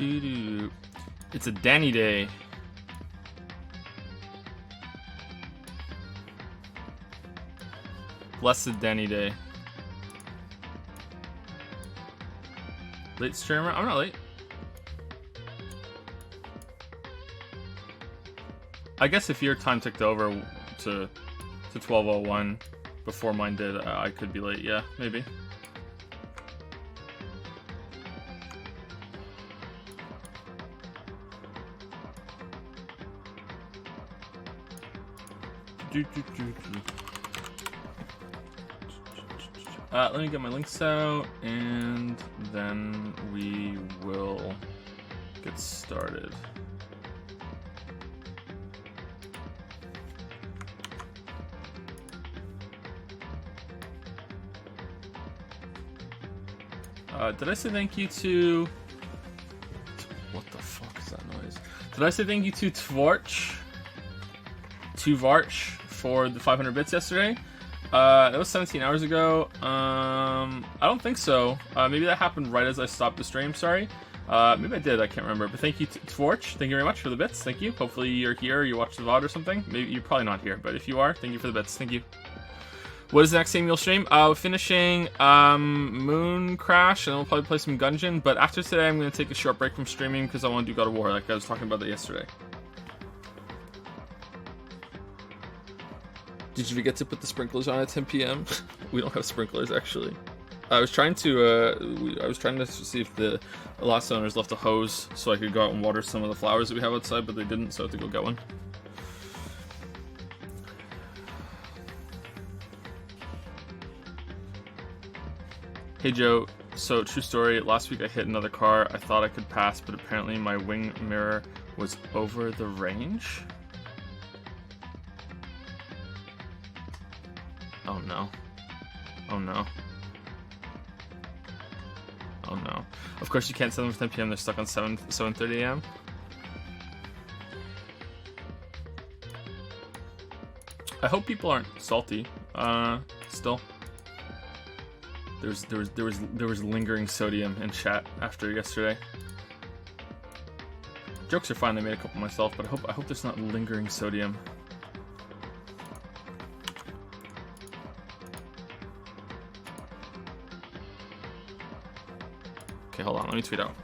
It's a Danny day. Blessed Danny day. Late streamer? I'm not late. I guess if your time ticked over to 12:01 before mine did, I could be late. Yeah, maybe. Let me get my links out, and then we will get started. Did I say thank you to... What the fuck is that noise? Did I say thank you to Tvarch? To Varch for the 500 bits yesterday? That was 17 hours ago. I don't think so. Maybe that happened right as I stopped the stream, sorry. Maybe I did, I can't remember. But thank you to Tvarch. Thank you very much for the bits. Thank you. Hopefully you're here, you watch the VOD or something. Maybe you're probably not here, but if you are, thank you for the bits. Thank you. What is the next game you'll stream? Finishing Moon Crash, and we'll probably play some Gungeon. But after today, I'm going to take a short break from streaming because I want to do God of War, like I was talking about that yesterday. Did you forget to put the sprinklers on at 10 p.m.? We don't have sprinklers, actually. I was trying to see if the last owners left a hose so I could go out and water some of the flowers that we have outside, but they didn't, so I have to go get one. Hey Joe, so true story, last week I hit another car. I thought I could pass, but apparently my wing mirror was over the range. Oh no. Oh no. Oh no. Of course you can't send them for 10 p.m. They're stuck on 7:30 a.m. I hope people aren't salty. Still. There was lingering sodium in chat after yesterday. Jokes are fine. I made a couple myself, but I hope there's not lingering sodium. Okay, hold on. Let me tweet out.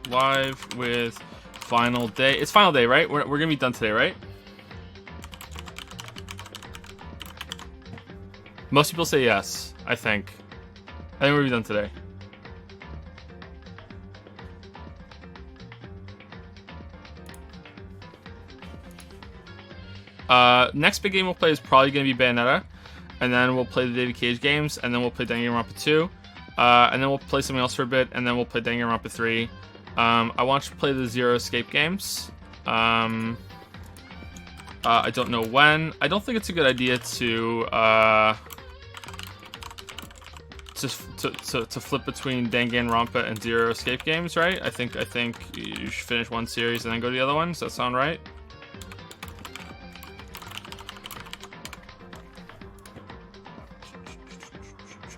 Live with final day. It's final day, right? We're gonna be done today, right? Most people say yes. I think we're gonna be done today. Next big game we'll play is probably gonna be Bayonetta, and then we'll play the David Cage games, and then we'll play Danganronpa 2. And then we'll play something else for a bit, and then we'll play Danganronpa 3. I want to play the Zero Escape games. I don't know when. I don't think it's a good idea to flip between Danganronpa and Zero Escape games, right? I think you should finish one series and then go to the other one. Does that sound right?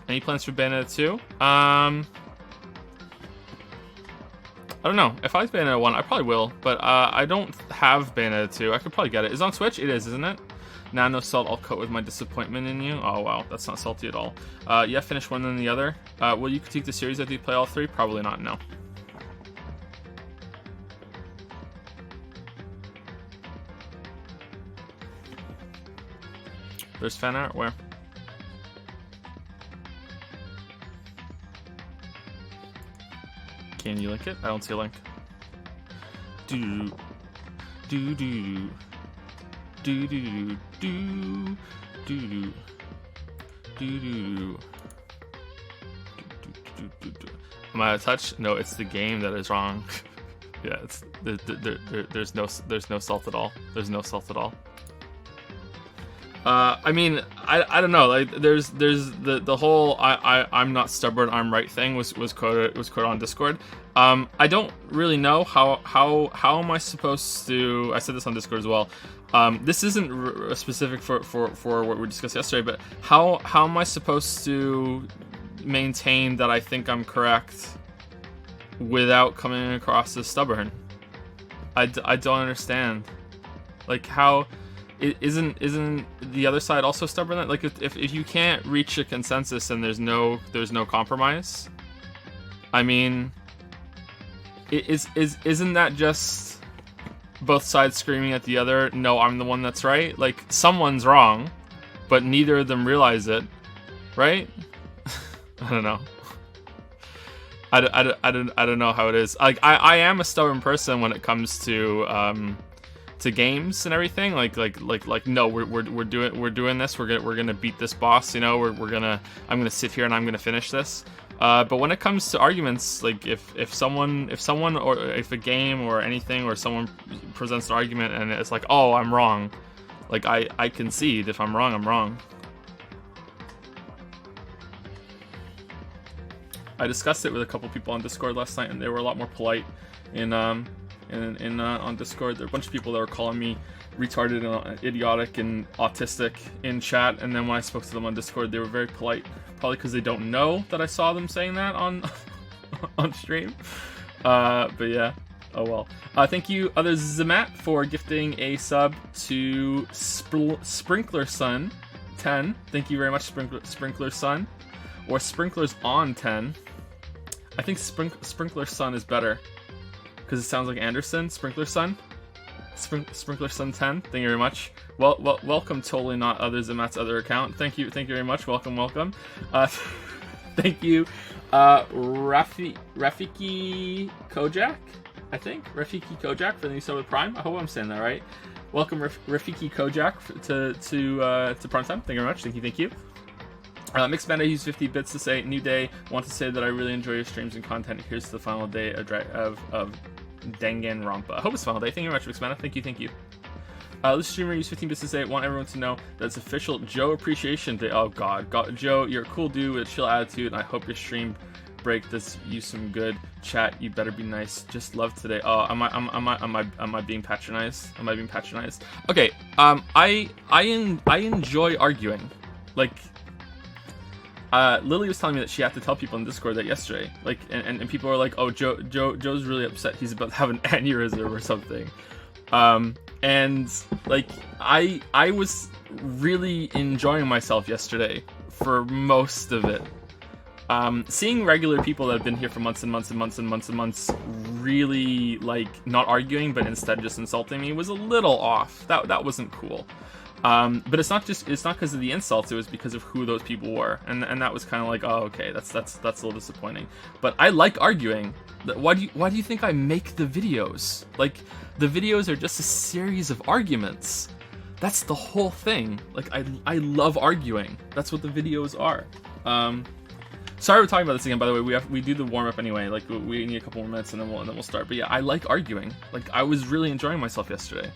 Any plans for Bayonetta 2? I don't know. If I like Bayonetta 1, I probably will, but I don't have Bayonetta 2. I could probably get it. It's on Switch? It is, isn't it? Nah, no salt. I'll coat with my disappointment in you. Oh, wow. That's not salty at all. Yeah, finish one then the other. Will you critique the series after you play all three? Probably not, no. There's fan art? Where? Can you link it? I don't see a link. Do do do do do do do do do. Am I out of touch? No, it's the game that is wrong. Yeah, it's there's no salt at all. There's no salt at all. I mean, I don't know. Like, there's the whole I'm not stubborn, I'm right thing was quoted on Discord. I don't really know how am I supposed to. I said this on Discord as well. This isn't specific for what we discussed yesterday, but how am I supposed to maintain that I think I'm correct without coming across as stubborn. I don't understand. Like, how isn't the other side also stubborn? Like, if you can't reach a consensus and there's no compromise, I mean, isn't that just both sides screaming at the other, no, I'm the one that's right? Like, someone's wrong, but neither of them realize it, right? I don't know. I don't know how it is. Like, I am a stubborn person when it comes to games and everything. Like no, we're doing this. We're gonna beat this boss. You know, I'm gonna sit here and I'm gonna finish this. But when it comes to arguments, like if someone or if a game or anything or someone presents an argument and it's like, oh, I'm wrong, like I concede. If I'm wrong, I'm wrong. I discussed it with a couple people on Discord last night, and they were a lot more polite on Discord. There were a bunch of people that were calling me retarded and idiotic and autistic in chat, and then when I spoke to them on Discord, they were very polite, probably because they don't know that I saw them saying that on on stream. But yeah, oh well. Thank you, Others Zamat, for gifting a sub to Sprinkler Sun 10. Thank you very much, Sprinkler Sun, or Sprinklers on 10. I think Sprinkler Sun is better because it sounds like Anderson. Sprinkler Sun. Sprinkler Sun 10. Thank you very much. Well, welcome. Totally not Others in Matt's other account. Thank you very much. Welcome. Thank you, Rafiki Kojak. I think Rafiki Kojak for the new sub with Prime. I hope I'm saying that right. Welcome, Rafiki Kojak to Prime Time. Thank you very much. Thank you. Mixed Band, I used 50 bits to say, new day, want to say that I really enjoy your streams and content. Here's the final day of Danganronpa. I hope it's the final day. Thank you very much, Mixed Band. Thank you. This streamer used 15 bits to say, want everyone to know that it's official Joe Appreciation Day. Oh god, Joe, you're a cool dude with a chill attitude, and I hope your stream break does you some good. Chat, you better be nice. Just love today. Oh, am I being patronized? Am I being patronized? Okay, I enjoy arguing. Like, Lily was telling me that she had to tell people on Discord that yesterday. Like, and people were like, "Oh, Joe's really upset. He's about to have an aneurysm or something." And like, I was really enjoying myself yesterday for most of it. Seeing regular people that have been here for months and months really like not arguing, but instead just insulting me was a little off. That wasn't cool. But it's not because of the insults, it was because of who those people were, and that was kind of like, oh, okay, that's a little disappointing. But I like arguing. Why do you think I make the videos? Like, the videos are just a series of arguments. That's the whole thing. Like, I love arguing. That's what the videos are. Sorry we're talking about this again, by the way. We do the warm-up anyway. Like, we need a couple more minutes and then we'll start. But yeah, I like arguing. Like, I was really enjoying myself yesterday.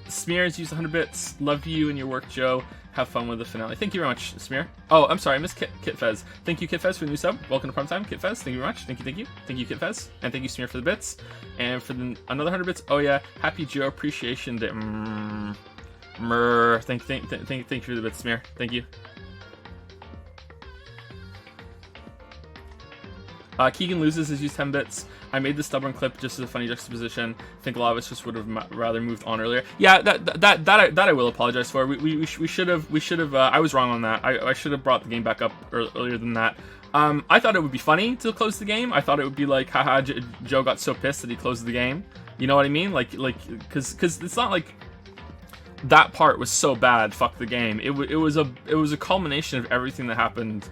Smears used 100 bits. Love you and your work, Joe. Have fun with the finale. Thank you very much, Smear. Oh, I'm sorry, I missed Kit Fez. Thank you, Kit Fez, for the new sub. Welcome to Prime Time, Kit Fez. Thank you very much. Thank you. Thank you, Kit Fez. And thank you, Smear, for the bits. And for another 100 bits. Oh yeah, happy Joe Appreciation Day. Thank you for the bits, Smear. Thank you. Keegan Loses has used 10 bits. I made the stubborn clip just as a funny juxtaposition. I think a lot of us just would have rather moved on earlier. Yeah, that I will apologize for. We should have. I was wrong on that. I should have brought the game back up earlier than that. I thought it would be funny to close the game. I thought it would be like, haha, Joe got so pissed that he closed the game. You know what I mean? Like, because it's not like that part was so bad. Fuck the game. It was a culmination of everything that happened.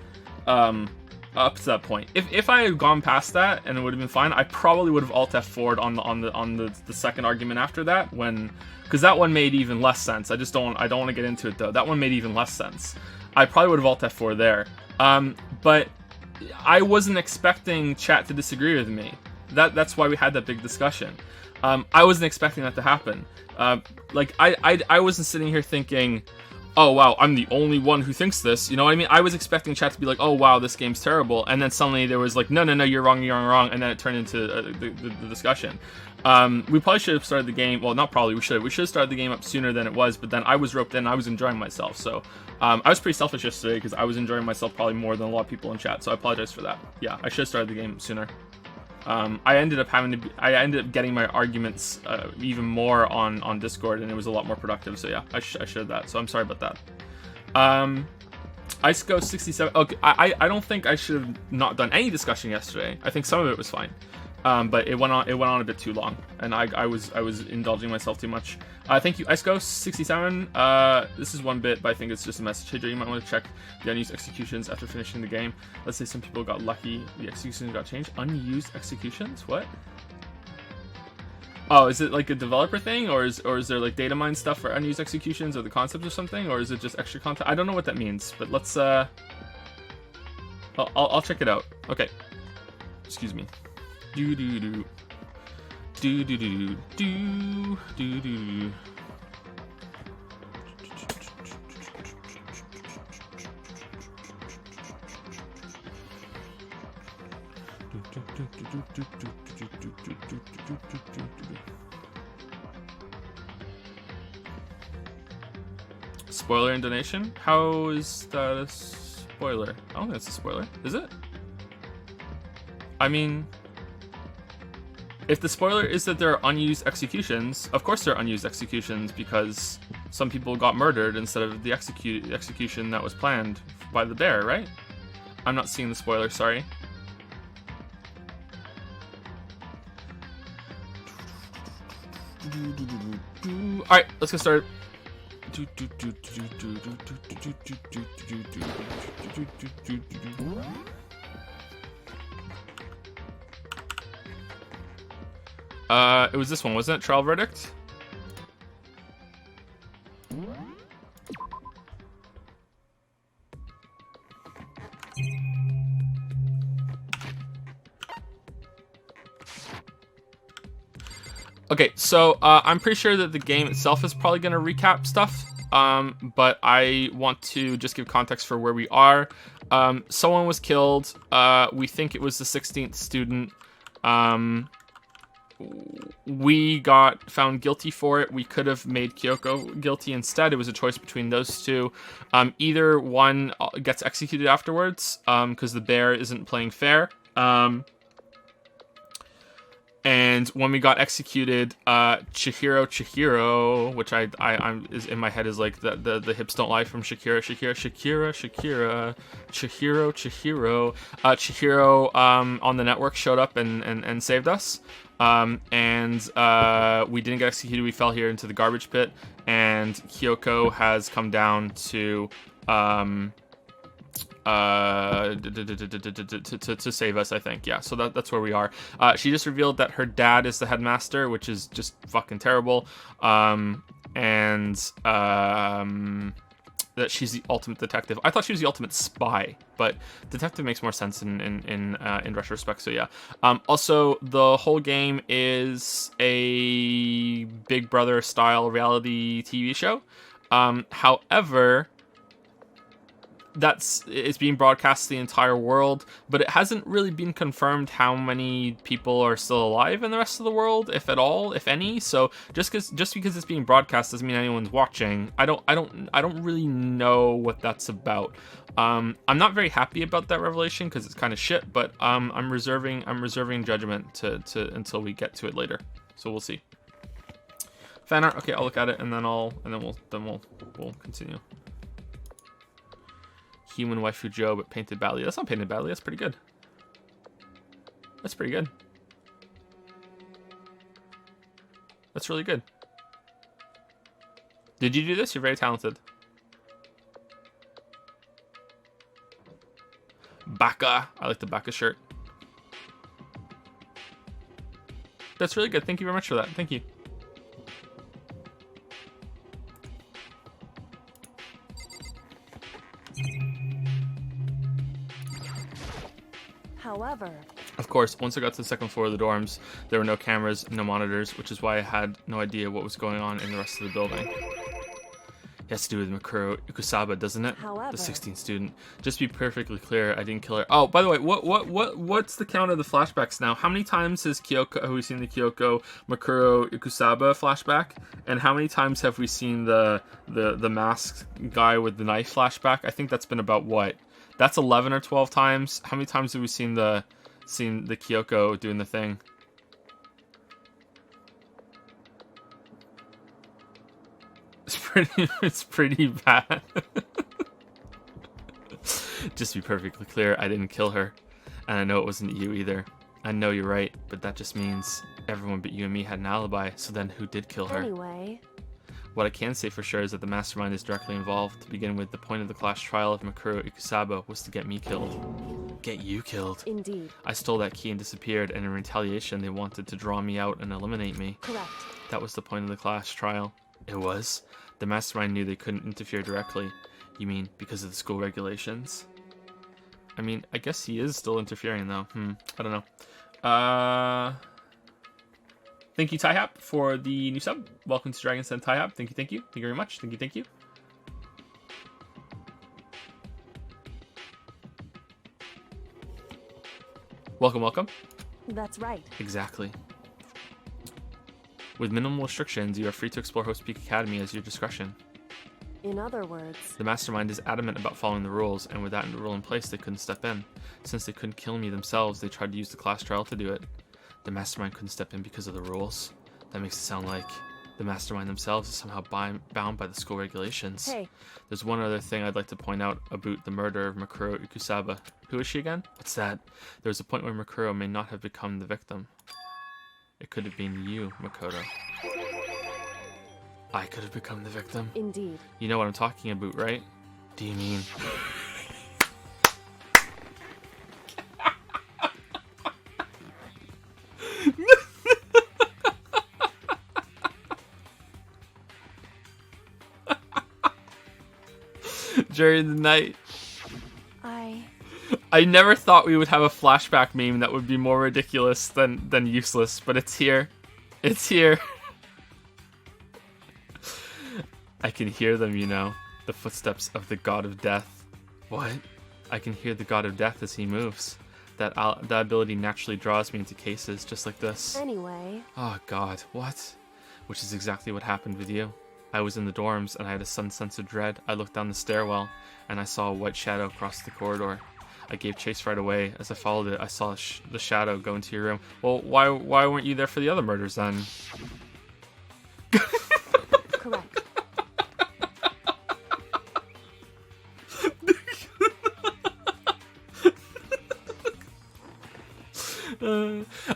Up to that point. If I had gone past that and it would have been fine, I probably would have Alt F4'd on the second argument after that, because that one made even less sense. I don't want to get into it though. That one made even less sense. I probably would have Alt F4 there. But I wasn't expecting chat to disagree with me. That's why we had that big discussion. I wasn't expecting that to happen. Like I wasn't sitting here thinking, oh wow, I'm the only one who thinks this. You know what I mean? I was expecting chat to be like, oh wow, this game's terrible, and then suddenly there was like, no, you're wrong, and then it turned into the discussion. We probably should have started the game. Well, not probably. We should have started the game up sooner than it was. But then I was roped in. I was enjoying myself. So I was pretty selfish yesterday because I was enjoying myself probably more than a lot of people in chat. So I apologize for that. Yeah, I should have started the game sooner. I ended up getting my arguments even more on Discord, and it was a lot more productive. So yeah, I should that. So I'm sorry about that. Ice Ghost 67. Okay, I don't think I should have not done any discussion yesterday. I think some of it was fine. But it went on a bit too long, and I was indulging myself too much. Thank you, Ice Ghost 67. This is one bit, but I think it's just a message. Hey, Joe, you might want to check the unused executions after finishing the game. Let's say some people got lucky, the executions got changed. Unused executions? What? Oh, is it like a developer thing, or is there like data mine stuff for unused executions, or the concept or something, or is it just extra content? I don't know what that means, but let's I'll check it out. Okay. Excuse me. Do do do do do do do do do. Spoiler and donation? How is that a spoiler? I don't think it's a spoiler. Is it? I mean, if the spoiler is that there are unused executions, of course there are unused executions because some people got murdered instead of the execution that was planned by the bear, right? I'm not seeing the spoiler, sorry. Alright, let's get started. It was this one, wasn't it? Trial Verdict? Okay, so I'm pretty sure that the game itself is probably going to recap stuff, but I want to just give context for where we are. Someone was killed. We think it was the 16th student. We got found guilty for it. We could have made Kyoko guilty instead. It was a choice between those two. Either one gets executed afterwards, because the bear isn't playing fair. And when we got executed, Chihiro, which I'm is in my head is like the hips don't lie from Shakira. Chihiro on the network showed up and saved us. And we didn't get executed. We fell here into the garbage pit, and Kyoko has come down to save us, I think. Yeah, so that's where we are. She just revealed that her dad is the headmaster, which is just fucking terrible. That she's the ultimate detective. I thought she was the ultimate spy, but detective makes more sense in retrospect. So yeah. Also, the whole game is a Big Brother style reality TV show. However, it's being broadcast to the entire world, but it hasn't really been confirmed how many people are still alive in the rest of the world, if at all, if any. So just because it's being broadcast doesn't mean anyone's watching. I don't really know what that's about. I'm not very happy about that revelation because it's kind of shit, but I'm reserving judgment to until we get to it later. So we'll see. Fan art. Okay, I'll look at it and then we'll continue. Human waifu Joe, but painted badly. That's not painted badly. That's pretty good. That's pretty good. That's really good. Did you do this? You're very talented. Baka. I like the Baka shirt. That's really good. Thank you very much for that. Thank you. However, of course, once I got to the second floor of the dorms, there were no cameras, no monitors, which is why I had no idea what was going on in the rest of the building. has to do with Makuro Ikusaba, doesn't it? However, The 16th student. Just to be perfectly clear, I didn't kill her. Oh, by the way, what's the count of the flashbacks now? How many times have we seen the Kyoko Makuro Ikusaba flashback? And how many times have we seen the masked guy with the knife flashback? I think that's been about what? That's 11 or 12 times. How many times have we seen the Kyoko doing the thing? It's pretty bad. Just to be perfectly clear, I didn't kill her. And I know it wasn't you either. I know you're right, but that just means everyone but you and me had an alibi, so then who did kill her? Anyway. What I can say for sure is that the mastermind is directly involved. To begin with, the point of the class trial of Makuro Ikusaba was to get me killed. Get you killed. Indeed. I stole that key and disappeared, and in retaliation, they wanted to draw me out and eliminate me. Correct. That was the point of the class trial. It was? The mastermind knew they couldn't interfere directly. You mean because of the school regulations? I mean, I guess he is still interfering, though. I don't know. Thank you, Tyhap, for the new sub. Welcome to Dragon's Den, Tyhap. Thank you, thank you. Thank you very much. Thank you, thank you. Welcome, welcome. That's right. Exactly. With minimal restrictions, you are free to explore Host Peak Academy as your discretion. In other words, The mastermind is adamant about following the rules, and with that rule in place, they couldn't step in. Since they couldn't kill me themselves, they tried to use the class trial to do it. The mastermind couldn't step in because of the rules. That makes it sound like the mastermind themselves is somehow bound by the school regulations. hey, There's one other thing I'd like to point out about the murder of Makuro Ikusaba. Who is she again? What's that? There was a point where Makuro may not have become the victim. It could have been you, Makoto. I could have become the victim. indeed. You know what I'm talking about, right? Do you mean... During the night. I never thought we would have a flashback meme that would be more ridiculous than useless, but it's here. It's here. I can hear them, you know. The footsteps of the god of death. What? I can hear the god of death as he moves. That ability naturally draws me into cases just like this. Anyway. Oh god, what? Which is exactly what happened with you. I was in the dorms and I had a sudden sense of dread. I looked down the stairwell and I saw a white shadow cross the corridor. I gave chase right away. As I followed it, I saw the shadow go into your room. Well, why weren't you there for the other murders then? Correct.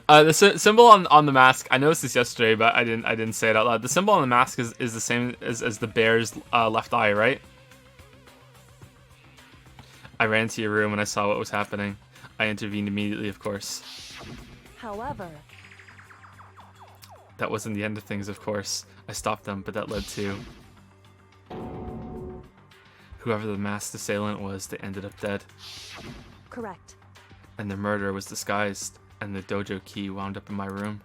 The symbol on the mask. I noticed this yesterday, but I didn't say it out loud. The symbol on the mask is the same as the bear's left eye, right? I ran to your room and I saw what was happening. I intervened immediately, of course. However, that wasn't the end of things, of course. I stopped them, but that led to whoever the masked assailant was. They ended up dead. correct. And their murder was disguised, and the dojo key wound up in my room.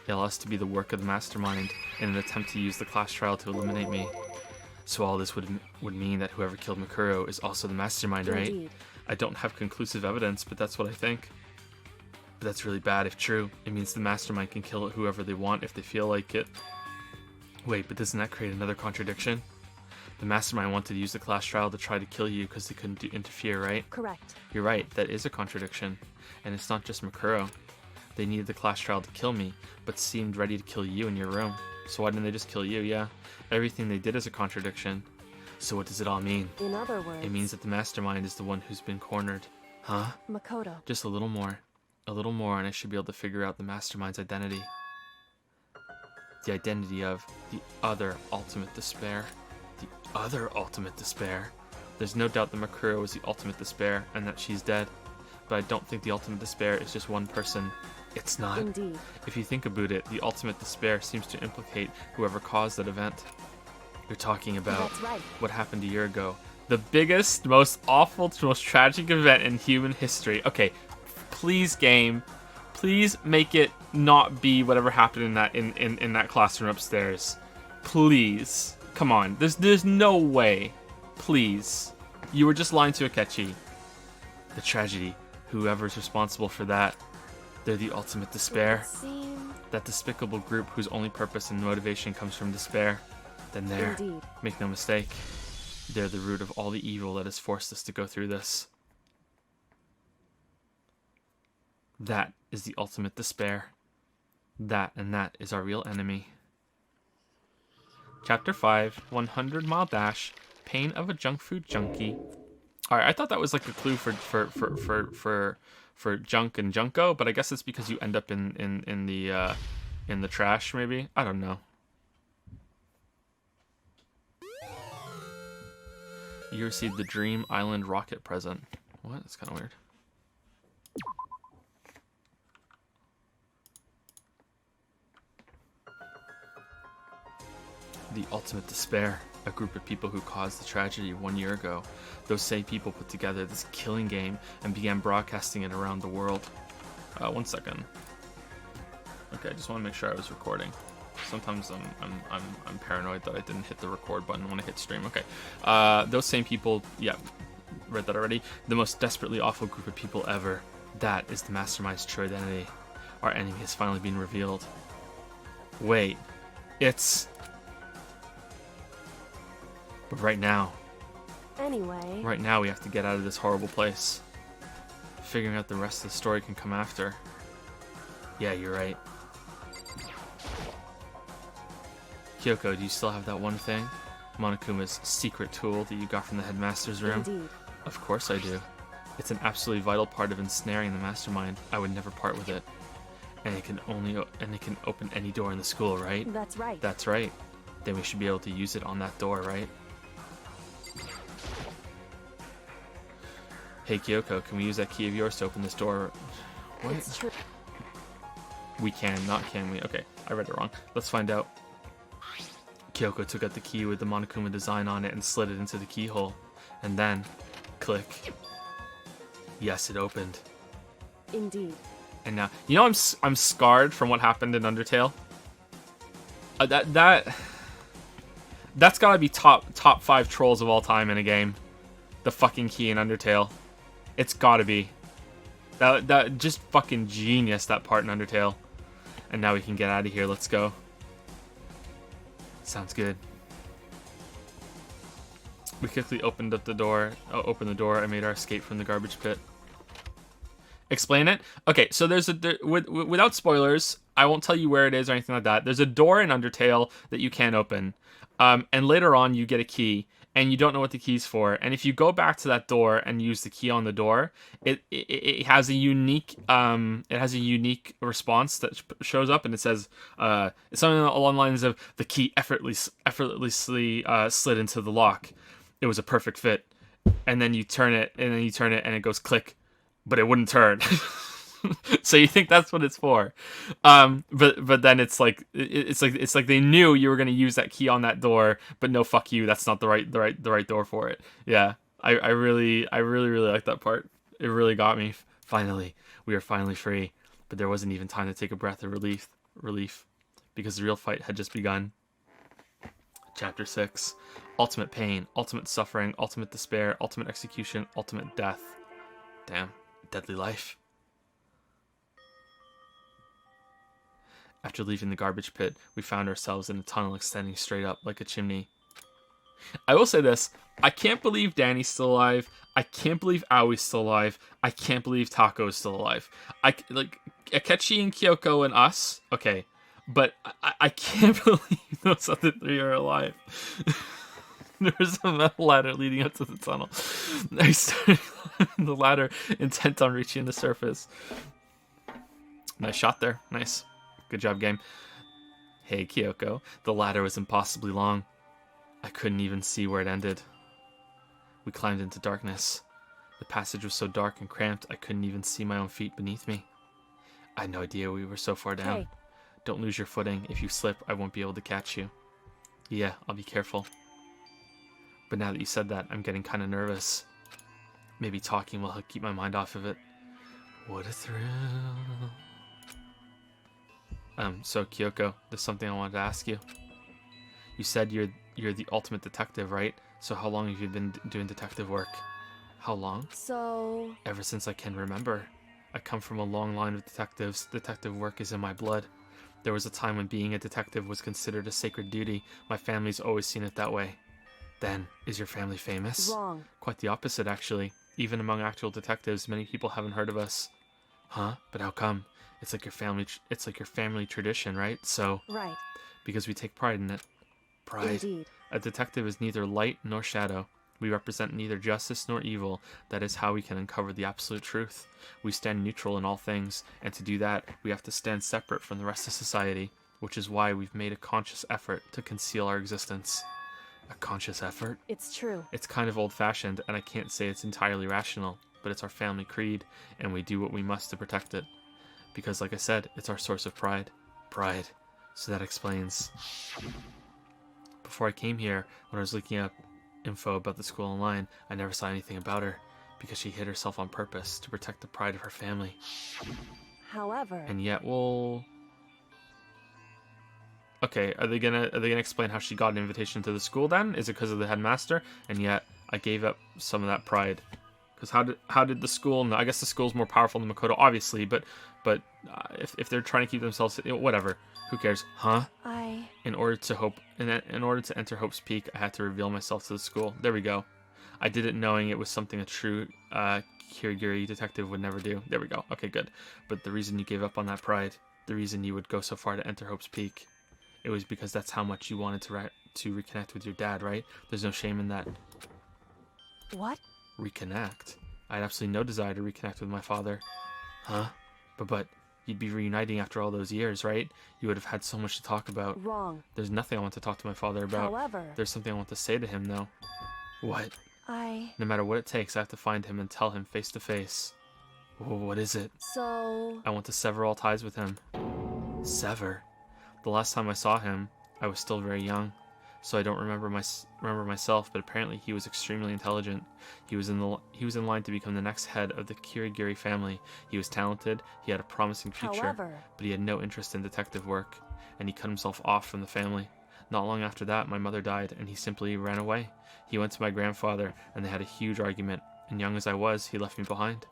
It allowed us to be the work of the mastermind in an attempt to use the class trial to eliminate me. So all this would mean that whoever killed Makuro is also the mastermind, right? Indeed. I don't have conclusive evidence, but that's what I think. But that's really bad if true. It means the mastermind can kill whoever they want if they feel like it. Wait, but doesn't that create another contradiction? The mastermind wanted to use the class trial to try to kill you because they couldn't interfere, right? Correct. You're right, that is a contradiction. And it's not just Makuro. They needed the class trial to kill me, but seemed ready to kill you in your room. So why didn't they just kill you? Yeah, everything they did is a contradiction. So what does it all mean? In other words, It means that the mastermind is the one who's been cornered. Huh? Makoto. Just a little more. A little more and I should be able to figure out the mastermind's identity. The identity of the other ultimate despair. The other ultimate despair. There's no doubt that Makuro is the ultimate despair and that she's dead. But I don't think the ultimate despair is just one person. It's not. Indeed. If you think about it, the ultimate despair seems to implicate whoever caused that event. You're talking about That's right. what happened a year ago. The biggest, most awful, most tragic event in human history. Okay, please game. Please make it not be whatever happened in that classroom upstairs. Please. Come on. There's no way. Please. You were just lying to Akechi. The tragedy. Whoever's responsible for that. They're the ultimate despair. That despicable group whose only purpose and motivation comes from despair. Then there. Indeed. Make no mistake. They're the root of all the evil that has forced us to go through this. That is the ultimate despair. That and that is our real enemy. Chapter 5, 100 Mile Dash, Pain of a Junk Food Junkie. Alright, I thought that was like a clue for junk and junko, but I guess it's because you end up in the trash, maybe? I don't know. You received the Dream Island rocket present. What? That's kind of weird. The ultimate despair. A group of people who caused the tragedy 1 year ago. Those same people put together this killing game and began broadcasting it around the world. 1 second. Okay, I just want to make sure I was recording. Sometimes I'm paranoid that I didn't hit the record button when I hit stream. Okay, those same people. Yeah, read that already. The most desperately awful group of people ever. That is the mastermind's true identity. Our enemy has finally been revealed. Wait, it's. But right now. Anyway. Right now, we have to get out of this horrible place. Figuring out the rest of the story can come after. Yeah, you're right. Kyoko, do you still have that one thing? Monokuma's secret tool that you got from the headmaster's room? Indeed. Of course I do. It's an absolutely vital part of ensnaring the mastermind. I would never part with it. And it can open any door in the school, right? That's right. That's right. Then we should be able to use it on that door, right? Hey Kyoko, can we use that key of yours to open this door? What? It's true. We can, not can we? Okay, I read it wrong. Let's find out. Kyoko took out the key with the Monokuma design on it and slid it into the keyhole. And then, click. Yes, it opened. Indeed. And now, you know I'm scarred from what happened in Undertale. That's gotta be top 5 trolls of all time in a game. The fucking key in Undertale. It's gotta be. That just fucking genius, that part in Undertale. And now we can get out of here. Let's go. Sounds good. We quickly opened the door. I made our escape from the garbage pit. Explain it? Okay, so there's without spoilers, I won't tell you where it is or anything like that. There's a door in Undertale that you can't open. And later on you get a key and you don't know what the key's for. And if you go back to that door and use the key on the door, it has a unique response that shows up, and it says something along the lines of the key effortlessly slid into the lock. It was a perfect fit. And then you turn it and it goes click, but it wouldn't turn. So you think that's what it's for, but then it's like they knew you were gonna use that key on that door, but no, fuck you, that's not the right door for it. Yeah, I really like that part. It really got me. Finally, we are finally free, but there wasn't even time to take a breath of relief, because the real fight had just begun. Chapter 6: Ultimate pain, ultimate suffering, ultimate despair, ultimate execution, ultimate death. Damn, deadly life. After leaving the garbage pit, we found ourselves in a tunnel extending straight up like a chimney. I will say this. I can't believe Danny's still alive. I can't believe Aoi's still alive. I can't believe Taco is still alive. Like Akechi and Kyoko and us, okay. But I can't believe those other 3 are alive. There's a metal ladder leading up to the tunnel. I started climbing the ladder, intent on reaching the surface. Nice shot there. Nice. Good job, game. Hey, Kyoko. The ladder was impossibly long. I couldn't even see where it ended. We climbed into darkness. The passage was so dark and cramped, I couldn't even see my own feet beneath me. I had no idea we were so far down. Hey. Don't lose your footing. If you slip, I won't be able to catch you. Yeah, I'll be careful. But now that you said that, I'm getting kind of nervous. Maybe talking will keep my mind off of it. What a thrill. So Kyoko, there's something I wanted to ask you. You said you're the ultimate detective, right? So how long have you been doing detective work? How long? So... Ever since I can remember. I come from a long line of detectives. Detective work is in my blood. There was a time when being a detective was considered a sacred duty. My family's always seen it that way. Then, is your family famous? Wrong. Quite the opposite, actually. Even among actual detectives, many people haven't heard of us. Huh? But how come? It's like your family tradition, right? So, Right. because we take pride in it. Pride. Indeed. A detective is neither light nor shadow. We represent neither justice nor evil. That is how we can uncover the absolute truth. We stand neutral in all things, and to do that, we have to stand separate from the rest of society, which is why we've made a conscious effort to conceal our existence. A conscious effort? It's true. It's kind of old-fashioned, and I can't say it's entirely rational, but it's our family creed, and we do what we must to protect it. Because, like I said, it's our source of pride. Pride. So that explains. Before I came here, when I was looking up info about the school online, I never saw anything about her, because she hid herself on purpose to protect the pride of her family. However... And yet, well... Okay, are they gonna explain how she got an invitation to the school then? Is it because of the headmaster? And yet, I gave up some of that pride. Because how did the school... No, I guess the school's more powerful than Makoto, obviously, but if they're trying to keep themselves... Whatever. Who cares? Huh? In order to enter Hope's Peak, I had to reveal myself to the school. There we go. I did it knowing it was something a true Kirigiri detective would never do. There we go. Okay, good. But the reason you gave up on that pride, the reason you would go so far to enter Hope's Peak, it was because that's how much you wanted to reconnect with your dad, right? There's no shame in that. What? Reconnect? I had absolutely no desire to reconnect with my father. Huh? But you'd be reuniting after all those years, right? You would have had so much to talk about. Wrong. There's nothing I want to talk to my father about. However... There's something I want to say to him, though. What? No matter what it takes, I have to find him and tell him face to face. What is it? So... I want to sever all ties with him. Sever? The last time I saw him, I was still very young, so I don't remember myself, but apparently he was extremely intelligent. He was in line to become the next head of the Kirigiri family. He was talented, he had a promising future, However... but he had no interest in detective work, and he cut himself off from the family. Not long after that, my mother died, and he simply ran away. He went to my grandfather, and they had a huge argument, and young as I was, he left me behind.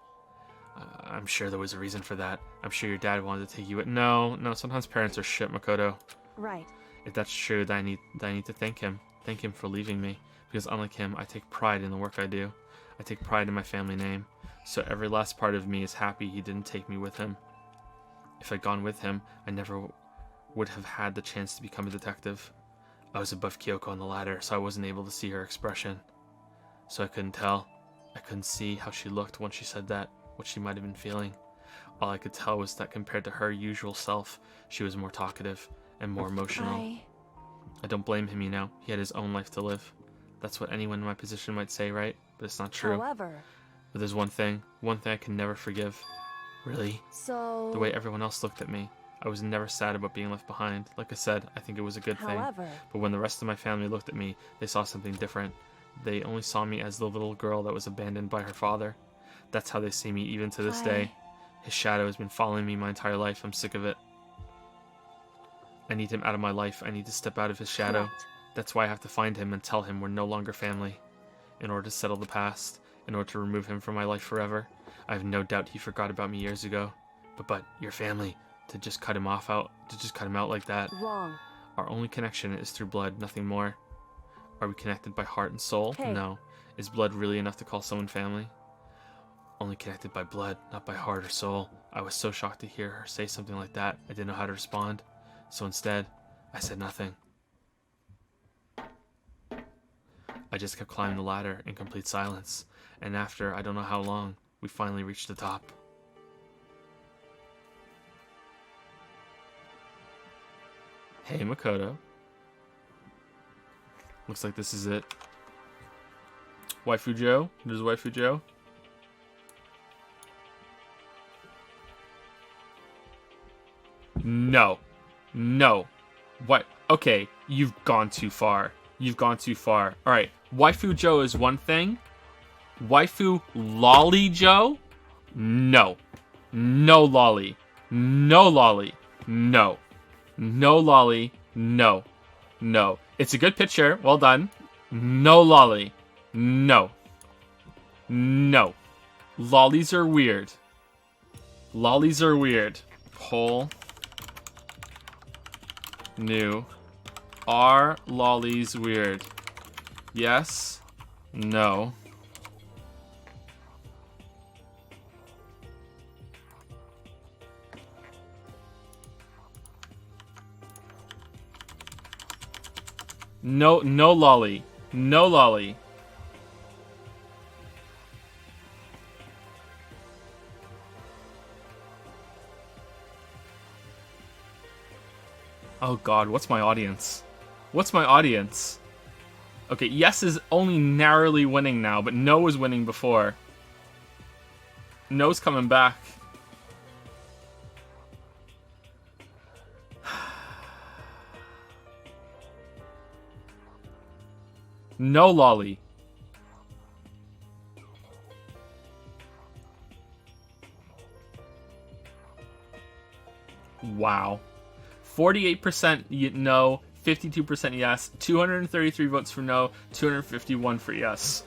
I'm sure there was a reason for that. I'm sure your dad wanted to take you with... No, sometimes parents are shit, Makoto. Right. If that's true, then I need to thank him. Thank him for leaving me, because unlike him, I take pride in the work I do. I take pride in my family name, so every last part of me is happy he didn't take me with him. If I'd gone with him, I never would have had the chance to become a detective. I was above Kyoko on the ladder, so I wasn't able to see her expression. So I couldn't tell. I couldn't see how she looked when she said that, what she might have been feeling. All I could tell was that compared to her usual self, she was more talkative and more emotional. I don't blame him, He had his own life to live. That's what anyone in my position might say, right? But it's not true. However... But there's one thing I can never forgive. Really? So... The way everyone else looked at me. I was never sad about being left behind. Like I said, I think it was a good thing. But when the rest of my family looked at me, they saw something different. They only saw me as the little girl that was abandoned by her father. That's how they see me even to this day. His shadow has been following me my entire life. I'm sick of it. I need him out of my life. I need to step out of his shadow. Correct. That's why I have to find him and tell him we're no longer family. In order to settle the past, in order to remove him from my life forever. I have no doubt he forgot about me years ago. But your family, to just cut him out like that. Wrong. Our only connection is through blood, nothing more. Are we connected by heart and soul? Hey. No. Is blood really enough to call someone family? Only connected by blood, not by heart or soul. I was so shocked to hear her say something like that, I didn't know how to respond. So instead, I said nothing. I just kept climbing the ladder in complete silence, and after I don't know how long, we finally reached the top. Hey, Makoto. Looks like this is it. Waifu Joe? There's Waifu Joe. No. What? Okay, you've gone too far. Alright, Waifu Joe is one thing. Waifu Lolly Joe? No. No lolly. No lolly. No. No lolly. No. It's a good picture. Well done. No lolly. No. No. Lollies are weird. Lollies are weird. Poll. New. Are lollies weird? Yes. No. No, no lolly. No lolly. Oh god, what's my audience? What's my audience? Okay, yes is only narrowly winning now, but no was winning before. No's coming back. No lolly. Wow. 48% no, 52% yes, 233 votes for no, 251 for yes.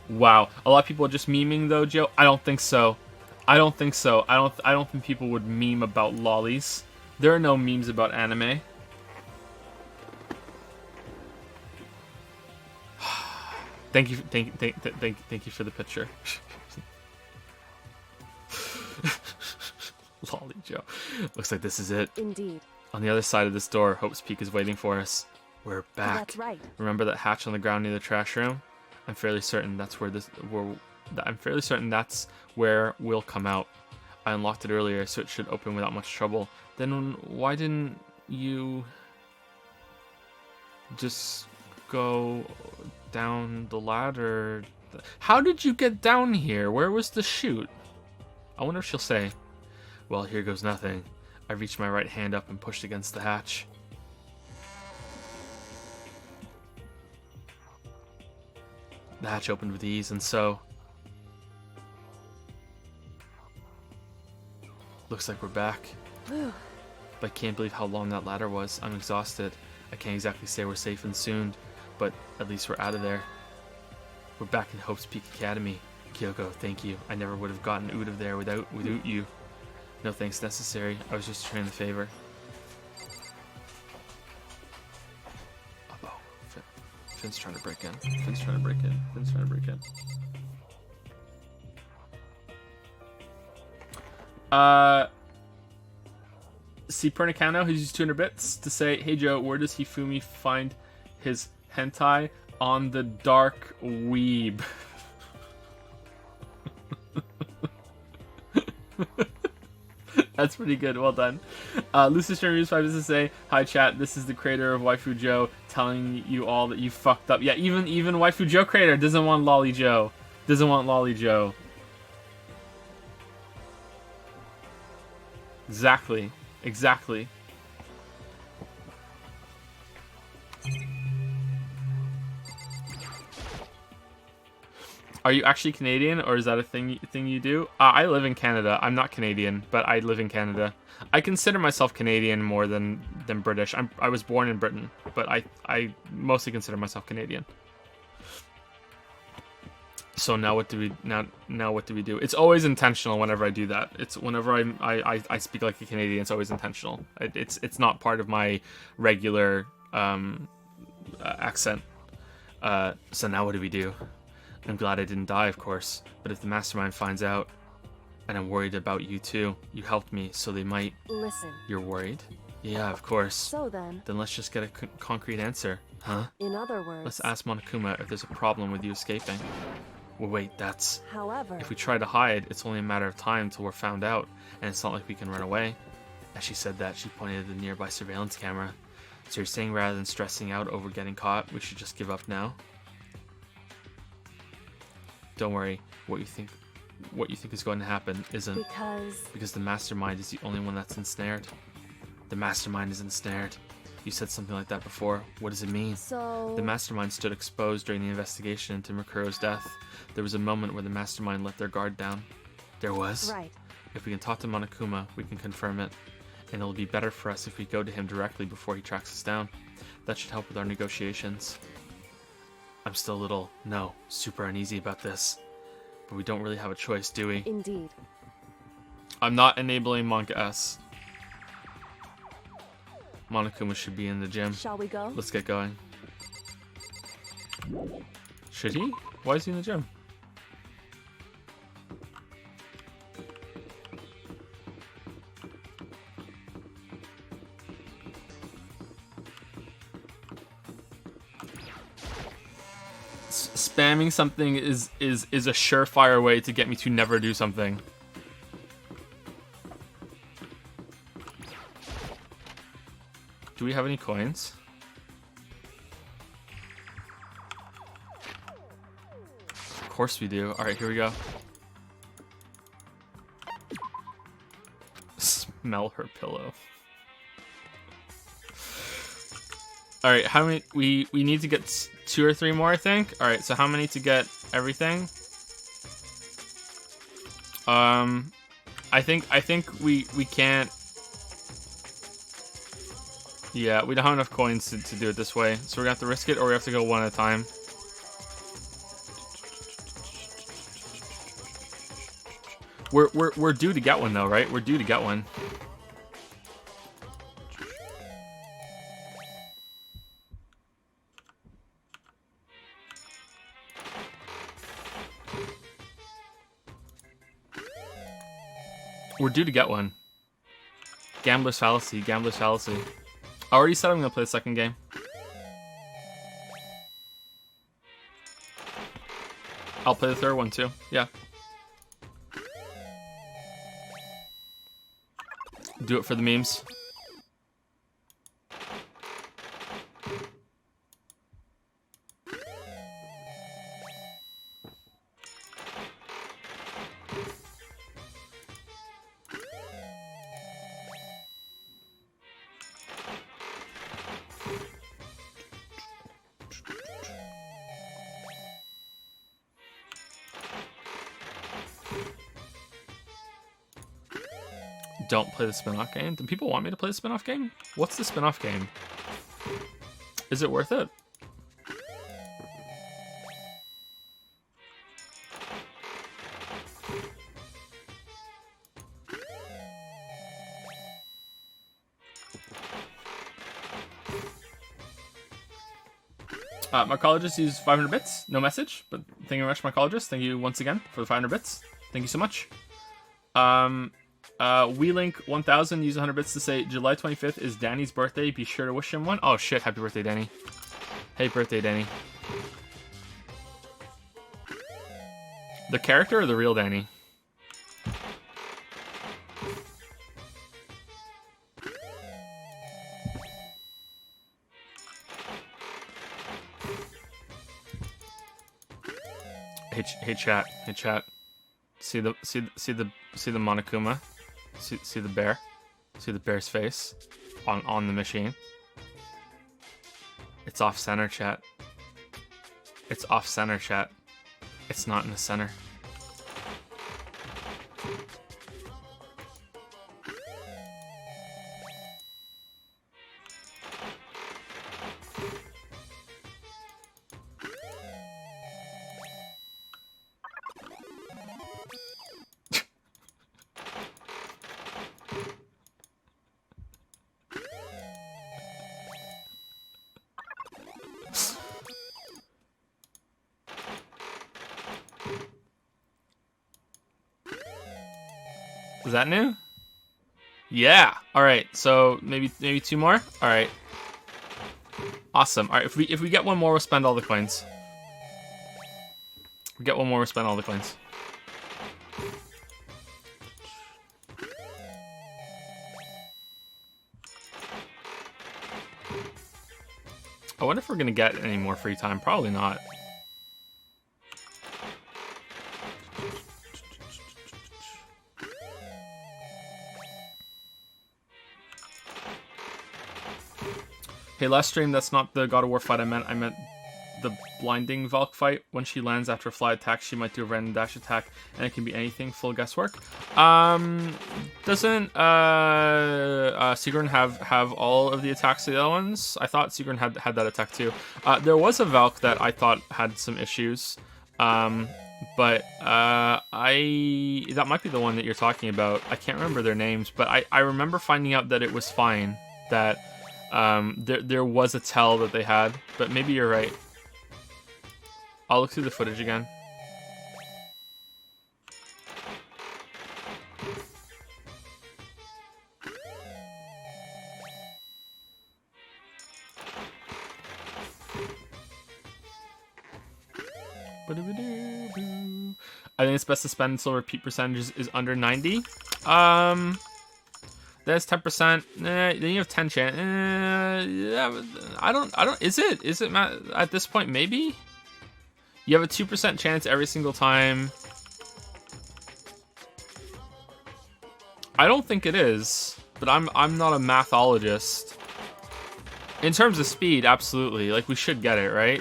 Wow. A lot of people are just memeing though, Joe. I don't think so. I don't think so. I don't think people would meme about lollies. There are no memes about anime. Thank you for the picture. Lolly Joe. Looks like this is it. Indeed. On the other side of this door, Hope's Peak is waiting for us. We're back. That's right. Remember that hatch on the ground near the trash room? I'm fairly certain that's where we'll come out. I unlocked it earlier, so it should open without much trouble. Then why didn't you just go down the ladder? How did you get down here? Where was the chute? I wonder if she'll say. Well, here goes nothing. I reached my right hand up and pushed against the hatch. The hatch opened with ease, and so... Looks like we're back. But I can't believe how long that ladder was. I'm exhausted. I can't exactly say we're safe and soon, but at least we're out of there. We're back in Hope's Peak Academy. Kyoko, thank you. I never would have gotten out of there without you. No thanks necessary. I was just returning the favor. Uh-oh. Finn's trying to break in. Finn's trying to break in. See Pernicano, who's used 200 bits to say, hey Joe, where does Hifumi find his hentai? On the dark weeb. That's pretty good. Well done. Lucis Reviews 5 is to say, hi chat, this is the creator of Waifu Joe telling you all that you fucked up. Yeah, even Waifu Joe creator doesn't want Lolly Joe. Doesn't want Lolly Joe. Exactly. Are you actually Canadian, or is that a thing you do? I live in Canada. I'm not Canadian, but I live in Canada. I consider myself Canadian more than British. I was born in Britain, but I mostly consider myself Canadian. So now what do we do? It's always intentional whenever I do that. It's whenever I speak like a Canadian. It's always intentional. It's not part of my regular accent. So now what do we do? I'm glad I didn't die, of course, but if the mastermind finds out, and I'm worried about you too, you helped me, so they might... Listen. You're worried? Yeah, of course. So then... Then let's just get a concrete answer, huh? In other words... Let's ask Monokuma if there's a problem with you escaping. Well, wait, that's... However... If we try to hide, it's only a matter of time till we're found out, and it's not like we can run away. As she said that, she pointed at the nearby surveillance camera. So you're saying rather than stressing out over getting caught, we should just give up now? Don't worry, what you think is going to happen isn't, because the mastermind is the only one that's ensnared. The mastermind is ensnared. You said something like that before. What does it mean? So... The mastermind stood exposed during the investigation into Makuro's death. There was a moment where the mastermind let their guard down. There was? Right. If we can talk to Monokuma, we can confirm it. And it'll be better for us if we go to him directly before he tracks us down. That should help with our negotiations. I'm still a little, super uneasy about this. But we don't really have a choice, do we? Indeed. I'm not enabling Monka S. Monokuma should be in the gym. Shall we go? Let's get going. Should he? Why is he in the gym? Spamming something is a surefire way to get me to never do something. Do we have any coins? Of course we do. Alright, here we go. Smell her pillow. Alright, how many... We need to get 2 or 3 more, I think. Alright, so how many to get everything? I think we can't... Yeah, we don't have enough coins to do it this way. So we're gonna have to risk it, or we have to go one at a time. We're due to get one though, right? We're due to get one. We're due to get one. Gambler's fallacy, gambler's fallacy. I already said I'm gonna play the second game. I'll play the third one too, yeah. Do it for the memes. Don't play the spin-off game? Do people want me to play the spin-off game? What's the spin-off game? Is it worth it? Mycologist used 500 bits. No message, but thank you very much, Mycologist. Thank you once again for the 500 bits. Thank you so much. WeLink1000 used 100 bits to say July 25th is Danny's birthday. Be sure to wish him one. Oh shit, happy birthday, Danny. Hey, birthday, Danny. The character or the real Danny? Hey chat. Hey chat. See the Monokuma. See the bear. See the bear's face on the machine. It's off center, chat. It's off center, chat. It's not in the center. Is that new? Yeah. All right. So maybe 2 more. All right. Awesome. All right. If we get one more, we'll spend all the coins. If we get one more, we'll spend all the coins. I wonder if we're gonna get any more free time. Probably not. Hey, last stream, that's not the God of War fight I meant the blinding Valk fight. When she lands after a fly attack, she might do a random dash attack, and it can be anything. Full guesswork. Doesn't Sigrun have all of the attacks of the other ones? I thought Sigrun had that attack too. There was a Valk that I thought had some issues. But that might be the one that you're talking about. I can't remember their names, but I remember finding out that it was fine. That there was a tell that they had, but maybe you're right. I'll look through the footage again. I think it's best to spend until repeat percentage is under 90. That's 10%. Then you have 10 chance. Yeah, I don't. Is it at this point? Maybe you have a 2% chance every single time. I don't think it is, but I'm not a mathologist. In terms of speed, absolutely. Like, we should get it, right?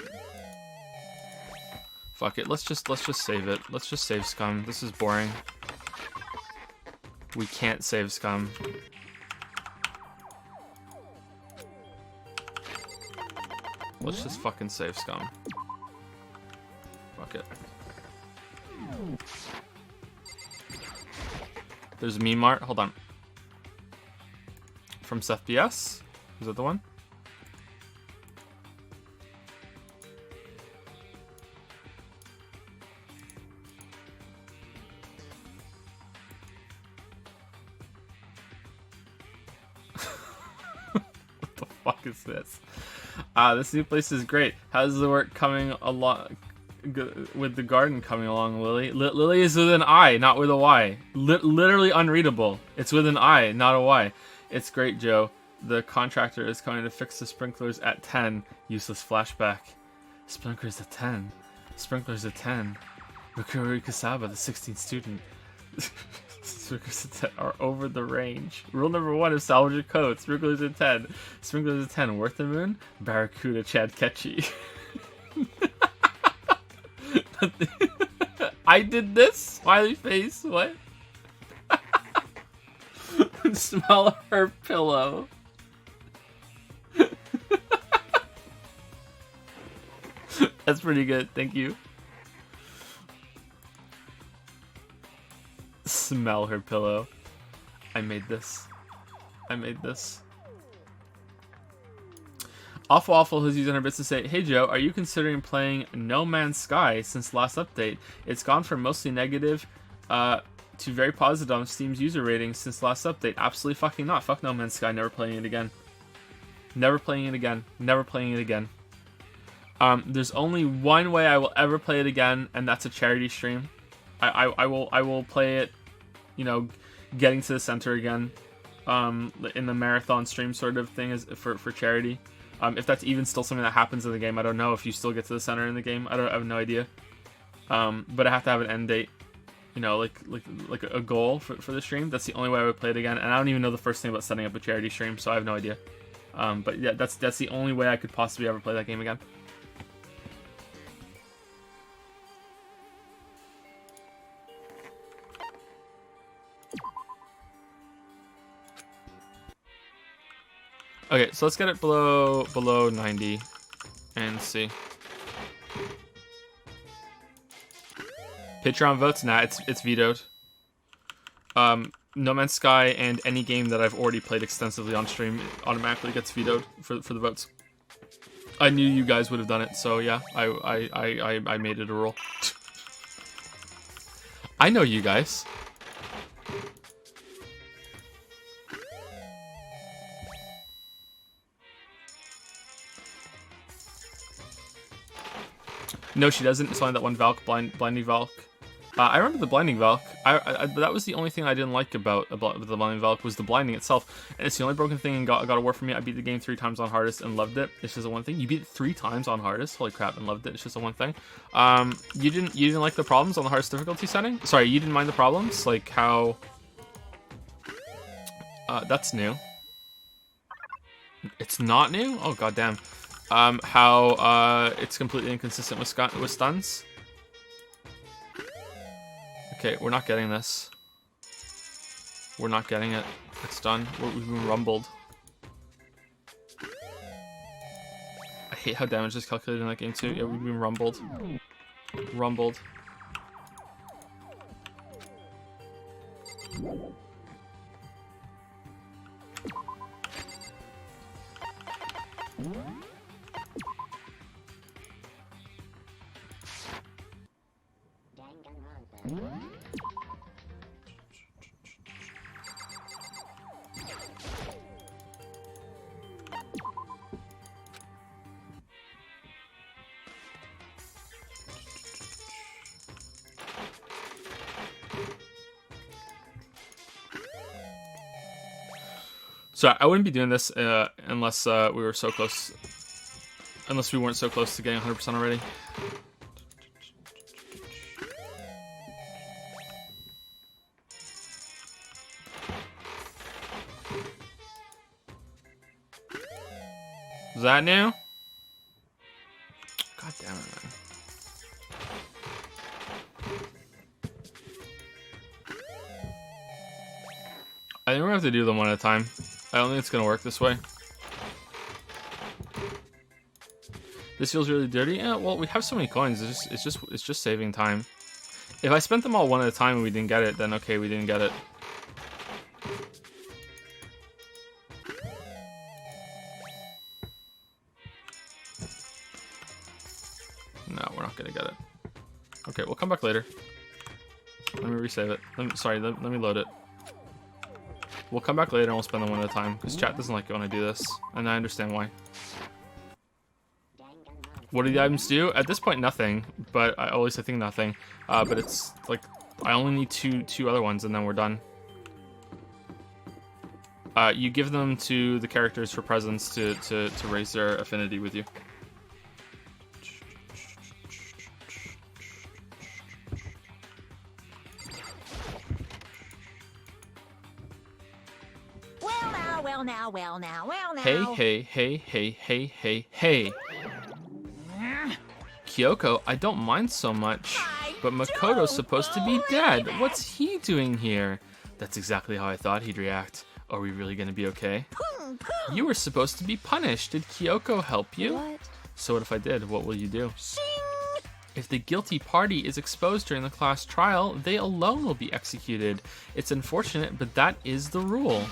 Fuck it. Let's just save it. Let's just save Scum. This is boring. We can't save Scum. Let's just fucking save Scum. Fuck it. There's a meme art. Hold on. From Seth BS. Is that the one? What the fuck is this? This new place is great. How's the work coming along with the garden coming along, Lily? Lily is with an I, not with a Y. Literally unreadable. It's with an I, not a Y. It's great, Joe. The contractor is coming to fix the sprinklers at 10. Useless flashback. Sprinklers at 10. Sprinklers at 10. Rukuri Kasaba, the 16th student. Sprinklers at 10 are over the range. Rule number 1 is salvage your coat. Sprinklers at 10. Sprinklers at 10. Worth the moon? Barracuda Chad Ketchy. I did this? Smiley face. What? Smell her pillow. That's pretty good. Thank you. Smell her pillow. I made this. I made this. Awful Awful has used on her bits to say, hey Joe, are you considering playing No Man's Sky since last update? It's gone from mostly negative to very positive on Steam's user ratings since last update. Absolutely fucking not. Fuck No Man's Sky. Never playing it again. Never playing it again. Never playing it again. There's only one way I will ever play it again, and that's a charity stream. I will play it, you know, getting to the center again, in the marathon stream sort of thing is for charity. If that's even still something that happens in the game, I don't know if you still get to the center in the game. I have no idea. But I have to have an end date, you know, like a goal for the stream. That's the only way I would play it again. And I don't even know the first thing about setting up a charity stream, so I have no idea. But yeah, that's the only way I could possibly ever play that game again. Okay, so let's get it below 90 and see. Patreon votes? Nah, it's vetoed. No Man's Sky and any game that I've already played extensively on stream automatically gets vetoed for the votes. I knew you guys would have done it, so yeah, I made it a rule. I know you guys. No, she doesn't. It's only that one Valk, blinding Valk. I remember the blinding Valk. That was the only thing I didn't like about the blinding Valk was the blinding itself. And it's the only broken thing in God of War for me. I beat the game 3 times on hardest and loved it. It's just the one thing. You beat it 3 times on hardest. Holy crap, and loved it. It's just the one thing. You didn't like the problems on the hardest difficulty setting? Sorry, you didn't mind the problems? Like how... that's new. It's not new? Oh, goddamn. How it's completely inconsistent with stuns. Okay, we're not getting this. We're not getting it. It's done. We've been rumbled. I hate how damage is calculated in that game too. Yeah, we've been rumbled. Rumbled. So I wouldn't be doing this unless we were so close. Unless we weren't so close to getting 100% already. Is that new? God damn it, man. I think we're gonna have to do them one at a time. I don't think it's gonna work this way. This feels really dirty. Yeah, well, we have so many coins. It's just saving time. If I spent them all one at a time and we didn't get it, then okay, we didn't get it. No, we're not gonna get it. Okay, we'll come back later. Let me resave it. Let me load it. We'll come back later and we'll spend them one at a time, because chat doesn't like it when I do this, and I understand why. What do the items do? At this point, nothing, but I always think nothing. But it's like, I only need two other ones and then we're done. You give them to the characters for presents to raise their affinity with you. Well now. Hey. Kyoko, I don't mind so much, but Makoto's supposed to be dead. What's he doing here? That's exactly how I thought he'd react. Are we really gonna be okay? You were supposed to be punished. Did Kyoko help you? What? So what if I did? What will you do? If the guilty party is exposed during the class trial, they alone will be executed. It's unfortunate, but that is the rule.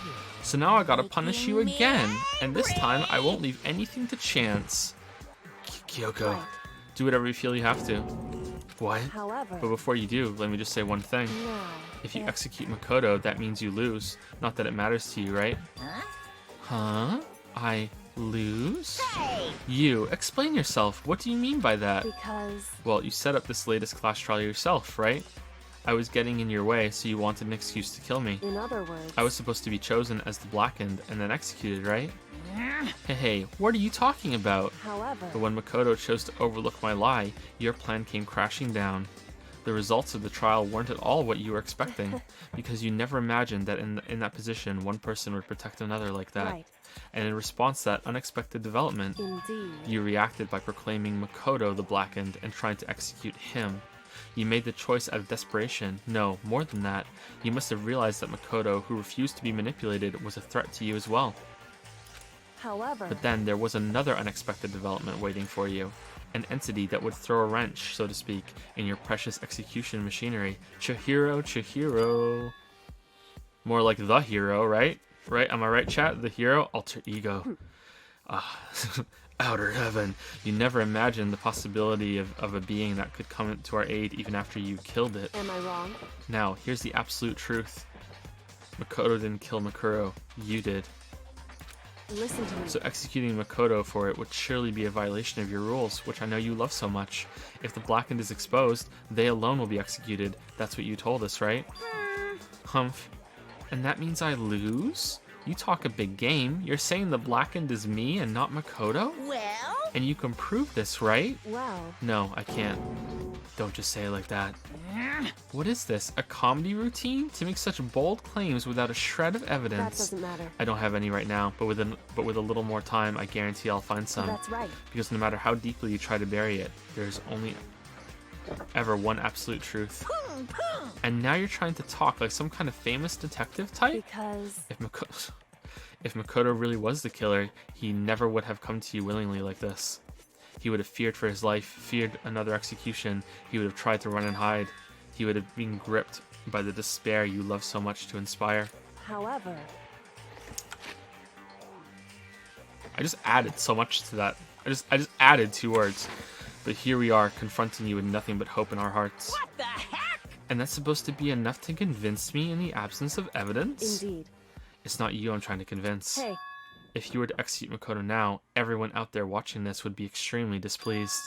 So now I gotta punish you again, and this time I won't leave anything to chance. Kyoko, do whatever you feel you have to. What? However, But before you do, let me just say one thing. no. If you execute Makoto, that means you lose. Not that it matters to you, right? Huh? I lose? You, explain yourself. What do you mean by that? Because Well, you set up this latest class trial yourself, right? I was getting in your way, so you wanted an excuse to kill me. in other words, I was supposed to be chosen as the Blackened and then executed, right? Hey, what are you talking about? however, But when Makoto chose to overlook my lie, your plan came crashing down. The results of the trial weren't at all what you were expecting, because you never imagined that in that position, one person would protect another like that. right, And in response to that unexpected development, indeed. you reacted by proclaiming Makoto the Blackened and trying to execute him. You made the choice out of desperation. No, more than that, you must have realized that Makoto, who refused to be manipulated, was a threat to you as well. However, But then there was another unexpected development waiting for you. An entity that would throw a wrench, so to speak, in your precious execution machinery. Chihiro. More like the hero, right? Right? Am I right, chat? The hero? Alter ego. Outer heaven. You never imagined the possibility of a being that could come to our aid even after you killed it. am I wrong? Now, here's the absolute truth. Makoto didn't kill Makuro. You did. Listen to me. So executing Makoto for it would surely be a violation of your rules, which I know you love so much. If the Blackened is exposed, they alone will be executed. That's what you told us, right? Humph. And that means I lose? You talk a big game. You're saying the Blackened is me and not Makoto? Well, And you can prove this, right? Well, No, I can't. Don't just say it like that. What is this? A comedy routine? To make such bold claims without a shred of that evidence? doesn't matter. I don't have any right now, but with a little more time, I guarantee I'll find some. That's right. Because no matter how deeply you try to bury it, there's only ever one absolute truth. And now you're trying to talk like some kind of famous detective type? Because If Makoto really was the killer, he never would have come to you willingly like this. He would have feared for his life, feared another execution. He would have tried to run and hide. He would have been gripped by the despair you love so much to inspire. however, I just added so much to that. I just added 2 words. But here we are, confronting you with nothing but hope in our hearts. what the heck? And that's supposed to be enough to convince me in the absence of evidence? Indeed. It's not you I'm trying to convince. Hey, If you were to execute Makoto now, everyone out there watching this would be extremely displeased.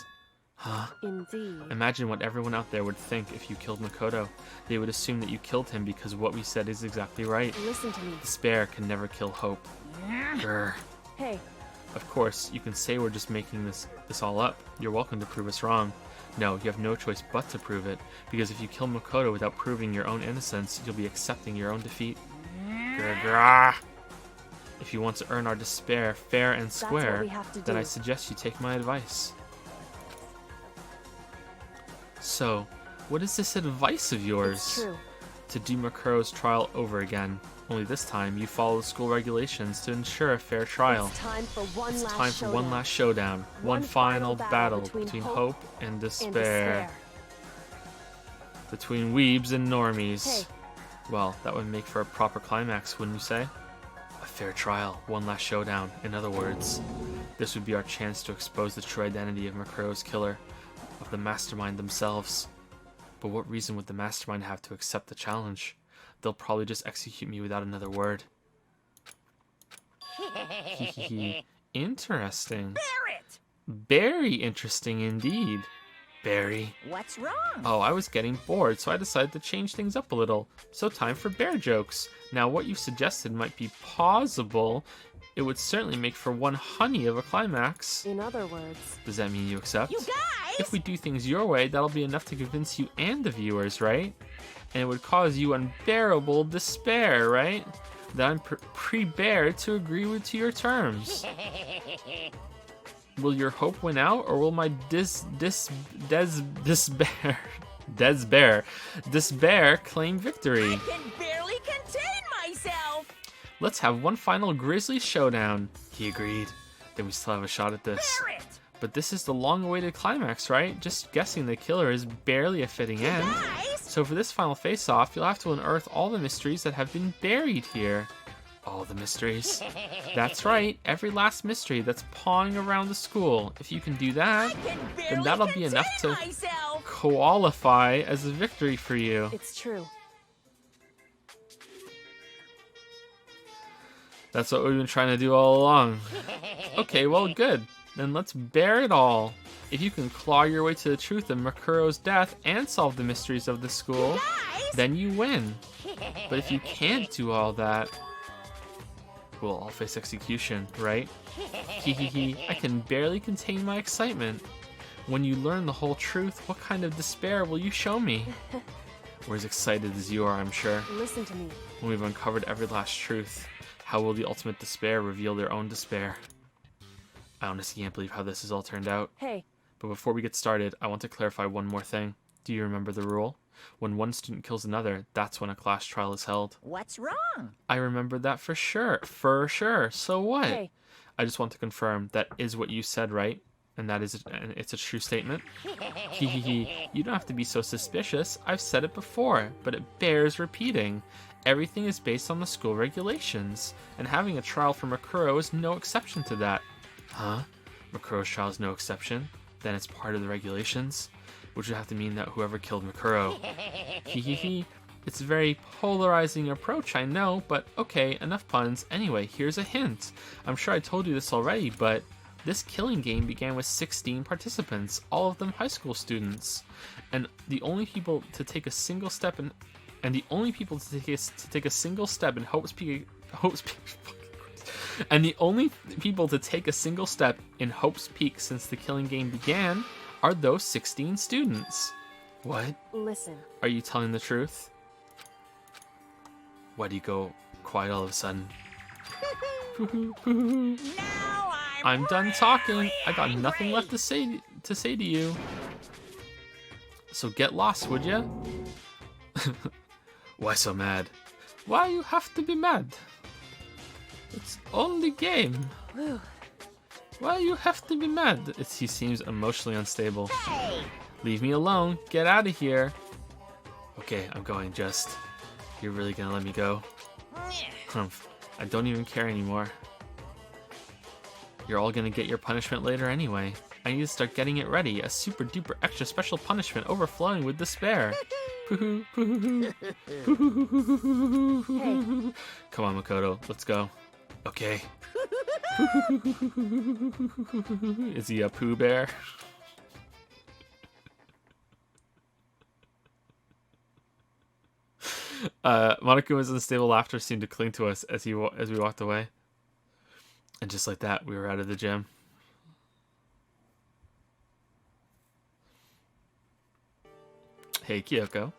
Huh? indeed. Imagine what everyone out there would think if you killed Makoto. They would assume that you killed him because what we said is exactly right. Listen to me. Despair can never kill hope. Grr. Hey, Of course, you can say we're just making this all up. You're welcome to prove us wrong. No, you have no choice but to prove it, because if you kill Makoto without proving your own innocence, you'll be accepting your own defeat. Grr, grr. If you want to earn our despair fair and that's what square, we have to do. then I suggest you take my advice. So, what is this advice of yours? It's true. To do Makoto's trial over again. Only this time, you follow the school regulations to ensure a fair trial. It's time for one It's last time for showdown. one last showdown. One final battle between hope and despair. Between weebs and normies. Hey, Well, that would make for a proper climax, wouldn't you say? A fair trial, one last showdown. In other words, this would be our chance to expose the true identity of Makoto's killer, of the mastermind themselves. But what reason would the mastermind have to accept the challenge? They'll probably just execute me without another word. Interesting. Barrett! Very interesting indeed. Barry. What's wrong? Oh, I was getting bored, so I decided to change things up a little. So time for bear jokes. Now, what you've suggested might be plausible. It would certainly make for one honey of a climax. In other words, Does that mean you accept? you guys! If we do things your way, that'll be enough to convince you and the viewers, right? And it would cause you unbearable despair, right? That I'm prepared to agree to your terms. Will your hope win out, or will my despair claim victory? I can barely contain myself! Let's have one final grisly showdown. He agreed. Then we still have a shot at this. Barrett! But this is the long-awaited climax, right? Just guessing the killer is barely a fitting end. Guys! So for this final face-off, you'll have to unearth all the mysteries that have been buried here. All the mysteries. That's right, every last mystery that's pawing around the school. If you can do that, then that'll be enough to qualify as a victory for you. It's true. That's what we've been trying to do all along. Okay, well, good. Then let's bear it all. If you can claw your way to the truth of Makuro's death and solve the mysteries of the school, then you win. But if you can't do all that, we'll all face execution, right? Hehehe, I can barely contain my excitement. When you learn the whole truth, what kind of despair will you show me? We're as excited as you are, I'm sure. Listen to me. When we've uncovered every last truth, how will the ultimate despair reveal their own despair? I honestly can't believe how this has all turned out. Hey, But before we get started, I want to clarify one more thing. Do you remember the rule? When one student kills another, that's when a class trial is held. what's wrong? I remember that for sure. For sure. So what? Hey, I just want to confirm that is what you said, right? And that is it's a true statement. Hehehe. You don't have to be so suspicious. I've said it before, but it bears repeating. Everything is based on the school regulations, and having a trial for Makuro is no exception to that. Huh? Makuro's trial is no exception? Then it's part of the regulations? Which would have to mean that whoever killed Makuro. Hehehe. It's a very polarizing approach, I know, but okay, enough puns. Anyway, here's a hint. I'm sure I told you this already, but this killing game began with 16 participants, all of them high school students. And the only people to take a single step in And the only people to take a single step in Hope's Peak since the killing game began are those 16 students. What? Listen. Are you telling the truth? Why do you go quiet all of a sudden? Now I'm done really talking. I got nothing angry. left to say to you. So get lost, would ya? Why so mad? Why you have to be mad? It's only game. Whew. Why you have to be mad? He seems emotionally unstable. Hey, Leave me alone. Get out of here. Okay, I'm going, Just. You're really gonna let me go? Humph. I don't even care anymore. You're all gonna get your punishment later anyway. I need to start getting it ready. A super duper extra special punishment overflowing with despair. Come on, Makoto. Let's go. Okay. Is he a Pooh Bear? Monokuma's unstable laughter seemed to cling to us as we walked away. And just like that, we were out of the gym. Hey, Kyoko.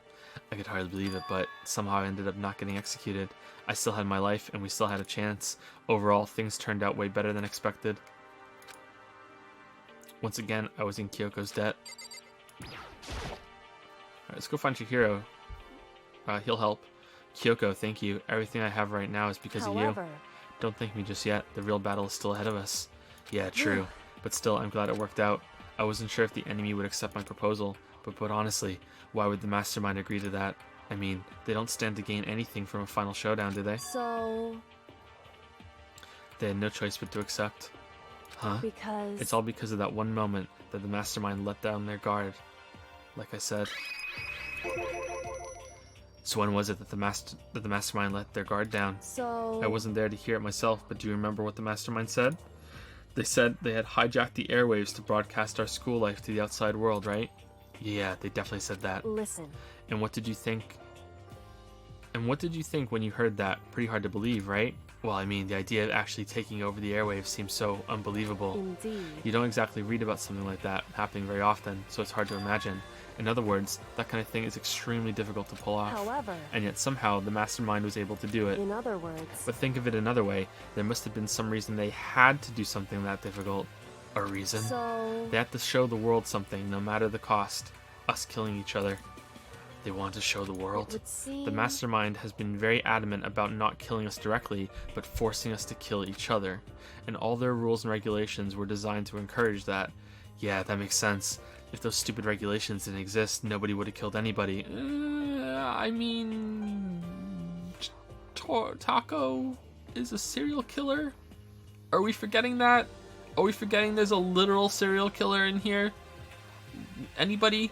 I could hardly believe it, but somehow I ended up not getting executed. I still had my life, and we still had a chance. Overall, things turned out way better than expected. Once again, I was in Kyoko's debt. Alright, let's go find Chihiro. He'll help. Kyoko, thank you. Everything I have right now is because of you. However, Don't thank me just yet. The real battle is still ahead of us. Yeah, true. But still, I'm glad it worked out. I wasn't sure if the enemy would accept my proposal, but honestly, why would the mastermind agree to that? I mean, they don't stand to gain anything from a final showdown, do they? so They had no choice but to accept. Huh? because It's all because of that one moment that the mastermind let down their guard. Like I said. So when was it that the mastermind let their guard down? so I wasn't there to hear it myself, but do you remember what the mastermind said? They said they had hijacked the airwaves to broadcast our school life to the outside world, right? Yeah, they definitely said that. listen. And what did you think? And what did you think when you heard that? Pretty hard to believe, right? Well, I mean, the idea of actually taking over the airwaves seems so unbelievable. Indeed. You don't exactly read about something like that happening very often, so it's hard to imagine. In other words, that kind of thing is extremely difficult to pull off. However, And yet somehow the mastermind was able to do it. in other words, But think of it another way. There must have been some reason they had to do something that difficult. A reason? so They had to show the world something, no matter the cost. Us killing each other. They want to show the it world. would seem The mastermind has been very adamant about not killing us directly, but forcing us to kill each other. And all their rules and regulations were designed to encourage that. Yeah, that makes sense. If those stupid regulations didn't exist, nobody would have killed anybody. I mean... Taco is a serial killer? Are we forgetting that? Are we forgetting there's a literal serial killer in here? Anybody?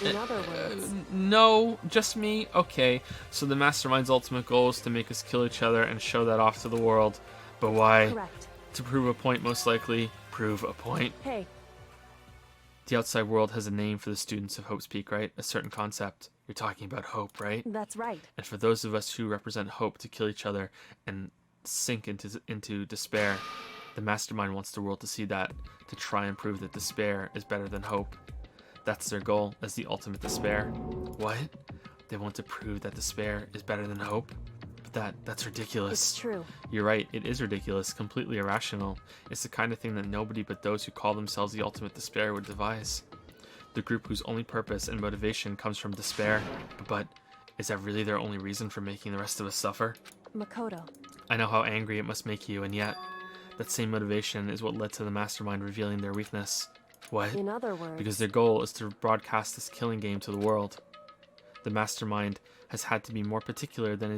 in other words, No, just me? Okay, so the mastermind's ultimate goal is to make us kill each other and show that off to the world. But why? correct. To prove a point, most likely. Prove a point. Hey, The outside world has a name for the students of Hope's Peak, right? A certain concept. You're talking about hope, right? that's right. And for those of us who represent hope to kill each other and sink into despair, the mastermind wants the world to see that, to try and prove that despair is better than hope. That's their goal, as the ultimate despair. What? They want to prove that despair is better than hope? But that's ridiculous. It's true. You're right, it is ridiculous, completely irrational. It's the kind of thing that nobody but those who call themselves the ultimate despair would devise. The group whose only purpose and motivation comes from despair. But is that really their only reason for making the rest of us suffer? Makoto. I know how angry it must make you, and yet, that same motivation is what led to the mastermind revealing their weakness. What? In other words, Because their goal is to broadcast this killing game to the world. The mastermind has had to be more particular than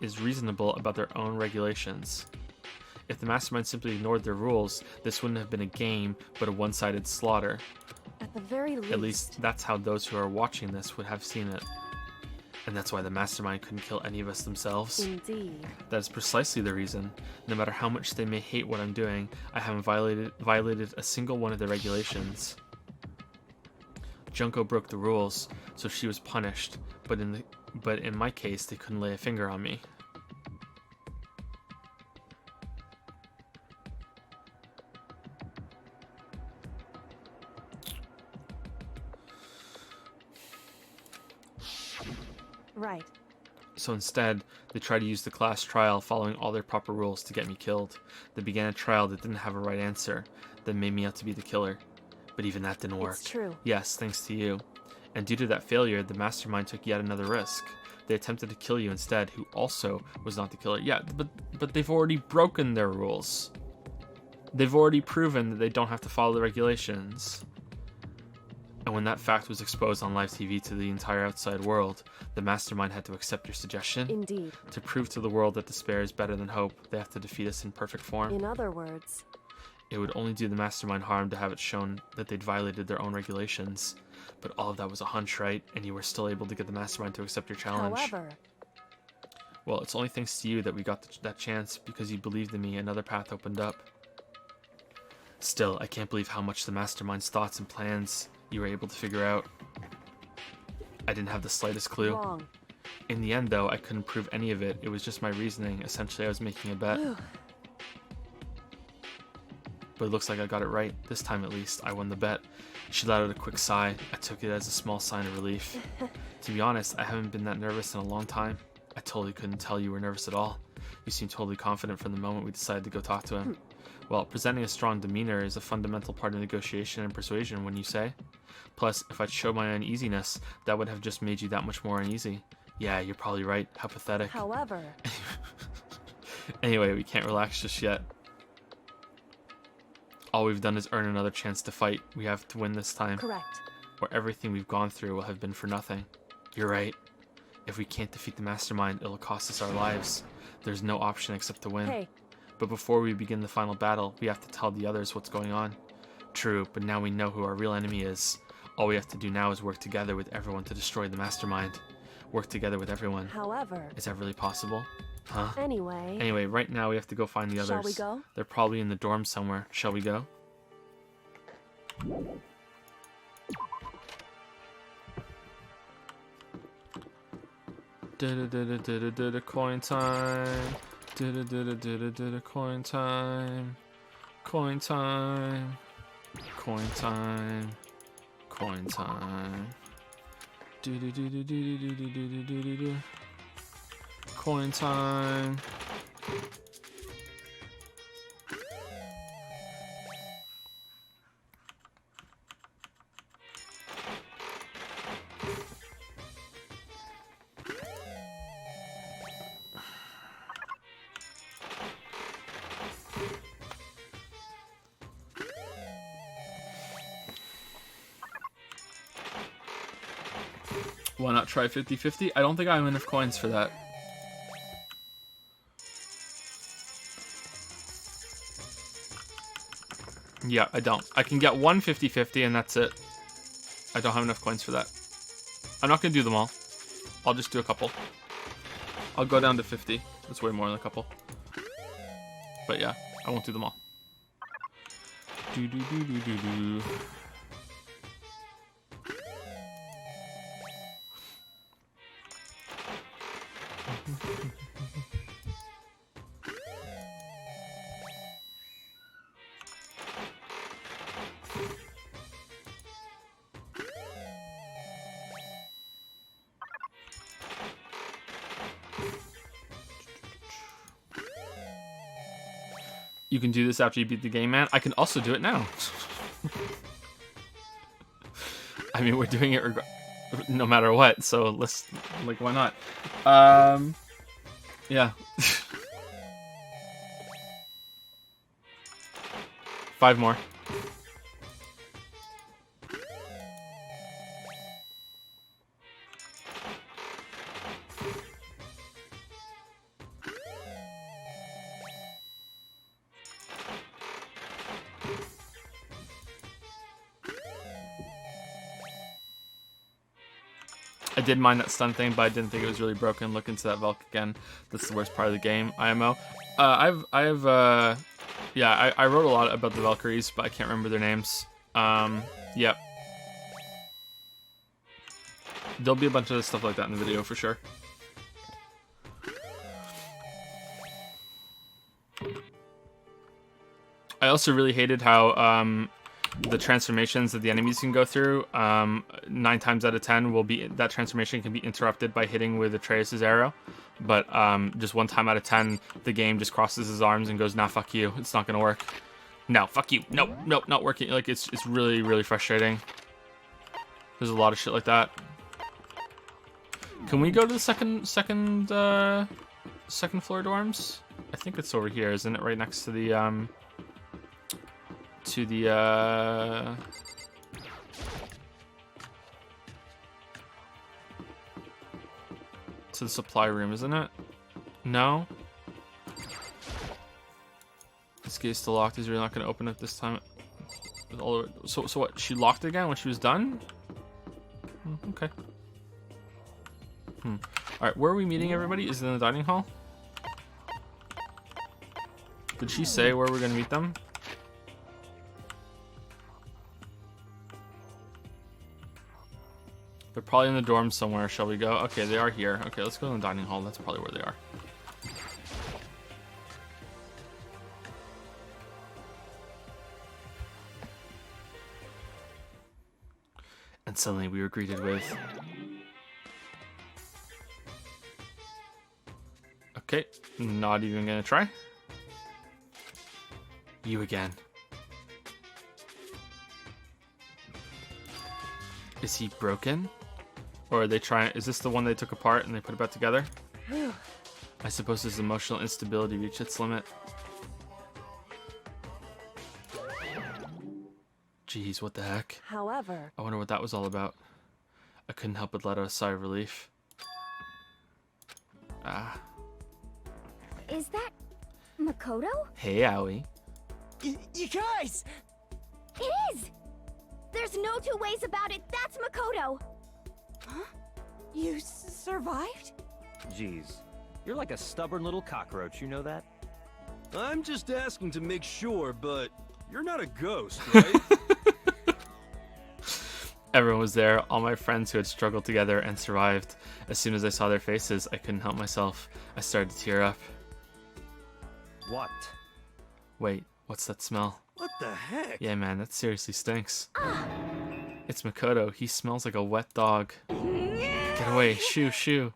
is reasonable about their own regulations. If the mastermind simply ignored their rules, this wouldn't have been a game, but a one-sided slaughter. at the very least, At least that's how those who are watching this would have seen it. And that's why the mastermind couldn't kill any of us themselves. indeed. That is precisely the reason. No matter how much they may hate what I'm doing, I haven't violated a single one of their regulations. Junko broke the rules, so she was punished, but in my case, they couldn't lay a finger on me. Right. So instead, they tried to use the class trial following all their proper rules to get me killed. They began a trial that didn't have a right answer, that made me out to be the killer. But even that didn't work. It's true. Yes, thanks to you. And due to that failure, the mastermind took yet another risk. They attempted to kill you instead, who also was not the killer. Yeah, but they've already broken their rules. They've already proven that they don't have to follow the regulations. And when that fact was exposed on live TV to the entire outside world, the mastermind had to accept your suggestion. Indeed. To prove to the world that despair is better than hope, they have to defeat us in perfect form. In other words, It would only do the mastermind harm to have it shown that they'd violated their own regulations. But all of that was a hunch, right? And you were still able to get the mastermind to accept your challenge. however, Well, it's only thanks to you that we got that chance, because you believed in me. Another path opened up. Still, I can't believe how much the mastermind's thoughts and plans you were able to figure out. I didn't have the slightest clue. wrong. In the end, though, I couldn't prove any of it. It was just my reasoning. Essentially, I was making a bet. But it looks like I got it right. This time, at least, I won the bet. She let out a quick sigh. I took it as a small sign of relief. To be honest, I haven't been that nervous in a long time. I totally couldn't tell you were nervous at all. You seemed totally confident from the moment we decided to go talk to him. Well, presenting a strong demeanor is a fundamental part of negotiation and persuasion, wouldn't you say? Plus, if I'd showed my uneasiness, that would have just made you that much more uneasy. Yeah, you're probably right. How pathetic. However, Anyway, we can't relax just yet. All we've done is earn another chance to fight. We have to win this time, correct. or everything we've gone through will have been for nothing. You're right. If we can't defeat the mastermind, it'll cost us our lives. There's no option except to win. Hey, But before we begin the final battle, we have to tell the others what's going on. True, but now we know who our real enemy is. All we have to do now is work together with everyone to destroy the mastermind. Work together with everyone. however, Is that really possible? Huh? anyway, Anyway, right now we have to go find the others. shall we go? They're probably in the dorm somewhere. Shall we go? Coin time. Coin time. Coin time. Coin time. Coin time. Coin time. Why not try 50-50? I don't think I have enough coins for that. Yeah, I don't. I can get one 50-50 and that's it. I don't have enough coins for that. I'm not going to do them all. I'll just do a couple. I'll go down to 50. That's way more than a couple. But yeah, I won't do them all. Do. You can do this after you beat the game, man. I can also do it now. I mean, we're doing it no matter what, so let's, like, why not? Yeah. 5 more. I did mind that stun thing, but I didn't think it was really broken. Look into that Velk again. That's the worst part of the game. IMO. I wrote a lot about the Valkyries, but I can't remember their names. Yep. There'll be a bunch of stuff like that in the video for sure. I also really hated how the transformations that the enemies can go through, 9 times out of 10 will be that transformation can be interrupted by hitting with Atreus' arrow. But just 1 time out of 10, the game just crosses his arms and goes, "Nah, fuck you. It's not gonna work. No, fuck you. Nope, not working." Like it's really, really frustrating. There's a lot of shit like that. Can we go to the second floor dorms? I think it's over here, isn't it? Right next to the to the supply room, isn't it? No. This gate's still locked. Is really not going to open it this time? So what? She locked it again when she was done? Okay. All right, where are we meeting everybody? Is it in the dining hall? Did she say where we're going to meet them? They're probably in the dorms somewhere. Shall we go? Okay, they are here. Okay, let's go in the dining hall. That's probably where they are. And suddenly we were greeted with... Okay, not even gonna try. You again. Is he broken? Or are they trying... Is this the one they took apart and they put it back together? I suppose his emotional instability reached its limit. Jeez, what the heck? However, I wonder what that was all about. I couldn't help but let out a sigh of relief. Ah. Is that Makoto? Hey, Aoi. You guys! It is! There's no two ways about it. That's Makoto. Huh? You survived? Jeez, you're like a stubborn little cockroach, you know that? I'm just asking to make sure, but you're not a ghost, right? Everyone was there, all my friends who had struggled together and survived. As soon as I saw their faces, I couldn't help myself. I started to tear up. What? Wait, what's that smell? What the heck? Yeah, man, that seriously stinks. It's Makoto. He smells like a wet dog. Get away, shoo, shoo.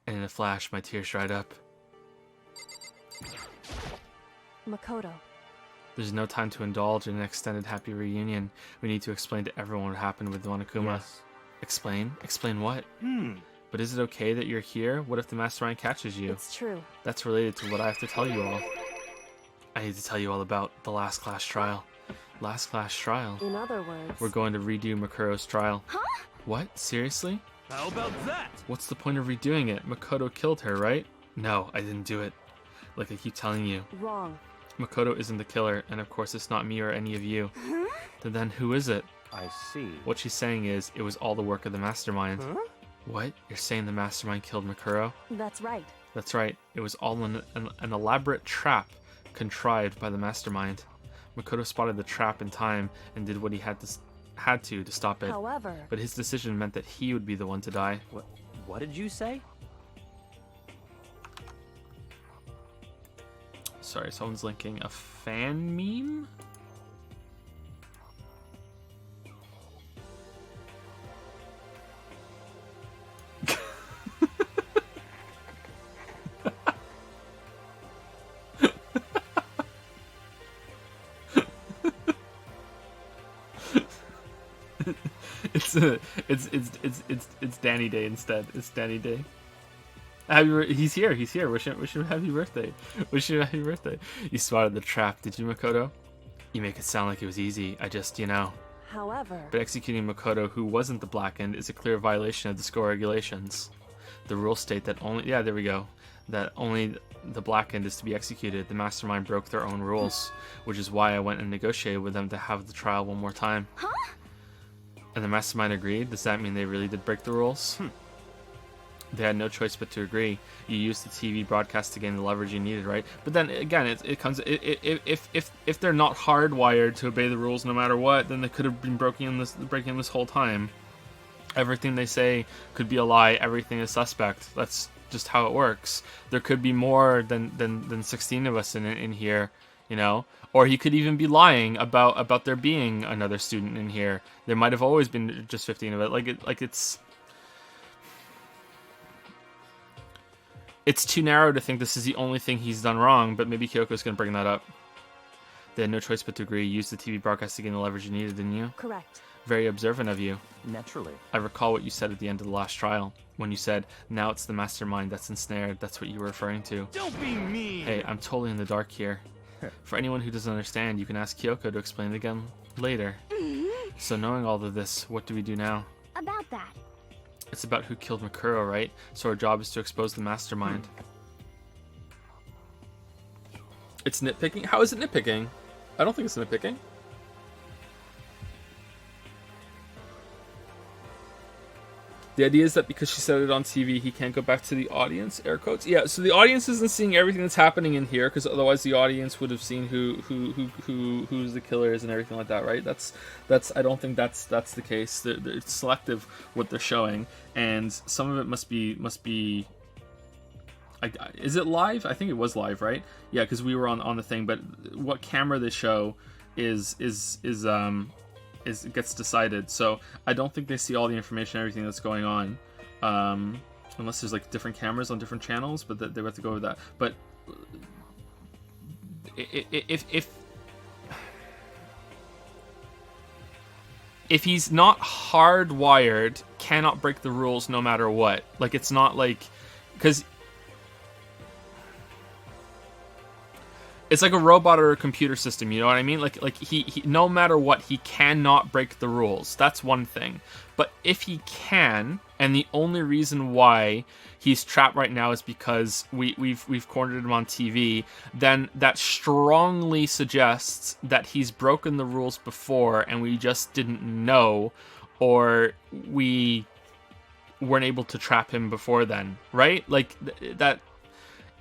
And in a flash, my tears dried up. Makoto. There's no time to indulge in an extended happy reunion. We need to explain to everyone what happened with Monokuma. Yes. Explain? Explain what? But is it okay that you're here? What if the mastermind catches you? It's true. That's related to what I have to tell you all. I need to tell you all about the last class trial. Last class trial? In other words, We're going to redo Makuro's trial. Huh? What? Seriously? How about that? What's the point of redoing it? Makoto killed her, right? No, I didn't do it. Like I keep telling you. wrong. Makoto isn't the killer, and of course it's not me or any of you. Then who is it? I see. What she's saying is, it was all the work of the mastermind. Huh? What? You're saying the mastermind killed Makuro? That's right. That's right. It was all an elaborate trap contrived by the mastermind. Makoto spotted the trap in time and did what he had to stop it. However, But his decision meant that he would be the one to die. What did you say? Sorry, someone's linking a fan meme? It's Danny Day instead. It's Danny Day. He's here. He's here. Wish him happy birthday. Wish him happy birthday. You spotted the trap, did you, Makoto? You make it sound like it was easy. I just, however, But executing Makoto, who wasn't the Blackened, is a clear violation of the school regulations. The rules state that only... Yeah, there we go. That only the Blackened is to be executed. The mastermind broke their own rules, which is why I went and negotiated with them to have the trial one more time. Huh? And the mastermind agreed? Does that mean they really did break the rules? They had no choice but to agree. You used the TV broadcast to gain the leverage you needed, right? But then again, it comes if they're not hardwired to obey the rules no matter what, then they could have been breaking this whole time. Everything they say could be a lie. Everything is suspect. That's just how it works. There could be more than 16 of us in here. you know? Or he could even be lying about there being another student in here. There might have always been just 15 of it. It's too narrow to think this is the only thing he's done wrong, but maybe Kyoko's going to bring that up. They had no choice but to agree. Use the TV broadcast to gain the leverage you needed, didn't you? Correct. Very observant of you. Naturally. I recall what you said at the end of the last trial, when you said, now it's the mastermind that's ensnared. That's what you were referring to. Don't be mean. Hey, I'm totally in the dark here. For anyone who doesn't understand, you can ask Kyoko to explain it again later. So knowing all of this, what do we do now? About that. It's about who killed Makuro, right? So our job is to expose the mastermind. It's nitpicking? How is it nitpicking? I don't think it's nitpicking. The idea is that because she said it on TV, he can't go back to the audience, air quotes. Yeah, so the audience isn't seeing everything that's happening in here, because otherwise the audience would have seen who's the killer is and everything like that, right? That's I don't think that's the case. It's selective what they're showing, and some of it must be. Is it live? I think it was live, right? Yeah, because we were on the thing. But what camera they show gets decided. So I don't think they see all the information, everything that's going on, unless there's like different cameras on different channels. But they have to go over that. But if he's not hardwired, cannot break the rules no matter what. Like, it's not like, because it's like a robot or a computer system, you know what I mean? Like he no matter what, he cannot break the rules. That's one thing. But if he can, and the only reason why he's trapped right now is because we've cornered him on TV, then that strongly suggests that he's broken the rules before and we just didn't know, or we weren't able to trap him before then, right? Like that.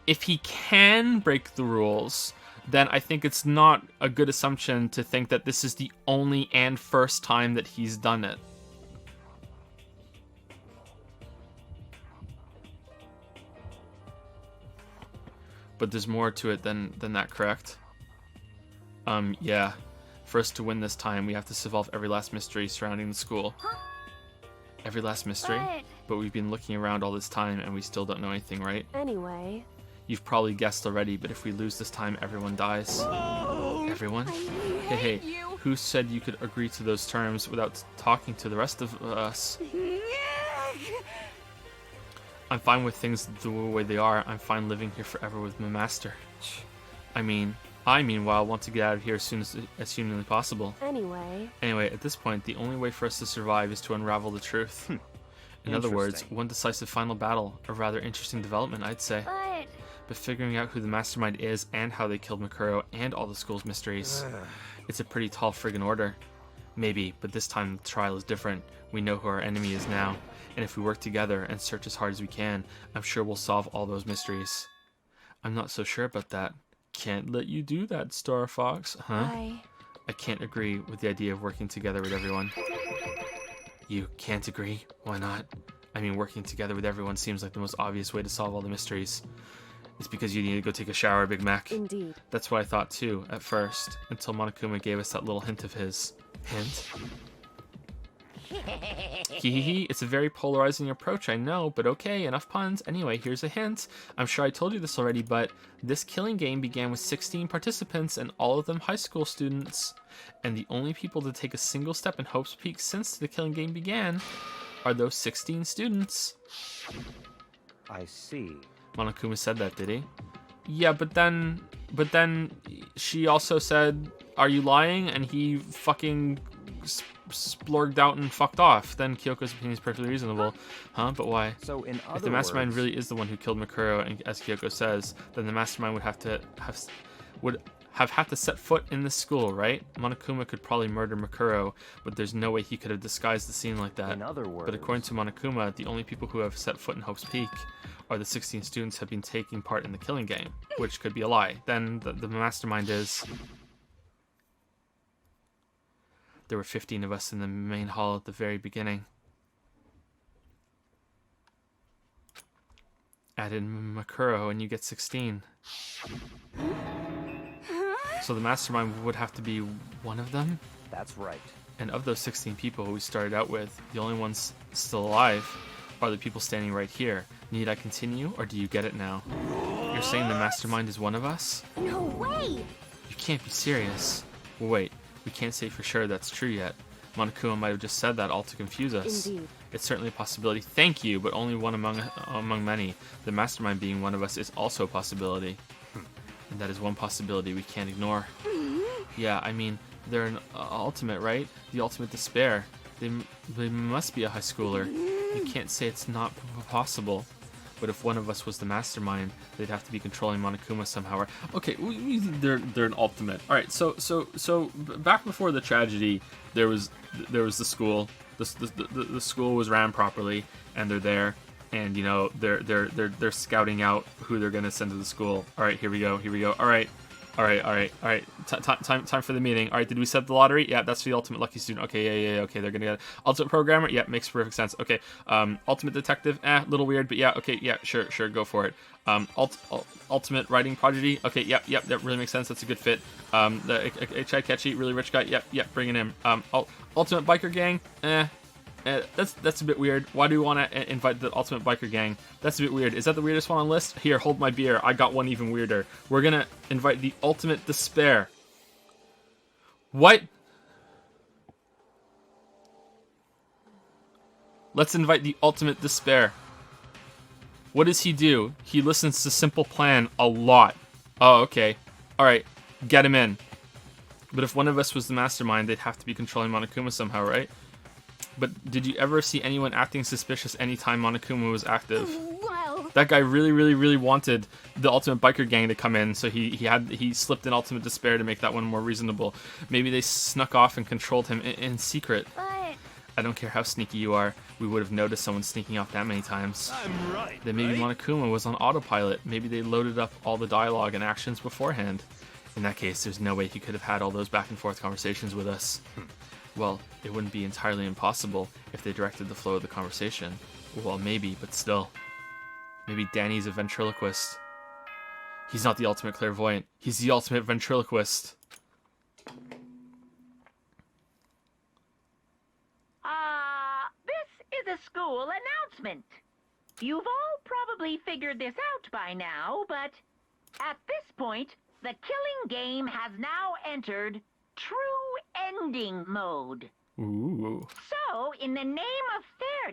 If he can break the rules, then I think it's not a good assumption to think that this is the only and first time that he's done it. But there's more to it than that, correct? Yeah. For us to win this time, we have to solve every last mystery surrounding the school. Every last mystery? But we've been looking around all this time and we still don't know anything, right? Anyway. You've probably guessed already, but if we lose this time, everyone dies. Oh, Everyone? Hey, who said you could agree to those terms without talking to the rest of us? I'm fine with things the way they are. I'm fine living here forever with my master. I meanwhile want to get out of here as humanly possible. Anyway, at this point, the only way for us to survive is to unravel the truth. In other words, one decisive final battle. A rather interesting development, I'd say. But figuring out who the mastermind is and how they killed Makuro and all the school's mysteries. It's a pretty tall friggin' order. Maybe, but this time the trial is different. We know who our enemy is now. And if we work together and search as hard as we can, I'm sure we'll solve all those mysteries. I'm not so sure about that. Can't let you do that, Star Fox. Huh? I can't agree with the idea of working together with everyone. You can't agree? Why not? I mean, working together with everyone seems like the most obvious way to solve all the mysteries. It's because you need to go take a shower, Big Mac. Indeed. That's what I thought too, at first, until Monokuma gave us that little hint of his. Hint? Hehehe, it's a very polarizing approach, I know, but okay, enough puns. Anyway, here's a hint. I'm sure I told you this already, but this killing game began with 16 participants and all of them high school students. And the only people to take a single step in Hope's Peak since the killing game began are those 16 students. I see. Monokuma said that, did he? Yeah, but then she also said, "Are you lying?" And he fucking splurged out and fucked off. Then Kyoko's opinion is perfectly reasonable. Huh? But why? So in other If the mastermind words, really is the one who killed Makuro, and as Kyoko says, then the mastermind would have had to set foot in this school, right? Monokuma could probably murder Makuro, but there's no way he could have disguised the scene like that. In other words, But according to Monokuma, the only people who have set foot in Hope's Peak are the 16 students who have been taking part in the killing game, which could be a lie. Then the mastermind is... There were 15 of us in the main hall at the very beginning. Add in Makuro and you get 16. So the mastermind would have to be one of them? That's right. And of those 16 people who we started out with, the only ones still alive are the people standing right here. Need I continue, or do you get it now? You're saying the mastermind is one of us? No way! You can't be serious. Well, wait, we can't say for sure that's true yet. Monokuma might have just said that all to confuse us. Indeed. It's certainly a possibility. Thank you, but only one among many. The mastermind being one of us is also a possibility. And that is one possibility we can't ignore. Yeah, I mean, they're an ultimate, right? The ultimate despair. They must be a high schooler. You can't say it's not possible. But if one of us was the mastermind, they'd have to be controlling Monokuma somehow. Okay, they're an ultimate. All right, so back before the tragedy, there was the school. The school was ran properly, and they're there, and you know they're scouting out who they're gonna send to the school. All right, here we go. All right. Time for the meeting. All right, did we set the lottery? Yeah, that's for the ultimate lucky student. Okay, yeah. Okay, they're gonna get it. Ultimate programmer. Yeah, makes perfect sense. Okay, ultimate detective. Little weird, but yeah. Okay, yeah, sure, go for it. Ultimate writing prodigy. Okay, yep, that really makes sense. That's a good fit. The Catchy, really rich guy. Yep, bring it in. Ultimate biker gang. That's a bit weird. Why do we want to invite the ultimate biker gang? That's a bit weird. Is that the weirdest one on the list? Here, hold my beer. I got one even weirder. We're gonna invite the ultimate despair. What? Let's invite the ultimate despair. What does he do? He listens to Simple Plan a lot. Oh, okay. Alright, get him in. But if one of us was the mastermind, they'd have to be controlling Monokuma somehow, right? But did you ever see anyone acting suspicious anytime Monokuma was active? Well, That guy really wanted the Ultimate Biker Gang to come in, so he slipped in Ultimate Despair to make that one more reasonable. Maybe they snuck off and controlled him in secret. but I don't care how sneaky you are, we would have noticed someone sneaking off that many times. I'm right. Then maybe Monokuma was on autopilot. Maybe they loaded up all the dialogue and actions beforehand. In that case, there's no way he could have had all those back and forth conversations with us. Well, it wouldn't be entirely impossible if they directed the flow of the conversation. Well, maybe, but still. Maybe Danny's a ventriloquist. He's not the ultimate clairvoyant. He's the ultimate ventriloquist. This is a school announcement. You've all probably figured this out by now, but at this point, the killing game has now entered true ending mode. Ooh. So, in the name of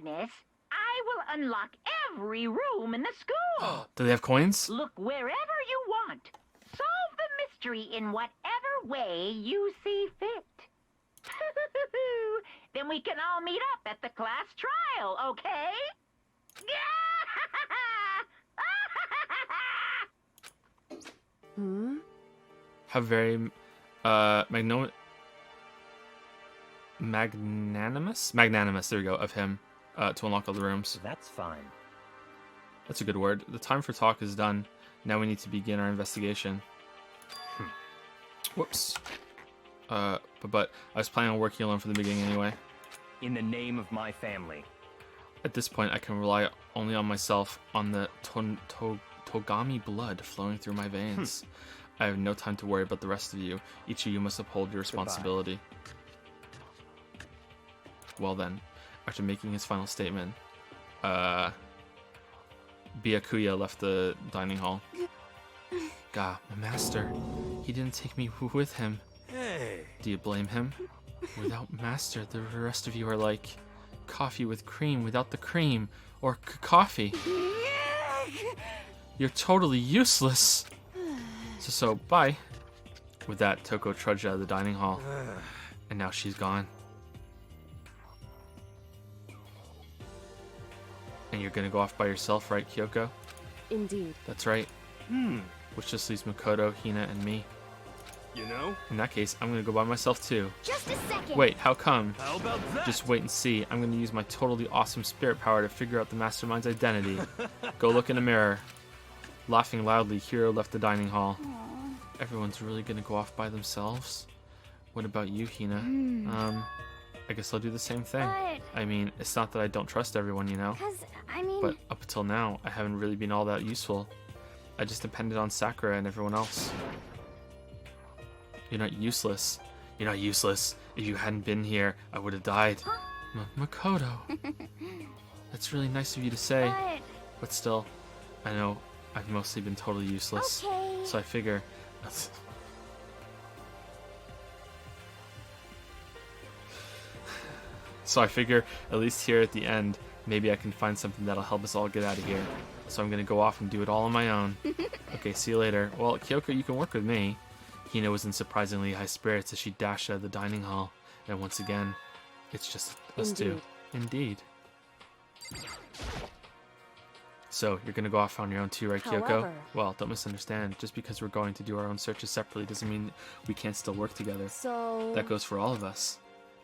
fairness, I will unlock every room in the school. Do they have coins? Look wherever you want. Solve the mystery in whatever way you see fit. Then we can all meet up at the class trial, okay? How very magnanimous, there we go, of him to unlock all the rooms. That's fine. That's a good word. The time for talk is done. Now we need to begin our investigation. Whoops. But I was planning on working alone from the beginning anyway. In the name of my family. At this point, I can rely only on myself, on the Togami blood flowing through my veins. I have no time to worry about the rest of you. Each of you must uphold your responsibility. Well then, after making his final statement, Byakuya left the dining hall. Gah, my master. He didn't take me with him. Hey. Do you blame him? Without master, the rest of you are like coffee with cream without the cream, or coffee. You're totally useless. So bye. With that, Toko trudged out of the dining hall, and now she's gone. And you're gonna go off by yourself, right, Kyoko? Indeed. That's right. Which just leaves Makoto, Hina, and me. You know? In that case, I'm gonna go by myself too. just a second. Wait, how come? How about that? Just wait and see. I'm gonna use my totally awesome spirit power to figure out the mastermind's identity. Go look in a mirror. Laughing loudly, Hiro left the dining hall. Everyone's really gonna go off by themselves? What about you, Hina? I guess I'll do the same thing. But, I mean, it's not that I don't trust everyone, you know? But up until now, I haven't really been all that useful. I just depended on Sakura and everyone else. You're not useless. You're not useless. If you hadn't been here, I would have died. Makoto. That's really nice of you to say. But still, I know I've mostly been totally useless. Okay. So I figure... So I figure, at least here at the end, maybe I can find something that'll help us all get out of here. So I'm gonna go off and do it all on my own. Okay, see you later. Well, Kyoko, you can work with me. Hina was in surprisingly high spirits as she dashed out of the dining hall. And once again, it's just us two. Indeed. So, you're gonna go off on your own too, right, Kyoko? However- Well, don't misunderstand. Just because we're going to do our own searches separately doesn't mean we can't still work together. So... That goes for all of us.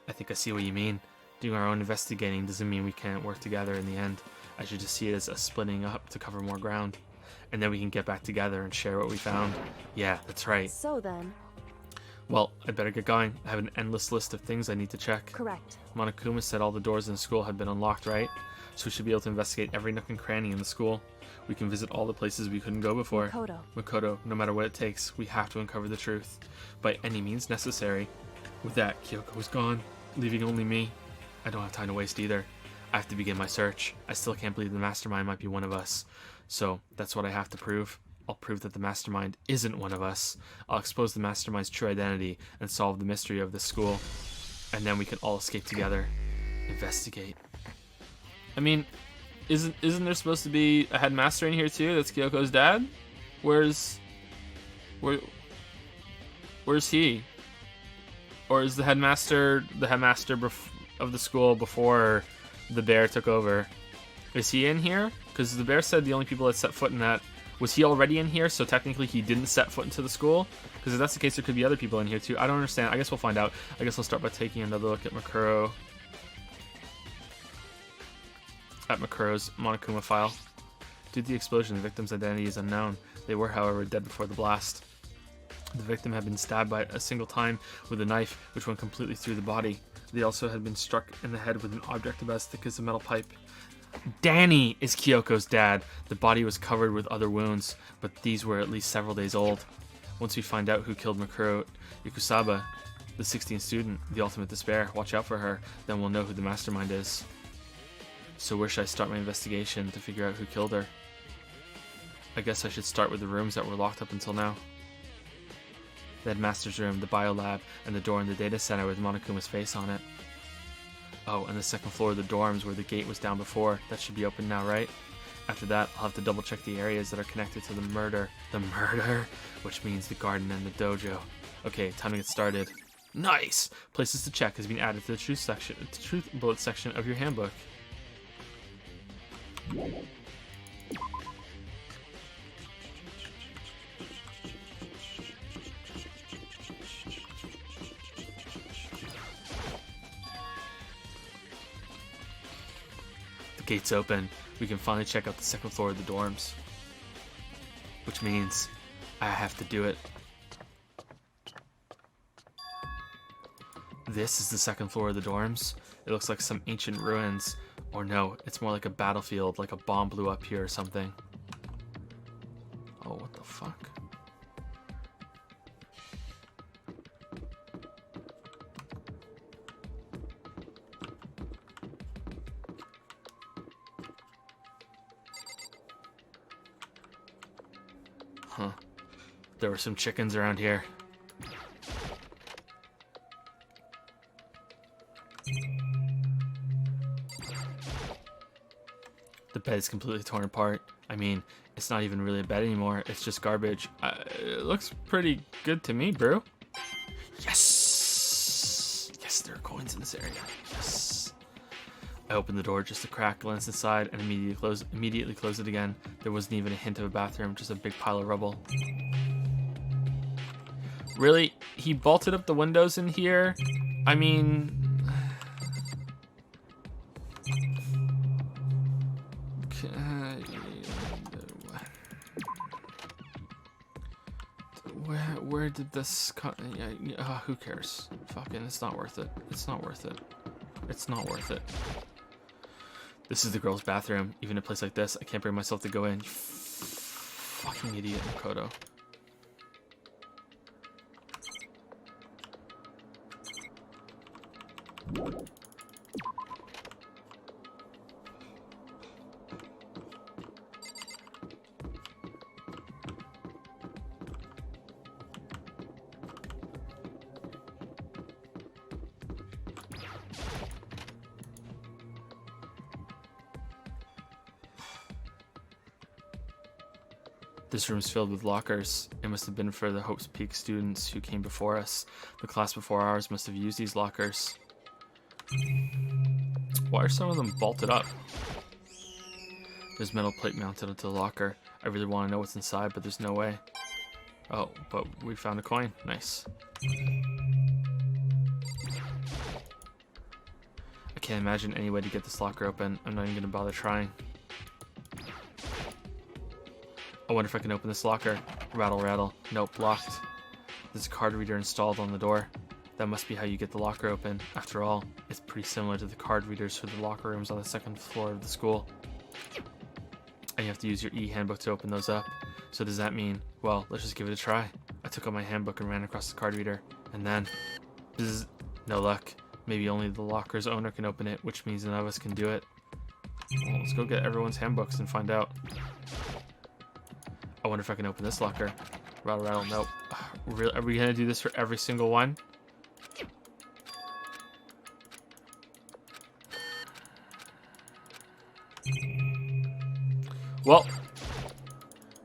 I think I see what you mean. Doing our own investigating doesn't mean we can't work together in the end. I should just see it as us splitting up to cover more ground. And then we can get back together and share what we found. Yeah, that's right. So then... Well, I better get going. I have an endless list of things I need to check. Correct. Monokuma said all the doors in the school had been unlocked, right? So we should be able to investigate every nook and cranny in the school. We can visit all the places we couldn't go before. Makoto, no matter what it takes, we have to uncover the truth. By any means necessary. With that, Kyoko was gone, leaving only me. I don't have time to waste either. I have to begin my search. I still can't believe the mastermind might be one of us. So, that's what I have to prove. I'll prove that the mastermind isn't one of us. I'll expose the mastermind's true identity and solve the mystery of this school. And then we can all escape together. Investigate. I mean, isn't there supposed to be a headmaster in here too? That's Kyoko's dad? Where's he? Or is the headmaster of the school before the bear took over? Is he in here? Because the bear said the only people that set foot in that... Was he already in here, so technically he didn't set foot into the school? Because if that's the case, there could be other people in here too. I don't understand. I guess we'll find out. I guess I'll start by taking another look at Makuro's Monokuma file. Due to the explosion, the victim's identity is unknown. They were, however, dead before the blast. The victim had been stabbed by a single time with a knife, which went completely through the body. They also had been struck in the head with an object about as thick as a metal pipe. Danny is Kyoko's dad. The body was covered with other wounds, but these were at least several days old. Once we find out who killed Makuro Yakusaba, the 16th student, the ultimate despair, watch out for her, then we'll know who the mastermind is. So where should I start my investigation to figure out who killed her? I guess I should start with the rooms that were locked up until now. The headmaster's room, the biolab, and the door in the data center with Monokuma's face on it. Oh, and the second floor of the dorms where the gate was down before. That should be open now, right? After that, I'll have to double check the areas that are connected to the murder. The murder? Which means the garden and the dojo. Okay, time to get started. Nice! Places to check has been added to the truth bullet section of your handbook. The gate's open. We can finally check out the second floor of the dorms. Which means I have to do it. This is the second floor of the dorms. It looks like some ancient ruins. Or no, it's more like a battlefield, like a bomb blew up here or something. Oh, what the fuck? Huh. There were some chickens around here. The bed is completely torn apart. I mean, it's not even really a bed anymore. It's just garbage. It looks pretty good to me, bro. Yes! Yes, there are coins in this area. Yes. I opened the door just a crack, glanced inside, and immediately closed it again. There wasn't even a hint of a bathroom, just a big pile of rubble. Really? He bolted up the windows in here? I mean... Where did this who cares? Fucking, it's not worth it. It's not worth it. It's not worth it. This is the girls' bathroom. Even a place like this, I can't bring myself to go in. You fucking idiot, Makoto. This room's filled with lockers. It must have been for the Hope's Peak students who came before us. The class before ours must have used these lockers. Why are some of them bolted up? There's metal plate mounted onto the locker. I really want to know what's inside, but there's no way. Oh, but we found a coin. Nice. I can't imagine any way to get this locker open. I'm not even going to bother trying. I wonder if I can open this locker. Rattle, rattle. Nope, locked. There's a card reader installed on the door. That must be how you get the locker open. After all, it's pretty similar to the card readers for the locker rooms on the second floor of the school. And you have to use your e-handbook to open those up. So does that mean, well, let's just give it a try. I took out my handbook and ran across the card reader. And then, bzz, no luck. Maybe only the locker's owner can open it, which means none of us can do it. Well, let's go get everyone's handbooks and find out. I wonder if I can open this locker. Rattle, rattle, nope. Really, are we gonna do this for every single one? Well,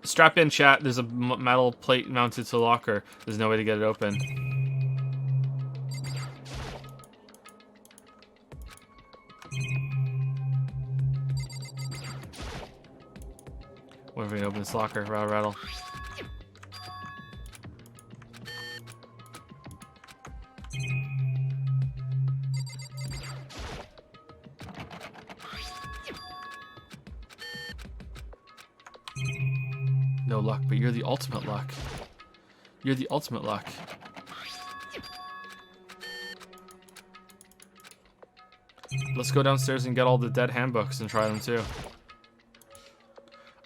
strap in, chat. There's a metal plate mounted to the locker. There's no way to get it open. What if we can open this locker? Rattle, rattle. No luck, but you're the ultimate luck. You're the ultimate luck. Let's go downstairs and get all the dead handbooks and try them too.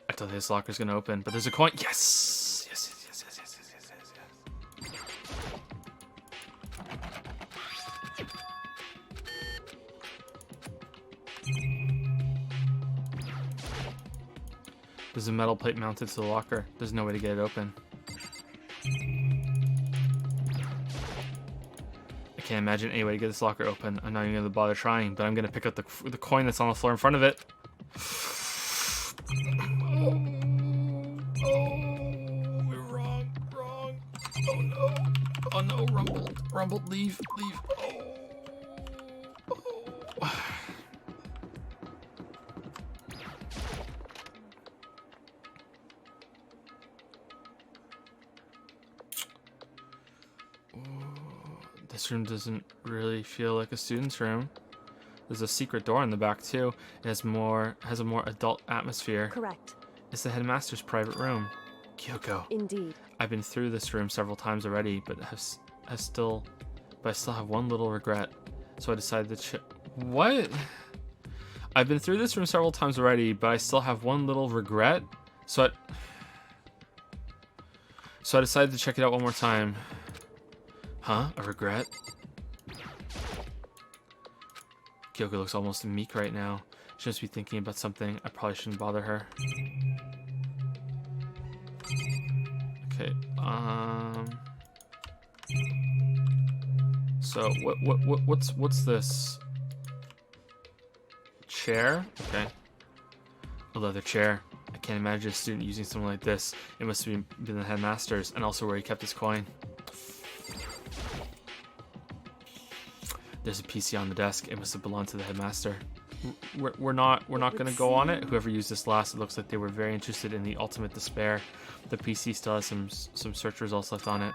I don't think this locker's gonna open, but there's a coin. Yes! Yes, yes, yes, yes, yes, yes, yes, yes. There's a metal plate mounted to the locker. There's no way to get it open. I can't imagine any way to get this locker open. I'm not even gonna bother trying, but I'm gonna pick up the coin that's on the floor in front of it. Oh no, rumbled, leave. Oh. This room doesn't really feel like a student's room. There's a secret door in the back too. It has a more adult atmosphere. Correct. It's the headmaster's private room. Kyoko. Indeed. I've been through this room several times already, but I still have one little regret. So I decided to what? I've been through this room several times already, but I still have one little regret. So I decided to check it out one more time. Huh? A regret? Kyoko looks almost meek right now. She must be thinking about something. I probably shouldn't bother her. Okay, so what's this? Chair? Okay. A leather chair. I can't imagine a student using something like this. It must have been the headmaster's, and also where he kept his coin. There's a PC on the desk. It must have belonged to the headmaster. We're not gonna go on it. Whoever used this last, it looks like they were very interested in the ultimate despair. The PC still has some search results left on it.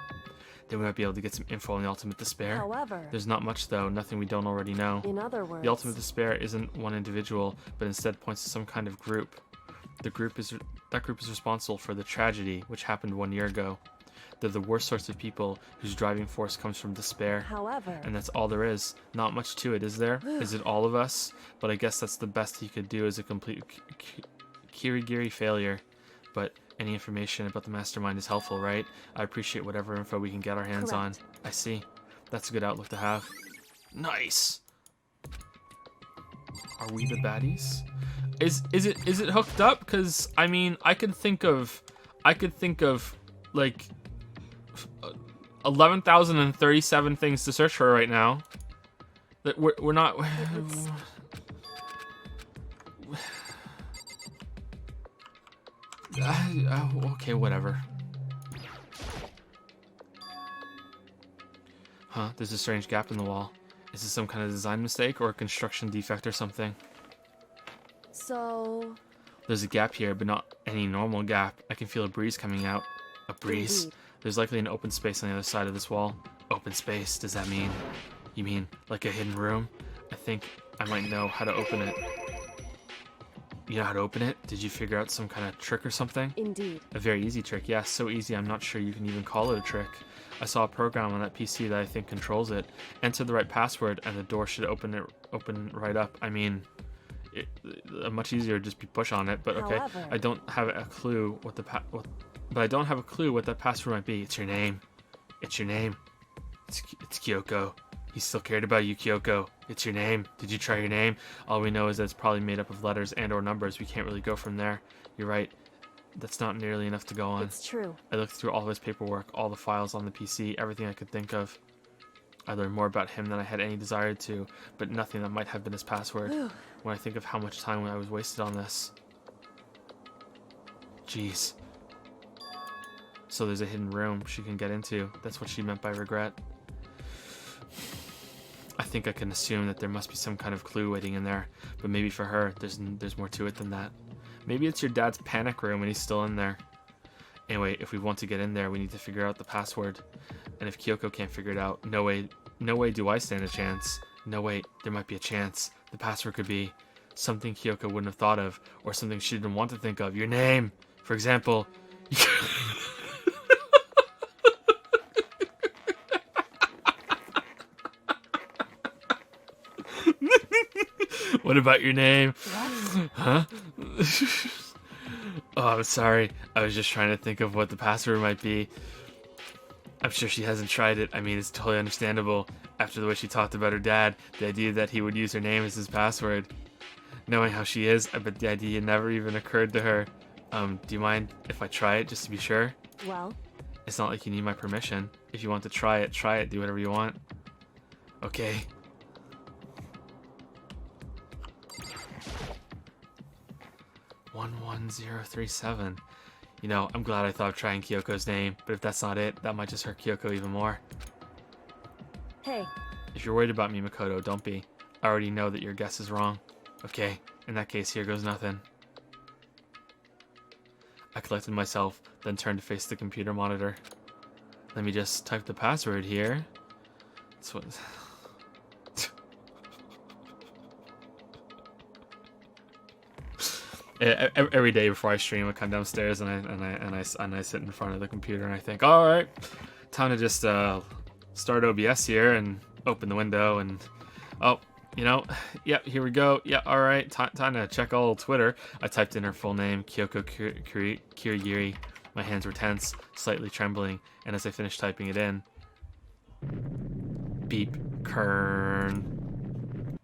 Then we might be able to get some info on the ultimate despair. However, There's not much though, nothing we don't already know. in other words, The ultimate despair isn't one individual, but instead points to some kind of group. That group is responsible for the tragedy which happened 1 year ago. They're the worst sorts of people whose driving force comes from despair. however, And that's all there is. Not much to it, is there? Is it all of us? But I guess that's the best he could do as a complete kirigiri failure. But any information about the mastermind is helpful, right? I appreciate whatever info we can get our hands on. Correct. I see. That's a good outlook to have. Nice! Are we the baddies? Is it hooked up? Because I mean, I could think of like 11,037 things to search for right now. That we're not. Okay, whatever. Huh? There's a strange gap in the wall. Is this some kind of design mistake or a construction defect or something? So... There's a gap here, but not any normal gap. I can feel a breeze coming out. A breeze? Indeed. There's likely an open space on the other side of this wall. Open space, does that mean? You mean like a hidden room? I think I might know how to open it. You know how to open it? Did you figure out some kind of trick or something? Indeed. A very easy trick, yeah, so easy I'm not sure you can even call it a trick. I saw a program on that PC that I think controls it. Enter the right password and the door should open right up. I mean, much easier to just be push on it, but okay. However, I don't have a clue what that password might be. It's your name. It's your name. It's Kyoko. He still cared about you, Kyoko. It's your name. Did you try your name? All we know is that it's probably made up of letters and or numbers. We can't really go from there. You're right. That's not nearly enough to go on. it's true. I looked through all of his paperwork, all the files on the PC, everything I could think of. I learned more about him than I had any desire to, but nothing that might have been his password. When I think of how much time I was wasted on this. Jeez. So there's a hidden room she can get into. That's what she meant by regret. I think I can assume that there must be some kind of clue waiting in there, but maybe for her, there's more to it than that. Maybe it's your dad's panic room and he's still in there. Anyway, if we want to get in there, we need to figure out the password. And if Kyoko can't figure it out, no way do I stand a chance. No, wait, there might be a chance. The password could be something Kyoko wouldn't have thought of, or something she didn't want to think of. Your name, for example. What about your name? Huh? Oh, I'm sorry. I was just trying to think of what the password might be. I'm sure she hasn't tried it. I mean, it's totally understandable. After the way she talked about her dad, the idea that he would use her name as his password. Knowing how she is, I bet the idea never even occurred to her. Do you mind if I try it just to be sure? Well, It's not like you need my permission. If you want to try it, do whatever you want. Okay. "11037. You know, I'm glad I thought of trying Kyoko's name, but if that's not it, that might just hurt Kyoko even more. hey, If you're worried about me, Makoto, don't be. I already know that your guess is wrong. Okay, in that case, here goes nothing." I collected myself, then turned to face the computer monitor. Let me just type the password here. That's what... Every day before I stream, I come downstairs and I sit in front of the computer and I think, all right, time to just start OBS here and open the window and yeah, here we go. Yeah, all right, time to check all Twitter. I typed in her full name, Kyoko Kirigiri. My hands were tense, slightly trembling, and as I finished typing it in, beep, Kern.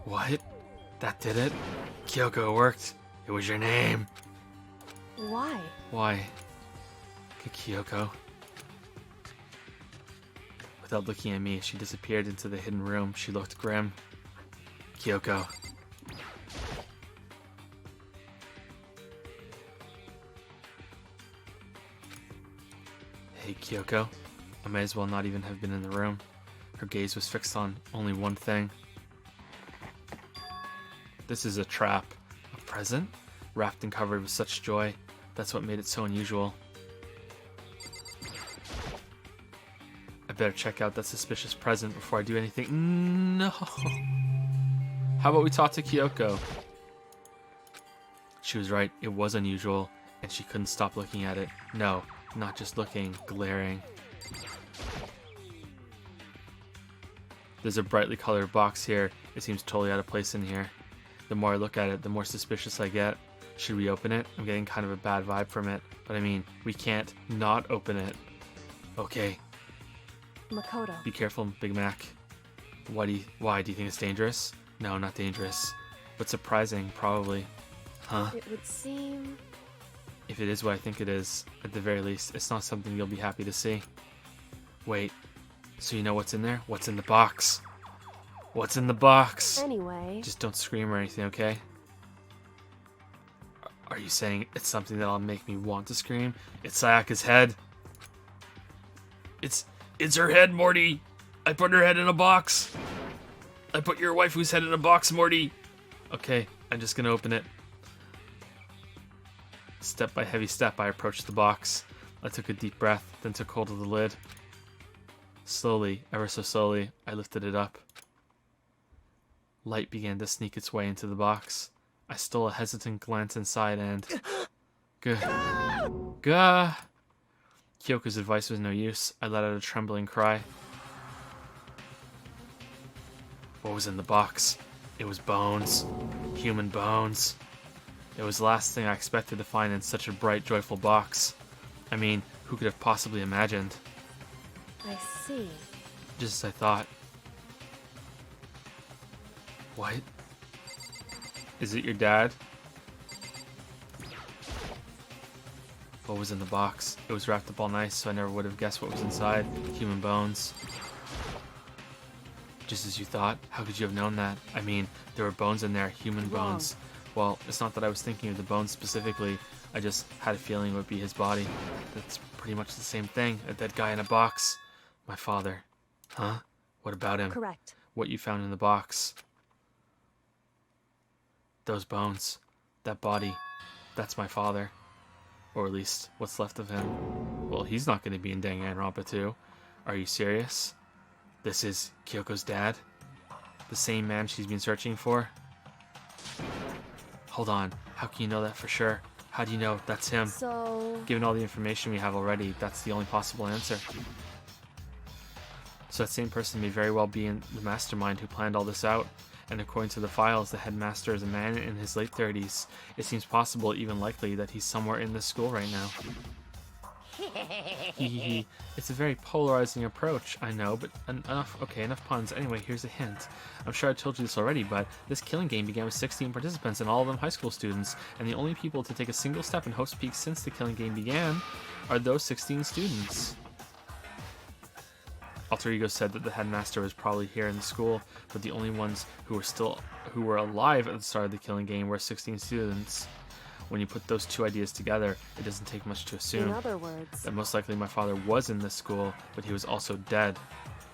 What? That did it? Kyoko, it worked. It was your name. why? Why? Kyoko. Without looking at me, she disappeared into the hidden room. She looked grim. Kyoko. Hey, Kyoko. I may as well not even have been in the room. Her gaze was fixed on only one thing. This is a trap. A present? Wrapped and covered with such joy. That's what made it so unusual. I better check out that suspicious present before I do anything. No. How about we talk to Kyoko? She was right. It was unusual, and she couldn't stop looking at it. No, not just looking, glaring. There's a brightly colored box here. It seems totally out of place in here. The more I look at it, the more suspicious I get. Should we open it? I'm getting kind of a bad vibe from it. But I mean, we can't not open it. Okay. Makoto. Be careful, Big Mac. Why do you think it's dangerous? No, not dangerous. But surprising, probably. Huh? It would seem... If it is what I think it is, at the very least, it's not something you'll be happy to see. Wait, so you know what's in there? What's in the box? What's in the box? Anyway... Just don't scream or anything, okay? Are you saying it's something that'll make me want to scream? It's Sayaka's head. It's her head, Morty. I put her head in a box. I put your waifu's head in a box, Morty. Okay, I'm just gonna open it. Step by heavy step, I approached the box. I took a deep breath, then took hold of the lid. Slowly, ever so slowly, I lifted it up. Light began to sneak its way into the box. I stole a hesitant glance inside and... Gah! Kyoko's advice was no use. I let out a trembling cry. What was in the box? It was bones. Human bones. It was the last thing I expected to find in such a bright, joyful box. I mean, who could have possibly imagined? I see. Just as I thought. What? Is it your dad? What was in the box? It was wrapped up all nice, so I never would have guessed what was inside. Human bones. Just as you thought? How could you have known that? I mean, there were bones in there, human bones. Well, it's not that I was thinking of the bones specifically. I just had a feeling it would be his body. That's pretty much the same thing. A dead guy in a box. My father. Huh? What about him? Correct. What you found in the box. Those bones. That body. That's my father. Or at least, what's left of him. Well, he's not going to be in Danganronpa 2. Are you serious? This is Kyoko's dad? The same man she's been searching for? Hold on. How can you know that for sure? How do you know that's him? So... Given all the information we have already, that's the only possible answer. So that same person may very well be in the mastermind who planned all this out. And according to the files, the headmaster is a man in his late 30s. It seems possible, even likely, that he's somewhere in this school right now. Hehehe. It's a very polarizing approach, I know, but enough puns. Anyway, here's a hint. I'm sure I told you this already, but this killing game began with 16 participants and all of them high school students, and the only people to take a single step in Hope's Peak since the killing game began are those 16 students. Alter Ego said that the headmaster was probably here in the school, but the only ones who were alive at the start of the killing game were 16 students. When you put those two ideas together, it doesn't take much to assume In other words... that most likely my father was in this school, but he was also dead.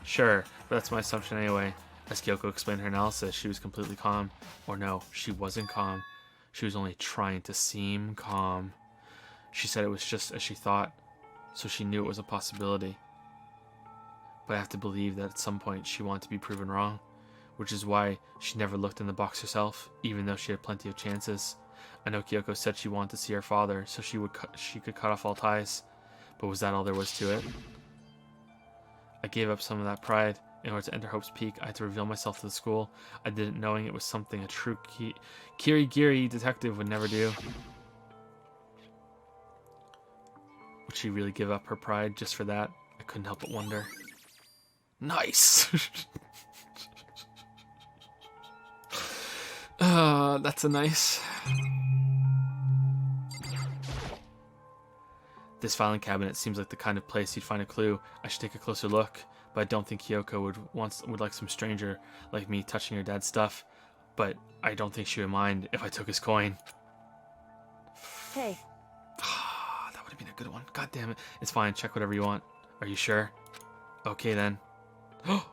Sure, but that's my assumption anyway. As Kyoko explained her analysis, she was completely calm. Or no, she wasn't calm. She was only trying to seem calm. She said it was just as she thought, so she knew it was a possibility. But I have to believe that at some point she wanted to be proven wrong, which is why she never looked in the box herself, even though she had plenty of chances. I know Kyoko said she wanted to see her father, so she could cut off all ties. But was that all there was to it? I gave up some of that pride. In order to enter Hope's Peak, I had to reveal myself to the school. I did it knowing it was something a true Kirigiri detective would never do. Would she really give up her pride just for that? I couldn't help but wonder. Nice! That's a nice... This filing cabinet seems like the kind of place you'd find a clue. I should take a closer look, but I don't think Kyoko would like some stranger like me touching her dad's stuff. But I don't think she would mind if I took his coin. Hey. That would have been a good one. God damn it. It's fine. Check whatever you want. Are you sure? Okay then.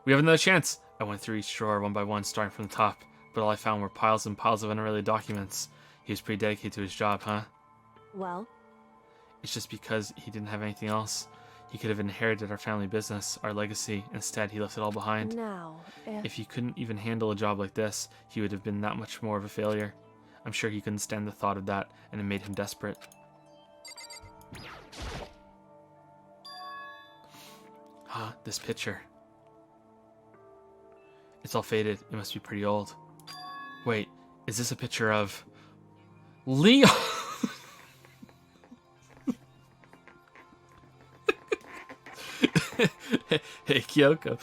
We have another chance! I went through each drawer one by one, starting from the top, but all I found were piles and piles of unrelated documents. He was pretty dedicated to his job, huh? Well? It's just because he didn't have anything else. He could have inherited our family business, our legacy. Instead, he left it all behind. Now, if he couldn't even handle a job like this, he would have been that much more of a failure. I'm sure he couldn't stand the thought of that, and it made him desperate. Huh, this picture. It's all faded. It must be pretty old. Wait, is this a picture of... Leo? Hey, Kyoko.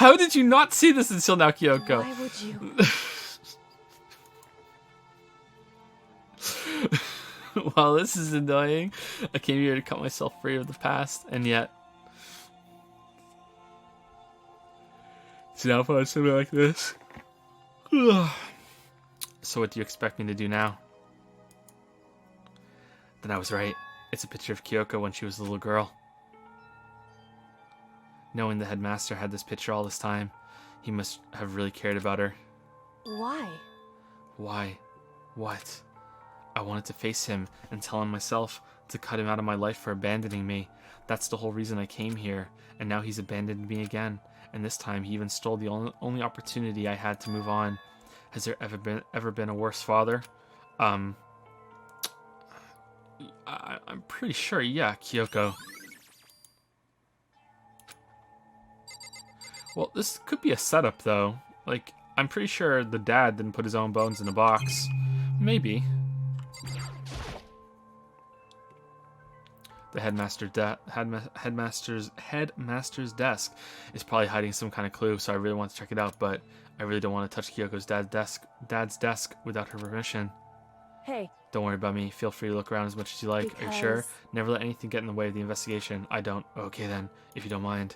How did you not see this until now, Kyoko? Why would you? Well, this is annoying. I came here to cut myself free of the past, and yet... to now find something like this. So what do you expect me to do now? Then I was right. It's a picture of Kyoko when she was a little girl. Knowing the headmaster had this picture all this time, he must have really cared about her. Why? Why? What? I wanted to face him and tell him myself to cut him out of my life for abandoning me. That's the whole reason I came here, and now he's abandoned me again. And this time he even stole the only opportunity I had to move on. Has there ever been a worse father? I'm pretty sure, yeah, Kyoko. Well, this could be a setup, though. Like, I'm pretty sure the dad didn't put his own bones in a box. Maybe. The headmaster's desk is probably hiding some kind of clue, so I really want to check it out, but I really don't want to touch Kyoko's dad's desk without her permission. Hey. Don't worry about me. Feel free to look around as much as you like. Are you sure? Because- Never let anything get in the way of the investigation. I don't. Okay then, if you don't mind.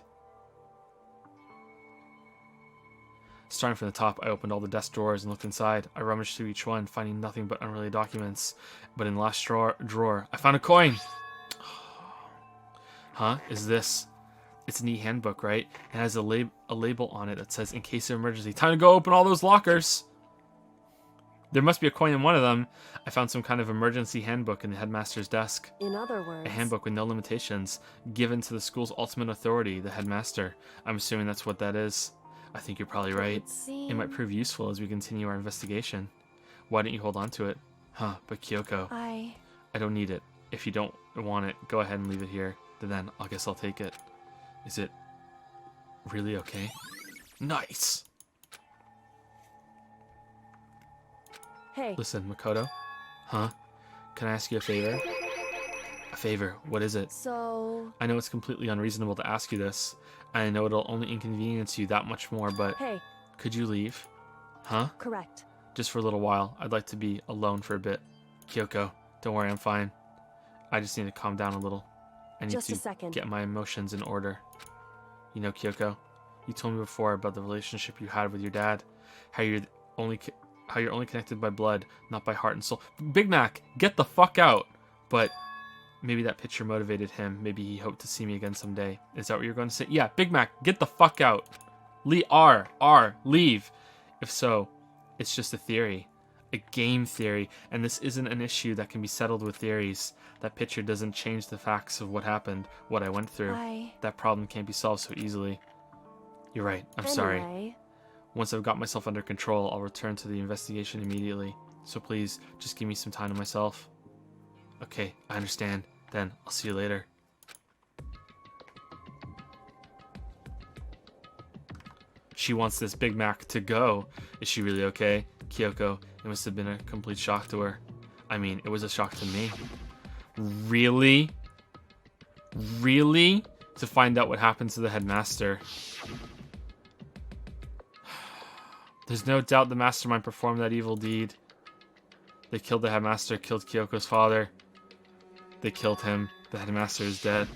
Starting from the top, I opened all the desk drawers and looked inside. I rummaged through each one, finding nothing but unrelated documents. But in the last drawer, I found a coin! Huh? Is this... It's an e-handbook, right? It has a label on it that says, in case of emergency. Time to go open all those lockers! There must be a coin in one of them. I found some kind of emergency handbook in the headmaster's desk. In other words... A handbook with no limitations, given to the school's ultimate authority, the headmaster. I'm assuming that's what that is. I think you're probably right. It might prove useful as we continue our investigation. Why don't you hold on to it? Huh, but Kyoko... I don't need it. If you don't want it, go ahead and leave it here. Then I guess I'll take it. Is it really okay? Nice! Hey. Listen, Makoto. Huh? Can I ask you a favor? A favor? What is it? So... I know it's completely unreasonable to ask you this. I know it'll only inconvenience you that much more, but... Hey. Could you leave? Huh? Correct. Just for a little while. I'd like to be alone for a bit. Kyoko, don't worry, I'm fine. I just need to calm down a little. I need to get my emotions in order. You know, Kyoko, you told me before about the relationship you had with your dad. How you're only connected by blood, not by heart and soul. Big Mac, get the fuck out! But maybe that picture motivated him. Maybe he hoped to see me again someday. Is that what you're going to say? Yeah, Big Mac, get the fuck out! Leave! If so, it's just a theory. A game theory, and this isn't an issue that can be settled with theories. That picture doesn't change the facts of what happened, what I went through. That problem can't be solved so easily. You're right, I'm sorry. Once I've got myself under control, I'll return to the investigation immediately. So please, just give me some time to myself. Okay, I understand. Then, I'll see you later. She wants this Big Mac to go. Is she really okay? Kyoko, it must have been a complete shock to her. I mean, it was a shock to me. Really? Really? To find out what happened to the headmaster. There's no doubt the mastermind performed that evil deed. They killed the headmaster, killed Kyoko's father. They killed him. The headmaster is dead.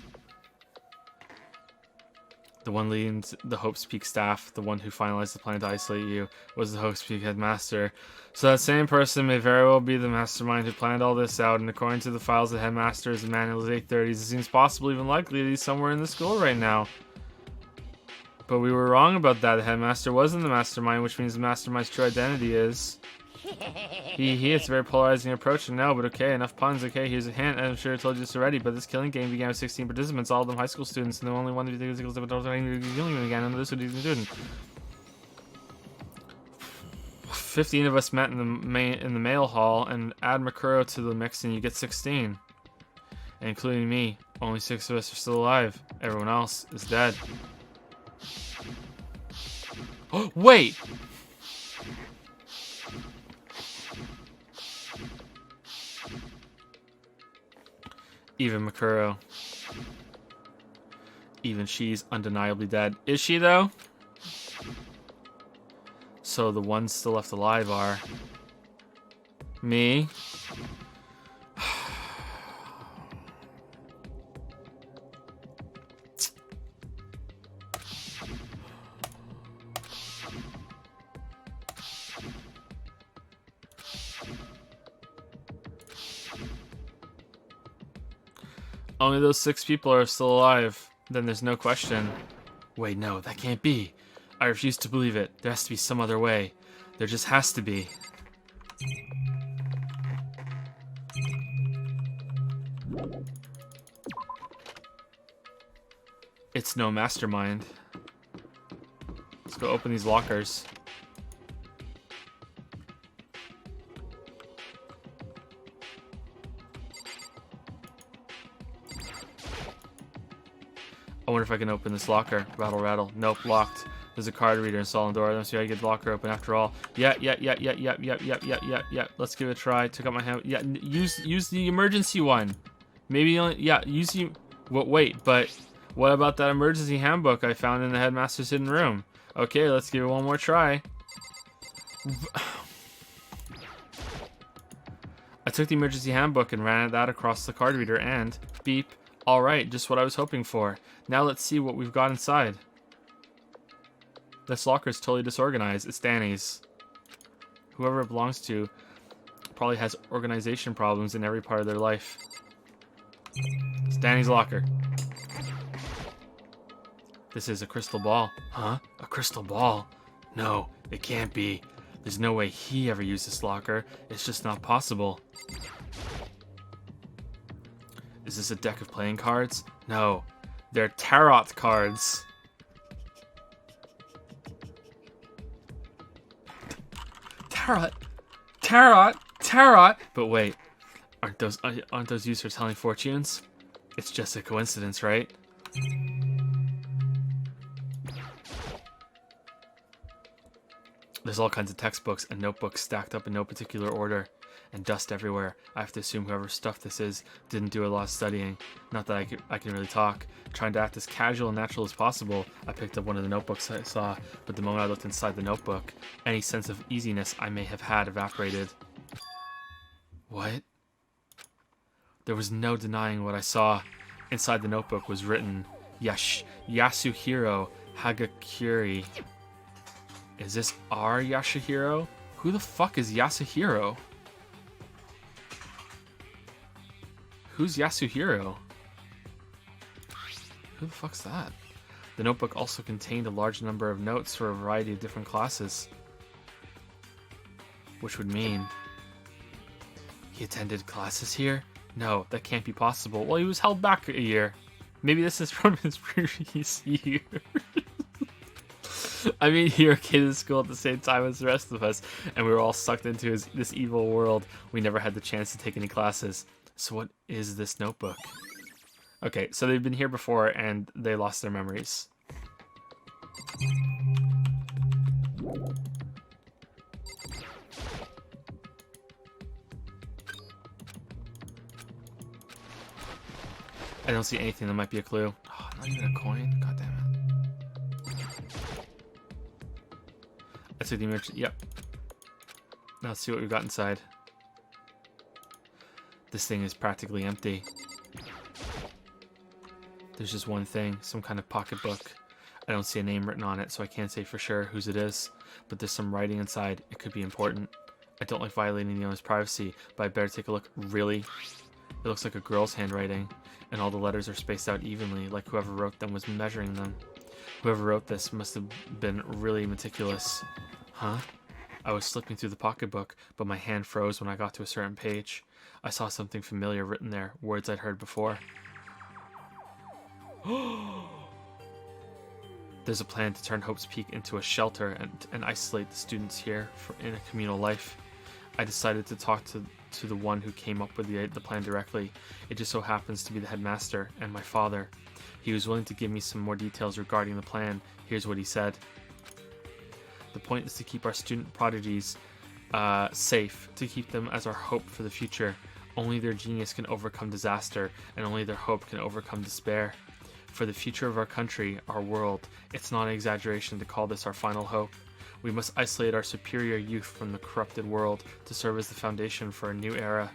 The one leading the Hope's Peak staff, the one who finalized the plan to isolate you, was the Hope's Peak headmaster. So that same person may very well be the mastermind who planned all this out, and according to the files of the headmaster is a man in his late 30s, it seems possible, even likely, that he's somewhere in the school right now. But we were wrong about that. The headmaster wasn't the mastermind, which means the mastermind's true identity is... It's a very polarizing approach, and no, but okay, enough puns. Okay, here's a hint. I'm sure I told you this already, but this killing game began with 16 participants, all of them high school students, and the only one who did killing them again, and this would be a student. 15 of us met in the mail hall, and add Makuro to the mix, and you get 16. And including me, only 6 of us are still alive. Everyone else is dead. Oh, wait! Even Makuro. Even she's undeniably dead. Is she, though? So the ones still left alive are me. Only those 6 people are still alive. Then there's no question. Wait, no, that can't be. I refuse to believe it. There has to be some other way. There just has to be. It's no mastermind. Let's go open these lockers. I wonder if I can open this locker. Rattle, rattle. Nope, locked. There's a card reader installed in the door. Let's see how I get the locker open after all. Yeah. Let's give it a try. Took out my hand. Yeah, use the emergency one. Maybe only, yeah, use the, wait, but what about that emergency handbook I found in the headmaster's hidden room? Okay, let's give it one more try. I took the emergency handbook and ran that across the card reader and, beep, alright, just what I was hoping for. Now let's see what we've got inside. This locker is totally disorganized. It's Danny's. Whoever it belongs to probably has organization problems in every part of their life. It's Danny's locker. This is a crystal ball. Huh? A crystal ball? No, it can't be. There's no way he ever used this locker. It's just not possible. Is this a deck of playing cards? No, they're tarot cards. Tarot. But wait, aren't those used for telling fortunes? It's just a coincidence, right? There's all kinds of textbooks and notebooks stacked up in no particular order, and dust everywhere. I have to assume whoever stuffed this is didn't do a lot of studying. Not that I can really talk. Trying to act as casual and natural as possible, I picked up one of the notebooks I saw, but the moment I looked inside the notebook, any sense of easiness I may have had evaporated. What? There was no denying what I saw. Inside the notebook was written, Yasuhiro Hagakure. Is this our Yasuhiro? Who the fuck is Yasuhiro? Who's Yasuhiro? Who the fuck's that? The notebook also contained a large number of notes for a variety of different classes. Which would mean... he attended classes here? No, that can't be possible. Well, he was held back a year. Maybe this is from his previous year. I mean, he came to school at the same time as the rest of us, and we were all sucked into this evil world. We never had the chance to take any classes. So what is this notebook? Okay, so they've been here before, and they lost their memories. I don't see anything that might be a clue. Oh, not even a coin? God damn it. I took the image. Yep. Now let's see what we've got inside. This thing is practically empty. There's just one thing, some kind of pocketbook. I don't see a name written on it, so I can't say for sure whose it is. But there's some writing inside. It could be important. I don't like violating the owner's privacy, but I better take a look. Really? It looks like a girl's handwriting, and all the letters are spaced out evenly, like whoever wrote them was measuring them. Whoever wrote this must have been really meticulous. Huh? I was slipping through the pocketbook, but my hand froze when I got to a certain page. I saw something familiar written there, words I'd heard before. There's a plan to turn Hope's Peak into a shelter and isolate the students here in a communal life. I decided to talk to the one who came up with the plan directly. It just so happens to be the headmaster and my father. He was willing to give me some more details regarding the plan. Here's what he said. The point is to keep our student prodigies safe, to keep them as our hope for the future. Only their genius can overcome disaster, and only their hope can overcome despair. For the future of our country, our world, it's not an exaggeration to call this our final hope. We must isolate our superior youth from the corrupted world to serve as the foundation for a new era.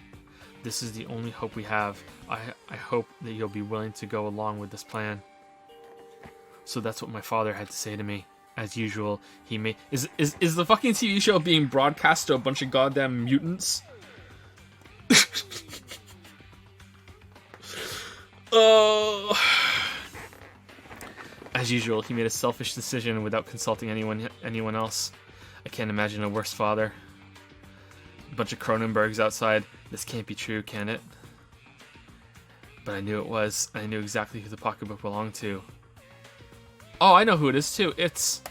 This is the only hope we have. I hope that you'll be willing to go along with this plan. So that's what my father had to say to me. As usual, he made... Is the fucking TV show being broadcast to a bunch of goddamn mutants? Oh... As usual, he made a selfish decision without consulting anyone else. I can't imagine a worse father. A bunch of Cronenbergs outside. This can't be true, can it? But I knew it was. I knew exactly who the pocketbook belonged to. Oh, I know who it is too. It's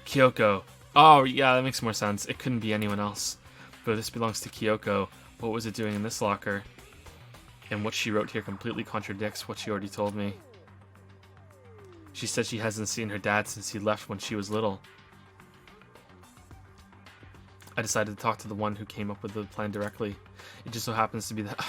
Kyoko. Oh, yeah, that makes more sense. It couldn't be anyone else. But this belongs to Kyoko. What was it doing in this locker? And what she wrote here completely contradicts what she already told me. She said she hasn't seen her dad since he left when she was little. I decided to talk to the one who came up with the plan directly. It just so happens to be that...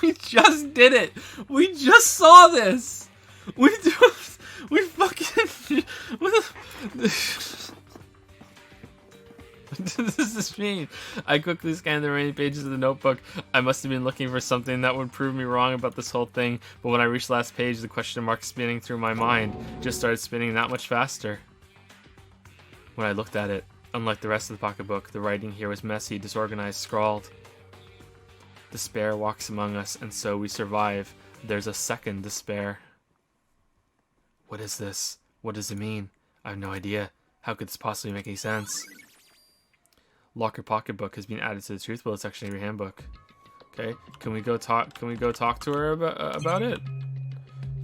we just did it! We just saw this! We fucking... What does this mean? I quickly scanned the remaining pages of the notebook. I must have been looking for something that would prove me wrong about this whole thing, but when I reached the last page, the question mark spinning through my mind just started spinning that much faster. When I looked at it, unlike the rest of the pocketbook, the writing here was messy, disorganized, scrawled. Despair walks among us, and so we survive. There's a second despair. What is this? What does it mean? I have no idea. How could this possibly make any sense? Locker pocketbook has been added to the truth bullet section of your handbook. Okay, can we go talk to her about it?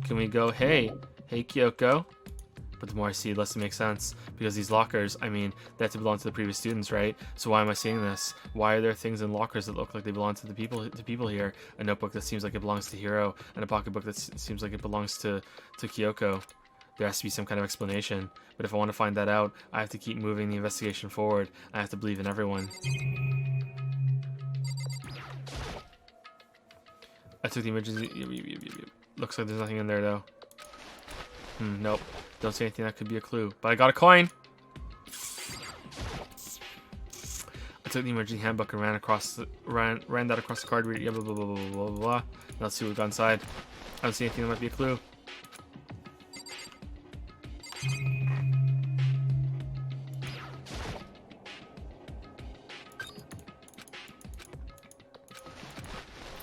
Can we go, hey Kyoko? But the more I see, the less it makes sense. Because these lockers, I mean, they have to belong to the previous students, right? So why am I seeing this? Why are there things in lockers that look like they belong to the people here? A notebook that seems like it belongs to Hiro, and a pocketbook that seems like it belongs to Kyoko. There has to be some kind of explanation, but if I want to find that out, I have to keep moving the investigation forward. I have to believe in everyone. I took the images. Looks like there's nothing in there though. Nope. Don't say anything that could be a clue. But I got a coin! I took the emergency handbook and ran that across the card reader. Yeah, blah, blah, blah, blah, blah, blah. Now let's see what we got inside. I don't see anything that might be a clue.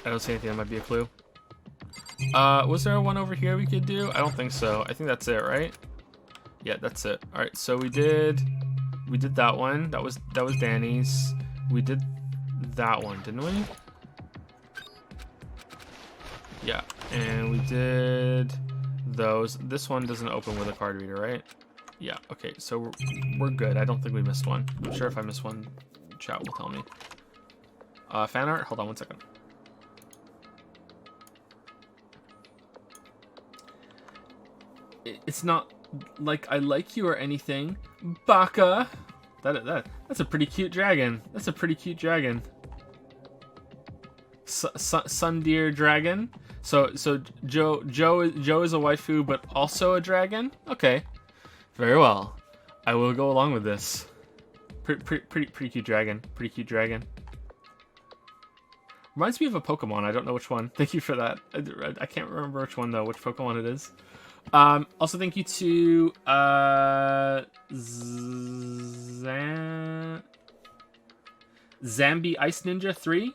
I don't see anything that might be a clue. Was there one over here we could do? I don't think so. I think that's it, right? Yeah, that's it. All right, so we did that one. That was Danny's. We did that one, didn't we? Yeah, and we did those. This one doesn't open with a card reader, right? Yeah. Okay, so we're good. I don't think we missed one. I'm sure if I miss one, chat will tell me. Fan art. Hold on one second. It's not like I like you or anything, Baka. That's a pretty cute dragon. That's a pretty cute dragon. Sundeer dragon. So Joe is a waifu, but also a dragon. Okay, very well. I will go along with this. Pretty cute dragon. Pretty cute dragon. Reminds me of a Pokemon. I don't know which one. Thank you for that. I can't remember which one though. Which Pokemon it is. Also thank you to Zambi Ice Ninja 3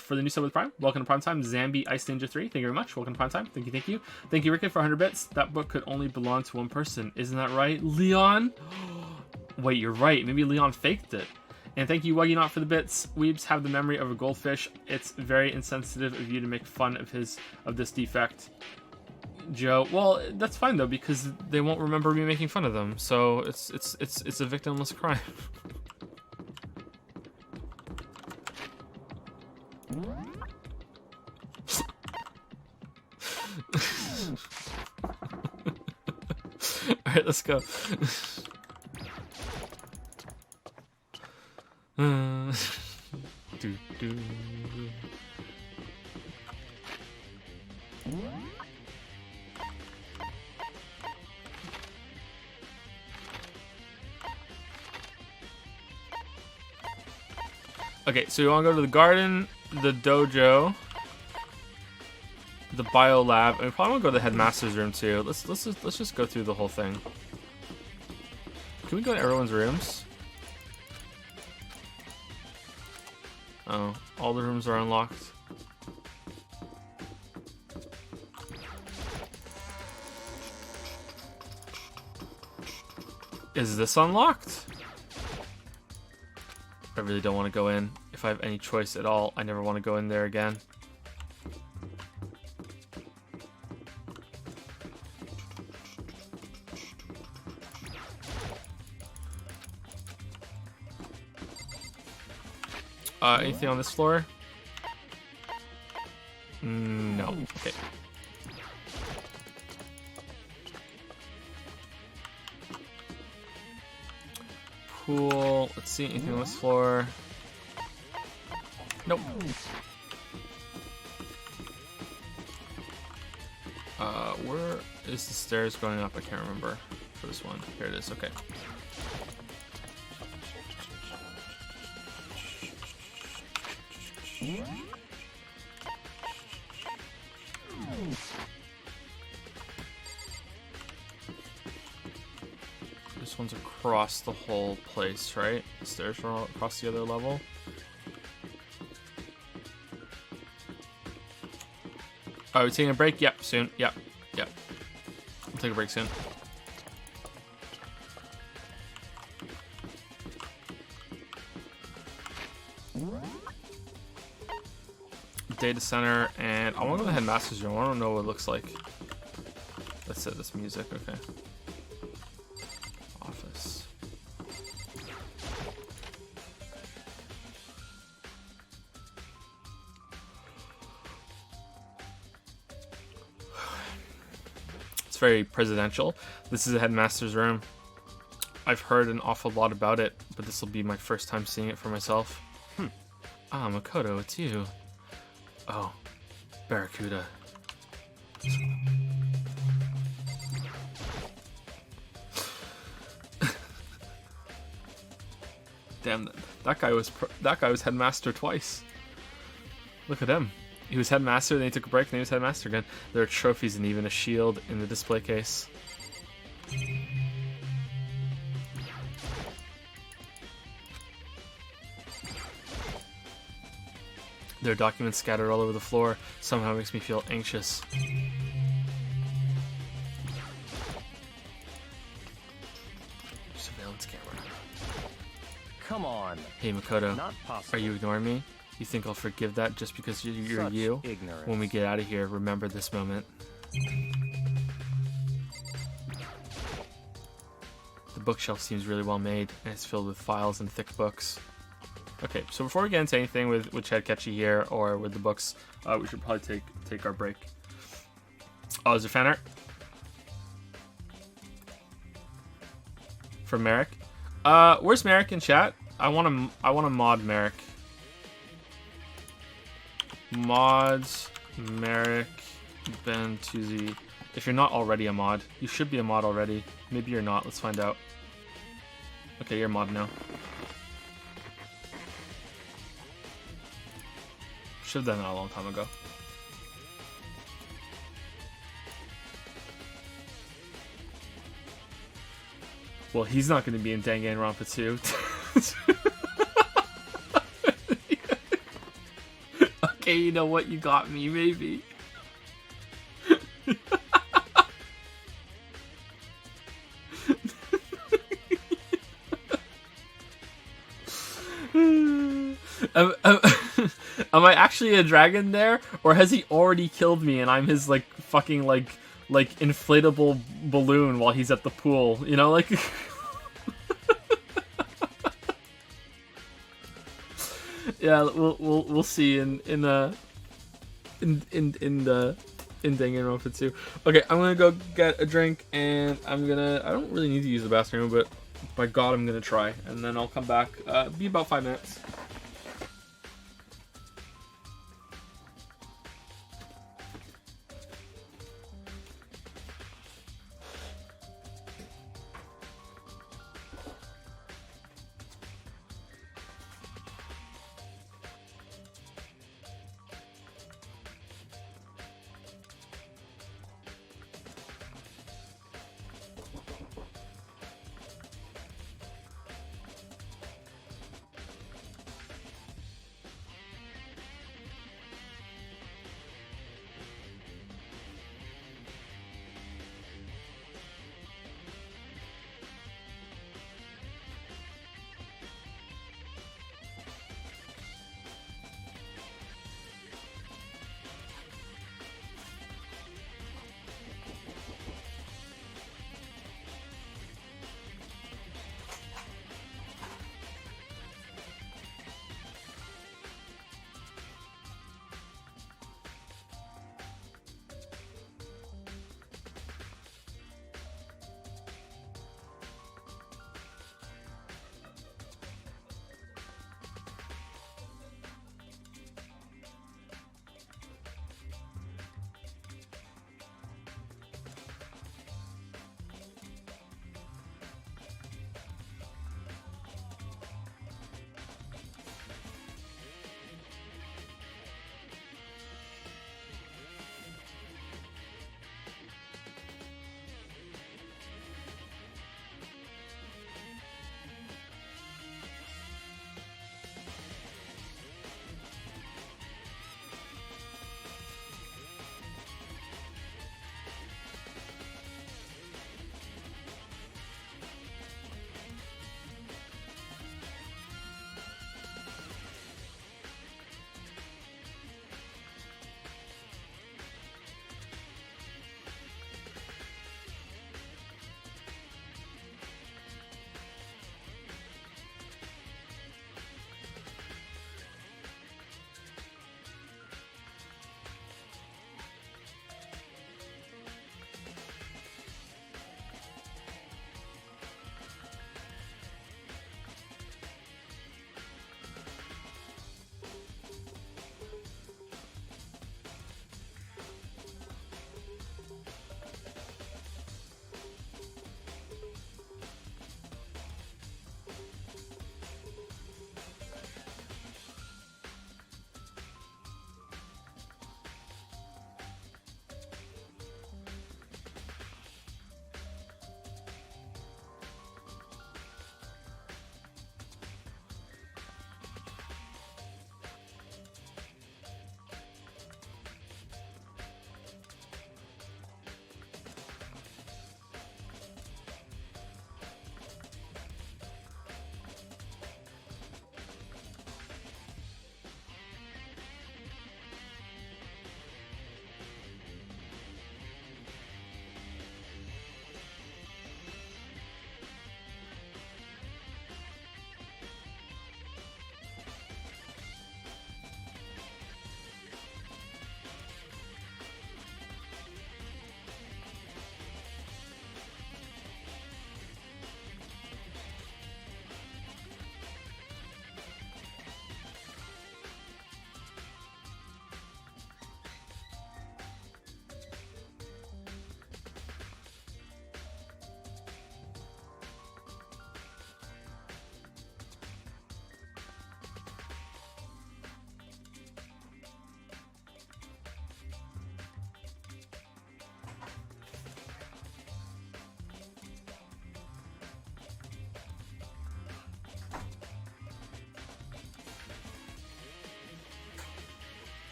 for the new sub with Prime. Welcome to Prime Time, Zambi Ice Ninja 3. Thank you very much. Welcome to Prime Time. Thank you, thank you. Thank you, Rickett, for 100 bits. That book could only belong to one person. Isn't that right, Leon? Wait, you're right. Maybe Leon faked it. And thank you, Wuggy Not, for the bits. Weebs have the memory of a goldfish. It's very insensitive of you to make fun of this defect. Joe, well, that's fine though because they won't remember me making fun of them, so it's a victimless crime. All right, let's go. Dude. do. Okay, so we want to go to the garden, the dojo, the bio lab, and we probably want to go to the headmaster's room too. Let's just go through the whole thing. Can we go to everyone's rooms? Oh, all the rooms are unlocked. Is this unlocked? I really don't want to go in. If I have any choice at all, I never want to go in there again. Anything on this floor? No. Okay. Pool. Let's see, anything on this floor? Nope. Where is the stairs going up? I can't remember for this one. Here it is. Okay. This one's across the whole place, right? The stairs are all across the other level. Are we taking a break? Yep, soon. Yep. We'll take a break soon. Data center, and I want to go to the headmaster's room. I don't know what it looks like. That's it. That's music. Okay. Office. It's very presidential. This is the headmaster's room. I've heard an awful lot about it, but this will be my first time seeing it for myself. Ah, Makoto, it's you. Oh, Barracuda. Damn, that guy was headmaster twice. Look at him. He was headmaster, then he took a break, and then he was headmaster again. There are trophies and even a shield in the display case. There are documents scattered all over the floor. Somehow it makes me feel anxious. Surveillance camera. Come on. Hey Makoto, Not possible. are you ignoring me? You think I'll forgive that just because you're Such you? ignorance. When we get out of here, remember this moment. The bookshelf seems really well made, and it's filled with files and thick books. Okay, so before we get into anything with Chadkechi here or with the books, we should probably take our break. Oh, is there fan art? From Merrick? Where's Merrick in chat? I want to mod Merrick. Mods Merrick Ben Tuzi. If you're not already a mod, you should be a mod already. Maybe you're not. Let's find out. Okay, you're a mod now. Should have done that a long time ago. Well, he's not going to be in Danganronpa 2. Okay, you know what? You got me, maybe. Am I actually a dragon there, or has he already killed me and I'm his like fucking like inflatable balloon while he's at the pool? You know, like. Yeah, we'll see in Danganronpa 2. Okay, I'm gonna go get a drink and I don't really need to use the bathroom, but by God, I'm gonna try, and then I'll come back. Be about 5 minutes.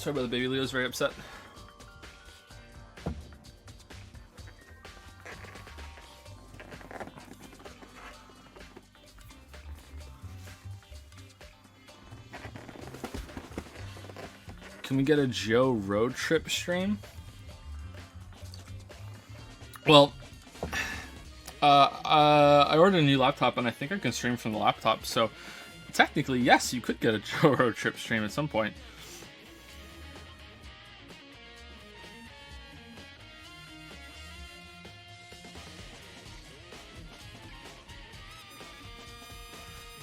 Sorry about the baby. Leo's very upset. Can we get a Joe road trip stream? Well, I ordered a new laptop and I think I can stream from the laptop. So technically, yes, you could get a Joe road trip stream at some point.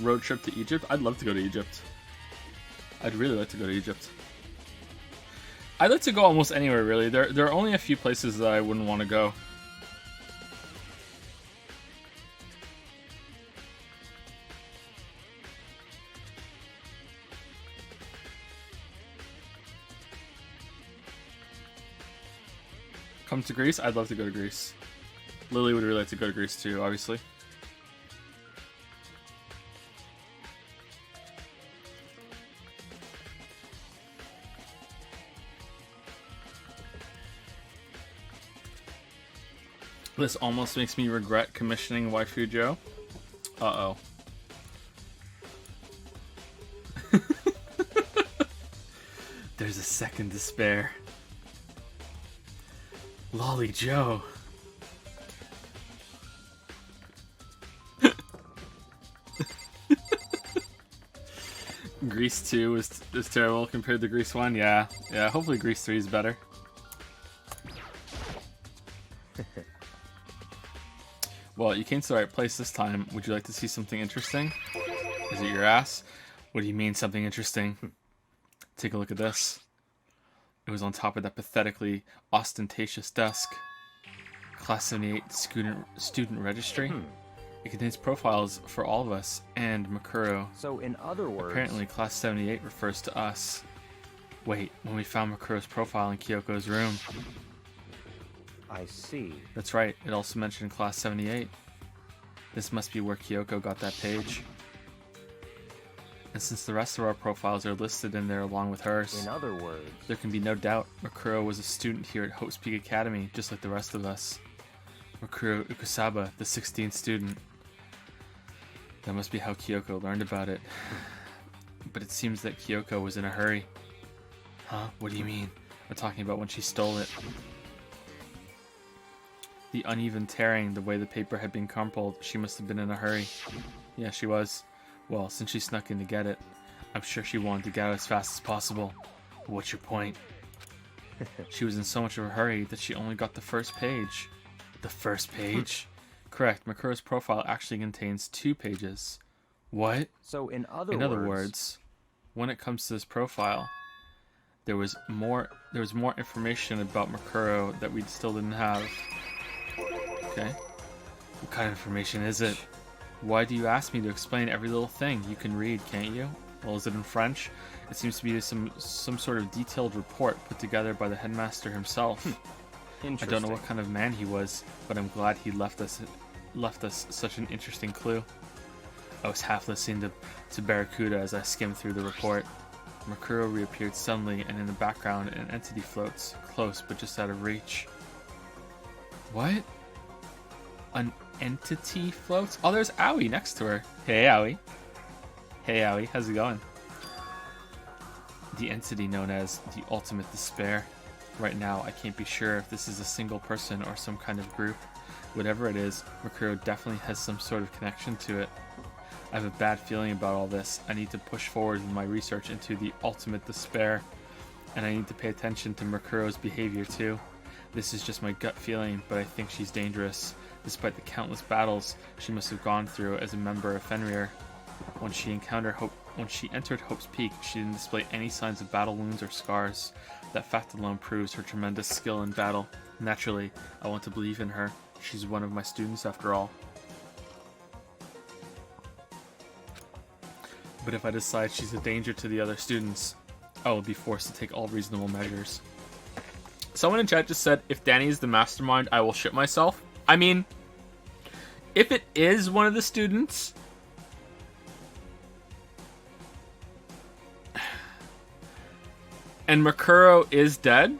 Road trip to Egypt? I'd love to go to Egypt. I'd really like to go to Egypt. I'd like to go almost anywhere, really. There are only a few places that I wouldn't want to go. Come to Greece? I'd love to go to Greece. Lily would really like to go to Greece too, obviously. This almost makes me regret commissioning Waifu Joe. Uh-oh. There's a second to spare. Lolly Joe. Grease 2 is terrible compared to Grease 1. Yeah, hopefully Grease 3 is better. Well, you came to the right place this time. Would you like to see something interesting? Is it your ass? What do you mean, something interesting? Take a look at this. It was on top of that pathetically ostentatious desk. Class 78 student registry. It contains profiles for all of us and Makuro. So, in other words... Apparently, Class 78 refers to us. Wait, when we found Makuro's profile in Kyoko's room. I see. That's right, it also mentioned Class 78. This must be where Kyoko got that page. And since the rest of our profiles are listed in there along with hers, In other words... there can be no doubt Makuro was a student here at Hope's Peak Academy, just like the rest of us. Makuro Ukusaba, the 16th student. That must be how Kyoko learned about it. But it seems that Kyoko was in a hurry. Huh? What do you mean? I'm talking about when she stole it. The uneven tearing, the way the paper had been crumpled, she must have been in a hurry. Yeah, she was. Well, since she snuck in to get it, I'm sure she wanted to get out as fast as possible. What's your point? She was in so much of a hurry that she only got the first page. The first page? Correct, Makuro's profile actually contains 2 pages. What? So, in other words, when it comes to this profile, there was more information about Makuro that we still didn't have. Okay. What kind of information is it? Why do you ask me to explain every little thing? You can read, can't you? Well, is it in French? It seems to be some sort of detailed report put together by the headmaster himself. I don't know what kind of man he was, but I'm glad he left us such an interesting clue. I was half listening to Barracuda as I skimmed through the report. Makuro reappeared suddenly, and in the background an entity floats, close but just out of reach. What? An entity floats? Oh, there's Aoi next to her. Hey, Aoi. Hey, Aoi. How's it going? The entity known as the Ultimate Despair. Right now, I can't be sure if this is a single person or some kind of group. Whatever it is, Makuro definitely has some sort of connection to it. I have a bad feeling about all this. I need to push forward with my research into the Ultimate Despair. And I need to pay attention to Makuro's behavior too. This is just my gut feeling, but I think she's dangerous. Despite the countless battles she must have gone through as a member of Fenrir. When she entered Hope's Peak, she didn't display any signs of battle wounds or scars. That fact alone proves her tremendous skill in battle. Naturally, I want to believe in her. She's one of my students after all. But if I decide she's a danger to the other students, I will be forced to take all reasonable measures. Someone in chat just said, if Danny is the mastermind, I will shit myself. I mean, if it is one of the students, and Makuro is dead,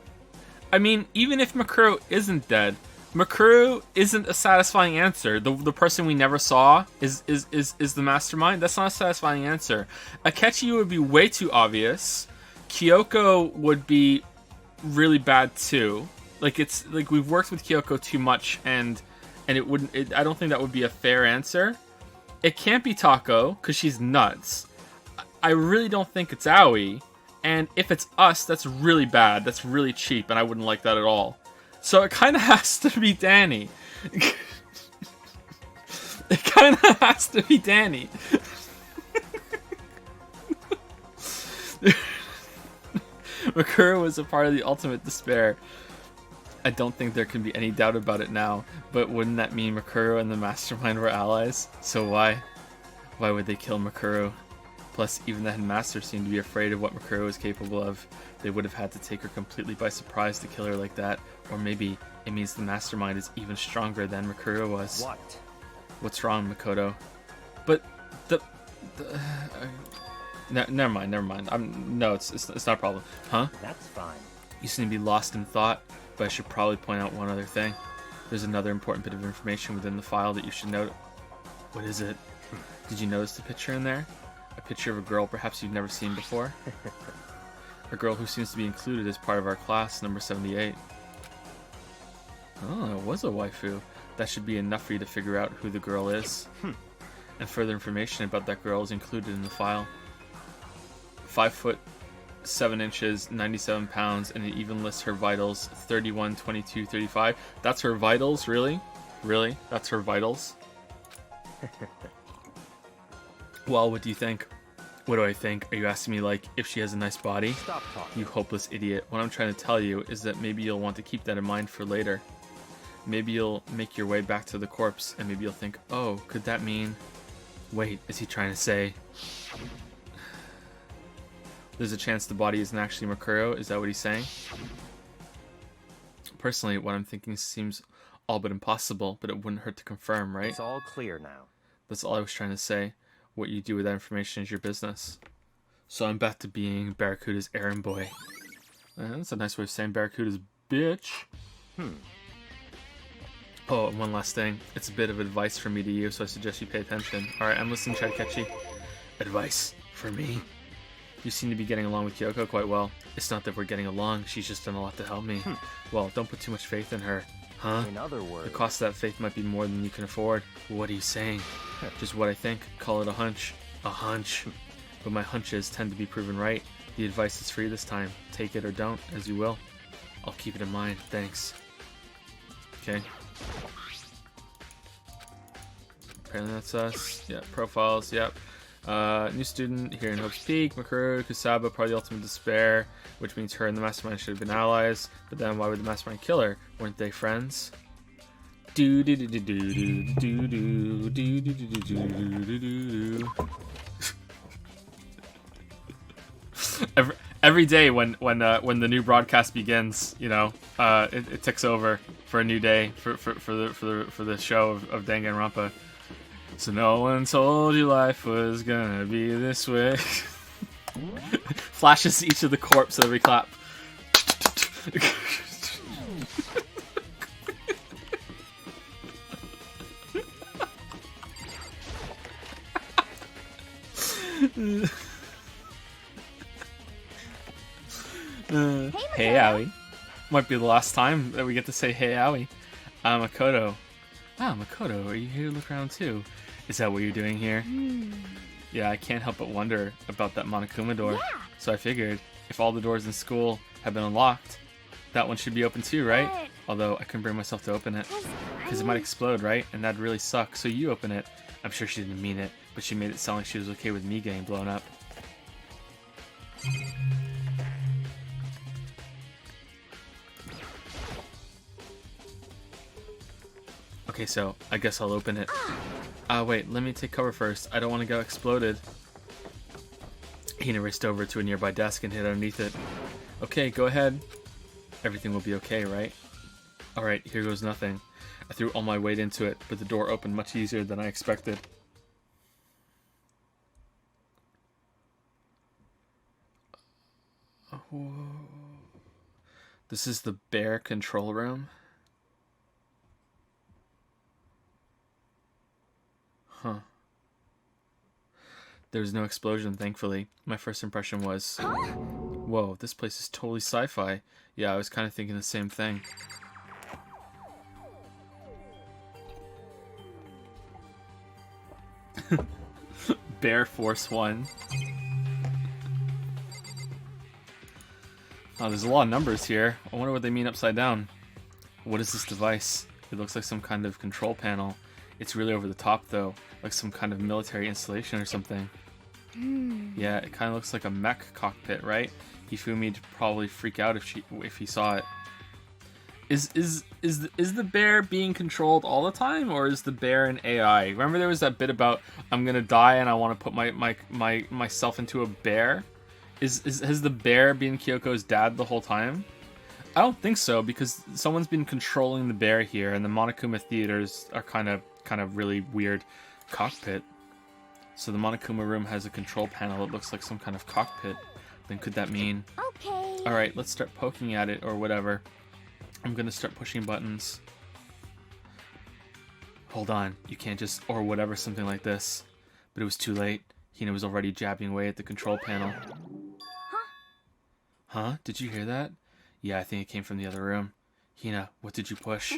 I mean, even if Makuro isn't dead, Makuro isn't a satisfying answer. The person we never saw is the mastermind. That's not a satisfying answer. Akechi would be way too obvious. Kyoko would be really bad too. Like, it's like we've worked with Kyoko too much, and it wouldn't. I don't think that would be a fair answer. It can't be Tako because she's nuts. I really don't think it's Aoi, and if it's us, that's really bad. That's really cheap, and I wouldn't like that at all. So it kind of has to be Danny. It kind of has to be Danny. Makuro was a part of the ultimate despair. I don't think there can be any doubt about it now, but wouldn't that mean Makuro and the mastermind were allies? So why? Why would they kill Makuro? Plus, even the headmaster seemed to be afraid of what Makuro was capable of. They would have had to take her completely by surprise to kill her like that. Or maybe it means the mastermind is even stronger than Makuro was. What? What's wrong, Makoto? But never mind. No, it's not a problem. Huh? That's fine. You seem to be lost in thought, but I should probably point out one other thing. There's another important bit of information within the file that you should note. What is it? Did you notice the picture in there? A picture of a girl perhaps you've never seen before? A girl who seems to be included as part of our class, number 78. Oh, it was a waifu. That should be enough for you to figure out who the girl is. And further information about that girl is included in the file. 5 foot 7 inches, 97 pounds, and it even lists her vitals, 31, 22, 35. That's her vitals, really? Really? That's her vitals? Well, what do you think? What do I think? Are you asking me, like, if she has a nice body? Stop talking. You hopeless idiot. What I'm trying to tell you is that maybe you'll want to keep that in mind for later. Maybe you'll make your way back to the corpse, and maybe you'll think, oh, could that mean... Wait, is he trying to say... There's a chance the body isn't actually Makuro? Is that what he's saying? Personally, what I'm thinking seems all but impossible, but it wouldn't hurt to confirm, right? It's all clear now. That's all I was trying to say. What you do with that information is your business. So I'm back to being Barracuda's errand boy. That's a nice way of saying Barracuda's bitch. Oh, and one last thing. It's a bit of advice from me to you, so I suggest you pay attention. Alright, I'm listening, Chadkechi. Advice for me? You seem to be getting along with Kyoko quite well. It's not that we're getting along, she's just done a lot to help me. Well, don't put too much faith in her. Huh? In other words... The cost of that faith might be more than you can afford. What are you saying? Just what I think. Call it a hunch. A hunch. But my hunches tend to be proven right. The advice is free this time. Take it or don't, as you will. I'll keep it in mind. Thanks. Okay. Apparently that's us. Yeah, profiles. Yep. New student here in Hope's Peak. Makuro, Kusaba, part of the ultimate despair, which means her and the mastermind should have been allies. But then why would the mastermind kill her? Weren't they friends? Do do do do do do do do do do do do. Every day when the new broadcast begins, you know, it ticks over for a new day for the show of Danganronpa. So no one told you life was gonna be this way. Flashes each of the corpse every clap. Hey, Aoi. Might be the last time that we get to say hey, Aoi. Makoto. Wow, Makoto, are you here to look around too? Is that what you're doing here? Yeah, I can't help but wonder about that Monokuma door. Yeah. So I figured, if all the doors in school have been unlocked, that one should be open too, right? But- Although I couldn't bring myself to open it. Because it might explode, right? And that'd really suck. So you open it. I'm sure she didn't mean it, but she made it sound like she was okay with me getting blown up. Okay, so I guess I'll open it. Wait, let me take cover first. I don't want to get exploded. Hina raced over to a nearby desk and hid underneath it. Okay, go ahead. Everything will be okay, right? Alright, here goes nothing. I threw all my weight into it, but the door opened much easier than I expected. Oh. Whoa. This is the bear control room. Huh. There was no explosion, thankfully. My first impression was, whoa, this place is totally sci-fi. Yeah, I was kind of thinking the same thing. Bear Force 1. Oh, there's a lot of numbers here. I wonder what they mean upside down. What is this device? It looks like some kind of control panel. It's really over the top, though. Like some kind of military installation or something. Yeah, it kind of looks like a mech cockpit, right? Hifumi'd probably freak out if he saw it. Is the bear being controlled all the time, or is the bear an AI? Remember there was that bit about I'm gonna die and I want to put myself into a bear? Has the bear been Kyoko's dad the whole time? I don't think so, because someone's been controlling the bear here, and the Monokuma theaters are kind of really weird cockpit. So the Monokuma room has a control panel that looks like some kind of cockpit. Then could that mean? Okay. All right, let's start poking at it or whatever. I'm gonna start pushing buttons. Hold on, you can't just or whatever, something like this. But it was too late. Hina was already jabbing away at the control panel. Huh? Did you hear that? Yeah, I think it came from the other room. Hina, what did you push?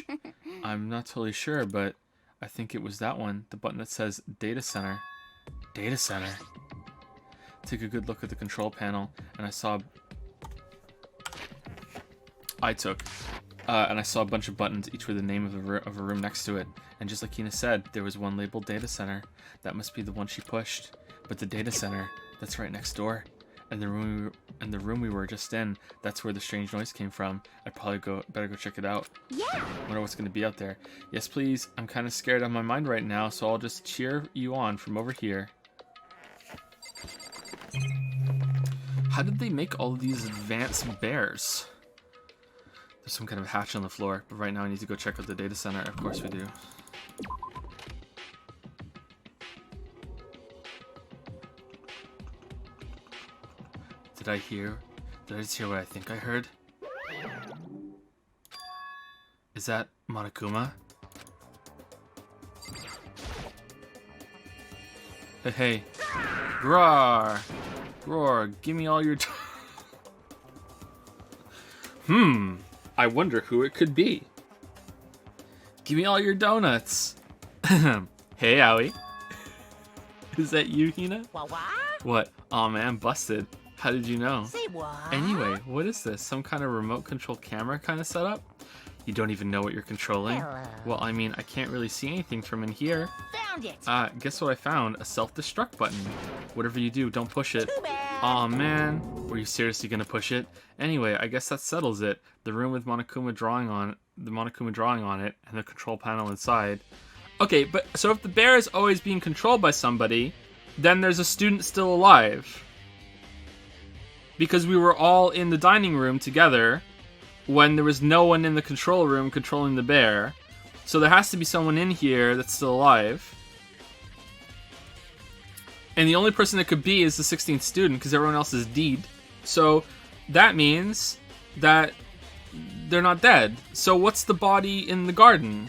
I'm not totally sure, but I think it was that one. The button that says Data Center. Data Center. Take a good look at the control panel, and I saw a bunch of buttons, each with the name of a room next to it. And just like Hina said, there was one labeled Data Center. That must be the one she pushed. But the Data Center, that's right next door. And the room we were just in, that's where the strange noise came from. I'd probably better go check it out. Yeah. Wonder what's gonna be out there. Yes, please. I'm kind of scared on my mind right now, so I'll just cheer you on from over here. How did they make all of these advanced bears? There's some kind of hatch on the floor, but right now I need to go check out the data center. Of course we do. Did I just hear what I think I heard? Is that Monokuma? Hey. Roar! Roar, give me all your I wonder who it could be. Give me all your donuts. Hey, Owie. Is that you, Hina? What? Aw, man, busted. How did you know? Say what? Anyway, what is this? Some kind of remote control camera kind of setup? You don't even know what you're controlling? Hello. Well, I mean, I can't really see anything from in here. Found it. Guess what I found? A self-destruct button. Whatever you do, don't push it. Too bad. Aw, man. Were you seriously gonna push it? Anyway, I guess that settles it. The room with Monokuma drawing on it, and the control panel inside. Okay, but so if the bear is always being controlled by somebody, then there's a student still alive. Because we were all in the dining room together when there was no one in the control room controlling the bear. So there has to be someone in here that's still alive. And the only person that could be is the 16th student, because everyone else is dead. So that means that they're not dead. So what's the body in the garden?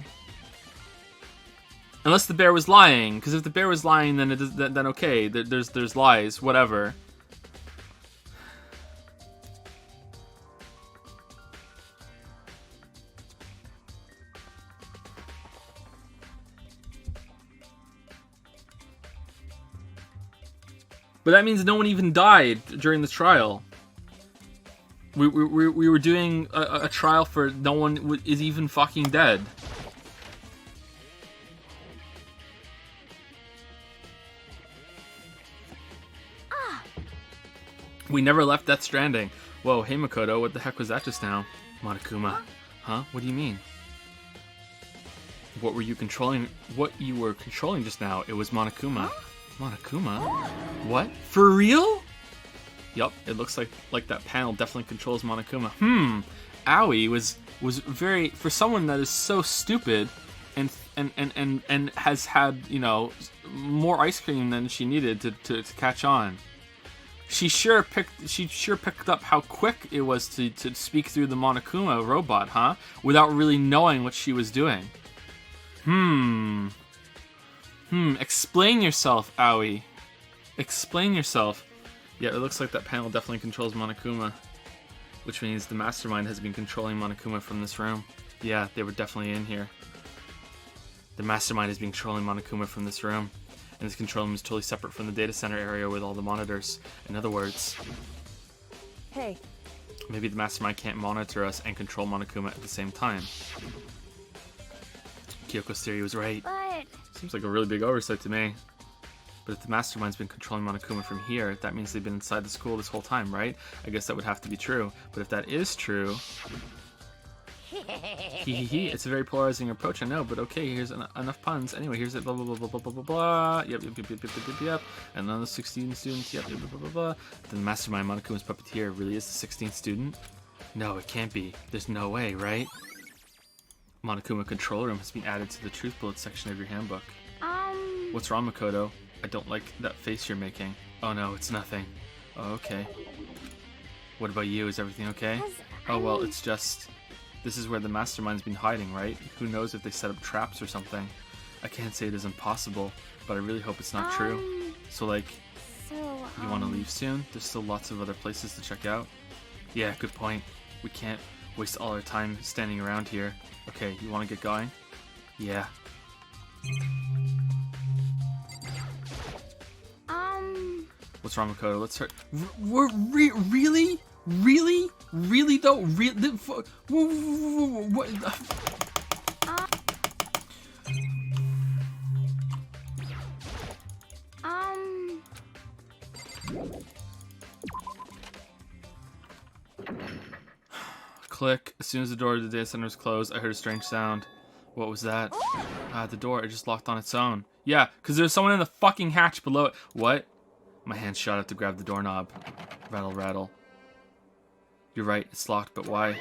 Unless the bear was lying, because if the bear was lying, then then okay, there's lies, whatever. But that means no one even died during the trial. We were doing a trial for no one is even fucking dead. We never left Death Stranding. Whoa, hey Makoto, what the heck was that just now? Monokuma. Huh? What do you mean? What were you controlling? What you were controlling just now? It was Monokuma. Monokuma? What? For real? Yup, it looks like that panel definitely controls Monokuma. Aoi was very, for someone that is so stupid and has had, you know, more ice cream than she needed to catch on. she sure picked up how quick it was to speak through the Monokuma robot, huh? Without really knowing what she was doing. Explain yourself, Aoi. Explain yourself. Yeah, it looks like that panel definitely controls Monokuma, which means the mastermind has been controlling Monokuma from this room. Yeah, they were definitely in here. The mastermind has been controlling Monokuma from this room, and this control room is totally separate from the data center area with all the monitors. In other words, Hey. maybe the mastermind can't monitor us and control Monokuma at the same time. Kyoko's theory was right. But Seems like a really big oversight to me. But if the mastermind's been controlling Monokuma from here, that means they've been inside the school this whole time, right? I guess that would have to be true. But if that is true... It's a very polarizing approach, I know, but okay, here's enough puns. Anyway, here's it, blah, blah, blah, blah, blah, blah, blah, blah. Yep. And then the 16 students, yep, blah, blah, blah, blah. Then the mastermind Monokuma's puppeteer really is the 16th student? No, it can't be. There's no way, right? Monokuma control room has been added to the truth bullet section of your handbook. What's wrong, Makoto? I don't like that face you're making. Oh no, it's nothing. Oh, okay. What about you? Is everything okay? Oh well, it's just... This is where the mastermind's been hiding, right? Who knows if they set up traps or something. I can't say it isn't possible, but I really hope it's not true. So like, you want to leave soon? There's still lots of other places to check out. Yeah, good point. We can't waste all our time standing around here. Okay, you want to get going? Yeah. What's wrong, Makoto? Let's start. We're really? Really? Really though? Really? What? Click. As soon as the door to the data center was closed, I heard a strange sound. What was that? The door. It just locked on its own. Yeah, because there's someone in the fucking hatch below it. What? My hand shot out to grab the doorknob. Rattle, rattle. You're right, it's locked, but why?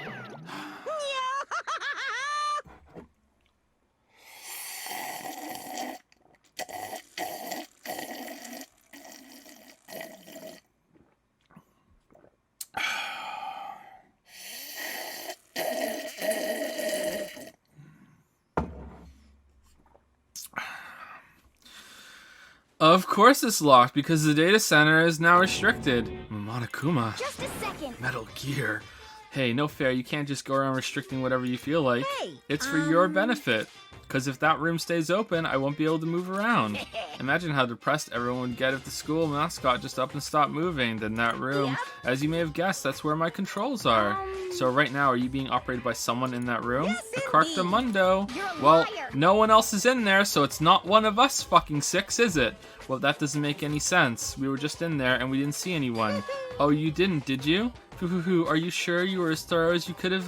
Of course it's locked, because the data center is now restricted. Monokuma. just a second. Metal Gear. Hey, no fair, you can't just go around restricting whatever you feel like. Hey, It's for your benefit. Because if that room stays open, I won't be able to move around. Imagine how depressed everyone would get if the school mascot just up and stopped moving. Then that room, as you may have guessed, that's where my controls are. So right now, are you being operated by someone in that room? Yes, The Carta Mundo. You're a Well, liar. no one else is in there, so it's not one of us fucking six, is it? Well, that doesn't make any sense. We were just in there and we didn't see anyone. Oh, you didn't, did you? Are you sure you were as thorough as you could have?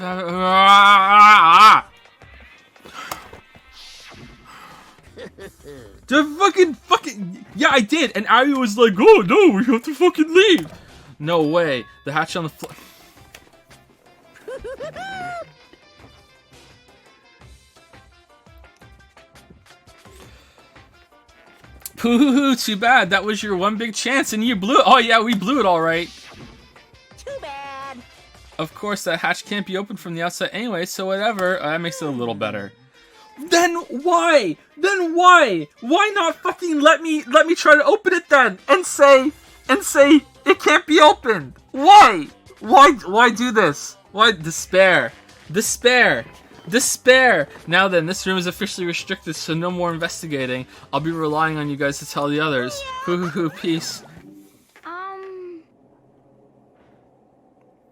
The fucking yeah, I did, and Ari was like, "Oh no, we have to fucking leave." No way. The hatch on the floor. Pooh, too bad. That was your one big chance, and you blew it. Oh yeah, we blew it all right. too bad. Of course, that hatch can't be opened from the outside anyway, so whatever. That makes it a little better. Then why? Why not fucking let me try to open it then and say it can't be opened? Why? Why do this? Why despair? Now then, this room is officially restricted, so no more investigating. I'll be relying on you guys to tell the others. Peace.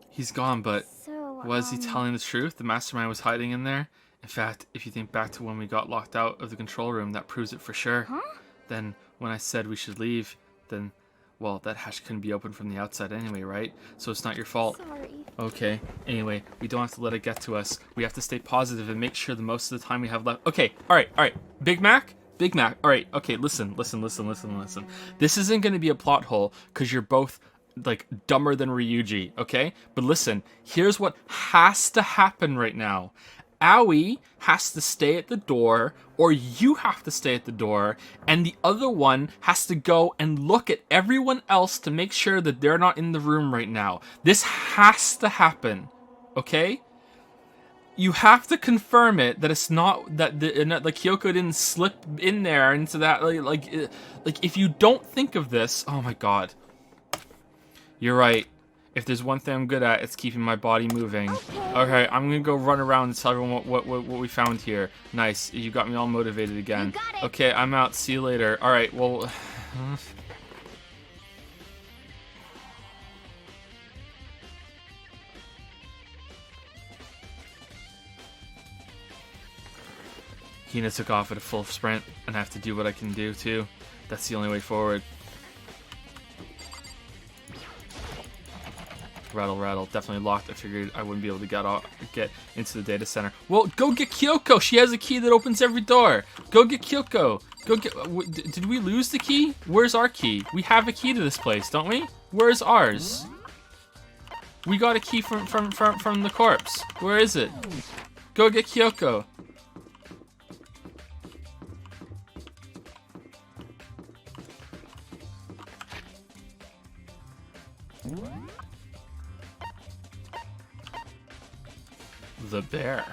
He's gone, but So, was he telling the truth? The mastermind was hiding in there? In fact, if you think back to when we got locked out of the control room, that proves it for sure. Then, when I said we should leave, then, well, that hatch couldn't be opened from the outside anyway, right? So it's not your fault. sorry. Okay, anyway, we don't have to let it get to us. We have to stay positive and make sure the most of the time we have left... Okay, alright. Big Mac? Alright, okay, listen. This isn't going to be a plot hole, because you're both, like, dumber than Ryuji, okay? But listen, here's what has to happen right now. Aoi has to stay at the door, or you have to stay at the door, and the other one has to go and look at everyone else to make sure that they're not in the room right now. This has to happen, okay? You have to confirm it that it's not that the Kyoko didn't slip in there into that like if you don't think of this, oh my god. You're right. If there's one thing I'm good at, it's keeping my body moving. Okay, I'm gonna go run around and tell everyone what we found here. Nice, you got me all motivated again. Okay, I'm out. See you later. All right, well. Hina took off at a full sprint, and I have to do what I can do too. That's the only way forward. Rattle, rattle. Definitely locked. I figured I wouldn't be able to get into the data center. Well, go get Kyoko. She has a key that opens every door. Go get Kyoko. Go get... Did we lose the key? Where's our key? We have a key to this place, don't we? Where's ours? We got a key from the corpse. Where is it? Go get Kyoko. The bear.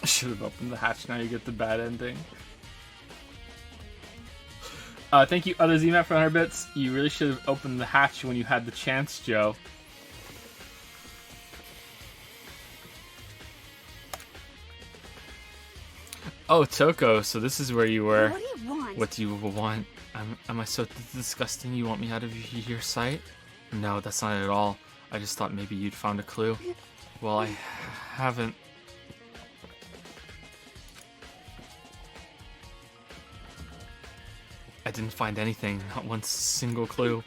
Should have opened the hatch, now you get the bad ending. Thank you, Other ZMAP, for 100 bits. You really should have opened the hatch when you had the chance, Joe. Oh, Toko, so this is where you were. What do you want? What do you want? Am I so disgusting you want me out of your sight? No, that's not it at all. I just thought maybe you'd found a clue. Well, I haven't. I didn't find anything, not one single clue.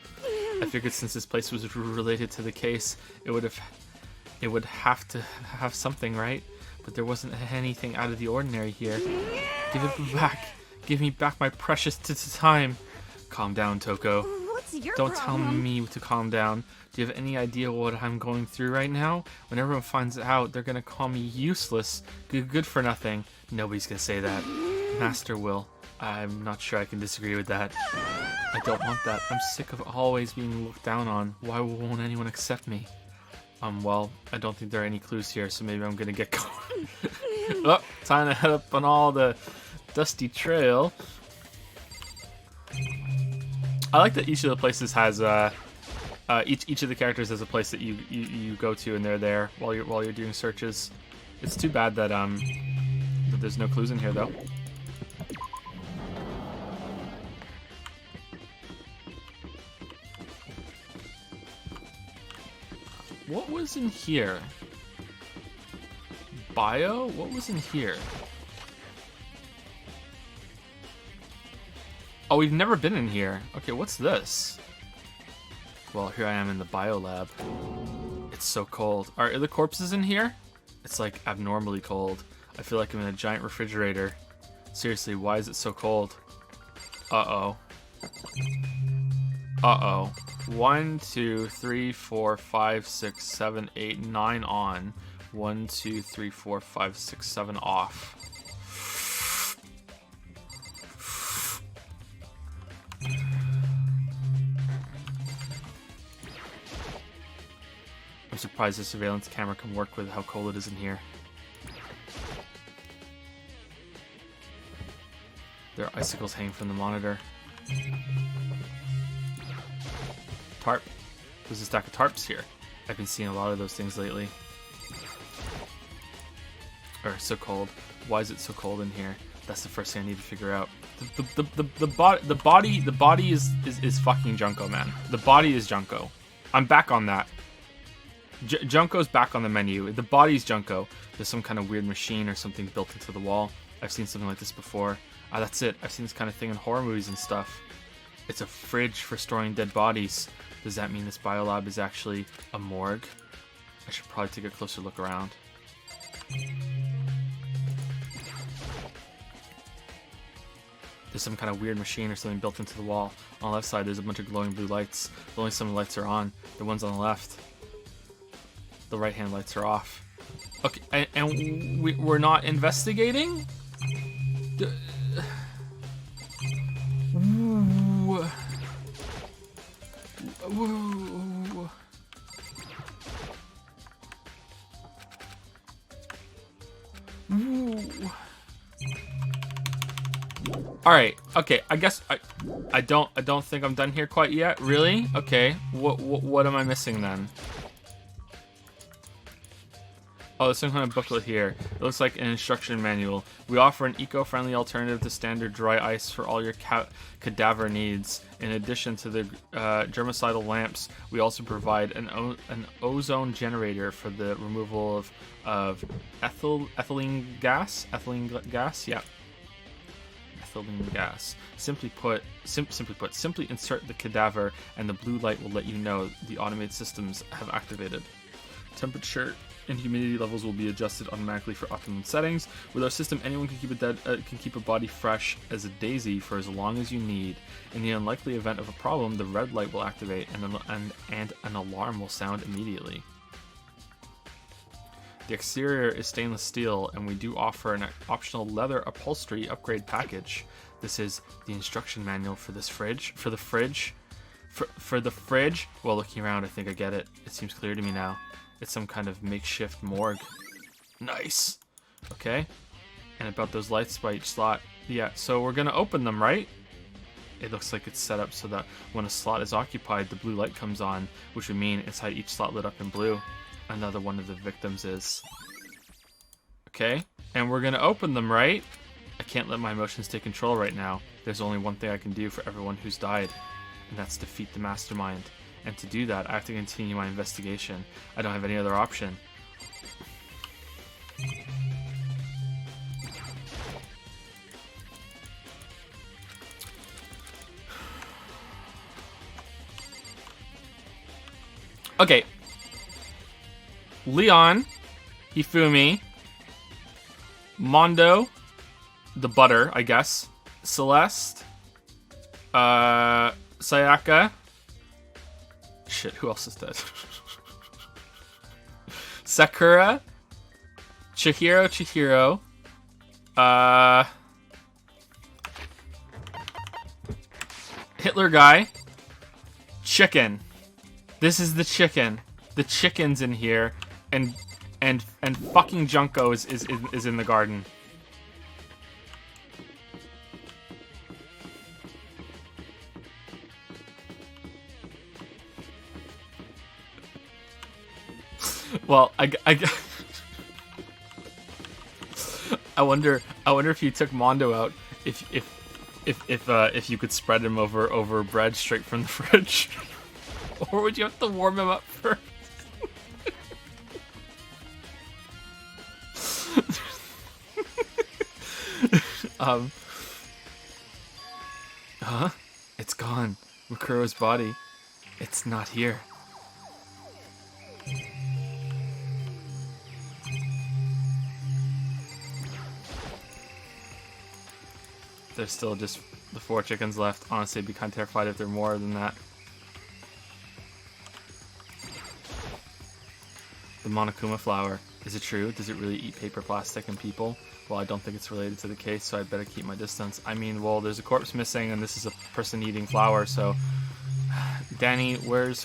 I figured since this place was related to the case, it would have to have something, right? But there wasn't anything out of the ordinary here. Give it back. Give me back my precious time. Calm down, Toko. What's your Don't problem? tell me to calm down. Do you have any idea what I'm going through right now? When everyone finds out, they're gonna call me useless, good for nothing. Nobody's gonna say that. Master will. I'm not sure I can disagree with that. I don't want that. I'm sick of always being looked down on. Why won't anyone accept me? Well, I don't think there are any clues here, so maybe I'm gonna get going. Oh, time to head up on all the dusty trail. I like that each of the places has each of the characters has a place that you go to, and they're there while you're doing searches. It's too bad that that there's no clues in here though. What was in here? Bio? What was in here? Oh, we've never been in here. Okay, what's this? Well, here I am in the bio lab. It's so cold. Are the corpses in here? It's like abnormally cold. I feel like I'm in a giant refrigerator. Seriously, why is it so cold? Uh-oh. Uh-oh. 1, 2, 3, 4, 5, 6, 7, 8, 9 on. 1, 2, 3, 4, 5, 6, 7 off. I'm surprised the surveillance camera can work with how cold it is in here. There are icicles hanging from the monitor. Tarp. There's a stack of tarps here. I've been seeing a lot of those things lately. So cold. Why is it so cold in here? That's the first thing I need to figure out. The body is fucking Junko, man. The body is Junko. I'm back on that. Junko's back on the menu. The body's Junko. There's some kind of weird machine or something built into the wall. I've seen something like this before. That's it. I've seen this kind of thing in horror movies and stuff. It's a fridge for storing dead bodies. Does that mean this biolab is actually a morgue? I should probably take a closer look around. There's some kind of weird machine or something built into the wall. On the left side, there's a bunch of glowing blue lights. But only some of the lights are on. The ones on the left. The right-hand lights are off. Okay, and we're not investigating? Ooh. Ooh. Ooh. All right. Okay. I guess I don't think I'm done here quite yet. Really? Okay. What am I missing then? Oh, there's some kind of booklet here. It looks like an instruction manual. We offer an eco-friendly alternative to standard dry ice for all your cadaver needs. In addition to the germicidal lamps, we also provide an ozone generator for the removal of ethylene gas. Ethylene gas, yeah. Ethylene gas. Simply insert the cadaver, and the blue light will let you know the automated systems have activated. Temperature and humidity levels will be adjusted automatically for optimum settings. With our system, anyone can keep a body fresh as a daisy for as long as you need. In the unlikely event of a problem, the red light will activate and an alarm will sound immediately. The exterior is stainless steel, and we do offer an optional leather upholstery upgrade package. This is the instruction manual for this fridge. For the fridge. Well, looking around, I think I get it. It seems clear to me now. It's some kind of makeshift morgue. Nice. Okay. And about those lights by each slot. Yeah, so we're gonna open them, right? It looks like it's set up so that when a slot is occupied, the blue light comes on, which would mean inside each slot lit up in blue, another one of the victims is. Okay. And we're gonna open them, right? I can't let my emotions take control right now. There's only one thing I can do for everyone who's died, and that's defeat the mastermind. And to do that, I have to continue my investigation. I don't have any other option. Okay. Leon, Hifumi, Mondo, the butter, I guess, Celeste, Sayaka. Shit, who else is dead? Sakura, Chihiro, Hitler guy, chicken. This is the chicken. The chicken's in here, and fucking Junko is in the garden. Well, I wonder if you took Mondo out, if you could spread him over bread straight from the fridge, or would you have to warm him up first? Huh? It's gone. Makuro's body. It's not here. There's still just the 4 chickens left. Honestly, I'd be kind of terrified if there are more than that. The Monokuma flower. Is it true? Does it really eat paper, plastic, and people? Well, I don't think it's related to the case, so I'd better keep my distance. I mean, well, there's a corpse missing, and this is a person eating flower, so... Danny, where is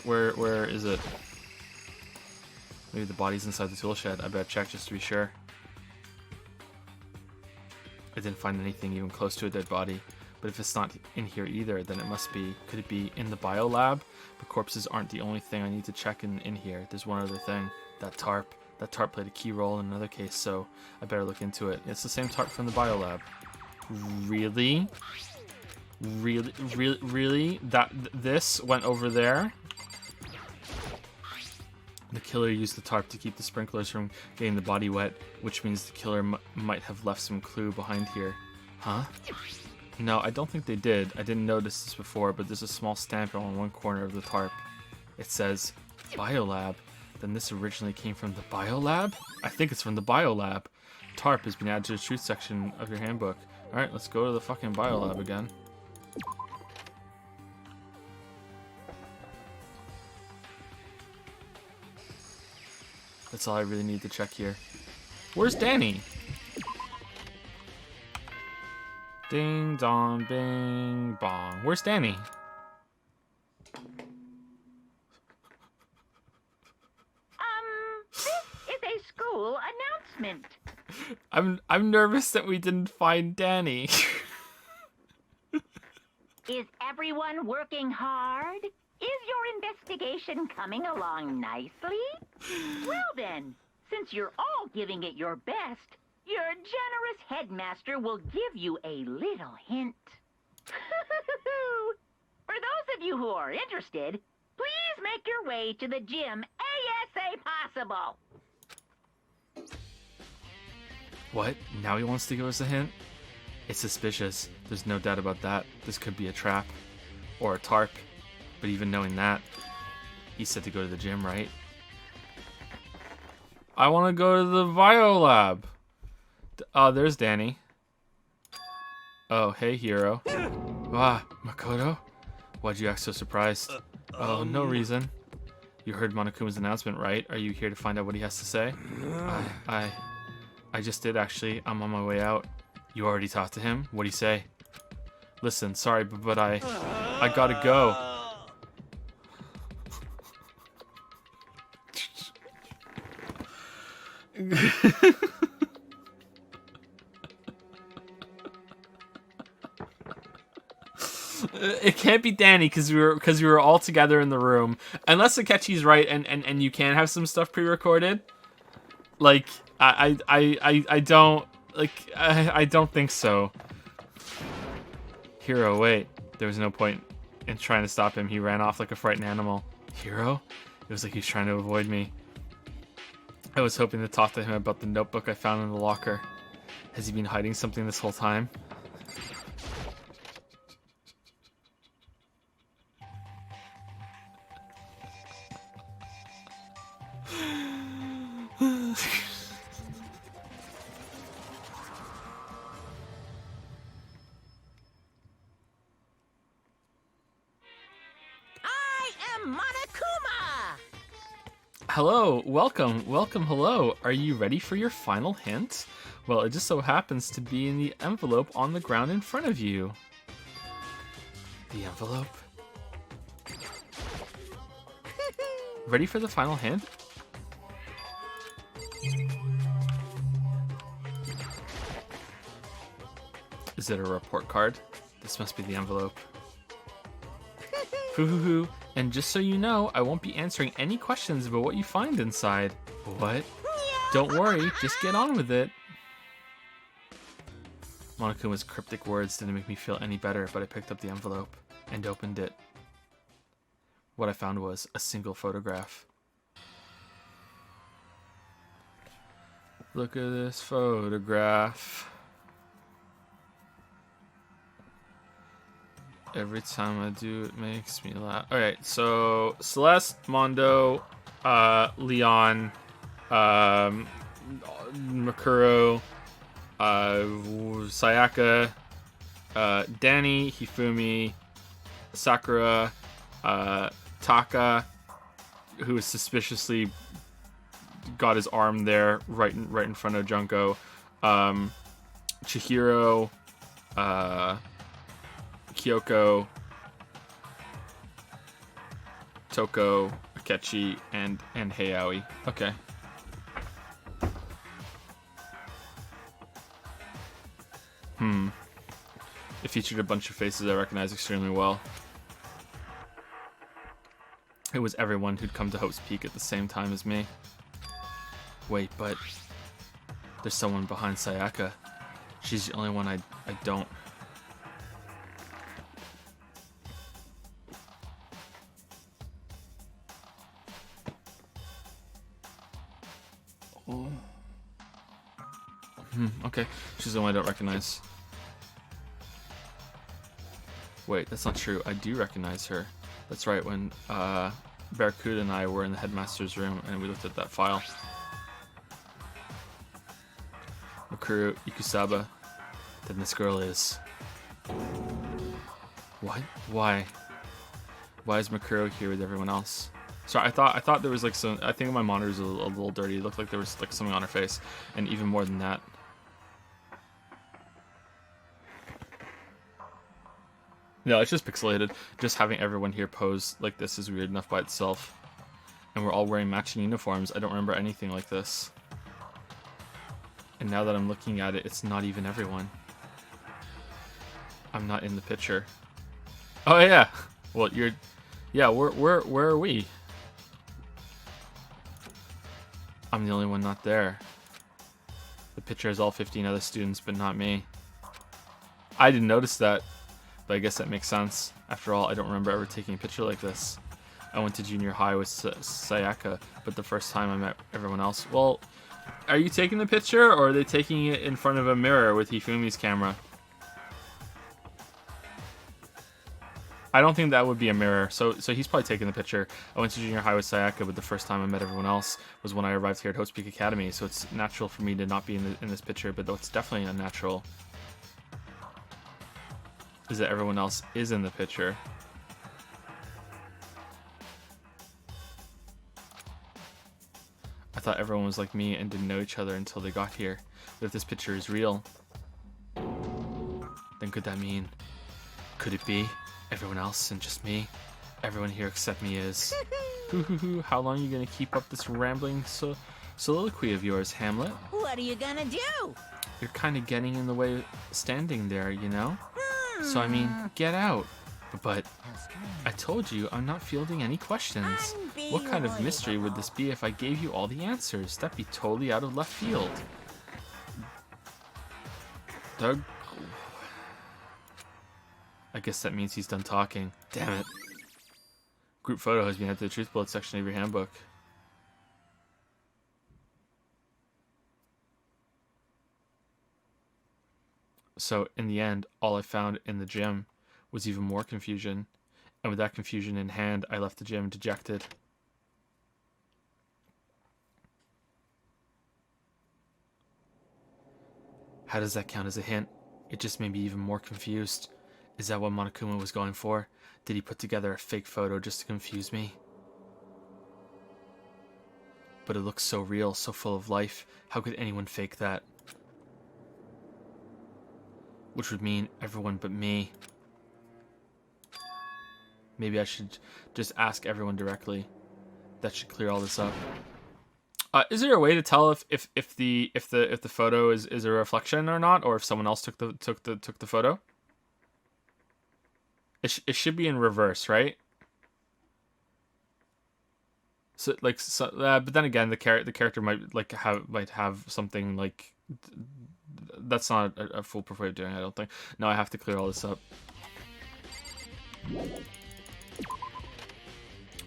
it? Maybe the body's inside the tool shed. I better check just to be sure. I didn't find anything even close to a dead body. But if it's not in here either, then it must be... Could it be in the bio lab? But corpses aren't the only thing I need to check in here. There's one other thing. That tarp. That tarp played a key role in another case, so I better look into it. It's the same tarp from the bio lab. Really? Really? This went over there? The killer used the tarp to keep the sprinklers from getting the body wet, which means the killer might have left some clue behind here. Huh? No, I don't think they did. I didn't notice this before, but there's a small stamp on one corner of the tarp. It says Biolab. Then this originally came from the Biolab? I think it's from the Biolab. TARP has been added to the truth section of your handbook. Alright, let's go to the fucking Biolab again. That's all I really need to check here. Where's Danny? Ding dong, bing bong. Where's Danny? This is a school announcement. I'm nervous that we didn't find Danny. Is everyone working hard? Is your investigation coming along nicely? Well then, since you're all giving it your best, your generous headmaster will give you a little hint. For those of you who are interested, please make your way to the gym ASA possible. What? Now he wants to give us a hint? It's suspicious. There's no doubt about that. This could be a trap. Or a tarp. But even knowing that, he said to go to the gym, right? I want to go to the Biolab. Oh, there's Danny. Oh, hey, hero. Wow, Makoto? Why'd you act so surprised? Oh, no reason. You heard Monokuma's announcement, right? Are you here to find out what he has to say? I just did, actually. I'm on my way out. You already talked to him? What'd he say? Listen, sorry, but I gotta go. It can't be Danny because we were all together in the room. Unless Akechi's right and you can have some stuff pre-recorded. Like I don't think so. Hero, wait. There was no point in trying to stop him. He ran off like a frightened animal. Hero? It was like he was trying to avoid me. I was hoping to talk to him about the notebook I found in the locker. Has he been hiding something this whole time? I am Monokuma! Hello, welcome, hello. Are you ready for your final hint? Well, it just so happens to be in the envelope on the ground in front of you. The envelope? Ready for the final hint? Is it a report card? This must be the envelope. Hoo-hoo-hoo. And just so you know, I won't be answering any questions about what you find inside. What? Don't worry, just get on with it. Monokuma's cryptic words didn't make me feel any better, but I picked up the envelope and opened it. What I found was a single photograph. Look at this photograph. Every time I do, it makes me laugh. Alright, so Celeste, Mondo, Leon, Makuro, Sayaka, Danny, Hifumi, Sakura, Taka, who is suspiciousgot his arm there right in front of Junko, Chihiro, Kyoko, Toko, Akechi, and Heiaoi. Okay. It featured a bunch of faces I recognize extremely well. It was everyone who'd come to Hope's Peak at the same time as me. Wait, but there's someone behind Sayaka. She's the only one I don't. Okay, she's the one I don't recognize. Wait, that's not true. I do recognize her. That's right, when Barracuda and I were in the headmaster's room and we looked at that file. Makuru Ikusaba. Then this girl is. What? Why? Why is Makuru here with everyone else? Sorry, I thought there was like some. I think my monitor was a little dirty. It looked like there was like something on her face, and even more than that. No, it's just pixelated. Just having everyone here pose like this is weird enough by itself. And we're all wearing matching uniforms. I don't remember anything like this. And now that I'm looking at it, it's not even everyone. I'm not in the picture. Oh yeah. Well, you're. Yeah, where are we? I'm the only one not there. The picture has all 15 other students, but not me. I didn't notice that. But I guess that makes sense. After all, I don't remember ever taking a picture like this. I went to junior high with Sayaka, but the first time I met everyone else... Well, are you taking the picture, or are they taking it in front of a mirror with Hifumi's camera? I don't think that would be a mirror, so he's probably taking the picture. I went to junior high with Sayaka, but the first time I met everyone else was when I arrived here at Host Peak Academy, so it's natural for me to not be in this picture, but it's definitely unnatural. Is that everyone else is in the picture. I thought everyone was like me and didn't know each other until they got here. But if this picture is real, then could that mean... Could it be everyone else and just me? Everyone here except me is... How long are you gonna keep up this rambling soliloquy of yours, Hamlet? What are you gonna do? You're kind of getting in the way standing there, you know? So I mean, get out. But I told you I'm not fielding any questions. What kind of mystery would this be if I gave you all the answers? That'd be totally out of left field. Doug? I guess that means he's done talking. Damn it. Group photo has been added to the truth bullet section of your handbook. So, in the end, all I found in the gym was even more confusion. And with that confusion in hand, I left the gym dejected. How does that count as a hint? It just made me even more confused. Is that what Monokuma was going for? Did he put together a fake photo just to confuse me? But it looks so real, so full of life. How could anyone fake that? Which would mean everyone but me. Maybe I should just ask everyone directly. That should clear all this up. Is there a way to tell if the photo is a reflection or not, or if someone else took the photo? It should be in reverse, right? So but then again, the character might have something like. That's not a foolproof way of doing it, I don't think. No, I have to clear all this up.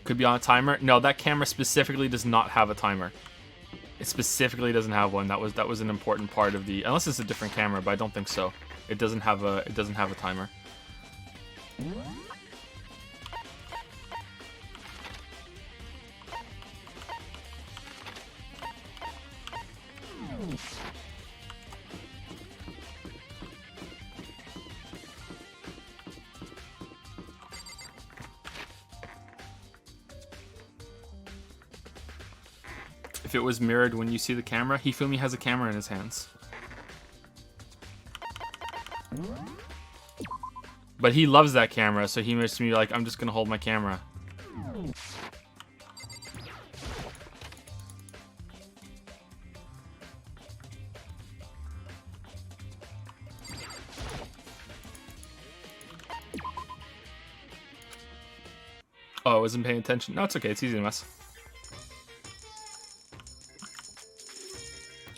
Could be on a timer. No, that camera specifically does not have a timer. It specifically doesn't have one. That was an important part of the... Unless it's a different camera, but I don't think so. It doesn't have a timer. If it was mirrored when you see the camera, Hifumi has a camera in his hands. But he loves that camera, so he makes me like, I'm just gonna hold my camera. Oh, I wasn't paying attention. No, it's okay. It's easy to mess.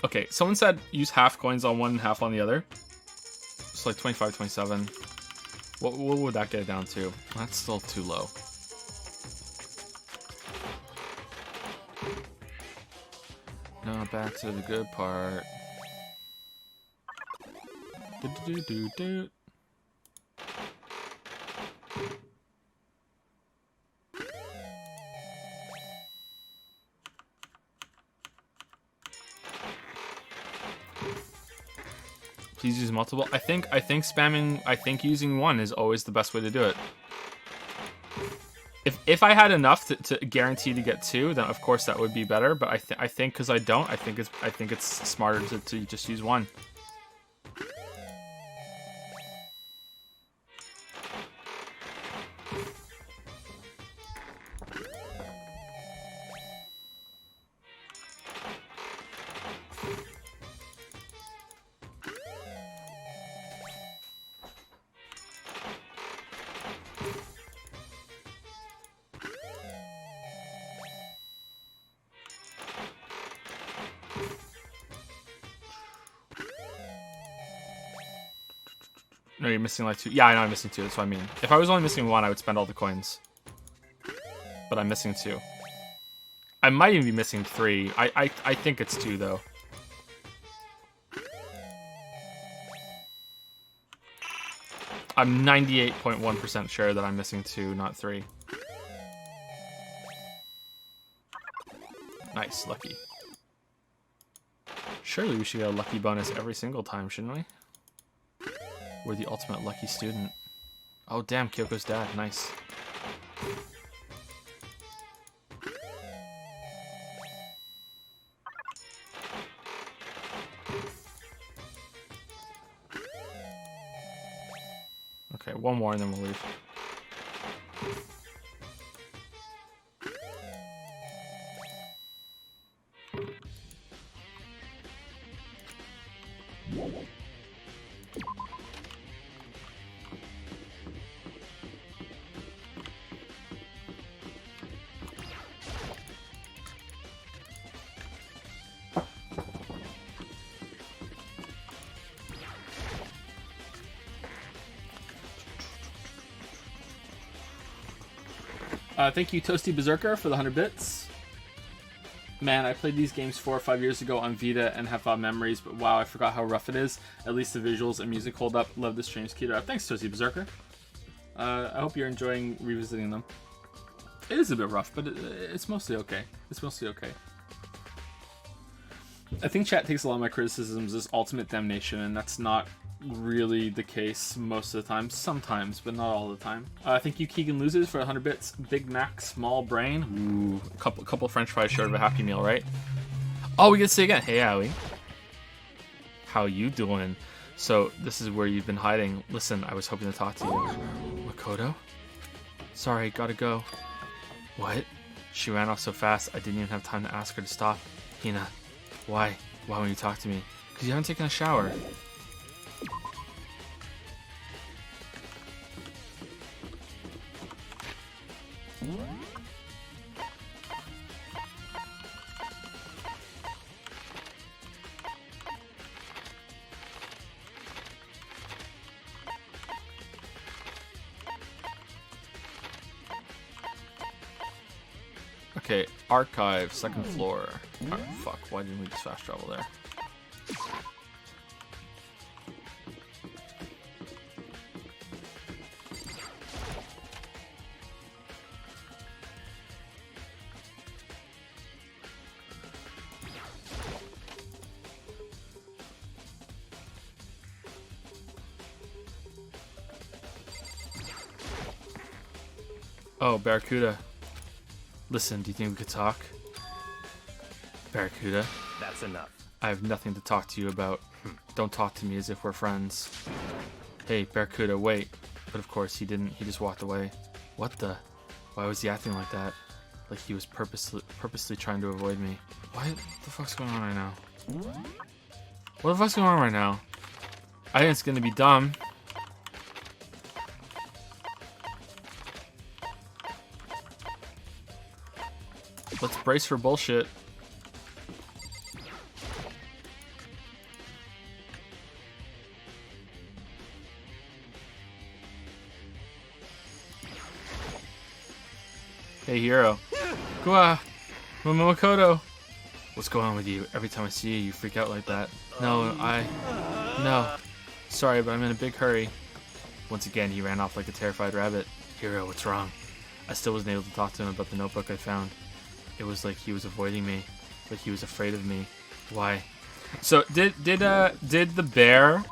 Okay, someone said use half coins on one and half on the other. It's like 25, 27. What would that get down to? That's still too low. Now back to the good part. Do-do-do-do-do. Please use multiple. I think spamming. I think using one is always the best way to do it. If I had enough to guarantee to get 2, then of course that would be better. But I think because I don't, I think it's smarter to just use 1. No, you're missing like 2. Yeah, I know I'm missing 2. That's what I mean. If I was only missing 1, I would spend all the coins. But I'm missing 2. I might even be missing 3. I think it's 2 though. I'm 98.1% sure that I'm missing 2, not 3. Nice, lucky. Surely we should get a lucky bonus every single time, shouldn't we? We're the ultimate lucky student. Oh damn, Kyoko's dad, nice. Okay, one more and then we'll leave. Thank you, Toasty Berserker, for the 100 bits. Man, I played these games 4 or 5 years ago on Vita and have fond memories, but wow, I forgot how rough it is. At least the visuals and music hold up. Love the streams, keep it up. Thanks, Toasty Berserker. I hope you're enjoying revisiting them. It is a bit rough, but it's mostly okay. It's mostly okay. I think chat takes a lot of my criticisms as ultimate damnation, and that's not really the case most of the time. Sometimes, but not all the time. Thank you, Keegan Loses, for 100 bits. Big Mac, small brain. Ooh, a couple French fries short of a Happy Meal, right? Oh, we get to say again. Hey, Aoi. How you doing? So, this is where you've been hiding. Listen, I was hoping to talk to you. Makoto? Sorry, gotta go. What? She ran off so fast, I didn't even have time to ask her to stop. Hina, why? Why won't you talk to me? Because you haven't taken a shower. Okay, archive, second floor. Oh, fuck, why didn't we just fast travel there? Oh, Barracuda. Listen, do you think we could talk? Barracuda? That's enough. I have nothing to talk to you about. Don't talk to me as if we're friends. Hey, Barracuda, wait. But of course he didn't. He just walked away. What the? Why was he acting like that? Like he was purposely trying to avoid me. What the fuck's going on right now? What the fuck's going on right now? I think it's gonna be dumb. Let's brace for bullshit. Hey, Hero. Gua! Makoto! What's going on with you? Every time I see you, you freak out like that. No. Sorry, but I'm in a big hurry. Once again, he ran off like a terrified rabbit. Hero, what's wrong? I still wasn't able to talk to him about the notebook I found. It was like he was avoiding me, like he was afraid of me. Why? So did the bear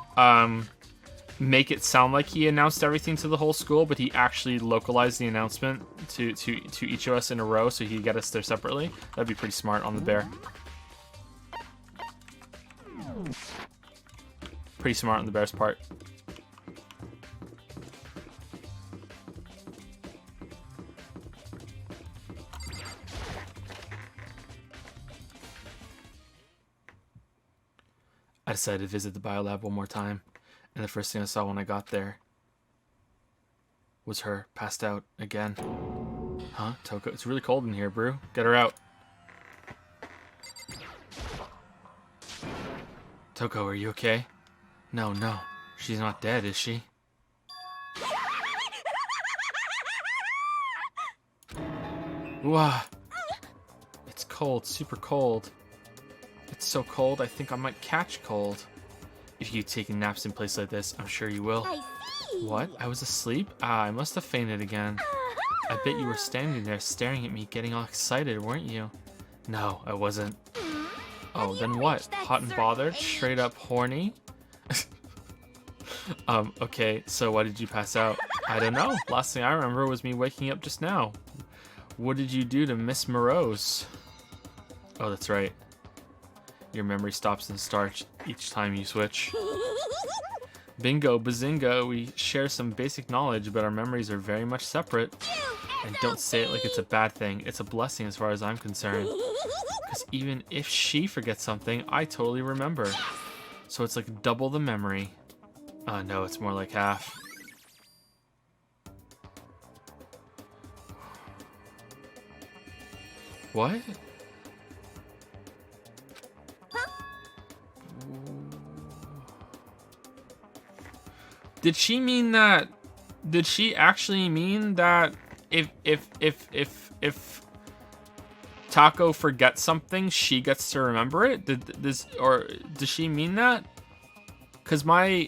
make it sound like he announced everything to the whole school, but he actually localized the announcement to each of us in a row so he'd get us there separately? That'd be pretty smart on the bear. Pretty smart on the bear's part. I decided to visit the biolab one more time, and the first thing I saw when I got there was her, passed out again. Huh? Toko? It's really cold in here, Brew. Get her out. Toko, are you okay? No, she's not dead, is she? Wow. It's cold, super cold. It's so cold, I think I might catch cold. If you take naps in place like this, I'm sure you will. I see. What? I was asleep? Ah, I must have fainted again. I bet you were standing there staring at me, getting all excited, weren't you? No, I wasn't. Oh, then what? Hot and bothered? Straight up horny? Okay, so why did you pass out? I don't know. Last thing I remember was me waking up just now. What did you do to Miss Morose? Oh, that's right. Your memory stops and starts each time you switch. Bingo, bazinga, we share some basic knowledge, but our memories are very much separate. And don't say it like it's a bad thing. It's a blessing as far as I'm concerned. Because even if she forgets something, I totally remember. So it's like double the memory. No, it's more like half. What? Did she mean that? Did she actually mean that if Taco forgets something, she gets to remember it? Does she mean that? Cause my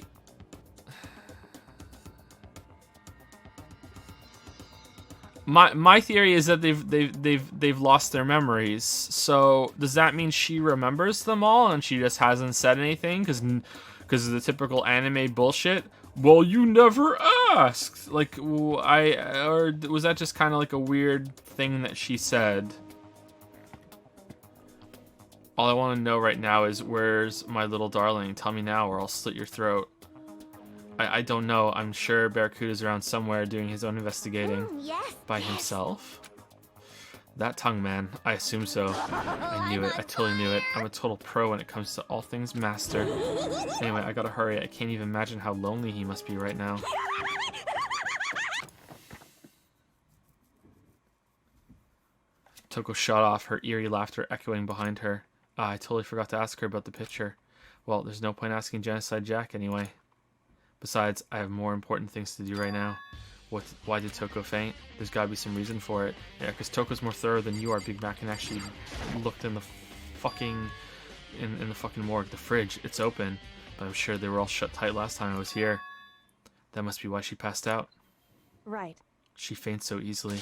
theory is that they've lost their memories. So does that mean she remembers them all and she just hasn't said anything? Because of the typical anime bullshit. Well, you never asked. Like, or was that just kind of like a weird thing that she said? All I want to know right now is, where's my little darling? Tell me now or I'll slit your throat. I don't know. I'm sure Barracuda's around somewhere doing his own investigating. Yes. By himself? That tongue, man. I assume so. I knew it. I totally knew it. I'm a total pro when it comes to all things master. Anyway, I gotta hurry. I can't even imagine how lonely he must be right now. Toko shot off, her eerie laughter echoing behind her. I totally forgot to ask her about the picture. Well, there's no point asking Genocide Jack anyway. Besides, I have more important things to do right now. Why did Toko faint? There's gotta be some reason for it. Yeah, because Toko's more thorough than you are, Big Mac, and actually looked in the fucking in the fucking morgue. The fridge, it's open, but I'm sure they were all shut tight last time I was here. That must be why she passed out. Right. She faints so easily.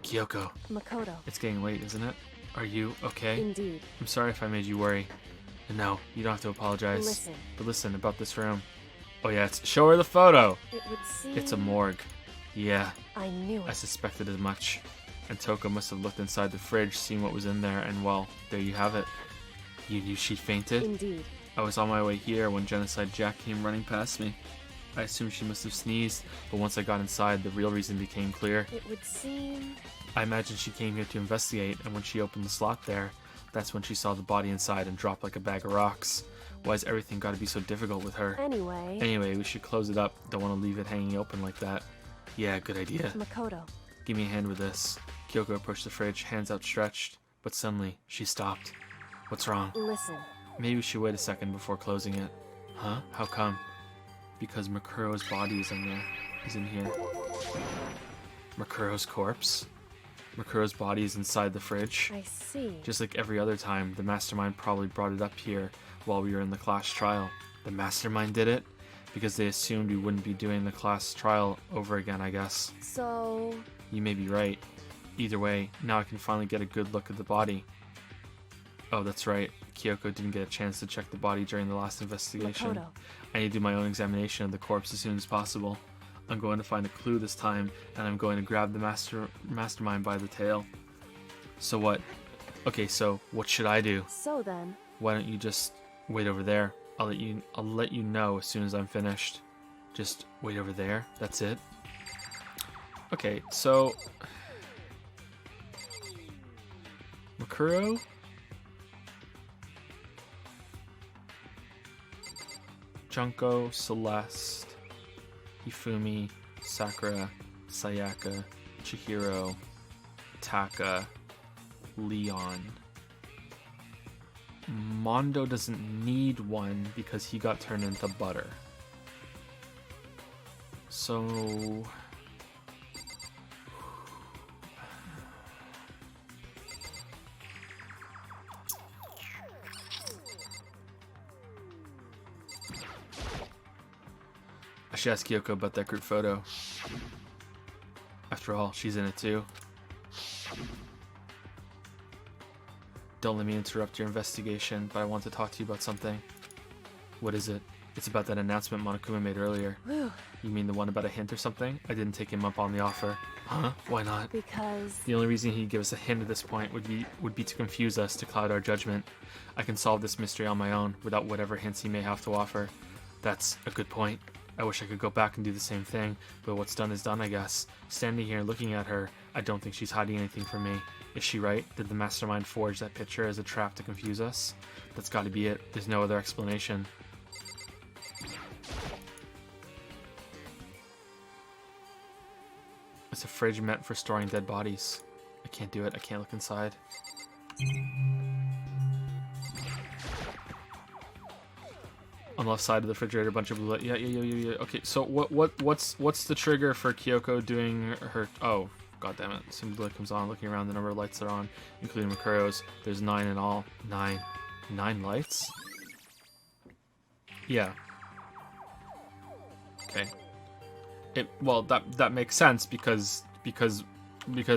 Kyoko. Makoto. It's getting late, isn't it? Are you okay? Indeed. I'm sorry if I made you worry. No, you don't have to apologize. Listen. But listen, about this room. Oh yeah, show her the photo. It would seem... It's a morgue. Yeah, I knew I it. suspected as much. And Toko must have looked inside the fridge, seen what was in there, and well, there you have it. You knew she fainted? Indeed. I was on my way here when Genocide Jack came running past me. I assumed she must have sneezed, but once I got inside, the real reason became clear. It would seem... I imagine she came here to investigate, and when she opened the slot there, that's when she saw the body inside and dropped like a bag of rocks. Why's everything gotta be so difficult with her? Anyway, we should close it up. Don't want to leave it hanging open like that. Yeah, good idea. Makoto. Give me a hand with this. Kyoko approached the fridge, hands outstretched, but suddenly, she stopped. What's wrong? Listen. Maybe we should wait a second before closing it. Huh? How come? Because Makuro's body is in there. Is in here. Makuro's corpse? Makuro's body is inside the fridge. I see. Just like every other time, the mastermind probably brought it up here while we were in the class trial. The mastermind did it? Because they assumed we wouldn't be doing the class trial over again, I guess. So... You may be right. Either way, now I can finally get a good look at the body. Oh, that's right. Kyoko didn't get a chance to check the body during the last investigation. Makoto. I need to do my own examination of the corpse as soon as possible. I'm going to find a clue this time, and I'm going to grab the mastermind by the tail. So what? Okay, so what should I do? So then, Why don't you just wait over there? I'll let you know as soon as I'm finished. Just wait over there. That's it. Okay, so Makuro, Junko, Celeste, Hifumi, Sakura, Sayaka, Chihiro, Taka, Leon. Mondo doesn't need one because he got turned into butter. So I should ask Kyoko about that group photo. After all, she's in it too. Don't let me interrupt your investigation, but I want to talk to you about something. What is it? It's about that announcement Monokuma made earlier. whew, You mean the one about a hint or something? I didn't take him up on the offer. Huh? Why not? because The only reason he'd give us a hint at this point would be to confuse us, to cloud our judgment. I can solve this mystery on my own, without whatever hints he may have to offer. That's a good point. I wish I could go back and do the same thing, but what's done is done, I guess. Standing here looking at her, I don't think she's hiding anything from me. Is she right? Did the mastermind forge that picture as a trap to confuse us? That's gotta be it. There's no other explanation. It's a fridge meant for storing dead bodies. I can't do it. I can't look inside. On the left side of the refrigerator, a bunch of blue light. Yeah. Okay, so what's the trigger for Kyoko doing her? Oh, god damn it! Some blue light comes on. Looking around, the number of lights that are on, including Makuro's. There's 9 in all. 9 lights. Yeah. Okay. Well, that makes sense because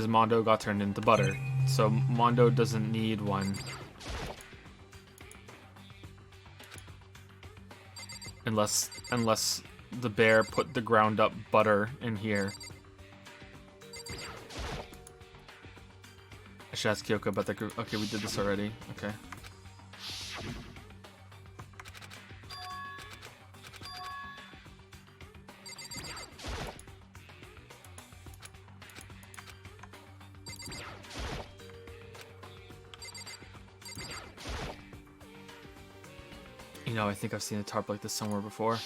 Mondo got turned into butter, so Mondo doesn't need one. Unless the bear put the ground up butter in here. I should ask Kyoko about that group. Okay, we did this already. Okay. You know, I think I've seen a tarp like this somewhere before.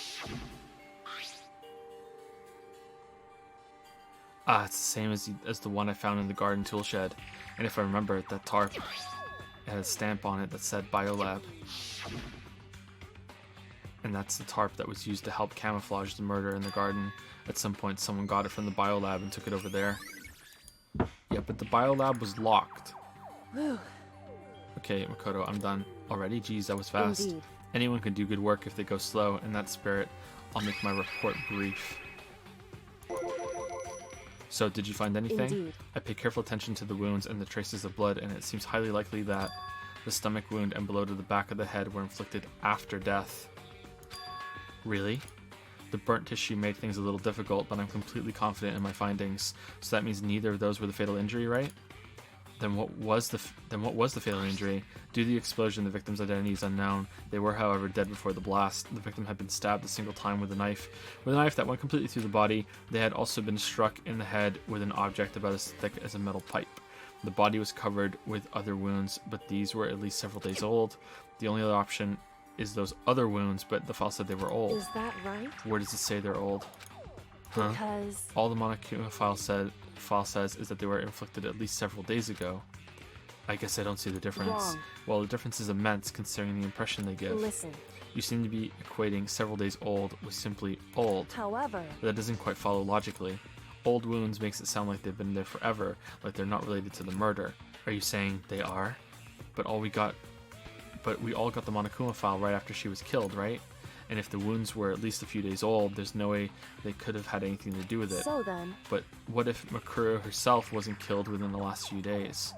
Ah, it's the same as the one I found in the garden tool shed. And if I remember, that tarp had a stamp on it that said Biolab. And that's the tarp that was used to help camouflage the murder in the garden. At some point, someone got it from the Biolab and took it over there. Yeah, but the Biolab was locked. whew, Okay, Makoto, I'm done. Already? Geez, that was fast. indeed. Anyone can do good work if they go slow. In that spirit, I'll make my report brief. So, did you find anything? Indeed. I pay careful attention to the wounds and the traces of blood, and it seems highly likely that the stomach wound and blow to the back of the head were inflicted after death. Really? The burnt tissue made things a little difficult, but I'm completely confident in my findings. So that means neither of those were the fatal injury, right? Then what was the fatal injury? Due to the explosion, the victim's identity is unknown. They were, however, dead before the blast. The victim had been stabbed a single time with a knife that went completely through the body. They had also been struck in the head with an object about as thick as a metal pipe. The body was covered with other wounds, but these were at least several days old. The only other option is those other wounds, but the file said they were old. Is that right? Where does it say they're old? Huh? Because All the Monokuma file says is that they were inflicted at least several days ago. I guess I don't see the difference. Wrong. Well, the difference is immense considering the impression they give. listen. You seem to be equating several days old with simply old, However, but that doesn't quite follow logically. Old wounds makes it sound like they've been there forever, like they're not related to the murder. Are you saying they are? But we all got the Monokuma file right after she was killed, right? And if the wounds were at least a few days old, there's no way they could have had anything to do with it. so then, But what if Makuro herself wasn't killed within the last few days?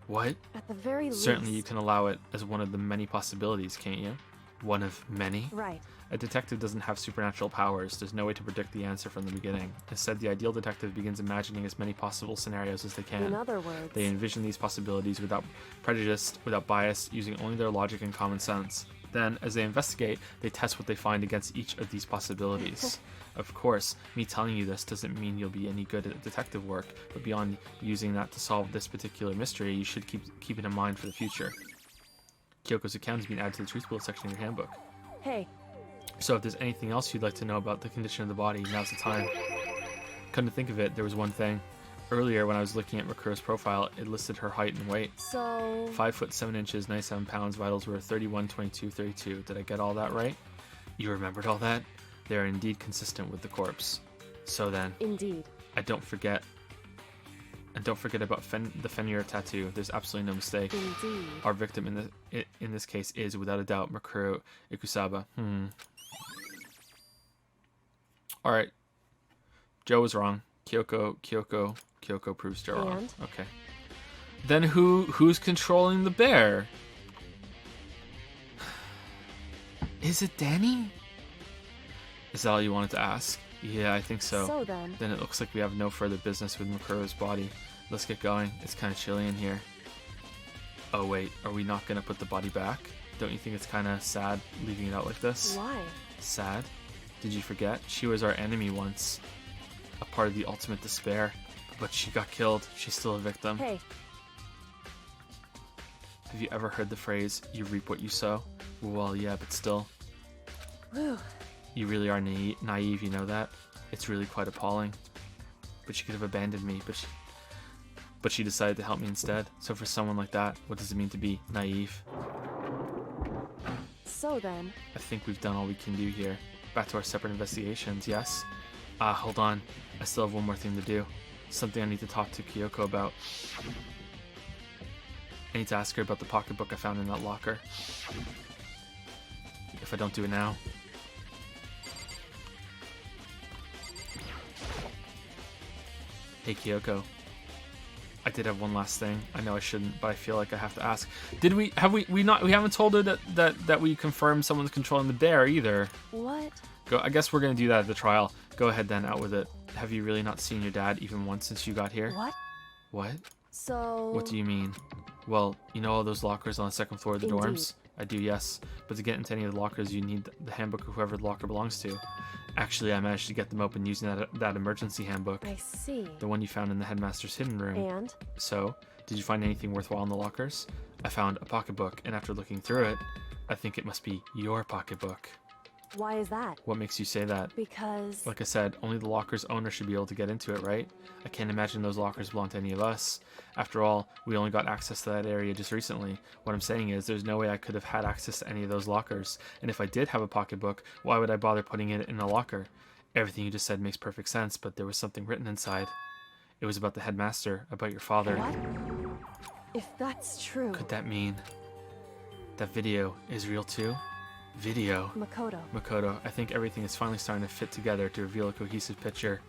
What? At the very least. Certainly you can allow it as one of the many possibilities, can't you? One of many? Right. A detective doesn't have supernatural powers. There's no way to predict the answer from the beginning. Instead, the ideal detective begins imagining as many possible scenarios as they can. In other words. They envision these possibilities without prejudice, without bias, using only their logic and common sense. Then, as they investigate, they test what they find against each of these possibilities. Of course, me telling you this doesn't mean you'll be any good at detective work, but beyond using that to solve this particular mystery, you should keep it in mind for the future. Kyoko's account has been added to the truth bullet section of your handbook. Hey. So if there's anything else you'd like to know about the condition of the body, now's the time. Come to think of it, there was one thing. Earlier, when I was looking at Makuro's profile, it listed her height and weight. So... 5 foot 7 inches, 97 pounds, vitals were 31, 22, 32. Did I get all that right? You remembered all that? They are indeed consistent with the corpse. So then... Indeed. And don't forget about the Fenrir tattoo. There's absolutely no mistake. Indeed. Our victim in this case is, without a doubt, Makuro Ikusaba. Alright. Joe was wrong. Kyoko proves Joe wrong. Okay. Then who's controlling the bear? Is it Danny? Is that all you wanted to ask? Yeah, I think so. So then. Then it looks like we have no further business with Makuro's body. Let's get going. It's kind of chilly in here. Oh wait, are we not going to put the body back? Don't you think it's kind of sad leaving it out like this? Why? Sad? Did you forget? She was our enemy once. A part of the ultimate despair. But she got killed. She's still a victim. Hey. Have you ever heard the phrase, you reap what you sow? Well, yeah, but still. Whew. You really are naive, you know that? It's really quite appalling. But she could have abandoned me, but she decided to help me instead. So for someone like that, what does it mean to be naive? So then. I think we've done all we can do here. Back to our separate investigations, yes? Hold on. I still have one more thing to do. Something I need to talk to Kyoko about. I need to ask her about the pocketbook I found in that locker. If I don't do it now... Hey Kyoko, I did have one last thing. I know I shouldn't, but I feel like I have to ask. We haven't told her that we confirmed someone's controlling the bear either. What? I guess we're gonna do that at the trial. Go ahead then, out with it. Have you really not seen your dad even once since you got here? What? What? So... What do you mean? Well, you know all those lockers on the second floor of the Indeed. dorms? I do, yes. But to get into any of the lockers, you need the handbook of whoever the locker belongs to. Actually, I managed to get them open using that emergency handbook. I see. The one you found in the headmaster's hidden room. And? So, did you find anything worthwhile in the lockers? I found a pocketbook, and after looking through it, I think it must be your pocketbook. Why is that? What makes you say that? Because... Like I said, only the locker's owner should be able to get into it, right? I can't imagine those lockers belong to any of us. After all, we only got access to that area just recently. What I'm saying is, there's no way I could have had access to any of those lockers. And if I did have a pocketbook, why would I bother putting it in a locker? Everything you just said makes perfect sense, but there was something written inside. It was about the headmaster, about your father. What? If that's true... Could that mean that video is real too? Video. Makoto, I think everything is finally starting to fit together to reveal a cohesive picture.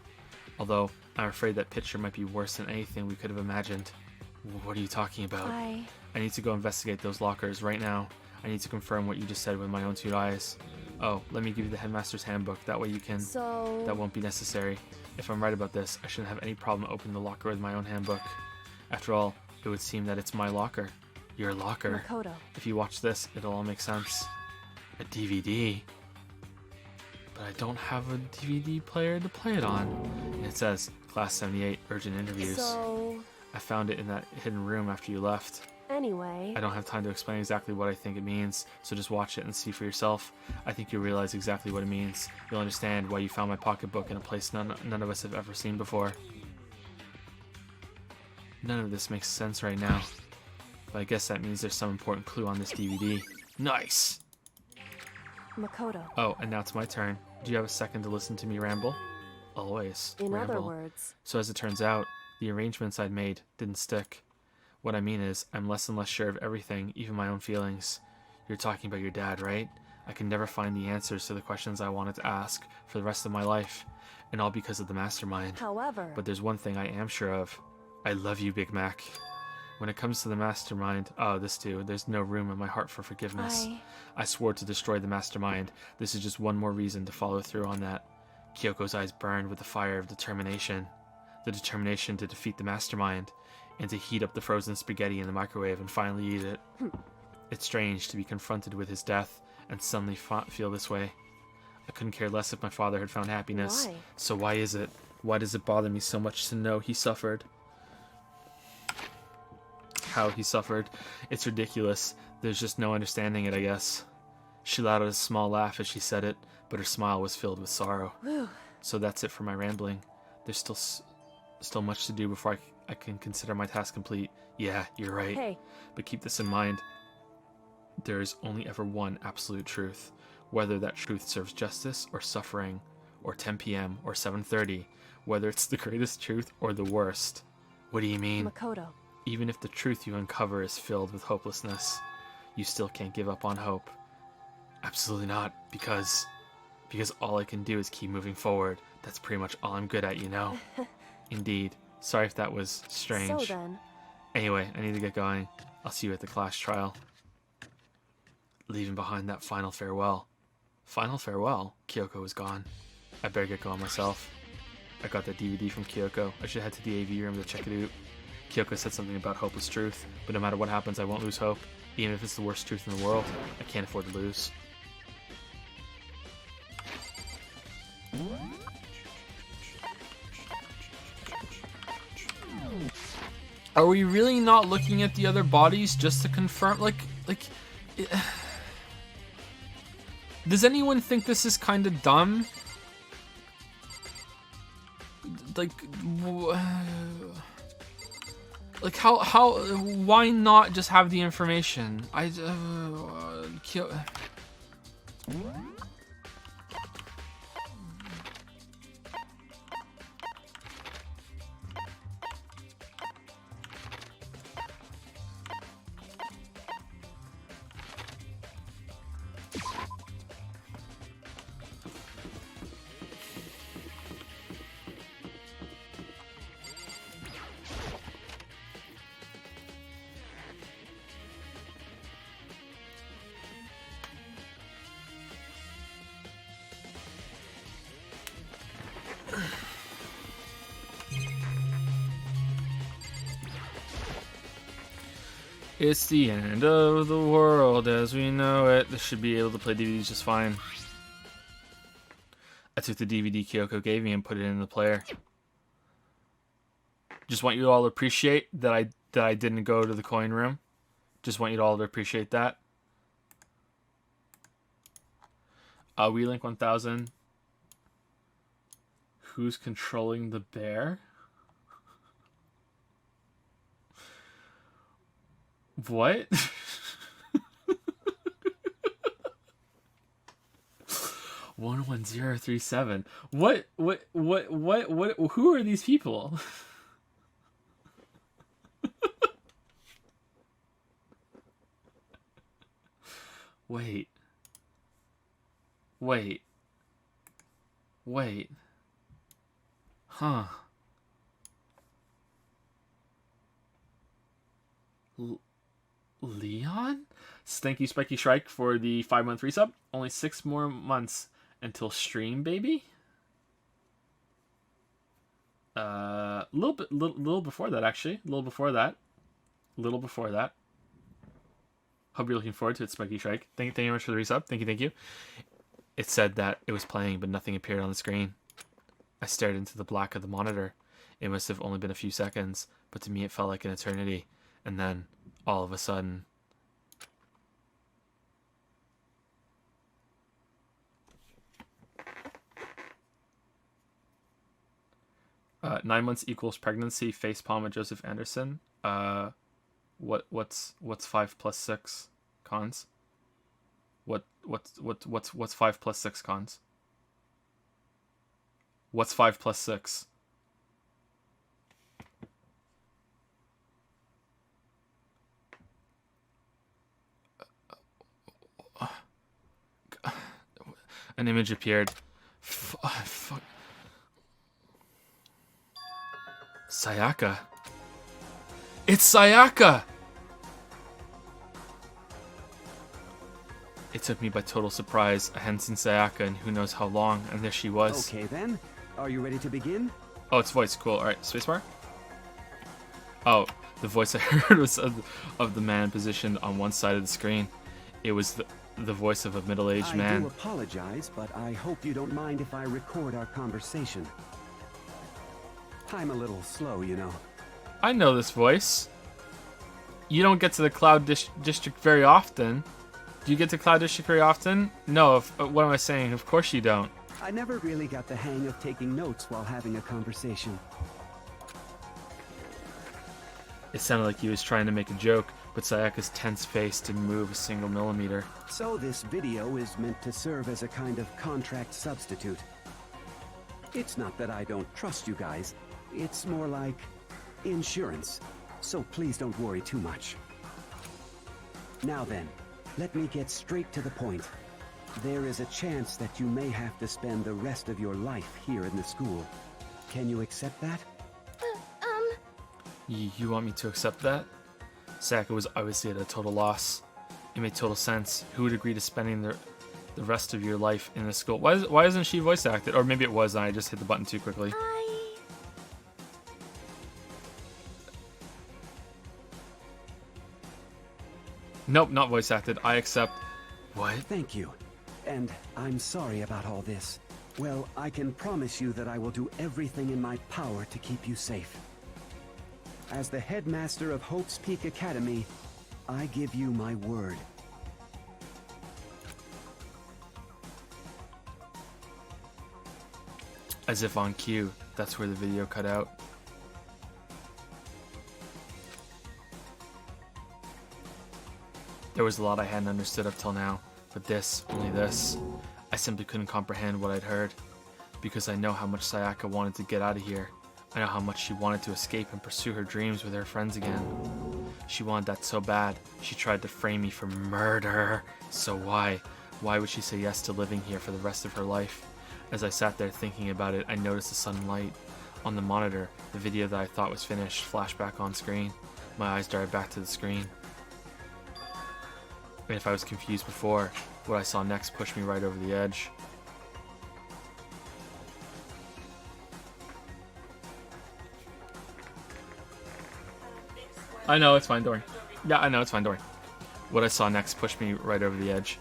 Although, I'm afraid that picture might be worse than anything we could have imagined. What are you talking about? I need to go investigate those lockers right now. I need to confirm what you just said with my own two eyes. Oh, let me give you the headmaster's handbook. That way you can... So... That won't be necessary. If I'm right about this, I shouldn't have any problem opening the locker with my own handbook. After all, it would seem that it's my locker. Your locker. Makoto. If you watch this, it'll all make sense. A DVD? But I don't have a DVD player to play it on. And it says, Class 78, Urgent Interviews. So... I found it in that hidden room after you left. Anyway... I don't have time to explain exactly what I think it means, so just watch it and see for yourself. I think you'll realize exactly what it means. You'll understand why you found my pocketbook in a place none of us have ever seen before. None of this makes sense right now. But I guess that means there's some important clue on this DVD. Nice! Makoto. Oh, and now it's my turn. Do you have a second to listen to me ramble? Always. In ramble. other words... So as it turns out, the arrangements I'd made didn't stick. What I mean is, I'm less and less sure of everything, even my own feelings. You're talking about your dad, right? I can never find the answers to the questions I wanted to ask for the rest of my life. And all because of the mastermind. However... But there's one thing I am sure of. I love you, Big Mac. When it comes to the mastermind, oh, this too, there's no room in my heart for forgiveness. I swore to destroy the mastermind. This is just one more reason to follow through on that. Kyoko's eyes burned with the fire of determination. The determination to defeat the mastermind, and to heat up the frozen spaghetti in the microwave and finally eat it. It's strange to be confronted with his death and suddenly feel this way. I couldn't care less if my father had found happiness. Why? So why is it? Why does it bother me so much to know he suffered? How he suffered. It's ridiculous. There's just no understanding it, I guess. She let out a small laugh as she said it, but her smile was filled with sorrow. Whew. So that's it for my rambling. There's still much to do before I can consider my task complete. Yeah, you're right. Hey. But keep this in mind. There is only ever one absolute truth. Whether that truth serves justice or suffering, or 10 p.m. or 7:30, whether it's the greatest truth or the worst. What do you mean? Makoto. Even if the truth you uncover is filled with hopelessness, you still can't give up on hope. Absolutely not, because all I can do is keep moving forward. That's pretty much all I'm good at, you know? Indeed. Sorry if that was strange. So then. Anyway, I need to get going. I'll see you at the class trial. Leaving behind that final farewell. Final farewell? Kyoko was gone. I better get going myself. I got that DVD from Kyoko. I should head to the AV room to check it out. Kyoko said something about hopeless truth, but no matter what happens, I won't lose hope. Even if it's the worst truth in the world, I can't afford to lose. Are we really not looking at the other bodies just to confirm? Does anyone think this is kind of dumb? Why not just have the information? It's the end of the world as we know it. This should be able to play DVDs just fine. I took the DVD Kyoko gave me and put it in the player. Just want you all to appreciate that I didn't go to the coin room. Just want you all to appreciate that. WeLink 1000. Who's controlling the bear? What? One 1037. What? Who are these people? Wait. Huh. Leon? Thank you, Spiky Shrike, for the 5-month resub. Only 6 more months until stream, baby. Little before that, actually. Little before that. Hope you're looking forward to it, Spiky Shrike. Thank you very much for the resub. Thank you. It said that it was playing, but nothing appeared on the screen. I stared into the black of the monitor. It must have only been a few seconds, but to me it felt like an eternity. And then, all of a sudden... 9 months equals pregnancy. Facepalm of Joseph Anderson. What's 5 plus 6 cons? What's 5 plus 6 cons? What's 5 plus 6? An image appeared. Fuck. Sayaka. It's Sayaka! It took me by total surprise. I hadn't seen Sayaka in who knows how long, and there she was. Okay then, are you ready to begin? Oh, it's voice. Cool. Alright, spacebar. Oh, the voice I heard was of the man positioned on one side of the screen. It was the voice of a middle-aged I man. do apologize, but I hope you don't mind if I record our conversation. I'm a little slow, you know. I know this voice. You don't get to the Cloud District very often. Do you get to Cloud District very often? No, what am I saying? Of course you don't. I never really got the hang of taking notes while having a conversation. It sounded like he was trying to make a joke, but Sayaka's tense face didn't move a single millimeter. So this video is meant to serve as a kind of contract substitute. It's not that I don't trust you guys. It's more like insurance. So please don't worry too much. Now then, let me get straight to the point. There is a chance that you may have to spend the rest of your life here in the school. Can you accept that? You want me to accept that? Sayaka was obviously at a total loss. It made total sense. Who would agree to spending the rest of your life in the school? Why isn't she voice acted? Or maybe it was and I just hit the button too quickly. Nope, not voice acted. I accept. What? Thank you. And I'm sorry about all this. Well, I can promise you that I will do everything in my power to keep you safe. As the headmaster of Hope's Peak Academy, I give you my word. As if on cue, that's where the video cut out. There was a lot I hadn't understood up till now, but this, only this, I simply couldn't comprehend what I'd heard, because I know how much Sayaka wanted to get out of here. I know how much she wanted to escape and pursue her dreams with her friends again. She wanted that so bad, she tried to frame me for murder. So why? Why would she say yes to living here for the rest of her life? As I sat there thinking about it, I noticed a sudden light. On the monitor, the video that I thought was finished flashed back on screen. My eyes darted back to the screen. And if I was confused before, what I saw next pushed me right over the edge. I know, it's fine, don't worry. Yeah, I know, it's fine, don't worry. What I saw next pushed me right over the edge.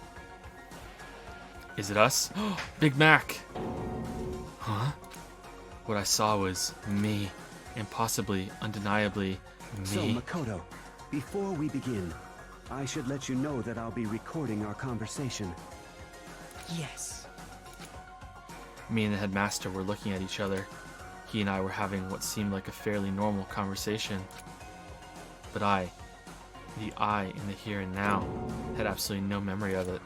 Is it us? Big Mac! Huh? What I saw was me. And possibly, undeniably, me. So, Makoto, before we begin, I should let you know that I'll be recording our conversation. Yes. Me and the headmaster were looking at each other. He and I were having what seemed like a fairly normal conversation. But the I in the here and now, had absolutely no memory of it.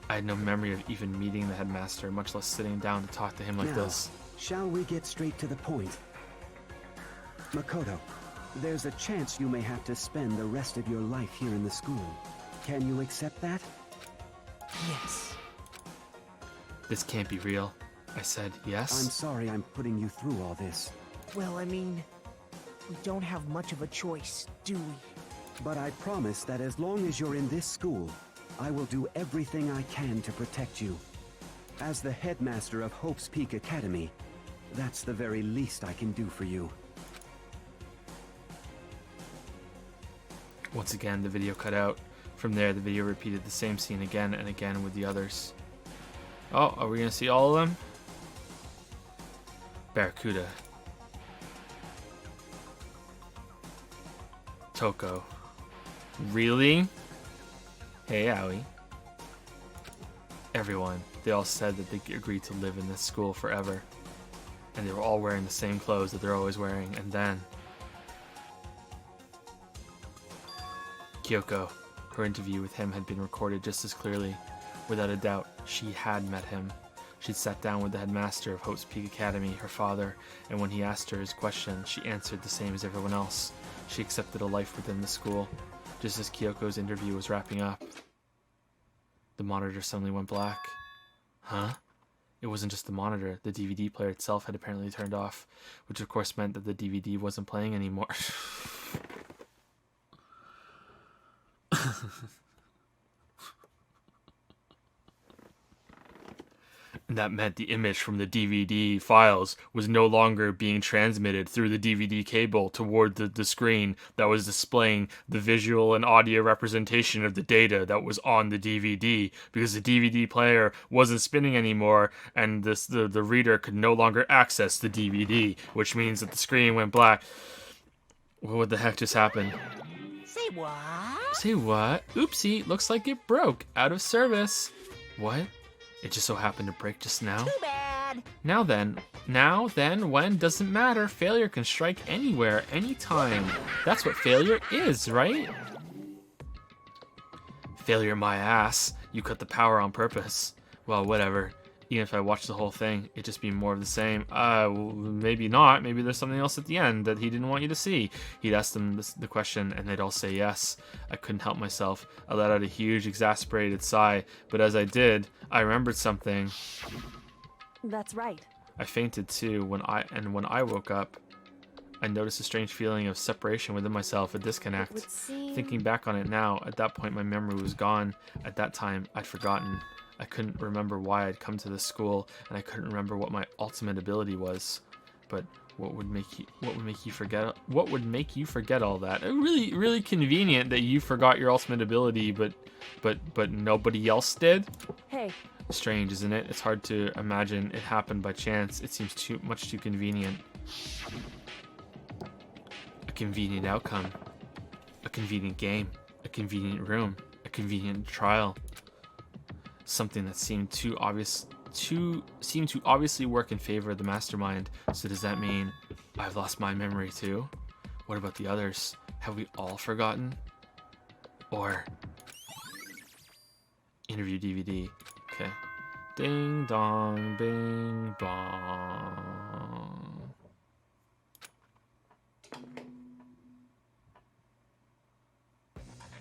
I had no memory of even meeting the headmaster, much less sitting down to talk to him like Now, this. Shall we get straight to the point? Makoto, there's a chance you may have to spend the rest of your life here in the school. Can you accept that? Yes. This can't be real. I said yes. I'm sorry I'm putting you through all this. Well, I mean, we don't have much of a choice, do we? But I promise that as long as you're in this school, I will do everything I can to protect you. As the headmaster of Hope's Peak Academy, that's the very least I can do for you. Once again, the video cut out. From there, the video repeated the same scene again and again with the others. Oh, are we gonna see all of them? Barracuda. Toko. Really? Hey, Aoi. Everyone. They all said that they agreed to live in this school forever. And they were all wearing the same clothes that they're always wearing. And then Kyoko. Her interview with him had been recorded just as clearly. Without a doubt, she had met him. She'd sat down with the headmaster of Hope's Peak Academy, her father, and when he asked her his question, she answered the same as everyone else. She accepted a life within the school. Just as Kyoko's interview was wrapping up, the monitor suddenly went black. Huh? It wasn't just the monitor. The DVD player itself had apparently turned off, which of course meant that the DVD wasn't playing anymore. And that meant the image from the DVD files was no longer being transmitted through the DVD cable toward the screen that was displaying the visual and audio representation of the data that was on the DVD, because the DVD player wasn't spinning anymore, and the reader could no longer access the DVD, which means that the screen went black. What the heck just happened? Say what? Say what? Oopsie, looks like it broke. Out of service. What? It just so happened to break just now? Too bad. Now then, when, doesn't matter. Failure can strike anywhere, anytime. That's what failure is, right? Failure my ass. You cut the power on purpose. Well, whatever. Even if I watched the whole thing, it'd just be more of the same. Maybe not. Maybe there's something else at the end that he didn't want you to see. He'd ask them the question, and they'd all say yes. I couldn't help myself. I let out a huge, exasperated sigh, but as I did, I remembered something. That's right. I fainted too, when I woke up, I noticed a strange feeling of separation within myself, a disconnect. It would seem... Thinking back on it now, at that point my memory was gone. At that time, I'd forgotten. I couldn't remember why I'd come to this school, and I couldn't remember what my ultimate ability was. But what would make you forget all that? Really, really convenient that you forgot your ultimate ability, but nobody else did. Hey, Strange, isn't it? It's hard to imagine it happened by chance. It seems much too convenient. A convenient outcome. A convenient game. A convenient room. A convenient trial. Something that seemed to obviously work in favor of the mastermind. So does that mean I've lost my memory too? What about the others? Have we all forgotten? Or interview DVD. Okay. Ding dong, bing bong.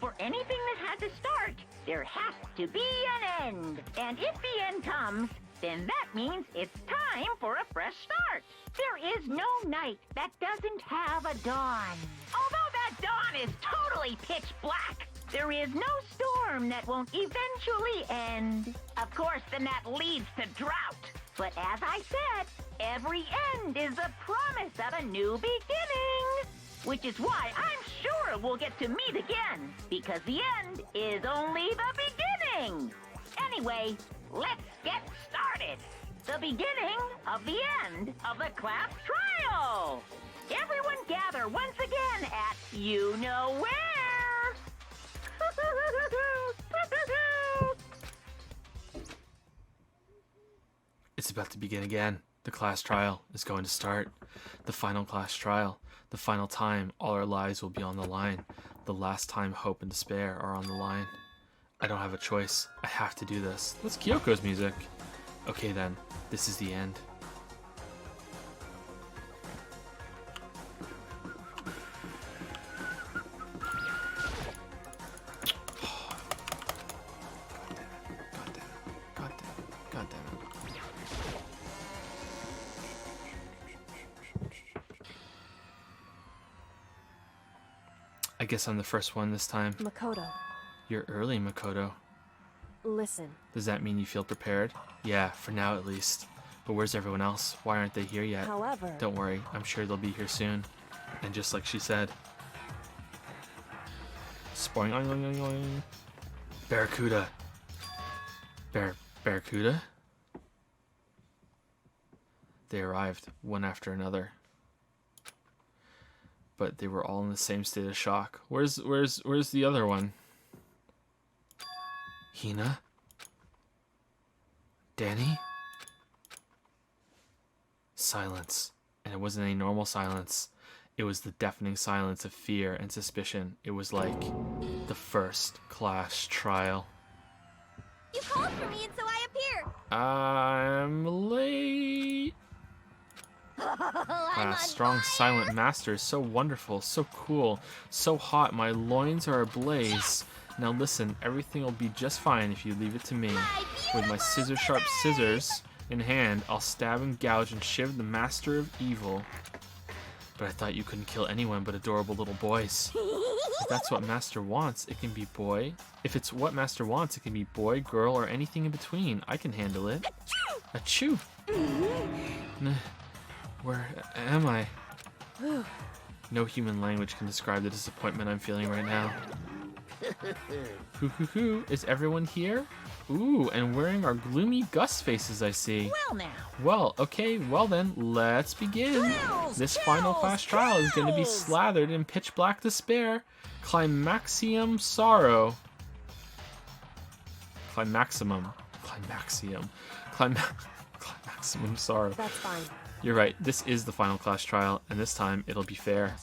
For anything that had to start, there has to be an end. And if the end comes, then that means it's time for a fresh start. There is no night that doesn't have a dawn. Although that dawn is totally pitch black, there is no storm that won't eventually end. Of course, then that leads to drought. But as I said, every end is a promise of a new beginning. Which is why I'm sure we'll get to meet again, because the end is only the beginning. Anyway, let's get started. The beginning of the end of the class trial. Everyone gather once again at you know where. It's about to begin again. The class trial is going to start. The final class trial. The final time all our lives will be on the line. The last time hope and despair are on the line. I don't have a choice. I have to do this. That's Kyoko's music. Okay then, this is the end. God damn it. I guess I'm the first one this time. Makoto, You're early, Makoto. listen. Does that mean you feel prepared? Yeah, for now at least. But where's everyone else? Why aren't they here yet? However... Don't worry, I'm sure they'll be here soon. And just like she said. Spoing, oing, oing, oing, oing. Barracuda. Barracuda? They arrived, one after another. But they were all in the same state of shock. Where's the other one? Hina? Danny? Silence. And it wasn't any normal silence. It was the deafening silence of fear and suspicion. It was like the first class trial. You called for me and so I appear. I'm late. I'm on Strong fire. silent master is so wonderful, so cool, so hot. My loins are ablaze. Now listen, everything will be just fine if you leave it to me. With my scissor-sharp scissors in hand, I'll stab and gouge and shiv the master of evil. But I thought you couldn't kill anyone but adorable little boys. If that's what Master wants, it can be boy. If it's what Master wants, it can be boy, girl, or anything in between. I can handle it. Achoo! Where am I? No human language can describe the disappointment I'm feeling right now. Hoo. Is everyone here? Ooh, and wearing our gloomy Gus faces, I see. Well now. Well, okay, well then, let's begin. This final class trial is going to be slathered in pitch black despair. Climaxium sorrow. Climaximum sorrow. That's fine. You're right, this is the final class trial, and this time it'll be fair.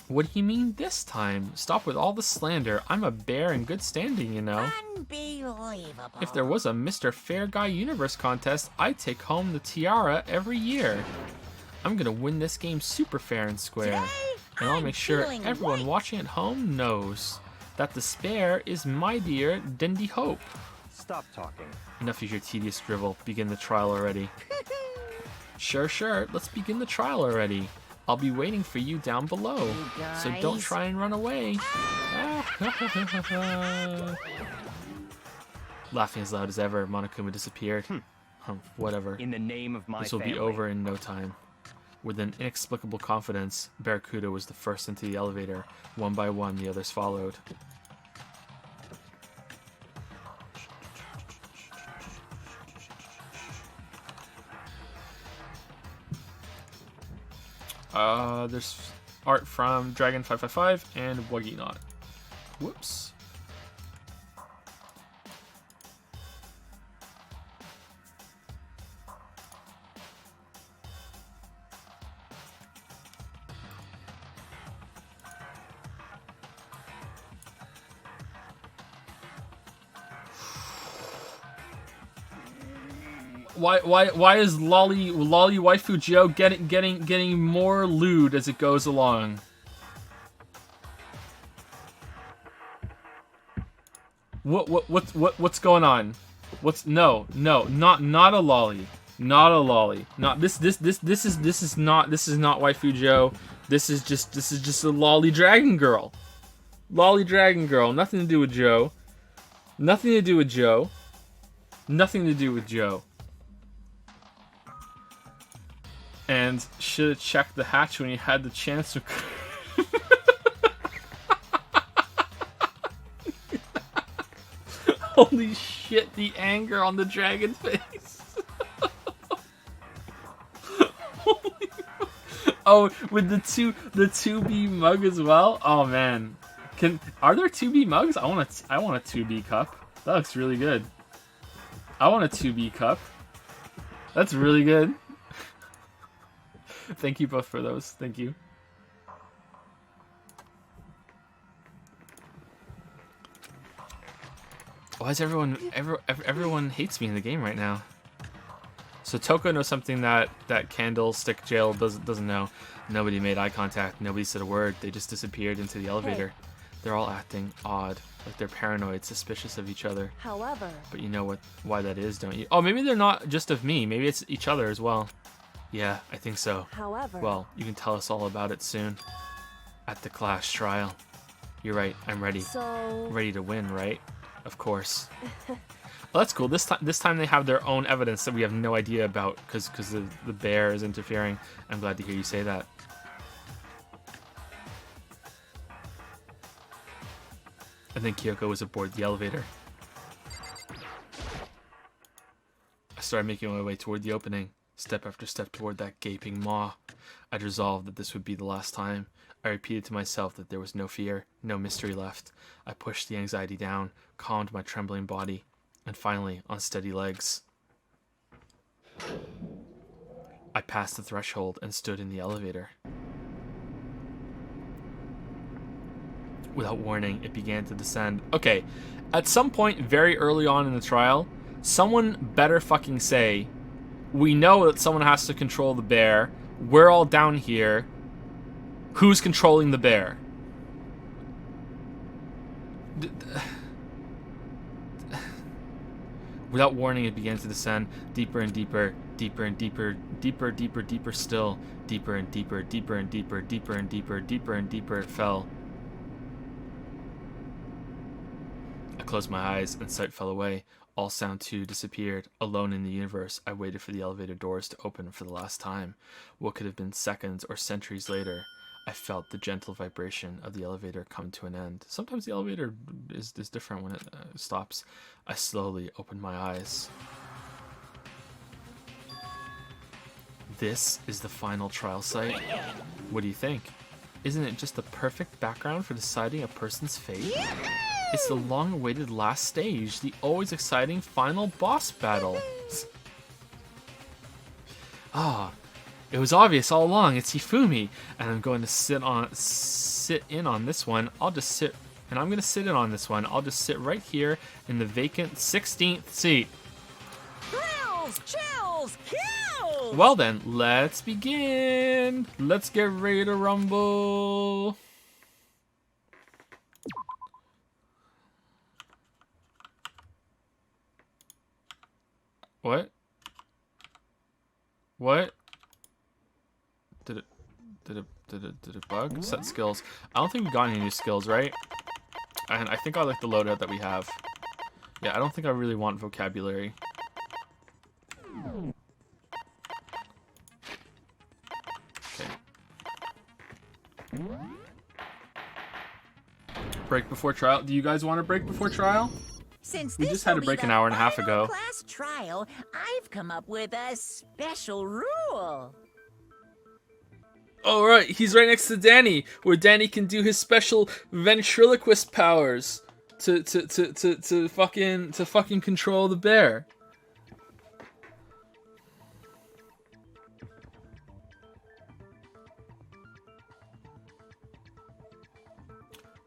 What do you mean this time? Stop with all the slander. I'm a bear in good standing, you know. Unbelievable. If there was a Mr. Fair Guy Universe contest, I'd take home the tiara every year. I'm gonna win this game super fair and square. And I'll make sure everyone watching at home knows that despair is my dear Dindy Hope. Stop talking. Enough of your tedious drivel. Begin the trial already. Sure. Let's begin the trial already. I'll be waiting for you down below. So don't try and run away. Laughing as loud as ever, Monokuma disappeared. Whatever. In the name of my This will be over in no time. With an inexplicable confidence, Barracuda was the first into the elevator. One by one, the others followed. There's art from Dragon555 and Wuggy Knot. Whoops. Why is Lolly Waifu Joe getting more lewd as it goes along? What's going on? No, not a lolly. Not a lolly. Not this is not Waifu Joe. This is just a lolly dragon girl. Lolly dragon girl. Nothing to do with Joe. Nothing to do with Joe. Nothing to do with Joe. And should have checked the hatch when you had the chance to. Holy shit, the anger on the dragon face. Oh, with the 2B mug as well? Oh man. Are there 2B mugs? I want a 2B cup. That looks really good. I want a 2B cup. That's really good. Thank you both for those. Thank you. Why is everyone hates me in the game right now? So Toko knows something that Candlestick Jail doesn't know. Nobody made eye contact. Nobody said a word. They just disappeared into the elevator. Hey. They're all acting odd, like they're paranoid, suspicious of each other. However, But you know why that is, don't you? Oh, maybe they're not just of me. Maybe it's each other as well. Yeah, I think so. however, Well, you can tell us all about it soon. At the class trial. You're right, I'm ready. so Ready to win, right? Of course. Well, that's cool. This time they have their own evidence that we have no idea about because the bear is interfering. I'm glad to hear you say that. And then Kyoko was aboard the elevator. I started making my way toward the opening, step after step toward that gaping maw. I'd resolved that this would be the last time. I repeated to myself that there was no fear, no mystery left. I pushed the anxiety down, calmed my trembling body, and finally, on steady legs, I passed the threshold and stood in the elevator. Without warning, it began to descend. Okay, at some point very early on in the trial, someone better fucking say, we know that someone has to control the bear. We're all down here. Who's controlling the bear? Without warning, it began to descend deeper and deeper, deeper and deeper, deeper, deeper, deeper still, deeper and deeper, deeper and deeper, deeper and deeper, deeper and deeper it fell. closed my eyes and sight fell away. All sound too disappeared. Alone in the universe, I waited for the elevator doors to open for the last time. What could have been seconds or centuries later, I felt the gentle vibration of the elevator come to an end. Sometimes the elevator is different when it stops. I slowly opened my eyes. This is the final trial site? What do you think? Isn't it just the perfect background for deciding a person's fate? It's the long-awaited last stage, the always exciting final boss battle. Ah, it was obvious all along. It's Hifumi, and I'm going to sit in on this one. I'm going to sit in on this one. I'll just sit right here in the vacant 16th seat. Thrills, chills, kills! Well then, let's begin. Let's get ready to rumble. What? What? Did it bug? Set skills. I don't think we got any new skills, right? And I think I like the loadout that we have. Yeah, I don't think I really want vocabulary. Okay. Break before trial. Do you guys want a break before trial? Since We this just had will a break be an the hour and a half final ago. Class trial, I've come up with a special rule. Oh right, he's right next to Danny, where Danny can do his special ventriloquist powers to fucking control the bear.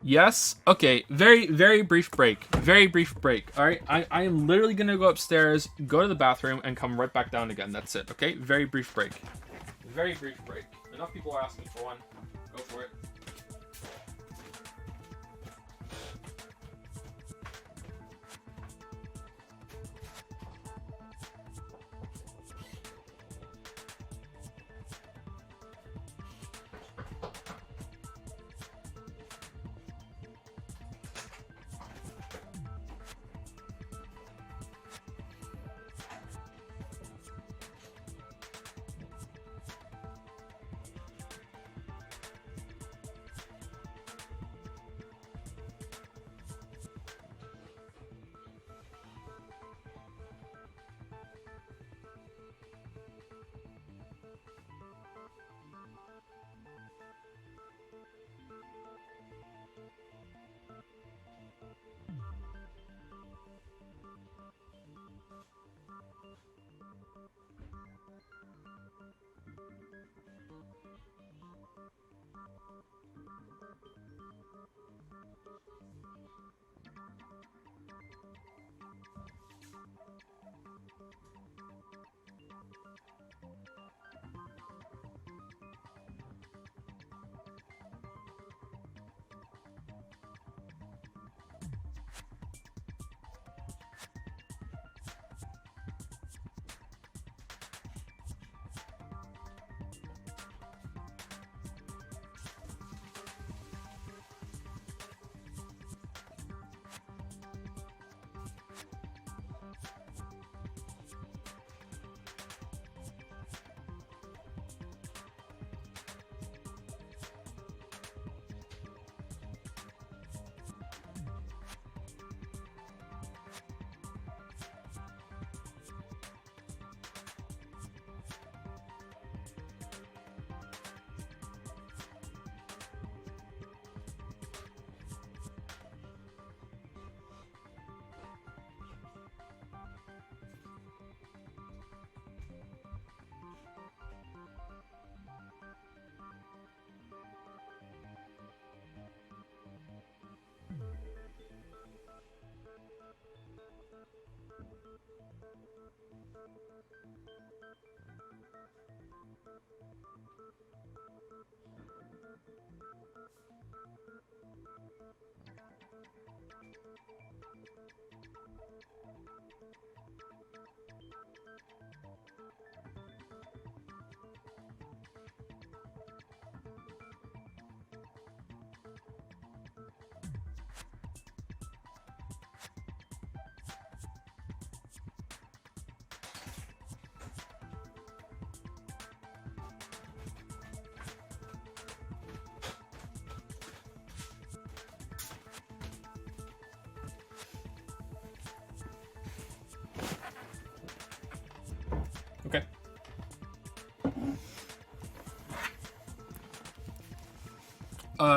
Yes? Okay, very brief break. Very brief break. Alright? I am literally gonna go upstairs, go to the bathroom, and come right back down again. That's it, okay? Very brief break. Very brief break. Enough people are asking for one. Go for it.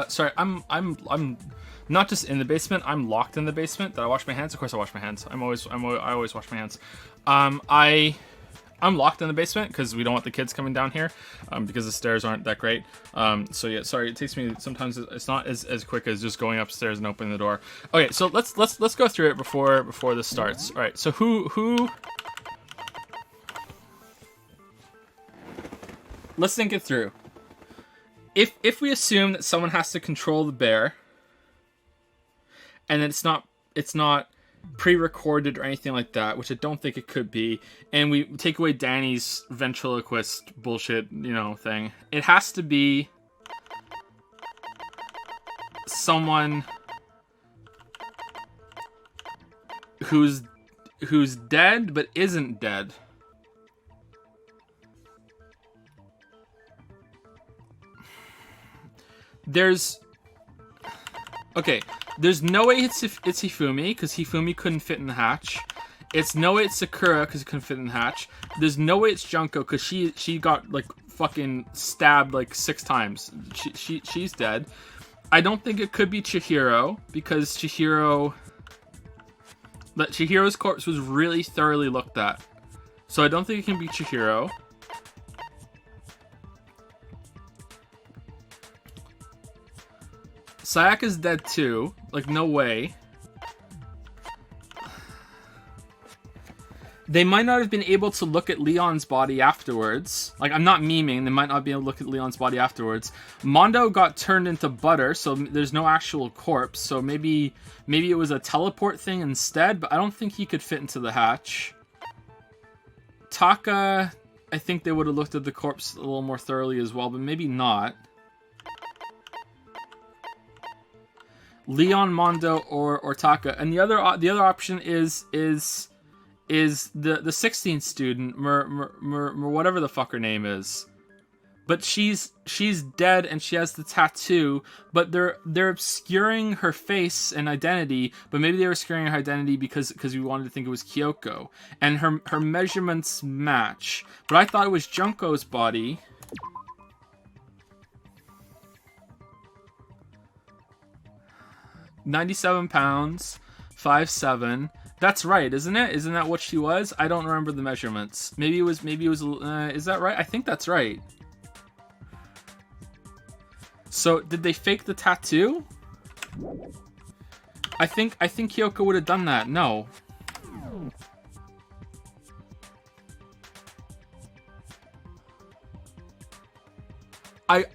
sorry, I'm not just in the basement. I'm locked in the basement. Did I wash my hands? Of course I wash my hands. I always wash my hands. I'm locked in the basement because we don't want the kids coming down here, because the stairs aren't that great. So yeah, sorry. It takes me sometimes. It's not as quick as just going upstairs and opening the door. Okay, so let's go through it before this starts. All right. So who? Let's think it through. If we assume that someone has to control the bear, and it's not pre-recorded or anything like that, which I don't think it could be, and we take away Danny's ventriloquist bullshit, thing, it has to be someone who's dead but isn't dead. There's no way it's Hifumi, because Hifumi couldn't fit in the hatch. It's no way it's Sakura, because it couldn't fit in the hatch. There's no way it's Junko, because she got, like, fucking stabbed, like, 6 times. She's dead. I don't think it could be Chihiro, because Chihiro's corpse was really thoroughly looked at. So I don't think it can be Chihiro. Sayaka's dead too. Like, no way. They might not have been able to look at Leon's body afterwards. Like, I'm not memeing. They might not be able to look at Leon's body afterwards. Mondo got turned into butter, so there's no actual corpse. So maybe it was a teleport thing instead, but I don't think he could fit into the hatch. Taka, I think they would have looked at the corpse a little more thoroughly as well, but maybe not. Leon, Mondo, or Taka, and the other option is the 16th student, whatever the fuck her name is, but she's dead and she has the tattoo, but they're obscuring her face and identity, but maybe they were obscuring her identity because we wanted to think it was Kyoko, and her measurements match, but I thought it was Junko's body. 97 pounds, 5'7". That's right, isn't it? Isn't that what she was? I don't remember the measurements. Maybe it was. Is that right? I think that's right. So did they fake the tattoo? I think Kyoko would have done that. No. I'm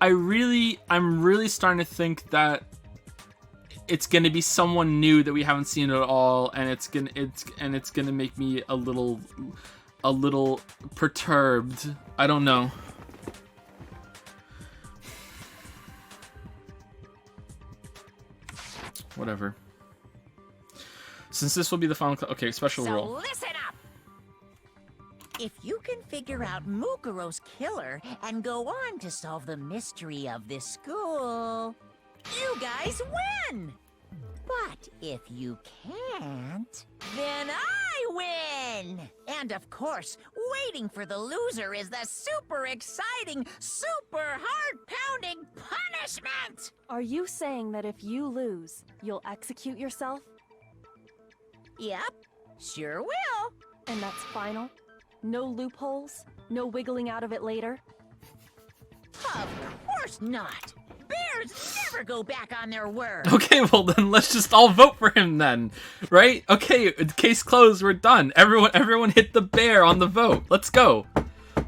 really starting to think that it's gonna be someone new that we haven't seen at all, and it's gonna make me a little perturbed. I don't know. Whatever. Since this will be the final, okay, special So rule. listen up. If you can figure out Mukuro's killer and go on to solve the mystery of this school, you guys win! But if you can't, then I win! And of course, waiting for the loser is the super exciting, super heart-pounding punishment! Are you saying that if you lose, you'll execute yourself? Yep, sure will. And that's final? No loopholes? No wiggling out of it later? Of course not! Bears never go back on their word! Okay, well then let's just all vote for him then, right? Okay, case closed. We're done. Everyone hit the bear on the vote. Let's go.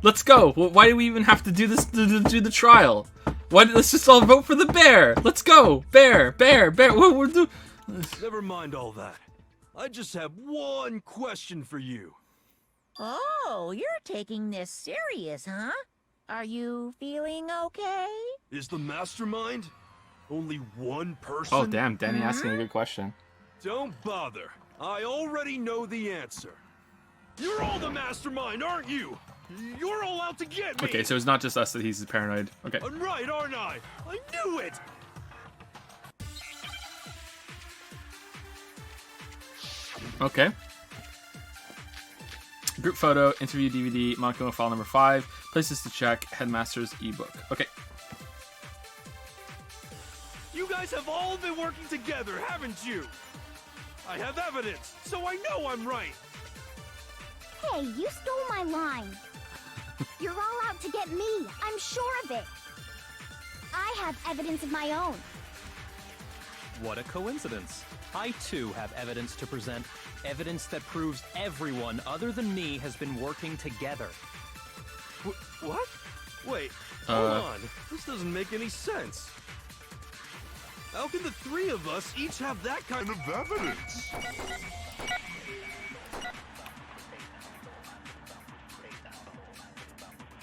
Let's go. Well, why do we even have to do this to do the trial? Let's just all vote for the bear. Let's go. Bear. What we're doing? Never mind all that. I just have one question for you. Oh, you're taking this serious, huh? Are you feeling okay? Is the mastermind only one person? Oh damn, Danny asking a good question. Don't bother. I already know the answer. You're all the mastermind, aren't you? You're all out to get me. Okay, so it's not just us that he's paranoid. Okay. I'm right, aren't I? I knew it. Okay. Group photo, interview DVD, Monaco file number 5, places to check, Headmaster's ebook. Okay. guys have all been working together, haven't you? I have evidence, so I know I'm right. Hey, you stole my line. You're all out to get me. I'm sure of it. I have evidence of my own. What a coincidence. I too have evidence to present. Evidence that proves everyone other than me has been working together. What? Wait, hold on. This doesn't make any sense. How can the three of us each have that kind of evidence?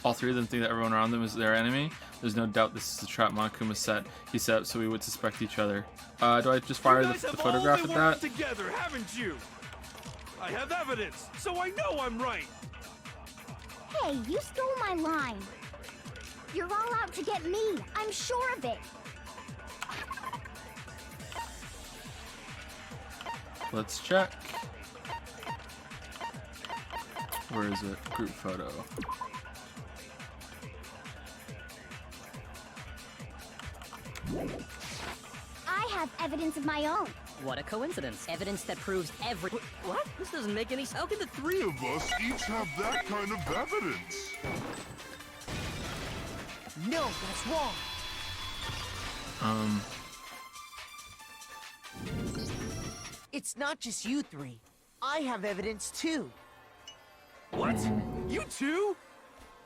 All three of them think that everyone around them is their enemy. There's no doubt this is the trap Monokuma set. He set up so we would suspect each other. Do I just fire the photograph at that? Together, haven't you? I have evidence, so I know I'm right. Hey, you stole my line. You're all out to get me. I'm sure of it. Let's check. Where is it? Group photo. I have evidence of my own. What a coincidence. Evidence that proves What? This doesn't make any sense. How can the three of us each have that kind of evidence? No, that's wrong. It's not just you three. I have evidence too. What? You too?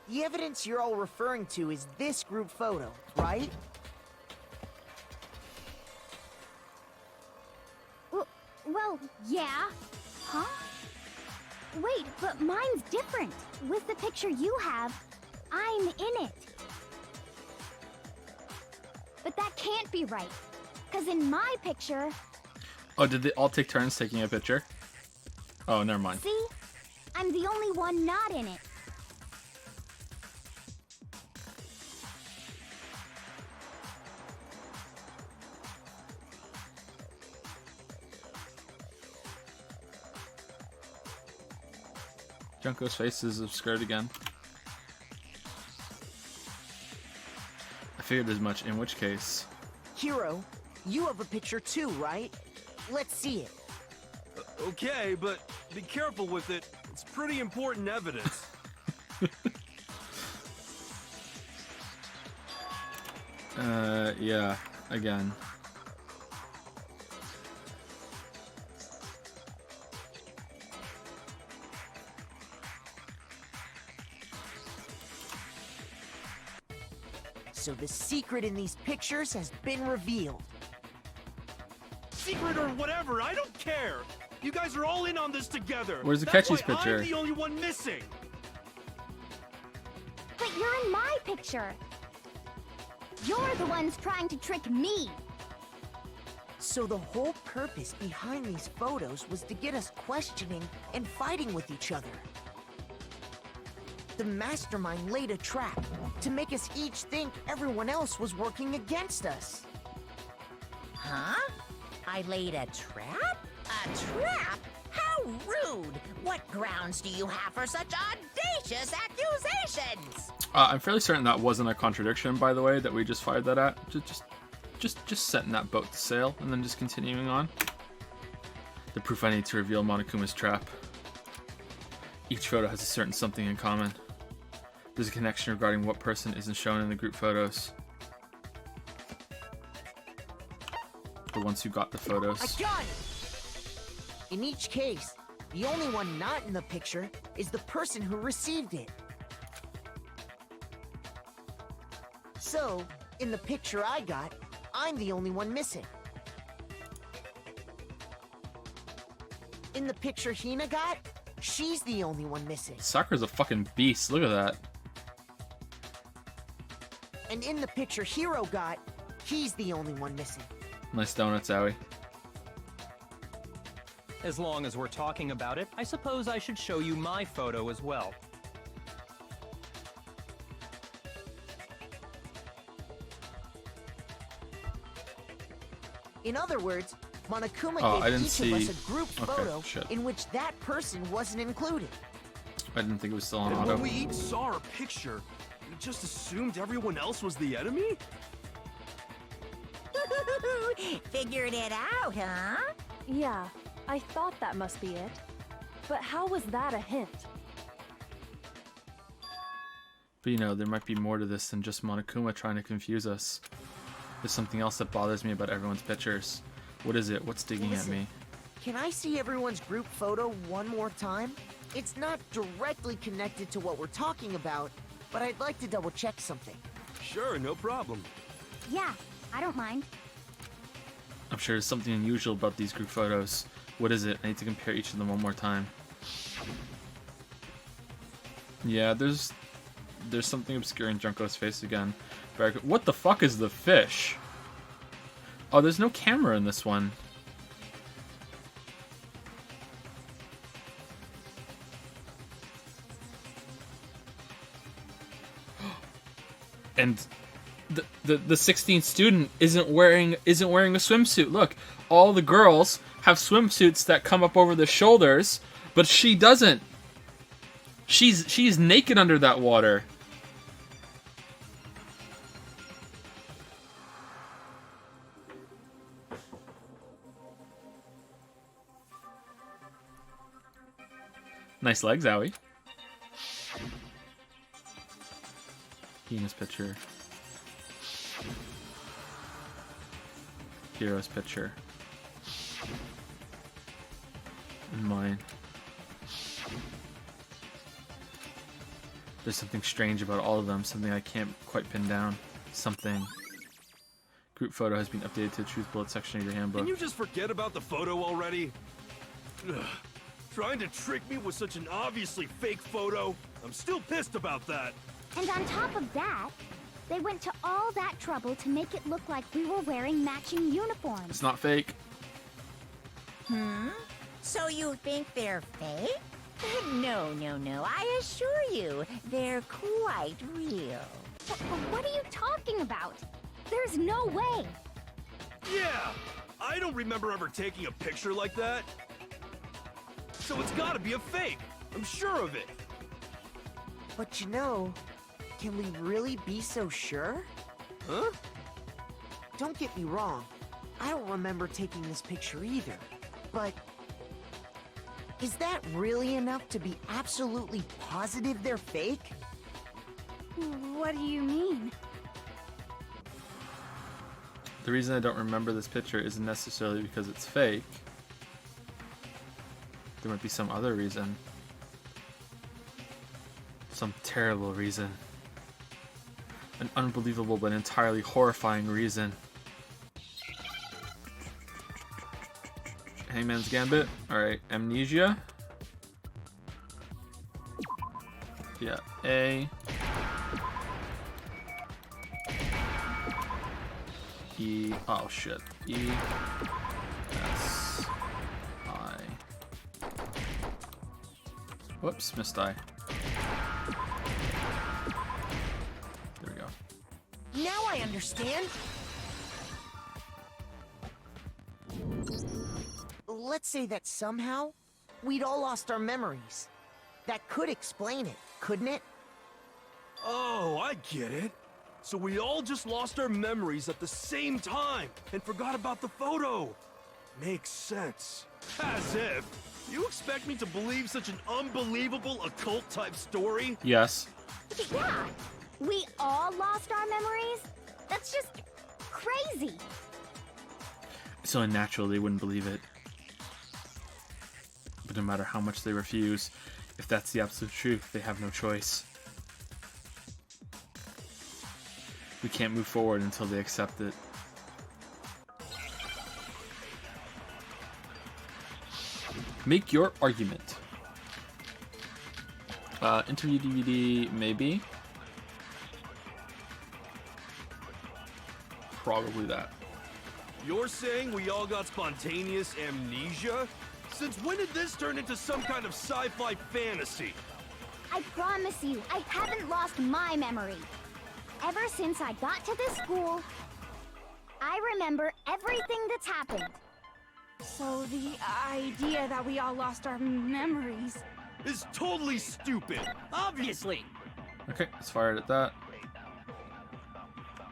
The evidence you're all referring to is this group photo, right? Well, yeah. Huh? Wait, but mine's different. With the picture you have, I'm in it. But that can't be right. Because in my picture... Oh, did they all take turns taking a picture? Oh, never mind. See? I'm the only one not in it. Junko's face is obscured again. I figured as much, in which case... Hiro, you have a picture too, right? Let's see it. Okay, but be careful with it. It's pretty important evidence. Yeah, again. So the secret in these pictures has been revealed. Secret or whatever, I don't care. You guys are all in on this together. Where's the That's Catchy's why picture? I'm the only one missing. But you're in my picture. You're the ones trying to trick me. So the whole purpose behind these photos was to get us questioning and fighting with each other. The mastermind laid a trap to make us each think everyone else was working against us. Huh? I laid a trap? A trap? How rude! What grounds do you have for such audacious accusations? I'm fairly certain that wasn't a contradiction, by the way, that we just fired that at. Just setting that boat to sail, and then just continuing on. The proof I need to reveal Monokuma's trap. Each photo has a certain something in common. There's a connection regarding what person isn't shown in the group photos. The ones who got the photos. I got it! In each case, the only one not in the picture is the person who received it. So, in the picture I got, I'm the only one missing. In the picture Hina got, she's the only one missing. Sakura's a fucking beast, look at that. And in the picture Hiro got, he's the only one missing. Nice donuts, Owie. As long as we're talking about it, I suppose I should show you my photo as well. In other words, Monokuma I gave didn't each of us see- a group okay, photo shit. in which that person wasn't included. I didn't think it was still on And auto. when we each saw our picture, we just assumed everyone else was the enemy? Figured it out, huh? Yeah, I thought that must be it. But how was that a hint? But you know, there might be more to this than just Monokuma trying to confuse us. There's something else that bothers me about everyone's pictures. What is it? What's digging at me? Can I see everyone's group photo one more time? It's not directly connected to what we're talking about, but I'd like to double check something. Sure, no problem. Yeah, I don't mind. I'm sure there's something unusual about these group photos. What is it? I need to compare each of them one more time. Yeah, there's something obscure in Junko's face again. What the fuck is the fish? Oh, there's no camera in this one. And the 16th student isn't wearing a swimsuit. Look, all the girls have swimsuits that come up over the shoulders, but she doesn't. She's naked under that water. Nice legs, Owie. Hina's picture. Hero's picture. And mine. There's something strange about all of them, something I can't quite pin down. Something. Group photo has been updated to the truth bullet section of your handbook. Can you just forget about the photo already? Ugh. Trying to trick me with such an obviously fake photo? I'm still pissed about that. And on top of that, they went to all that trouble to make it look like we were wearing matching uniforms. It's not fake. So you think they're fake? No. I assure you, they're quite real. What are you talking about? There's no way. Yeah! I don't remember ever taking a picture like that. So it's gotta be a fake. I'm sure of it. But you know, can we really be so sure? Huh? Don't get me wrong, I don't remember taking this picture either, but is that really enough to be absolutely positive they're fake? What do you mean? The reason I don't remember this picture isn't necessarily because it's fake. There might be some other reason. Some terrible reason. An unbelievable but entirely horrifying reason. Hangman's Gambit. Alright, Amnesia. Yeah, A. E. Oh shit. E. S. I. Whoops, missed I. There we go. Now I understand. Let's say that somehow we'd all lost our memories. That could explain it, couldn't it? Oh, I get it. So we all just lost our memories at the same time and forgot about the photo. Makes sense. As if. You expect me to believe such an unbelievable occult-type story? Yes. Yeah, we all lost our memories? That's just crazy. It's so unnatural they wouldn't believe it. But no matter how much they refuse, if that's the absolute truth, they have no choice. We can't move forward until they accept it. Make your argument. Interview DVD, maybe. Probably that. You're saying we all got spontaneous amnesia? Since when did this turn into some kind of sci-fi fantasy? I promise you, I haven't lost my memory. Ever since I got to this school, I remember everything that's happened. So the idea that we all lost our memories is totally stupid. Obviously. Okay, let's fire it at that.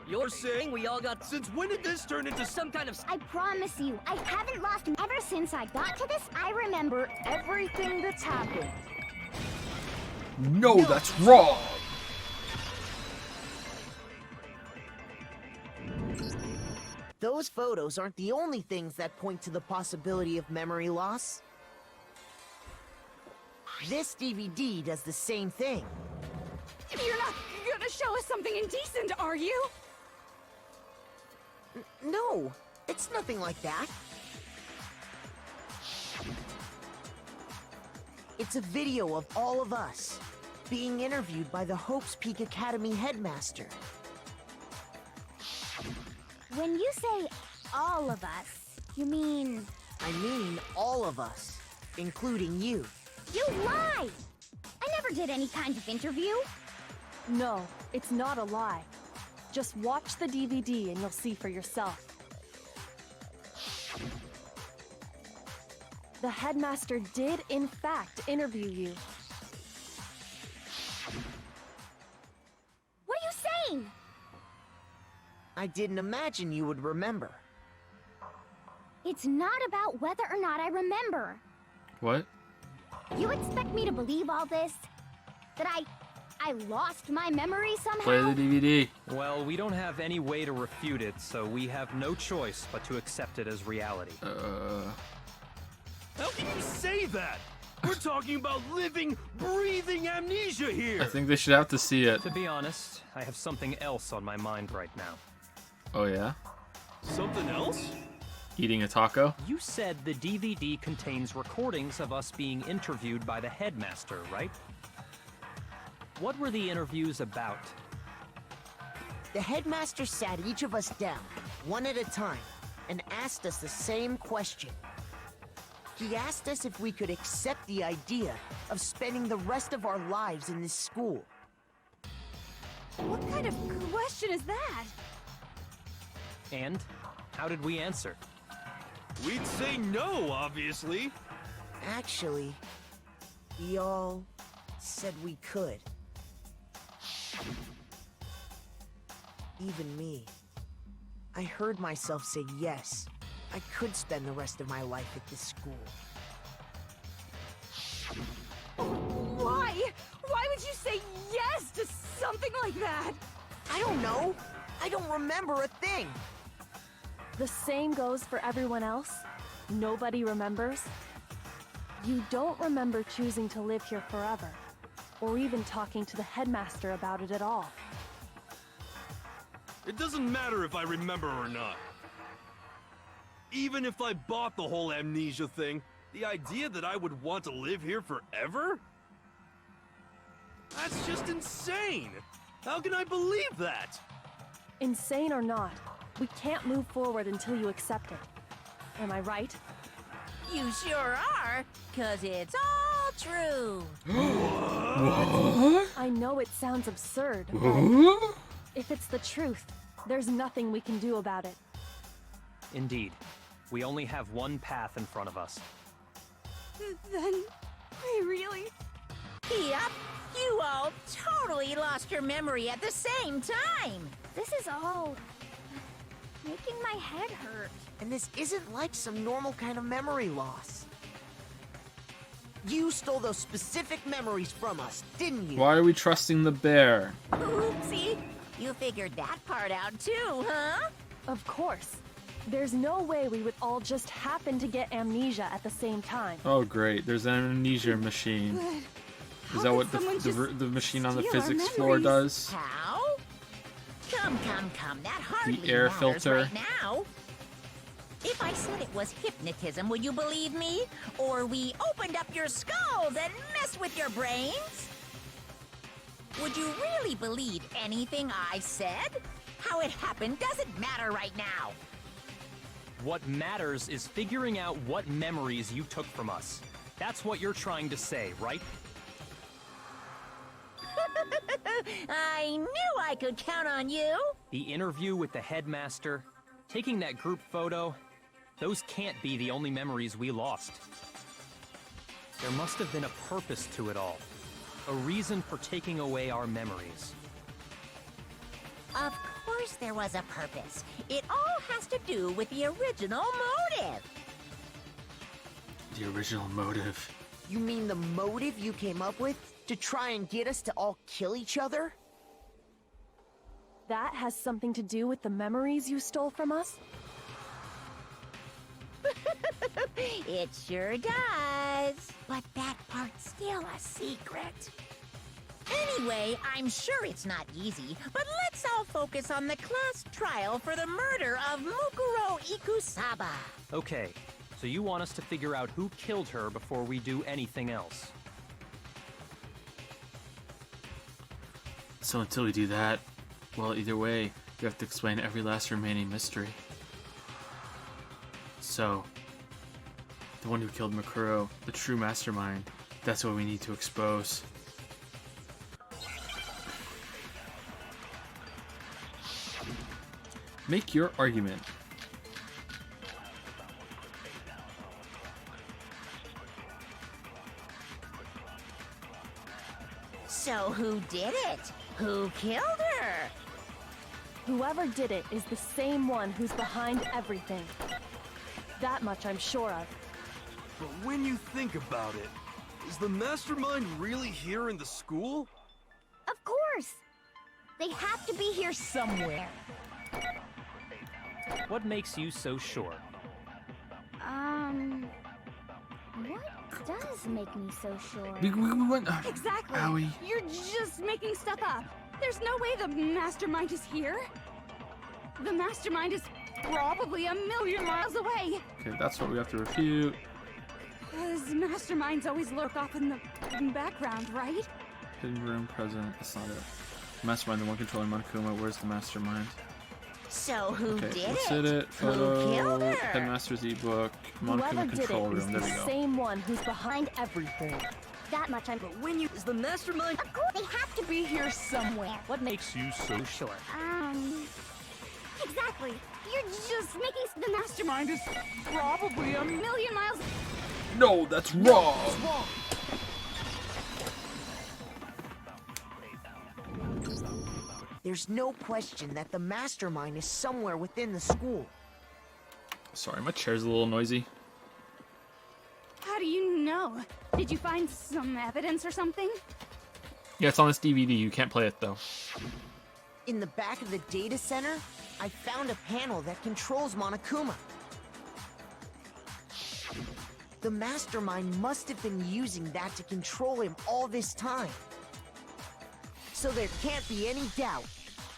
You're saying we all got... Since when did this turn into some kind of... I promise you, I haven't lost him ever since I got to this. I remember everything that's happened. No, that's wrong. Those photos aren't the only things that point to the possibility of memory loss. This DVD does the same thing. You're not gonna show us something indecent, are you? No, it's nothing like that. It's a video of all of us being interviewed by the Hope's Peak Academy headmaster. When you say all of us, you mean... I mean all of us, including you. You lie! I never did any kind of interview. No, it's not a lie. Just watch the DVD and you'll see for yourself. The headmaster did, in fact, interview you. What are you saying? I didn't imagine you would remember. It's not about whether or not I remember. What? You expect me to believe all this? That I lost my memory somehow? Play the DVD. Well, we don't have any way to refute it, so we have no choice but to accept it as reality. How can you say that? We're talking about living, breathing amnesia here! I think they should have to see it. To be honest, I have something else on my mind right now. Oh, yeah? Something else? Eating a taco? You said the DVD contains recordings of us being interviewed by the headmaster, right? What were the interviews about? The headmaster sat each of us down, one at a time, and asked us the same question. He asked us if we could accept the idea of spending the rest of our lives in this school. What kind of question is that? And how did we answer? We'd say no, obviously. Actually, we all said we could. Even me. I heard myself say yes. I could spend the rest of my life at this school. Why? Why would you say yes to something like that? I don't know. I don't remember a thing. The same goes for everyone else. Nobody remembers. You don't remember choosing to live here forever, or even talking to the headmaster about it at all. It doesn't matter if I remember or not. Even if I bought the whole amnesia thing, the idea that I would want to live here forever? That's just insane! How can I believe that? Insane or not, we can't move forward until you accept it. Am I right? You sure are, 'cause it's all true. What? I know it sounds absurd, but Huh? if it's the truth, there's nothing we can do about it. Indeed. We only have one path in front of us. Then we really... Yep, you all totally lost your memory at the same time. This is all... making my head hurt. And this isn't like some normal kind of memory loss. You stole those specific memories from us, didn't you? Why are we trusting the bear? Oopsie, you figured that part out too, huh? Of course. There's no way we would all just happen to get amnesia at the same time. Oh, great. There's an amnesia machine. Is that what the machine on the physics floor does? How? Come, that hardly air matters filter. right now. If I said it was hypnotism, would you believe me? Or we opened up your skulls and messed with your brains? Would you really believe anything I said? How it happened doesn't matter right now. What matters is figuring out what memories you took from us. That's what you're trying to say, right? I knew I could count on you. The interview with the headmaster, taking that group photo, those can't be the only memories we lost. There must have been a purpose to it all. A reason for taking away our memories. Of course course there was a purpose. It all has to do with the original motive. The original motive. You mean the motive you came up with to try and get us to all kill each other? That has something to do with the memories you stole from us? It sure does. But that part's still a secret. Anyway, I'm sure it's not easy, but let's all focus on the class trial for the murder of Mukuro Ikusaba. Okay, so you want us to figure out who killed her before we do anything else. So until we do that, well, either way, you have to explain every last remaining mystery. So, the one who killed Mukuro, the true mastermind, that's what we need to expose. Make your argument. So who did it? Who killed her? Whoever did it is the same one who's behind everything. That much I'm sure of. But when you think about it, is the mastermind really here in the school? Of course! They have to be here somewhere. What makes you so sure? What does make me so sure? We went. Exactly. Owie. You're just making stuff up. There's no way the mastermind is here. The mastermind is probably 1,000,000 miles away. Okay, that's what we have to refute. Because masterminds always lurk off in the background, right? Hidden room present. That's not it. Mastermind, the one controlling Monokuma. Where's the mastermind? So who Okay, did let's it? hit it. Who killed Photo. her? Headmaster's ebook. Whoever Monokuma did it control is room. There the we go. same one who's behind everything. That much I'm... But when you... Is the mastermind... Of course, they have to be here somewhere. What makes you so sure? Exactly. You're just making... The mastermind is probably 1,000,000 miles... No, that's wrong. There's no question that the mastermind is somewhere within the school. Sorry, my chair's a little noisy. How do you know? Did you find some evidence or something? Yeah, it's on this DVD. You can't play it though. In the back of the data center, I found a panel that controls Monokuma. The mastermind must have been using that to control him all this time. So there can't be any doubt.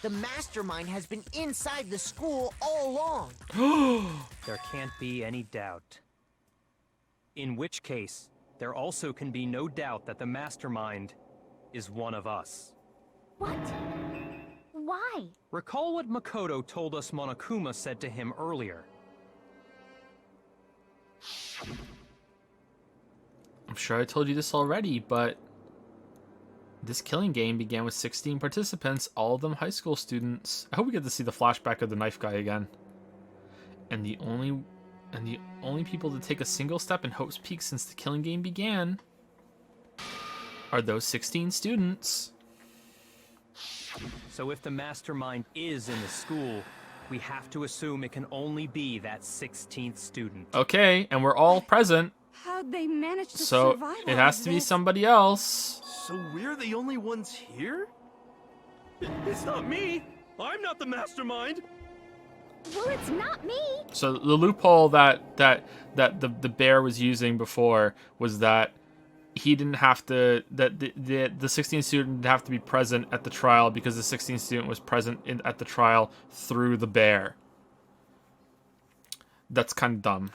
The mastermind has been inside the school all along. There can't be any doubt. In which case, there also can be no doubt that the mastermind is one of us. What? Why? Recall what Makoto told us Monokuma said to him earlier. I'm sure I told you this already, but this killing game began with 16 participants, all of them high school students. I hope we get to see the flashback of the knife guy again. And the only people to take a single step in Hope's Peak since the killing game began are those 16 students. So if the mastermind is in the school, we have to assume it can only be that 16th student. Okay, and we're all present, How'd they manage to so survive it all has of to be this? somebody else. So we're the only ones here? It's not me! I'm not the mastermind! Well, it's not me. So the loophole that the bear was using before was that he didn't have to, that the 16th student didn't have to be present at the trial because the 16th student was present at the trial through the bear. That's kind of dumb.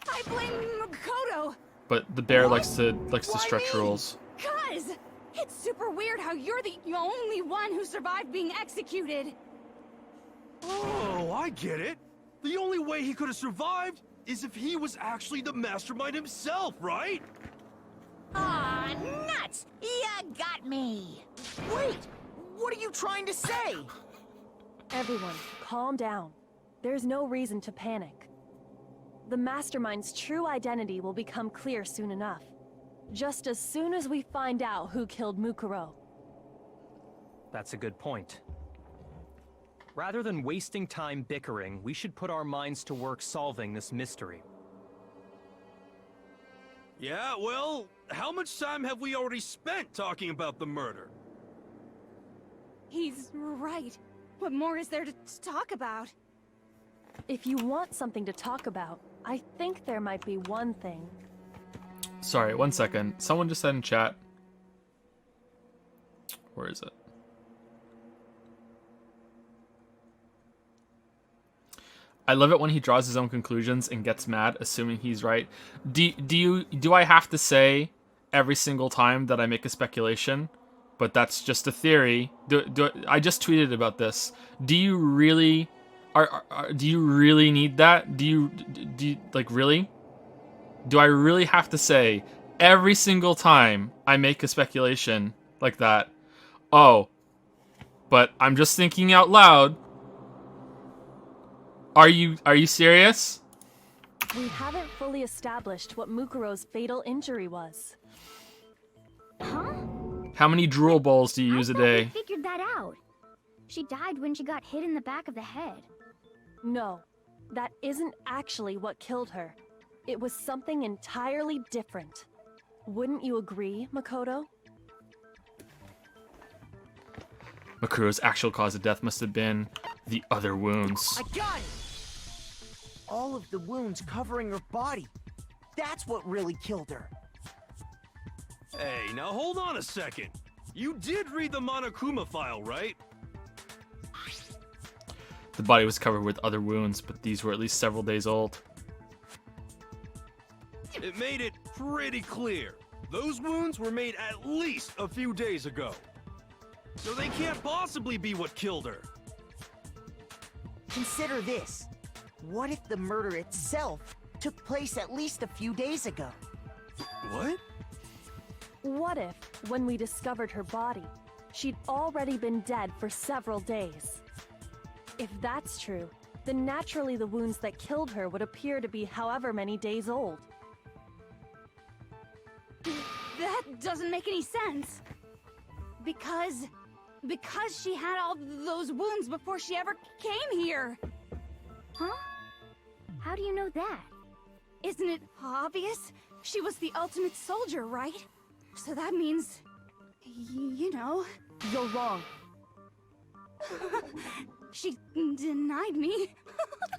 I blame Makoto. But the bear What? likes to Why stretch me? rules. Cuz it's super weird how you're the only one who survived being executed. Oh, I get it! The only way he could have survived is if he was actually the mastermind himself, right? Aw, nuts! You got me! Wait, what are you trying to say? Everyone, calm down. There's no reason to panic. The mastermind's true identity will become clear soon enough. Just as soon as we find out who killed Mukuro. That's a good point. Rather than wasting time bickering, we should put our minds to work solving this mystery. Yeah, well, how much time have we already spent talking about the murder? He's right. What more is there to talk about? If you want something to talk about, I think there might be one thing. Sorry, 1 second. Someone just said in chat. Where is it? I love it when he draws his own conclusions and gets mad, assuming he's right. Do I have to say every single time that I make a speculation, but that's just a theory? I just tweeted about this. Do you really, do you really need that? Do you like really? Do I really have to say every single time I make a speculation like that? Oh, but I'm just thinking out loud. Are you serious? We haven't fully established what Mukuro's fatal injury was. Huh? How many drool bowls do you use a day? We figured that out. She died when she got hit in the back of the head. No, that isn't actually what killed her. It was something entirely different. Wouldn't you agree, Makoto? Makuro's actual cause of death must have been the other wounds. I got it! All of the wounds covering her body. That's what really killed her. Hey, now hold on a second. You did read the Monokuma file, right? The body was covered with other wounds, but these were at least several days old. It made it pretty clear. Those wounds were made at least a few days ago. So they can't possibly be what killed her. Consider this. What if the murder itself took place at least a few days ago? What? What if, when we discovered her body, she'd already been dead for several days? If that's true, then naturally the wounds that killed her would appear to be however many days old. That doesn't make any sense. Because she had all those wounds before she ever came here. Huh? How do you know that? Isn't it obvious? She was the ultimate soldier, right? So that means, you know... You're wrong. She denied me.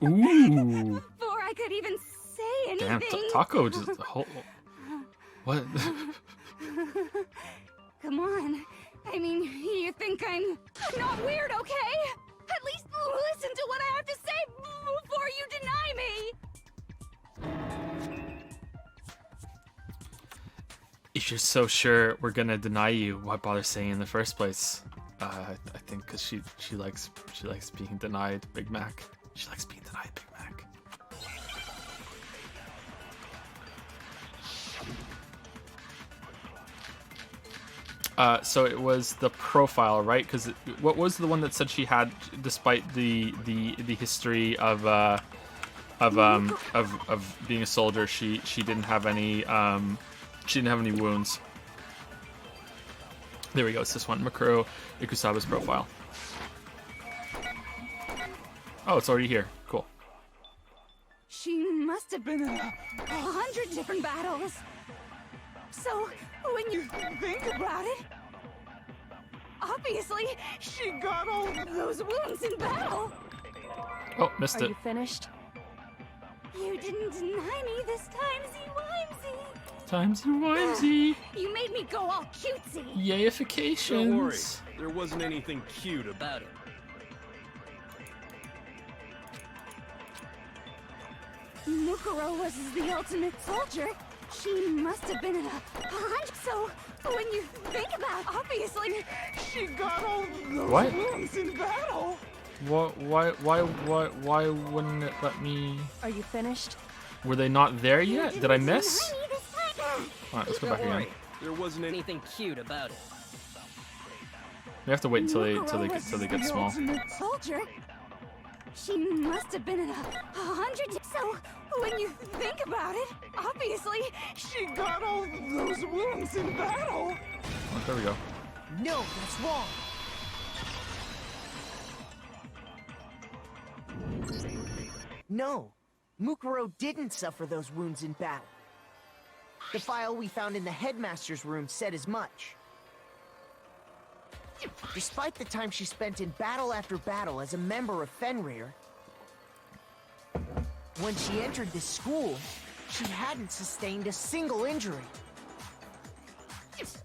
Ooh. Before I could even say anything. Damn, Taco just... What? Come on. I mean, you think I'm not weird, okay? At least listen to what I have to say before you deny me! If you're so sure we're gonna deny you, why bother saying in the first place? I think because she likes being denied Big Mac. She likes being denied Big Mac. So it was the profile, right? Because what was the one that said she had, despite the history of being a soldier, she didn't have any wounds. There we go. It's this one, Makuro Ikusaba's profile. Oh, it's already here. Cool. She must have been in 100 different battles. So, when you think about it, obviously, she got all those wounds in battle. Oh, missed Are it. you finished? You didn't deny me this timesy-wimesy. Timesy-wimesy. You made me go all cutesy. Yayifications. Don't worry, there wasn't anything cute about it. Mukuro was the ultimate soldier. She must have been in 100. So, when you think about it, obviously, she got all those wounds in battle. Why wouldn't it let me? Are you finished? Were they not there yet? Did I miss? All right, let's go back again. There wasn't anything cute about it. We have to wait until they get small. Ultimate soldier. She must have been in 100. So, when you think about it, obviously, she got all those wounds in battle. Oh, there we go. No, that's wrong. No, Mukuro didn't suffer those wounds in battle. The file we found in the headmaster's room said as much. Despite the time she spent in battle after battle as a member of Fenrir, when she entered this school, she hadn't sustained a single injury.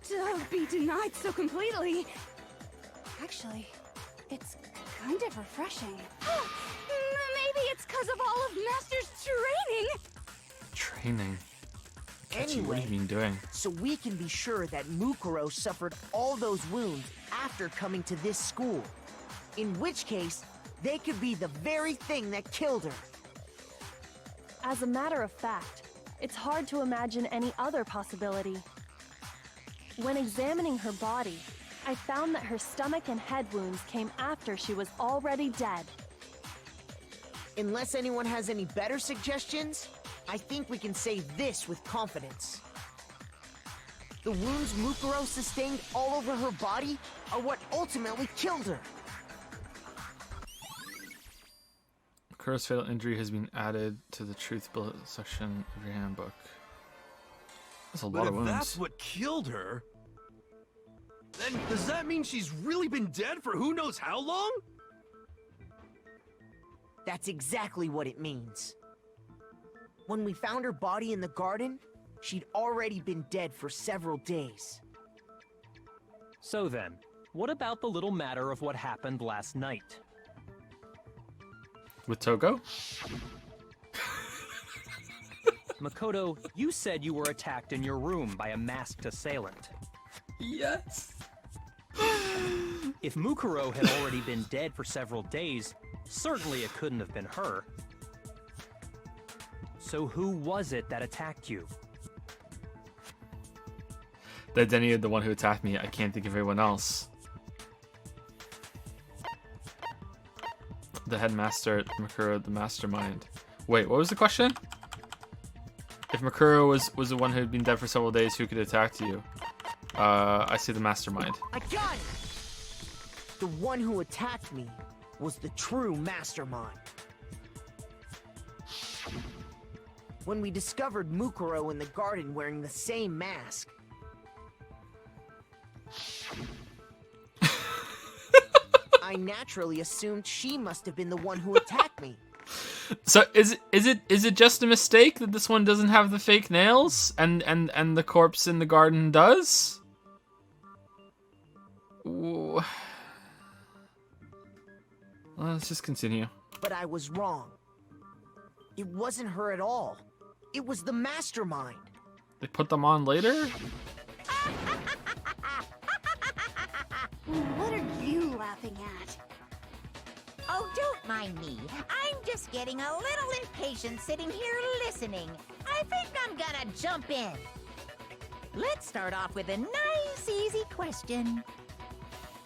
To be denied so completely. Actually, it's kind of refreshing. Maybe it's because of all of Master's training. Training? Ketchy, what Anyway, have you been doing? so we can be sure that Mukuro suffered all those wounds after coming to this school. In which case, they could be the very thing that killed her. As a matter of fact, it's hard to imagine any other possibility. When examining her body, I found that her stomach and head wounds came after she was already dead. Unless anyone has any better suggestions, I think we can say this with confidence. The wounds Mukuro sustained all over her body are what ultimately killed her. Mukuro's fatal injury has been added to the truth bullet section of your handbook. That's a lot But of if wounds. that's what killed her, then does that mean she's really been dead for who knows how long? That's exactly what it means. When we found her body in the garden, she'd already been dead for several days. So then, what about the little matter of what happened last night? With Togo? Makoto, you said you were attacked in your room by a masked assailant. Yes. If Mukuro had already been dead for several days, certainly it couldn't have been her. So who was it that attacked you? The identity of the one who attacked me. I can't think of anyone else. The headmaster, Mukuro, the mastermind. Wait, what was the question? If Mukuro was the one who had been dead for several days, who could attack you? I see the mastermind. I got it! The one who attacked me was the true mastermind. When we discovered Mukuro in the garden wearing the same mask, I naturally assumed she must have been the one who attacked me. So is it just a mistake that this one doesn't have the fake nails and the corpse in the garden does? Ooh. Well, let's just continue. But I was wrong. It wasn't her at all. It was the mastermind. They put them on later? What are you laughing at? Oh, don't mind me. I'm just getting a little impatient sitting here listening. I think I'm gonna jump in. Let's start off with a nice, easy question.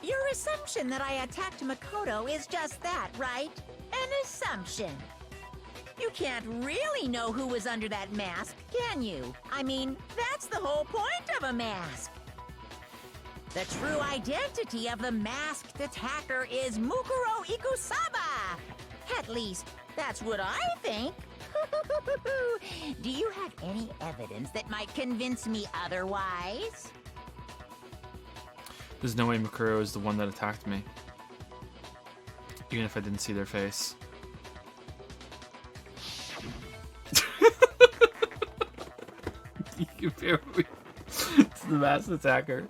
Your assumption that I attacked Makoto is just that, right? An assumption. You can't really know who was under that mask, can you? I mean, that's the whole point of a mask. The true identity of the masked attacker is Mukuro Ikusaba. At least, that's what I think. Do you have any evidence that might convince me otherwise? There's no way Mukuro is the one that attacked me. Even if I didn't see their face. You compare me to the mass attacker.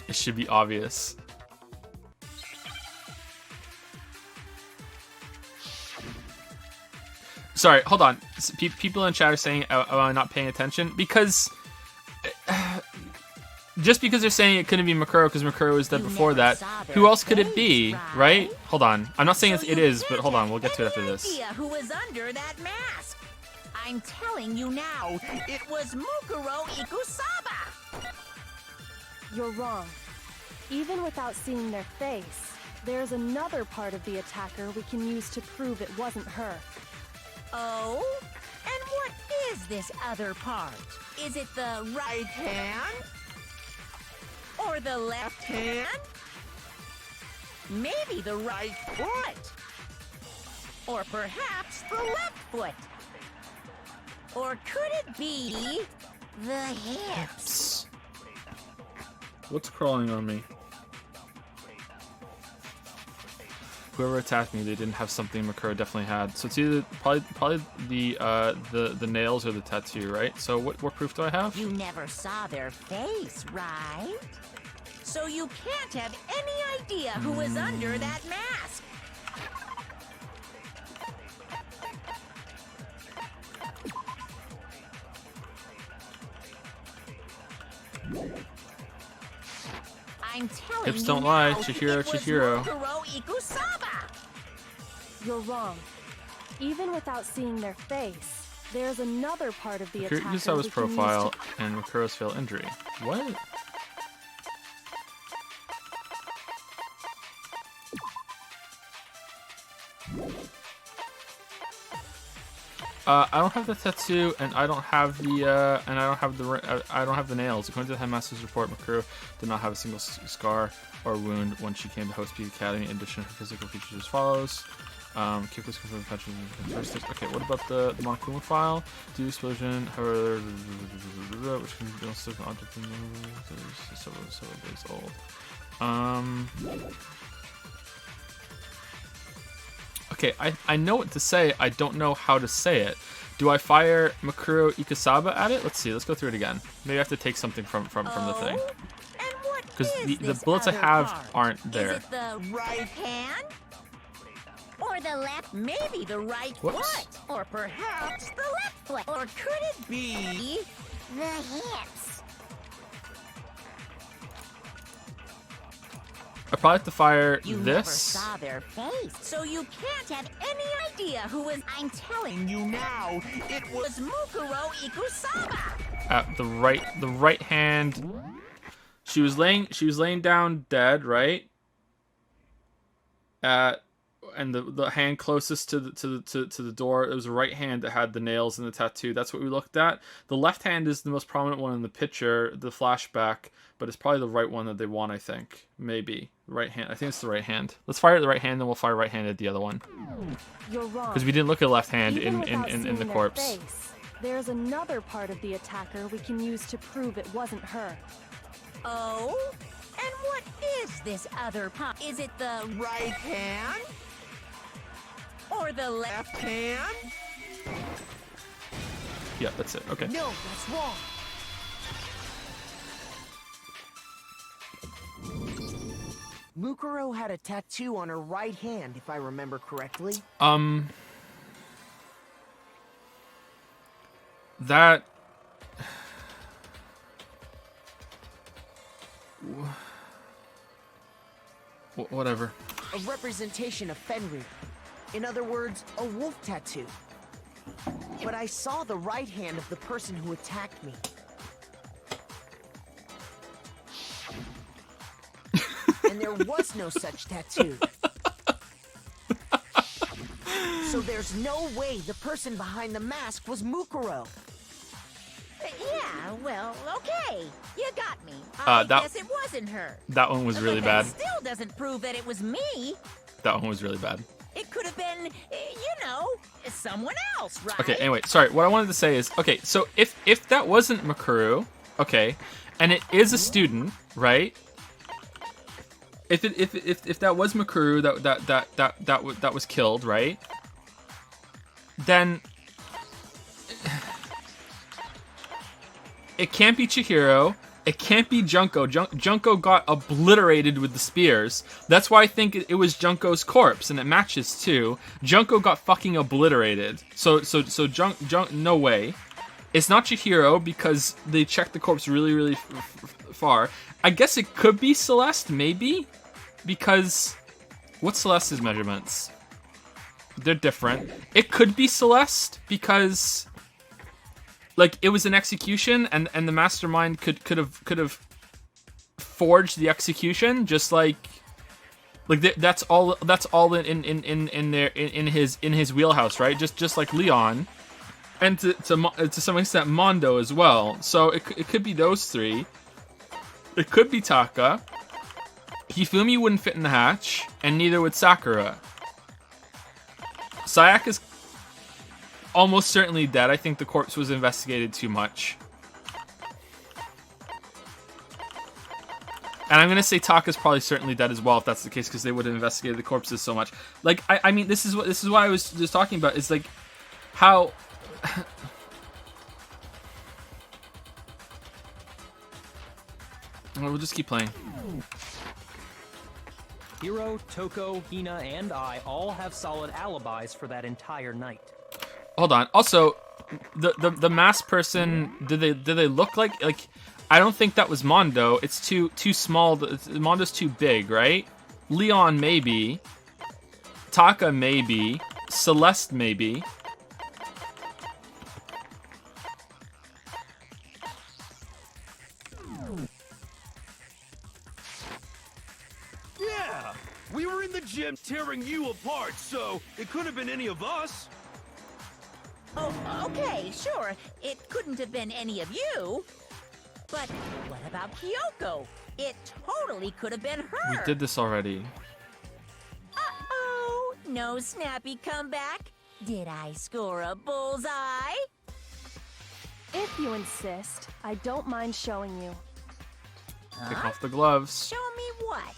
It should be obvious. Sorry, hold on. People in chat are saying, am I not paying attention? Because... just because they're saying it couldn't be Mukuro because Mukuro was dead before that, who else could it be, right? Hold on. I'm not saying it is, but hold on. We'll get to it after this. Idea who was under that mask? I'm telling you now, it was Mukuro Ikusaba. You're wrong. Even without seeing their face, there's another part of the attacker we can use to prove it wasn't her. Oh? And what is this other part? Is it the right hand? Or the left hand? maybe the right foot. Or perhaps the left foot. Or could it be the hips? What's crawling on me? Whoever attacked me, they didn't have something Makura definitely had. So it's either probably the nails or the tattoo, right? So what proof do I have? You never saw their face, right? So you can't have any idea who was under that mask. I'm telling Hips you don't now, lie, Chihiro, it was Chihiro. Mukuro Ikusaba. You're wrong. Even without seeing their face, there's another part of the attacker Use Saba's we can use profile to- and Makuro's fail injury. What? I don't have the tattoo, and I don't have the I don't have the nails. According to the headmaster's report, Makuro did not have a single scar or wound when she came to Host Peak Academy. In addition, her physical features as follows. Kick was confirmed patches and characteristics. Okay, what about the Monokuma file? Do explosion, however, which can be also an object several days old. Okay, I know what to say. I don't know how to say it. Do I fire Makuro Ikusaba at it? Let's see. Let's go through it again. Maybe I have to take something from the thing. And what Because is the this bullets I other have part? aren't there. Is it the right hand? Or the left? Maybe the right Whoops. foot. Or perhaps the left foot. Or could it be the hips? I probably have to fire You never this. saw their face, so you can't have any idea who was. I'm telling you now, it was Mukuro Ikusaba. At the right hand. She was laying down dead, right? And the hand closest to the door, it was the right hand that had the nails and the tattoo. That's what we looked at. The left hand is the most prominent one in the picture, the flashback, but it's probably the right one that they want, I think. Maybe. Right hand. I think it's the right hand. Let's fire at the right hand, then we'll fire right hand at the other one. You're wrong. Because we didn't look at left hand Even in without seeing the their corpse. face, there's another part of the attacker we can use to prove it wasn't her. Oh? And what is this other part? Is it the right hand? Or the left hand? Yeah, that's it. Okay. No, that's wrong. Mukuro had a tattoo on her right hand, if I remember correctly. That... Whatever. A representation of Fenrir. In other words, a wolf tattoo. But I saw the right hand of the person who attacked me. And there was no such tattoo. So there's no way the person behind the mask was Mukuro. Yeah, well, okay. You got me. I that- guess it wasn't her. That one was really But bad. that still doesn't prove that it was me. That one was really bad. It could have been, someone else, right? Okay, anyway, sorry. What I wanted to say is, okay, so if that wasn't Makuru, okay, and it is a student, right? If that was Makuru that was killed, right? Then it can't be Chihiro. It can't be Junko. Junko got obliterated with the spears. That's why I think it was Junko's corpse, and it matches too. Junko got fucking obliterated. So no way. It's not Chihiro because they checked the corpse really far. I guess it could be Celeste, maybe, because what's Celeste's measurements? They're different. It could be Celeste because, like, it was an execution, and the mastermind could have forged the execution, just like that's all in his wheelhouse, right? Just like Leon, and to some extent Mondo as well. So it could be those three. It could be Taka. Hifumi wouldn't fit in the hatch, and neither would Sakura. Sayaka is almost certainly dead. I think the corpse was investigated too much. And I'm gonna say Taka's probably certainly dead as well if that's the case, because they would have investigated the corpses so much. Like, I mean, this is why I was just talking about. Is like how. We'll just keep playing. Hiro, Toko, Hina, and I all have solid alibis for that entire night. Hold on. Also, the masked person, did they look like I don't think that was Mondo. It's too small. Mondo's too big, right? Leon maybe. Taka maybe. Celeste maybe. Yeah, we were in the gym tearing you apart, so it could have been any of us. Oh, okay, sure. It couldn't have been any of you. But what about Kyoko? It totally could have been her. We did this already. Uh-oh, no snappy comeback? Did I score a bullseye? If you insist, I don't mind showing you. Take off the gloves. Show me what?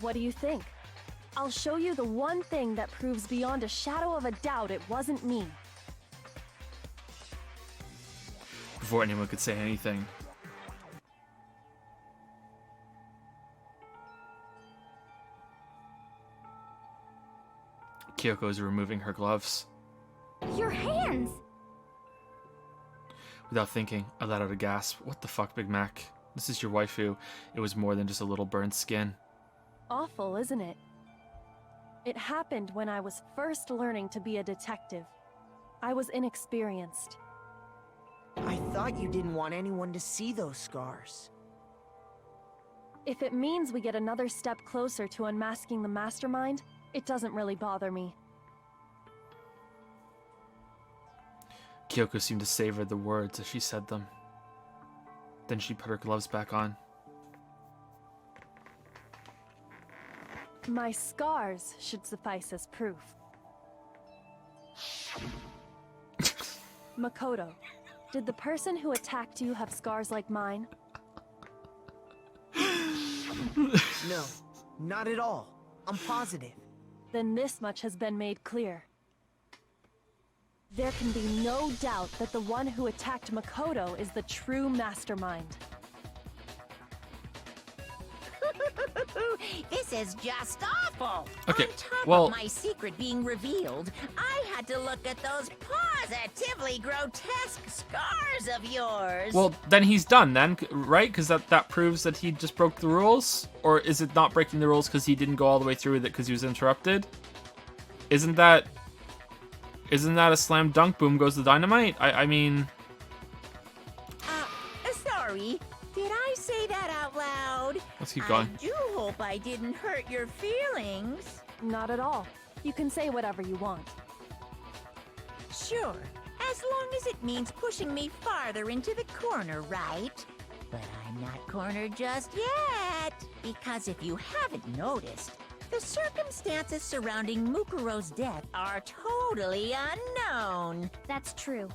What do you think? I'll show you the one thing that proves beyond a shadow of a doubt it wasn't me. Before anyone could say anything. Kyoko is removing her gloves. Your hands! Without thinking, I let out a gasp. What the fuck, Big Mac? This is your waifu. It was more than just a little burnt skin. Awful, isn't it? It happened when I was first learning to be a detective. I was inexperienced. I thought you didn't want anyone to see those scars. If it means we get another step closer to unmasking the mastermind, it doesn't really bother me. Kyoko seemed to savor the words as she said them. Then she put her gloves back on. My scars should suffice as proof. Makoto, did the person who attacked you have scars like mine? No, not at all. I'm positive. Then this much has been made clear. There can be no doubt that the one who attacked Makoto is the true mastermind. This is just awful. Okay, On top well- of my secret being revealed, I had to look at those positively grotesque scars of yours. Well, then he's done then, right? Because that proves that he just broke the rules? Or is it not breaking the rules because he didn't go all the way through with it because he was interrupted? Isn't that a slam dunk, boom goes the dynamite? I mean... Sorry. Did I say that out loud? Let's keep going. I do hope I didn't hurt your feelings. Not at all. You can say whatever you want. Sure, as long as it means pushing me farther into the corner, right? But I'm not cornered just yet. Because if you haven't noticed, the circumstances surrounding Mukuro's death are totally unknown. That's true.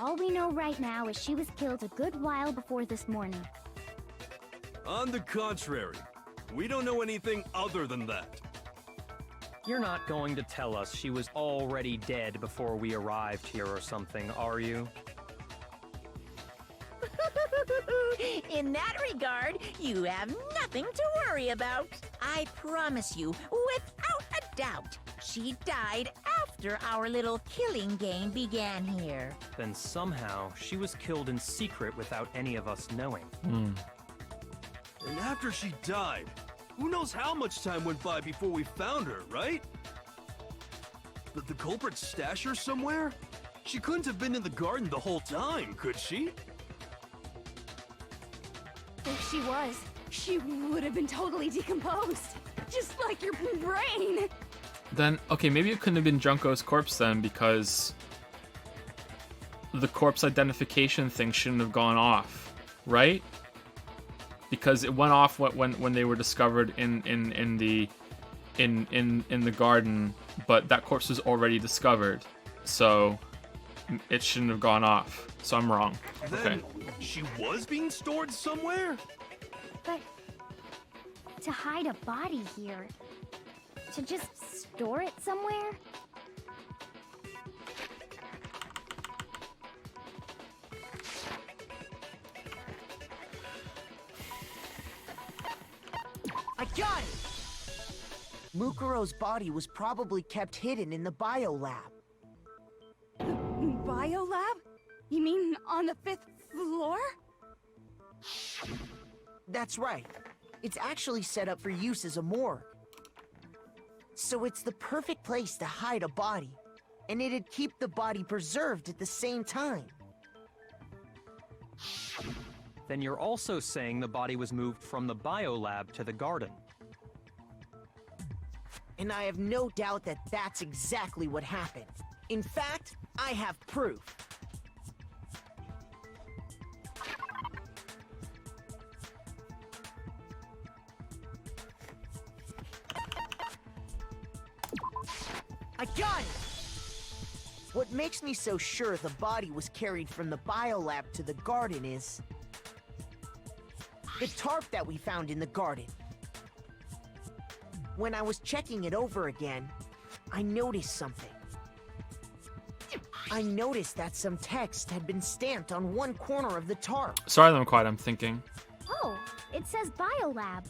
All we know right now is she was killed a good while before this morning. On the contrary, we don't know anything other than that. You're not going to tell us she was already dead before we arrived here or something, are you? In that regard, you have nothing to worry about. I promise you, without a doubt, she died after our little killing game began here. Then somehow she was killed in secret without any of us knowing. And after she died, who knows how much time went by before we found her, right? Did the culprit stash her somewhere? She couldn't have been in the garden the whole time, could she? If she was, she would have been totally decomposed. Just like your brain. Then, okay, maybe it couldn't have been Junko's corpse then, because the corpse identification thing shouldn't have gone off, right? because it went off when they were discovered in the garden, but that corpse was already discovered, so it shouldn't have gone off. So I'm wrong. Then she was being stored somewhere? But to hide a body here, to just store it somewhere? I got it! Mukuro's body was probably kept hidden in the biolab. Biolab? You mean on the 5th floor? That's right. It's actually set up for use as a morgue. So it's the perfect place to hide a body, and it'd keep the body preserved at the same time. Then you're also saying the body was moved from the biolab to the garden. And I have no doubt that that's exactly what happened. In fact, I have proof. I got it! What makes me so sure the body was carried from the biolab to the garden is the tarp that we found in the garden. When I was checking it over again, I noticed something. I noticed that some text had been stamped on one corner of the tarp. Sorry that I'm quiet, I'm thinking. Oh, it says biolab.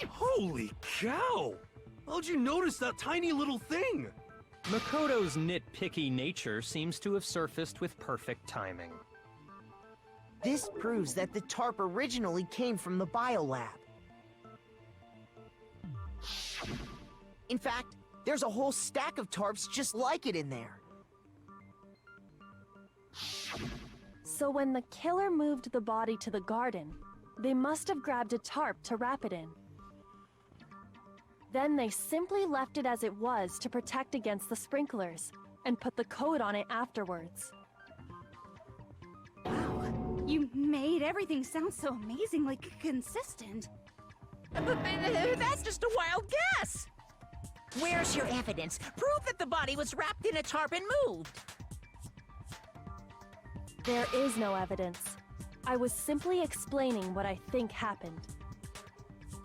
Holy cow! How'd you notice that tiny little thing? Makoto's nitpicky nature seems to have surfaced with perfect timing. This proves that the tarp originally came from the biolab. In fact, there's a whole stack of tarps just like it in there. So when the killer moved the body to the garden, they must have grabbed a tarp to wrap it in. Then they simply left it as it was to protect against the sprinklers, and put the coat on it afterwards. Wow, you made everything sound so amazingly consistent. That's just a wild guess! Where's your evidence? Prove that the body was wrapped in a tarp and moved! There is no evidence. I was simply explaining what I think happened.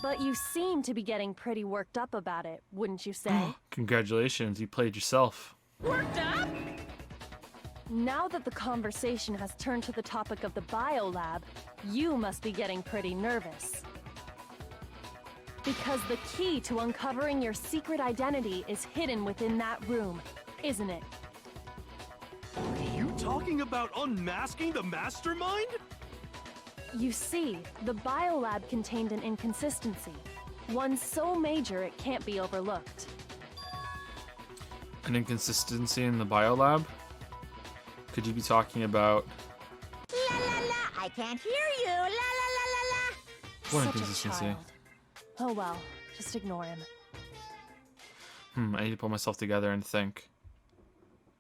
But you seem to be getting pretty worked up about it, wouldn't you say? Congratulations, you played yourself. Worked up? Now that the conversation has turned to the topic of the biolab, you must be getting pretty nervous. Because the key to uncovering your secret identity is hidden within that room, isn't it? Are you talking about unmasking the mastermind? You see, the biolab contained an inconsistency. One so major it can't be overlooked. An inconsistency in the biolab? Could you be talking about... La la la, I can't hear you. La la la la la. What Such inconsistency? a child. Oh well, just ignore him. I need to pull myself together and think.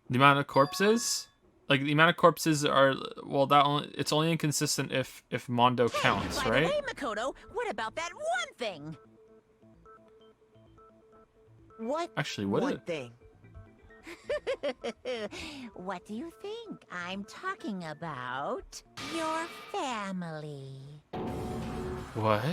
The amount of corpses? Like, the amount of corpses are... Well, it's only inconsistent if Mondo counts, By right? the way, Makoto, what about that one thing? What? Actually, what one thing? What do you think? I'm talking about your family. What?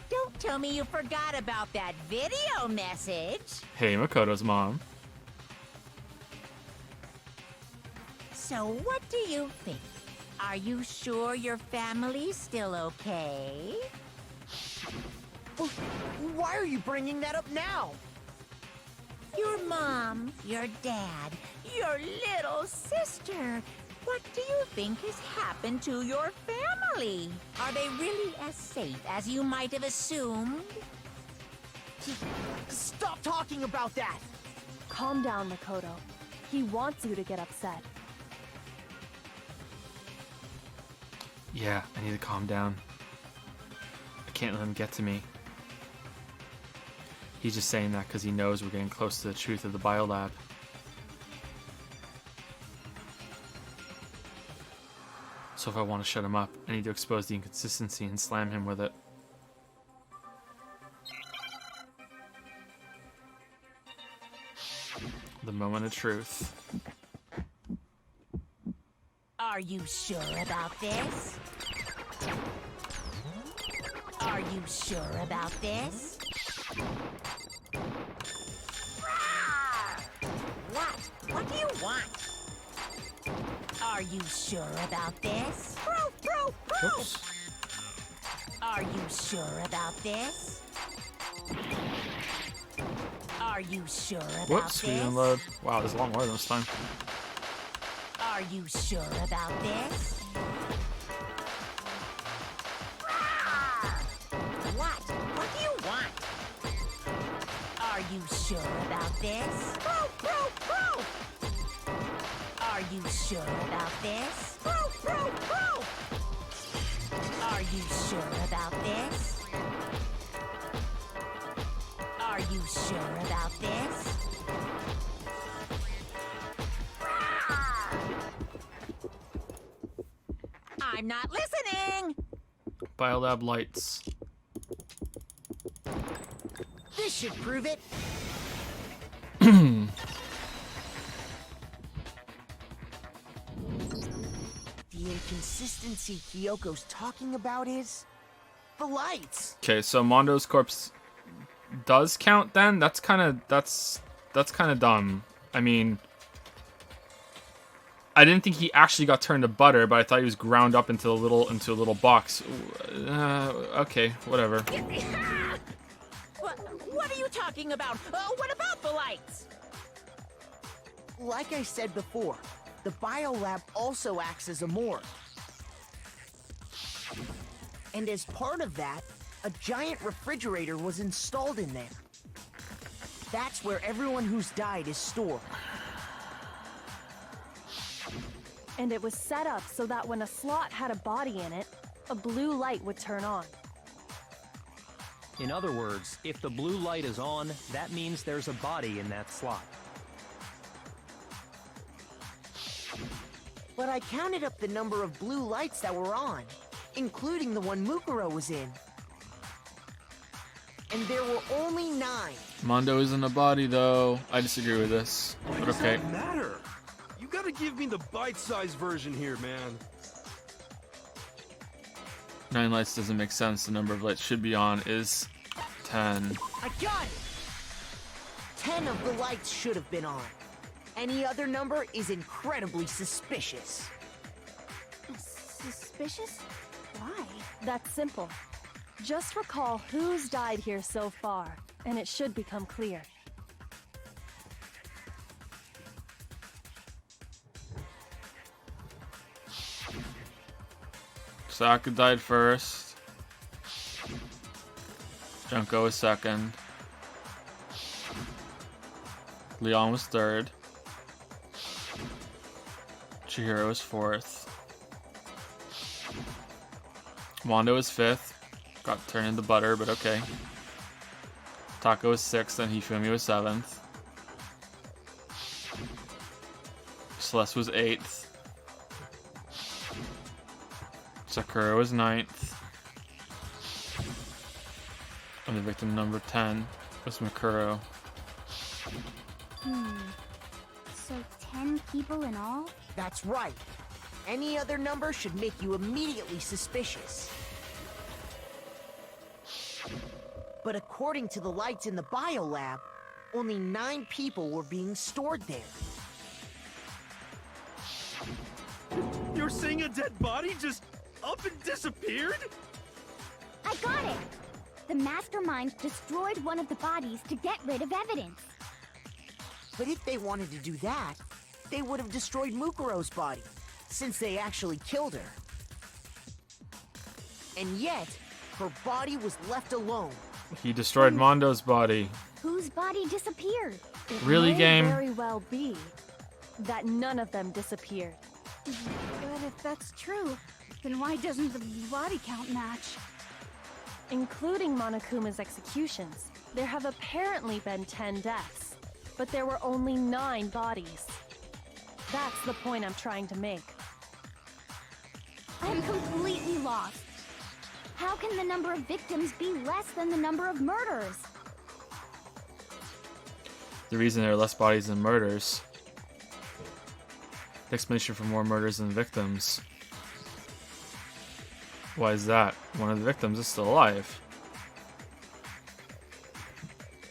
Don't tell me you forgot about that video message. Hey, Makoto's mom. So what do you think? Are you sure your family's still okay? Why are you bringing that up now? Your mom, your dad, your little sister. What do you think has happened to your family? Are they really as safe as you might have assumed? Stop talking about that! Calm down, Makoto. He wants you to get upset. Yeah, I need to calm down. I can't let him get to me. He's just saying that because he knows we're getting close to the truth of the biolab. So if I want to shut him up, I need to expose the inconsistency and slam him with it. The moment of truth. Are you sure about this? Are you sure about this? What? What do you want? Are you sure about this? Oops. Are you sure about this? Are you sure about Whoops, we this? didn't load. Wow, there's a lot more this time. Are you sure about this? What? What do you want? Are you sure about this? Are you sure about this? Are you sure about this? Are you sure about this? I'm not listening! Biolab lights. This should prove it. The inconsistency Kyoko's talking about is the lights. Okay, so Mondo's corpse does count then? That's kind of dumb. I mean, I didn't think he actually got turned to butter, but I thought he was ground up into a little box. Okay, whatever. What are you talking about? What about the lights? Like I said before, the biolab also acts as a morgue. And as part of that, a giant refrigerator was installed in there. That's where everyone who's died is stored. And it was set up so that when a slot had a body in it, a blue light would turn on. In other words, if the blue light is on, that means there's a body in that slot. But I counted up the number of blue lights that were on, including the one Mukuro was in. And there were only 9. Mondo isn't a body, though. I disagree with this. Why But does okay. that matter? You gotta give me the bite-sized version here, man. 9 lights doesn't make sense. The number of lights should be on is 10. I got it! 10 of the lights should have been on. Any other number is incredibly suspicious. Suspicious? Why? That's simple. Just recall who's died here so far, and it should become clear. Sokka died first. Junko was second. Leon was third. Chihiro was fourth. Mondo was fifth. Got turned into butter, but okay. Tako was sixth, and Hifumi was seventh. Celeste was eighth. Sakura was ninth. And the victim number 10 was Mikuro. So 10 people in all? That's right. Any other number should make you immediately suspicious. But according to the lights in the biolab, only 9 people were being stored there. You're saying a dead body just up and disappeared? I got it! The mastermind destroyed one of the bodies to get rid of evidence. But if they wanted to do that, they would have destroyed Mukuro's body, since they actually killed her. And yet, her body was left alone. He destroyed Mondo's body. Whose body disappeared? It Really, may game? very well be that none of them disappeared. But if that's true, then why doesn't the body count match? Including Monokuma's executions, there have apparently been 10 deaths, but there were only 9 bodies. That's the point I'm trying to make. I'm completely lost. How can the number of victims be less than the number of murders? The reason there are less bodies than murders. The explanation for more murders than victims. Why is that? One of the victims is still alive.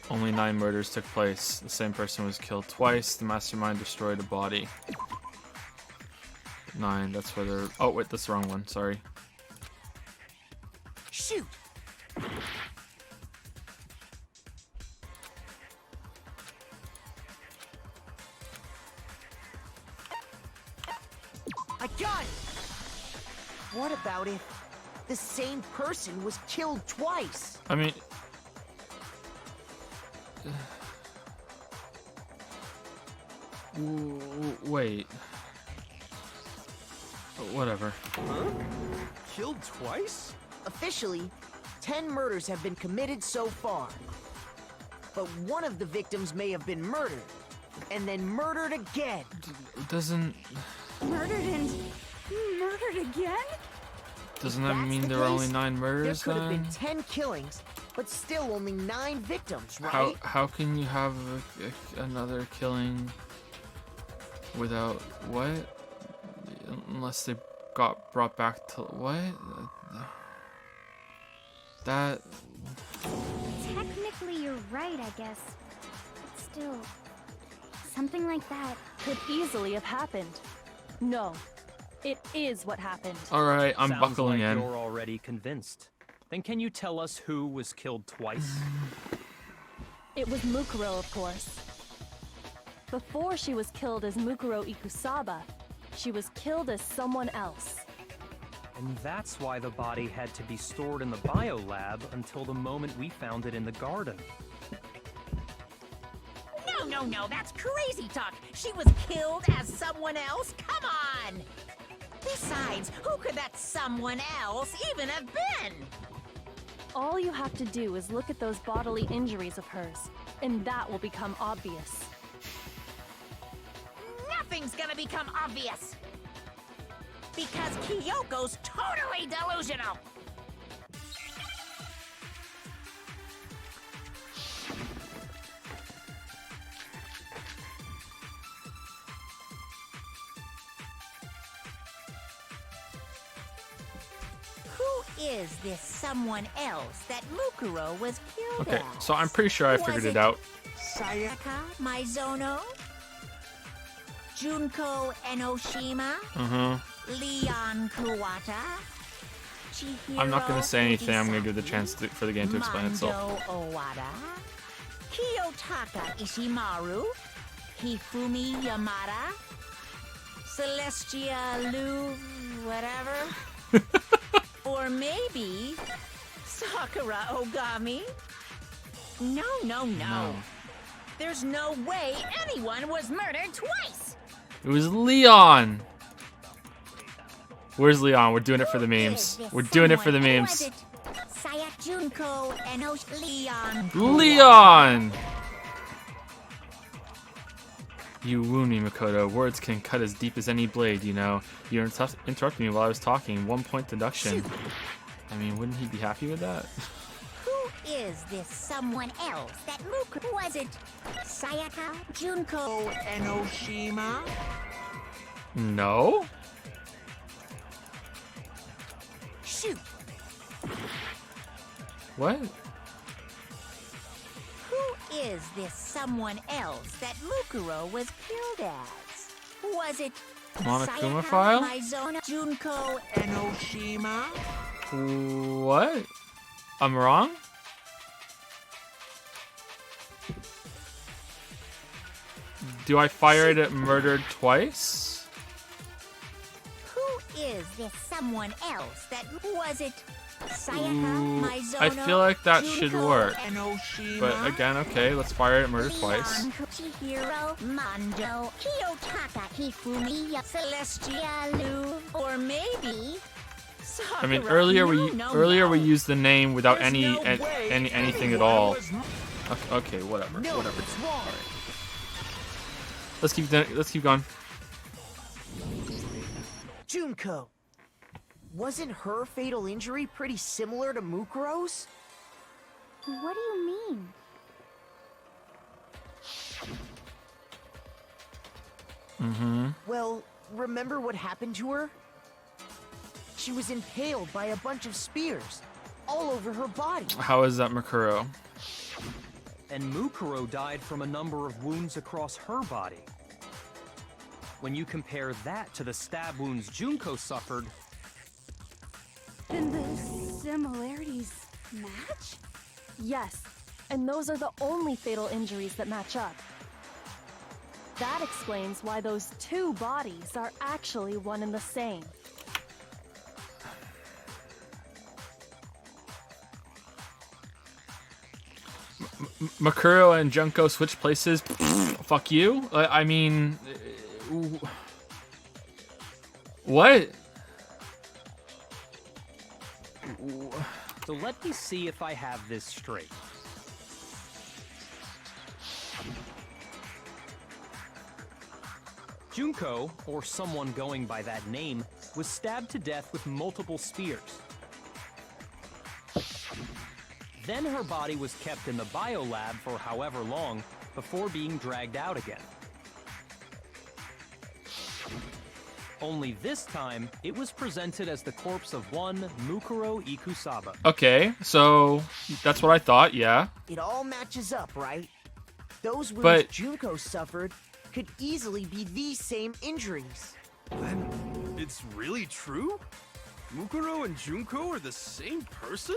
Only 9 murders took place. The same person was killed twice. The mastermind destroyed a body. 9, that's where they're... Oh, wait, that's the wrong one. Sorry. Shoot! I got it! What about if the same person was killed twice? I mean... Wait. Whatever. Huh? Killed twice? Officially, 10 murders have been committed so far. But one of the victims may have been murdered, and then murdered again. Doesn't... Murdered and murdered again? Doesn't that That's mean the there were only case, 9 murders There could have then? been 10 killings, but still only 9 victims, right? How can you have another killing without what? Unless they got brought back to what? That... Technically, you're right, I guess. But still, something like that. Could easily have happened. No, it is what happened. Alright, I'm Sounds buckling like in. You're already convinced. Then can you tell us who was killed twice? It was Mukuro, of course. Before she was killed as Mukuro Ikusaba, she was killed as someone else. And that's why the body had to be stored in the biolab until the moment we found it in the garden. No, that's crazy talk. She was killed as someone else? Come on! Besides, who could that someone else even have been? All you have to do is look at those bodily injuries of hers, and that will become obvious. Nothing's gonna become obvious. Because Kyoko's totally delusional. Who is this someone else that Mukuro was killed Okay, as? so I'm pretty sure I figured it out. Sayaka Maizono? Junko Enoshima? Leon Kuwata? Chihiro I'm not gonna say anything, I'm gonna give the chance for the game to explain Mando itself. Owada? Kiyotaka Ishimaru? Hifumi Yamada? Celestia Lu... whatever? Or maybe... Sakura Ogami? No. There's no way anyone was murdered twice! It was Leon! Where's Leon? We're doing it for the memes. We're doing it for the memes. Sayak Junko Enosh Leon. Leon! You wound me, Makoto. Words can cut as deep as any blade, you know. You interrupted me while I was talking. 1 point deduction. I mean, wouldn't he be happy with that? Who is this someone else that Mukuro? Was it Sayaka Junko Enoshima? No? Shoot! What? Who is this someone else that Mukuro was killed as? Was it Monokuma Sayaka file? Maizono Junko Enoshima? What? I'm wrong? Do I fire it at murdered twice? Who is this someone else that was it? Sayaka Ooh, Maizono I feel like that should Junko work. Enoshima? But again, okay, let's fire it at murder twice. Leon, Chihiro, Mando, Kiyotaka, Hifumi, Celestia Lu, or maybe I mean, Sakura. earlier No. we used the name without There's any no way anything at anyone all. was Okay, whatever. No, Whatever. it's wrong. Let's keep going. Junko. Wasn't her fatal injury pretty similar to Mukuro's? What do you mean? Well, remember what happened to her? She was impaled by a bunch of spears, all over her body. How is that Mukuro? And Mukuro died from a number of wounds across her body. When you compare that to the stab wounds Junko suffered, Then the similarities match? Yes, and those are the only fatal injuries that match up. That explains why those two bodies are actually one and the same. Mukuro and Junko switch places. Fuck you. I mean, what? so let me see if I have this straight. Junko, or someone going by that name, was stabbed to death with multiple spears. Then her body was kept in the biolab for however long before being dragged out again. Only this time, it was presented as the corpse of one Mukuro Ikusaba. Okay, so that's what I thought, yeah. It all matches up, right? Those wounds But- Junko suffered could easily be these same injuries. Then it's really true? Mukuro and Junko are the same person?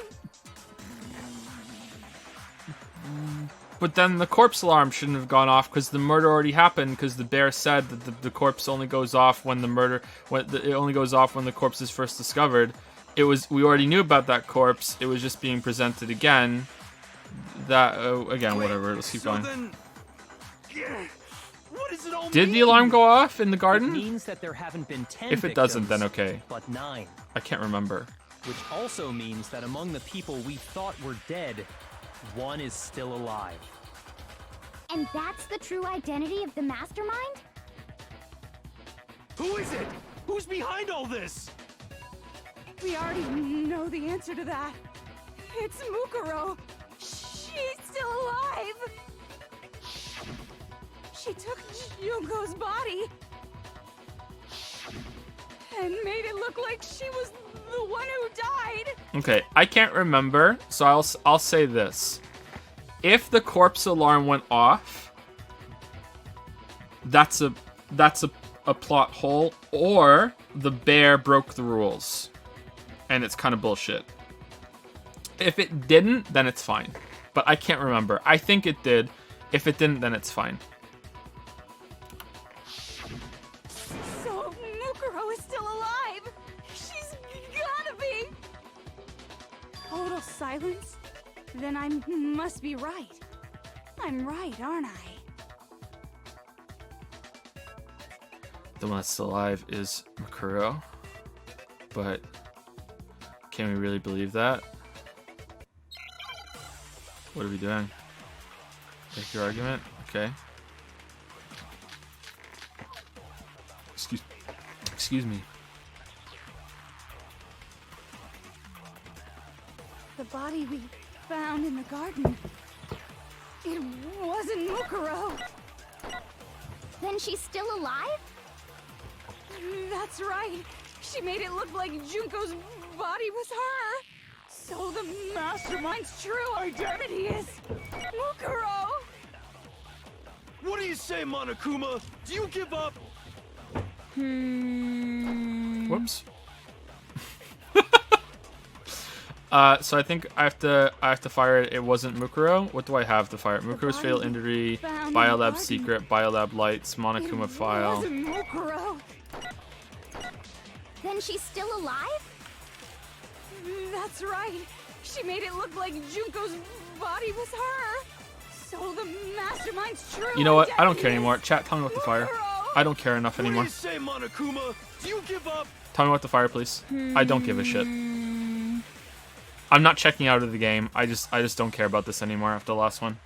But then the corpse alarm shouldn't have gone off because the murder already happened. Because the bear said that the corpse only goes off when it only goes off when the corpse is first discovered. We already knew about that corpse. It was just being presented again. Again, whatever. Let's keep going. Then, what does it all Did mean? the alarm go off in the It garden? means that there haven't been 10 If it doesn't, then victims, okay. but 9. I can't remember. Which also means that among the people we thought were dead, one is still alive. And that's the true identity of the mastermind? Who is it? Who's behind all this? We already know the answer to that. It's Mukuro. She's still alive. She took Junko's body and made it look like she was the one who died. Okay, I can't remember, so I'll say this. If the corpse alarm went off, that's a plot hole, or the bear broke the rules, and it's kind of bullshit. If it didn't, then it's fine. But I can't remember. I think it did. If it didn't, then it's fine. So Mukuro is still alive. She's gotta be. Total silence? Then I must be right. I'm right, aren't I? The one that's still alive is Mukuro. But can we really believe that? What are we doing? Make your argument? Okay. Excuse me. The body we found in the garden. It wasn't Mukuro. Then she's still alive? That's right. She made it look like Junko's body was her. So the mastermind's true identity is Mukuro. What do you say, Monokuma? Do you give up? Whoops. So I think I have to fire it. It wasn't Mukuro. What do I have to fire? Mukuro's fatal injury, Biolab secret, Biolab lights, Monokuma file. It wasn't Mukuro. Then she's still alive? That's right. She made it look like Junko's body was her. So the mastermind's true. You know what? I don't care anymore. Chat, tell me what to fire. I don't care enough What do anymore. you say, Monokuma? Do you give up? Tell me what to fire, please. I don't give a shit. I'm not checking out of the game. I just don't care about this anymore after the last one.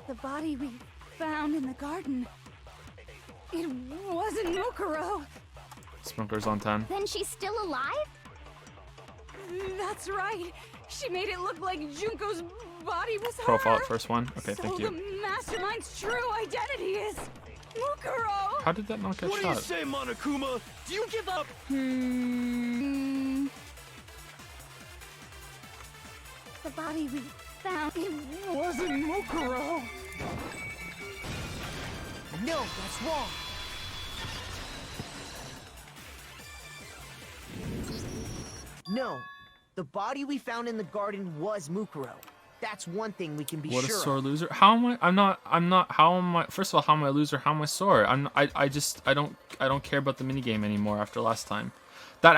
The body we found in the garden. It wasn't Mukuro. Smoker's on 10. Then she's still alive? That's right. She made it look like Junko's body was Profile her. at first one. Okay, So thank you. the mastermind's true identity is Mukuro. How did that not get What do you shot? say, Monokuma? Do you give up? The body we found, it wasn't Mukuro. No, that's wrong. No, the body we found in the garden was Mukuro. That's one thing we can be What a sure sore of. loser. How am I? I'm not. How am I? First of all, how am I a loser? How am I sore? I don't care about the minigame anymore after last time. That's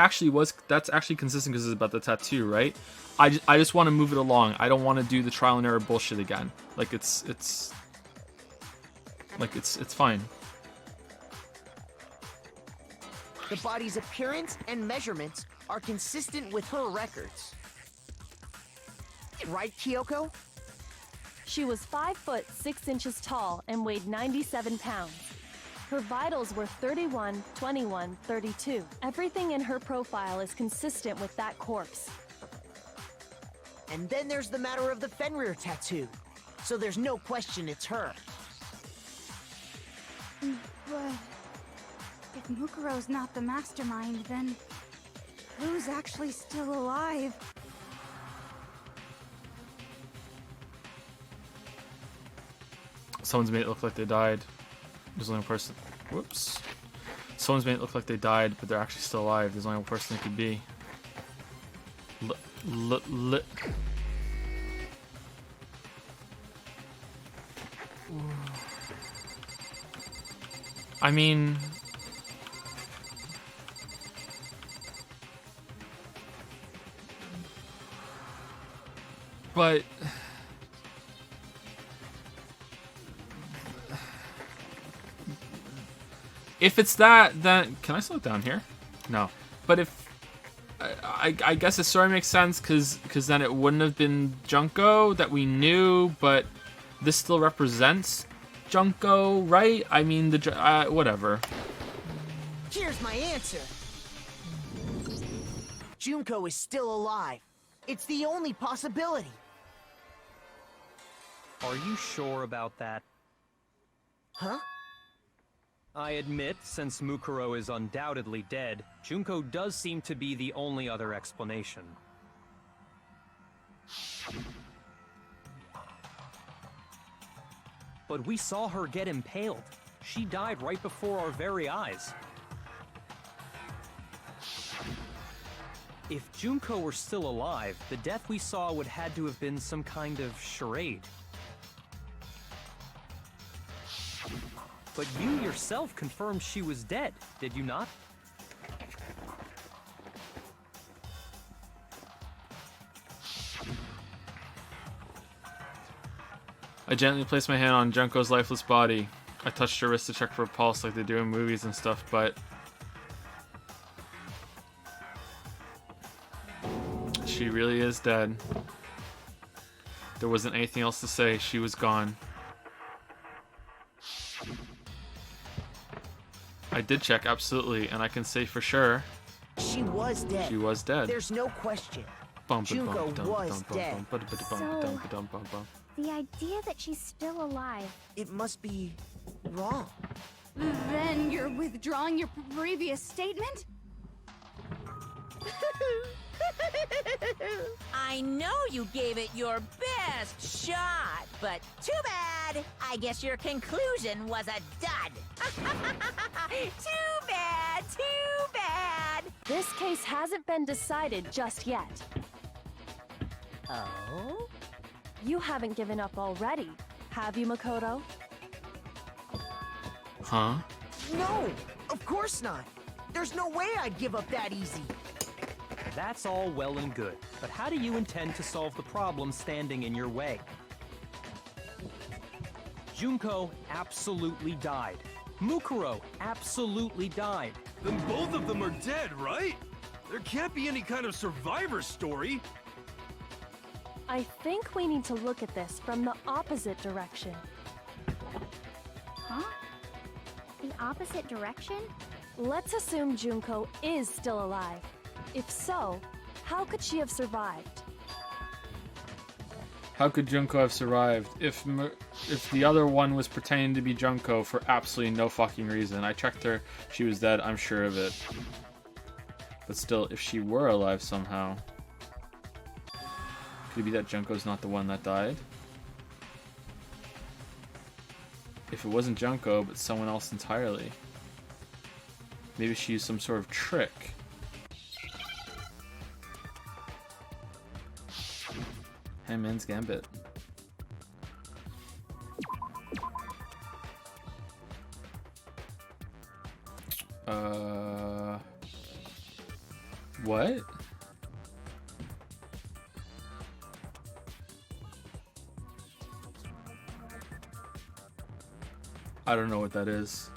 actually consistent because it's about the tattoo, right? I just want to move it along. I don't want to do the trial and error bullshit again. Like it's fine. The body's appearance and measurements are consistent with her records. Right, Kyoko? She was 5 foot 6 inches tall and weighed 97 pounds. Her vitals were 31, 21, 32. Everything in her profile is consistent with that corpse. And then there's the matter of the Fenrir tattoo. So there's no question it's her. But if Mukuro's not the mastermind, then who's actually still alive? Someone's made it look like they died. There's only one person. Whoops. Someone's made it look like they died, but they're actually still alive. There's only one person it could be. I mean, but if it's that, then can I slow it down here? No. But if I guess the story makes sense because then it wouldn't have been Junko that we knew, but this still represents Junko, right? I mean, whatever. Here's my answer. Junko is still alive. It's the only possibility. Are you sure about that? Huh? I admit, since Mukuro is undoubtedly dead, Junko does seem to be the only other explanation. But we saw her get impaled. She died right before our very eyes. If Junko were still alive, the death we saw would had to have been some kind of charade. But you yourself confirmed she was dead, did you not? I gently placed my hand on Junko's lifeless body. I touched her wrist to check for a pulse like they do in movies and stuff, but she really is dead. There wasn't anything else to say. She was gone. I did check, absolutely, and I can say for sure. She was dead. She was dead. There's no question. Junko was dead. The idea that she's still alive. It must be wrong. Then you're withdrawing your previous statement? I know you gave it your best shot, but too bad. I guess your conclusion was a dud. Too bad, too bad. This case hasn't been decided just yet. Oh? You haven't given up already, have you, Makoto? Huh? No, of course not. There's no way I'd give up that easy. That's all well and good, but how do you intend to solve the problem standing in your way? Junko absolutely died. Mukuro absolutely died. Then both of them are dead, right? There can't be any kind of survivor story. I think we need to look at this from the opposite direction. Huh? The opposite direction? Let's assume Junko is still alive. If so, how could she have survived? How could Junko have survived if the other one was pretending to be Junko for absolutely no fucking reason? I checked her, she was dead, I'm sure of it. But still, if she were alive somehow, could it be that Junko's not the one that died? If it wasn't Junko, but someone else entirely. Maybe she used some sort of trick. Hangman's Gambit. What? I don't know what that is.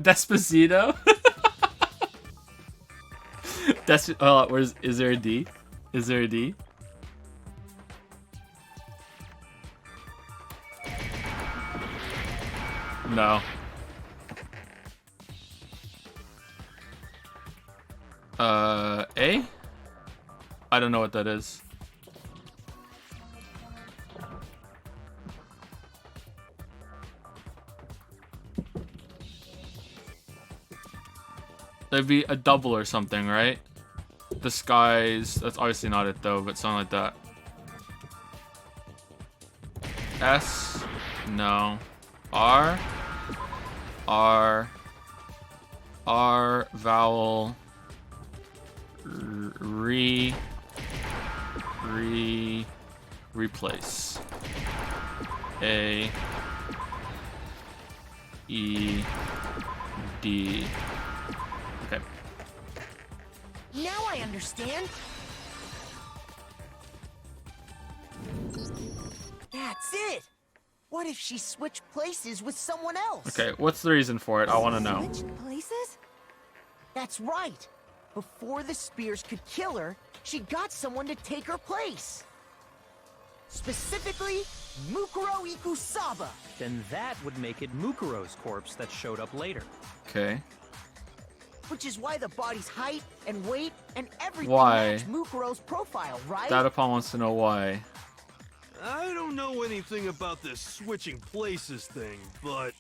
Despacito? Is there a D? Is there a D? No. A? I don't know what that is. There'd be a double or something, right? Disguise. That's obviously not it though, but something like that. S? No. R? R? R vowel. Replace. A. E. D. Okay. Now I understand. That's it. What if she switched places with someone else? Okay, what's the reason for it? I want to know. Switched places? That's right. Before the Spears could kill her, she got someone to take her place. Specifically, Mukuro Ikusaba. Then that would make it Mukuro's corpse that showed up later. Okay. Which is why the body's height and weight and everything Why? match Mukuro's profile, right? Datapon wants to know why. I don't know anything about this switching places thing, but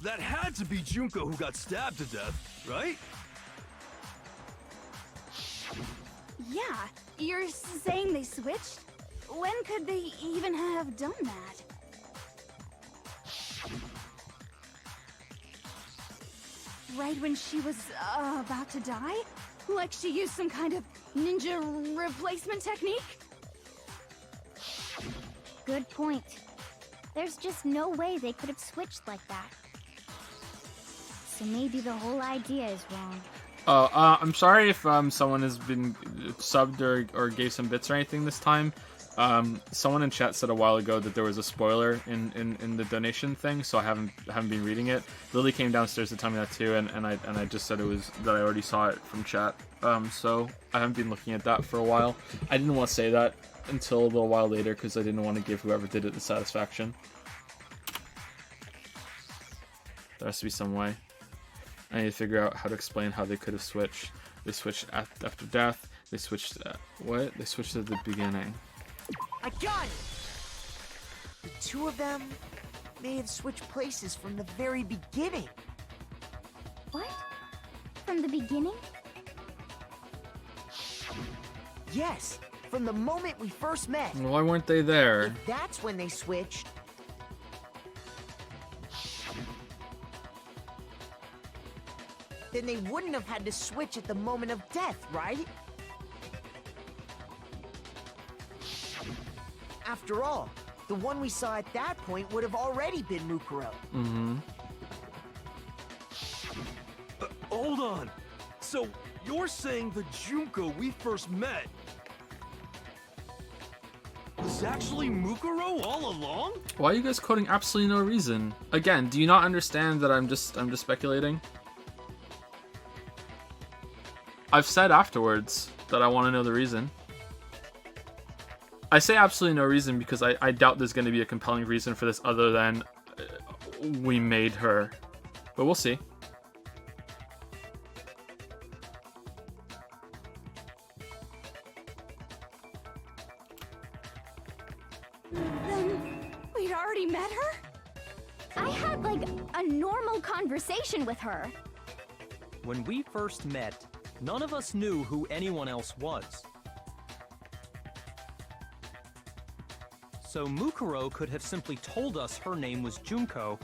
that had to be Junko who got stabbed to death, right? Yeah, you're saying they switched? When could they even have done that? Right when she was about to die? Like she used some kind of ninja replacement technique? Good point. There's just no way they could have switched like that. So maybe the whole idea is wrong. I'm sorry if someone has been subbed or gave some bits or anything this time. Someone in chat said a while ago that there was a spoiler in the donation thing, so I haven't been reading it. Lily came downstairs to tell me that too, and I just said it was that I already saw it from chat. So I haven't been looking at that for a while. I didn't want to say that until a little while later because I didn't want to give whoever did it the satisfaction. There has to be some way. I need to figure out how to explain how they could have switched. They switched after death. They switched. What? They switched at the beginning. I got it! The two of them may have switched places from the very beginning. What? From the beginning? Yes, from the moment we first met. Why weren't they there? If that's when they switched. Then they wouldn't have had to switch at the moment of death, right? After all, the one we saw at that point would have already been Mukuro. Mm-hmm. Hold on. So you're saying the Junko we first met was actually Mukuro all along? Why are you guys quoting absolutely no reason? Again, do you not understand that I'm just speculating? I've said afterwards that I want to know the reason. I say absolutely no reason because I doubt there's going to be a compelling reason for this other than we made her. But we'll see. Then we'd already met her? I had, like, a normal conversation with her. When we first met, none of us knew who anyone else was. So Mukuro could have simply told us her name was Junko,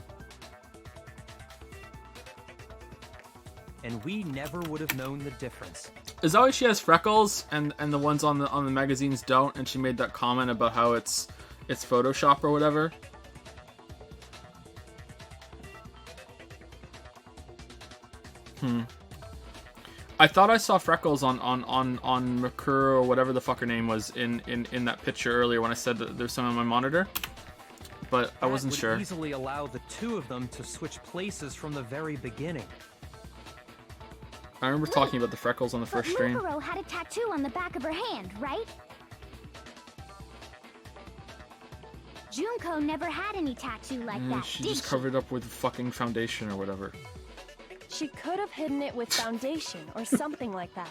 and we never would have known the difference. Is that why she has freckles and the ones on the magazines don't? And she made that comment about how it's Photoshop or whatever. I thought I saw freckles on Makuro or whatever the fuck her name was in that picture earlier when I said that there's some on my monitor, but I wasn't sure. That would easily allow the two of them to switch places from the very beginning. I remember talking about the freckles on the first stream. Mukuro had a tattoo on the back of her hand, right? Junko never had any tattoo like that, She did just covered it up with fucking foundation or whatever. She could have hidden it with foundation or something like that.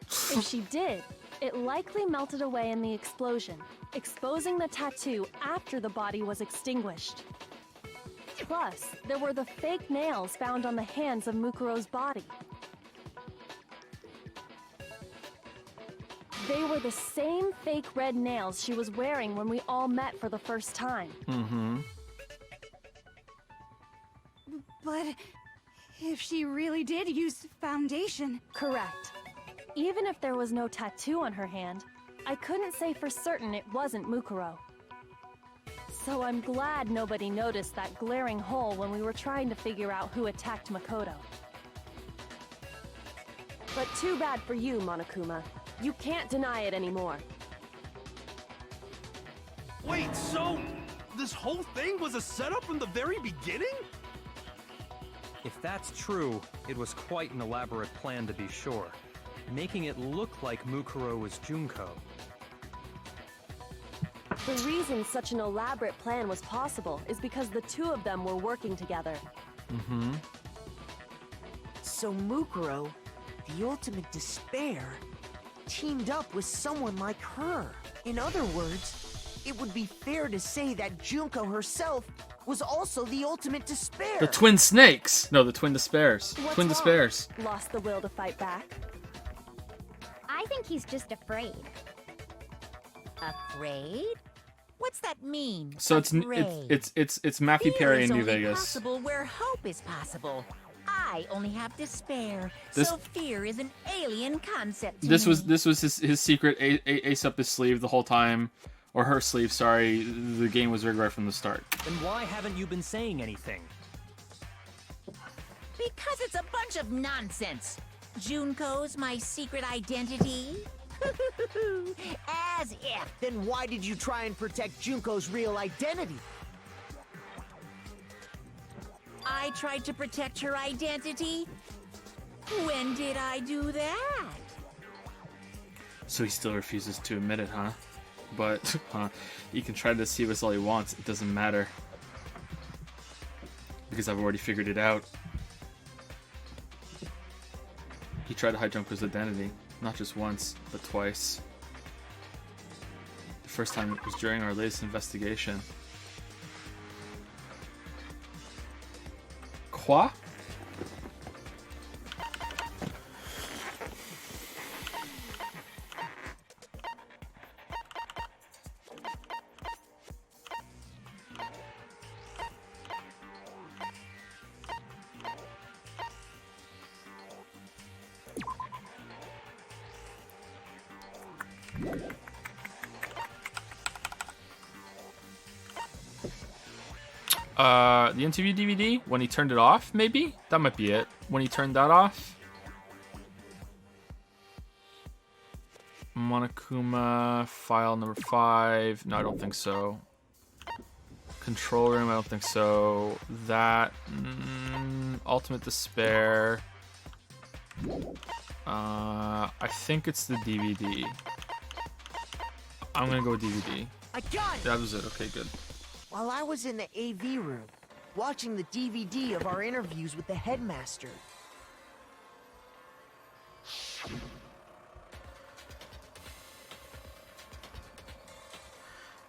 If she did, it likely melted away in the explosion, exposing the tattoo after the body was extinguished. Plus, there were the fake nails found on the hands of Mukuro's body. They were the same fake red nails she was wearing when we all met for the first time. Mm-hmm. But if she really did use foundation... Correct. Even if there was no tattoo on her hand, I couldn't say for certain it wasn't Mukuro. So I'm glad nobody noticed that glaring hole when we were trying to figure out who attacked Makoto. But too bad for you, Monokuma. You can't deny it anymore. Wait, so this whole thing was a setup from the very beginning? If that's true, it was quite an elaborate plan to be sure, making it look like Mukuro was Junko. The reason such an elaborate plan was possible is because the two of them were working together. Mm-hmm. So Mukuro, the ultimate despair, teamed up with someone like her. In other words, it would be fair to say that Junko herself was also the ultimate despair. The twin snakes! No, the twin despairs. What's Twin wrong? despairs. Lost the will to fight back? I think he's just afraid. Afraid? What's that mean? So it's Matthew Fear Perry is in New only Vegas. possible where hope is possible. I only have despair, This- so fear is an alien concept to This me. was his secret ace up his sleeve the whole time, or her sleeve. Sorry, the game was rigged right from the start. Then why haven't you been saying anything? Because it's a bunch of nonsense. Junko's my secret identity. As if. Then why did you try and protect Junko's real identity? I tried to protect her identity. When did I do that? So he still refuses to admit it, huh? But he can try to deceive us all he wants. It doesn't matter. Because I've already figured it out. He tried to hide Junko's identity. Not just once, but twice. The first time was during our latest investigation. Quoi? The interview DVD, when he turned it off, maybe? That might be it. When he turned that off. Monokuma, file number 5. No, I don't think so. Control room, I don't think so. That, Ultimate Despair. I think it's the DVD. I'm gonna go with DVD. I got it! That was it, okay, good. While I was in the AV room, watching the DVD of our interviews with the headmaster.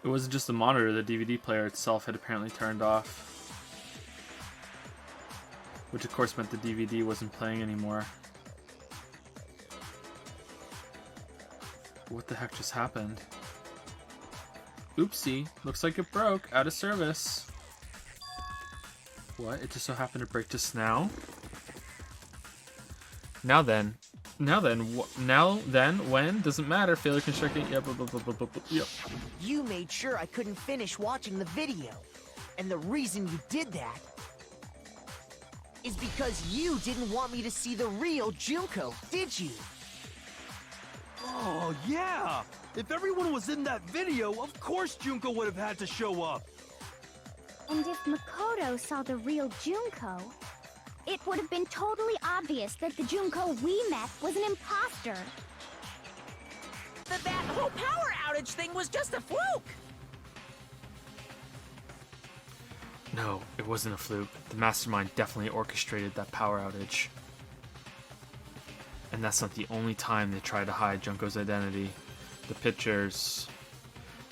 It wasn't just the monitor, the DVD player itself had apparently turned off. Which of course meant the DVD wasn't playing anymore. What the heck just happened? Oopsie, looks like it broke, out of service. What, it just so happened to break just now? Now then, when? Doesn't matter, failure constructing, yep, yep. You made sure I couldn't finish watching the video. And the reason you did that is because you didn't want me to see the real Junko, did you? Oh, yeah! If everyone was in that video, of course Junko would have had to show up. And if Makoto saw the real Junko, it would have been totally obvious that the Junko we met was an imposter. That whole power outage thing was just a fluke. No, it wasn't a fluke. The mastermind definitely orchestrated that power outage. And that's not the only time they tried to hide Junko's identity. The pictures.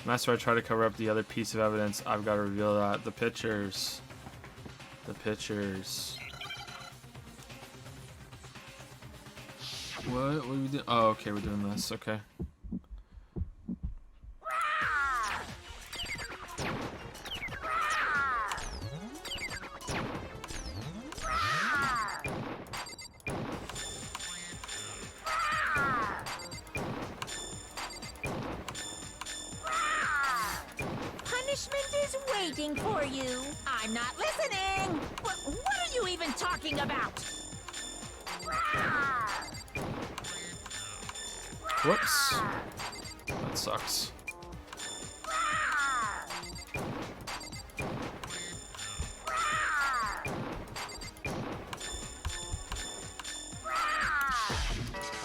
Master, I tried to cover up the other piece of evidence. I've got to reveal that. The pictures. The pictures. What are we doing? Oh, okay, we're doing this. Okay. Punishment is waiting for you. I'm not listening. What are you even talking about? Whoops. That sucks.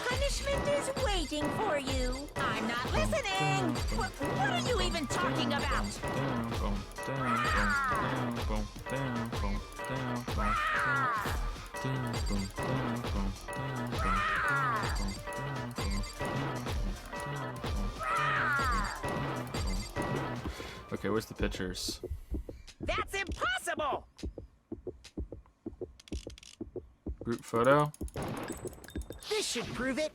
Punishment is waiting for you. I'm not listening. What are you even talking about? Okay, where's the pictures? That's impossible! Group photo? This should prove it.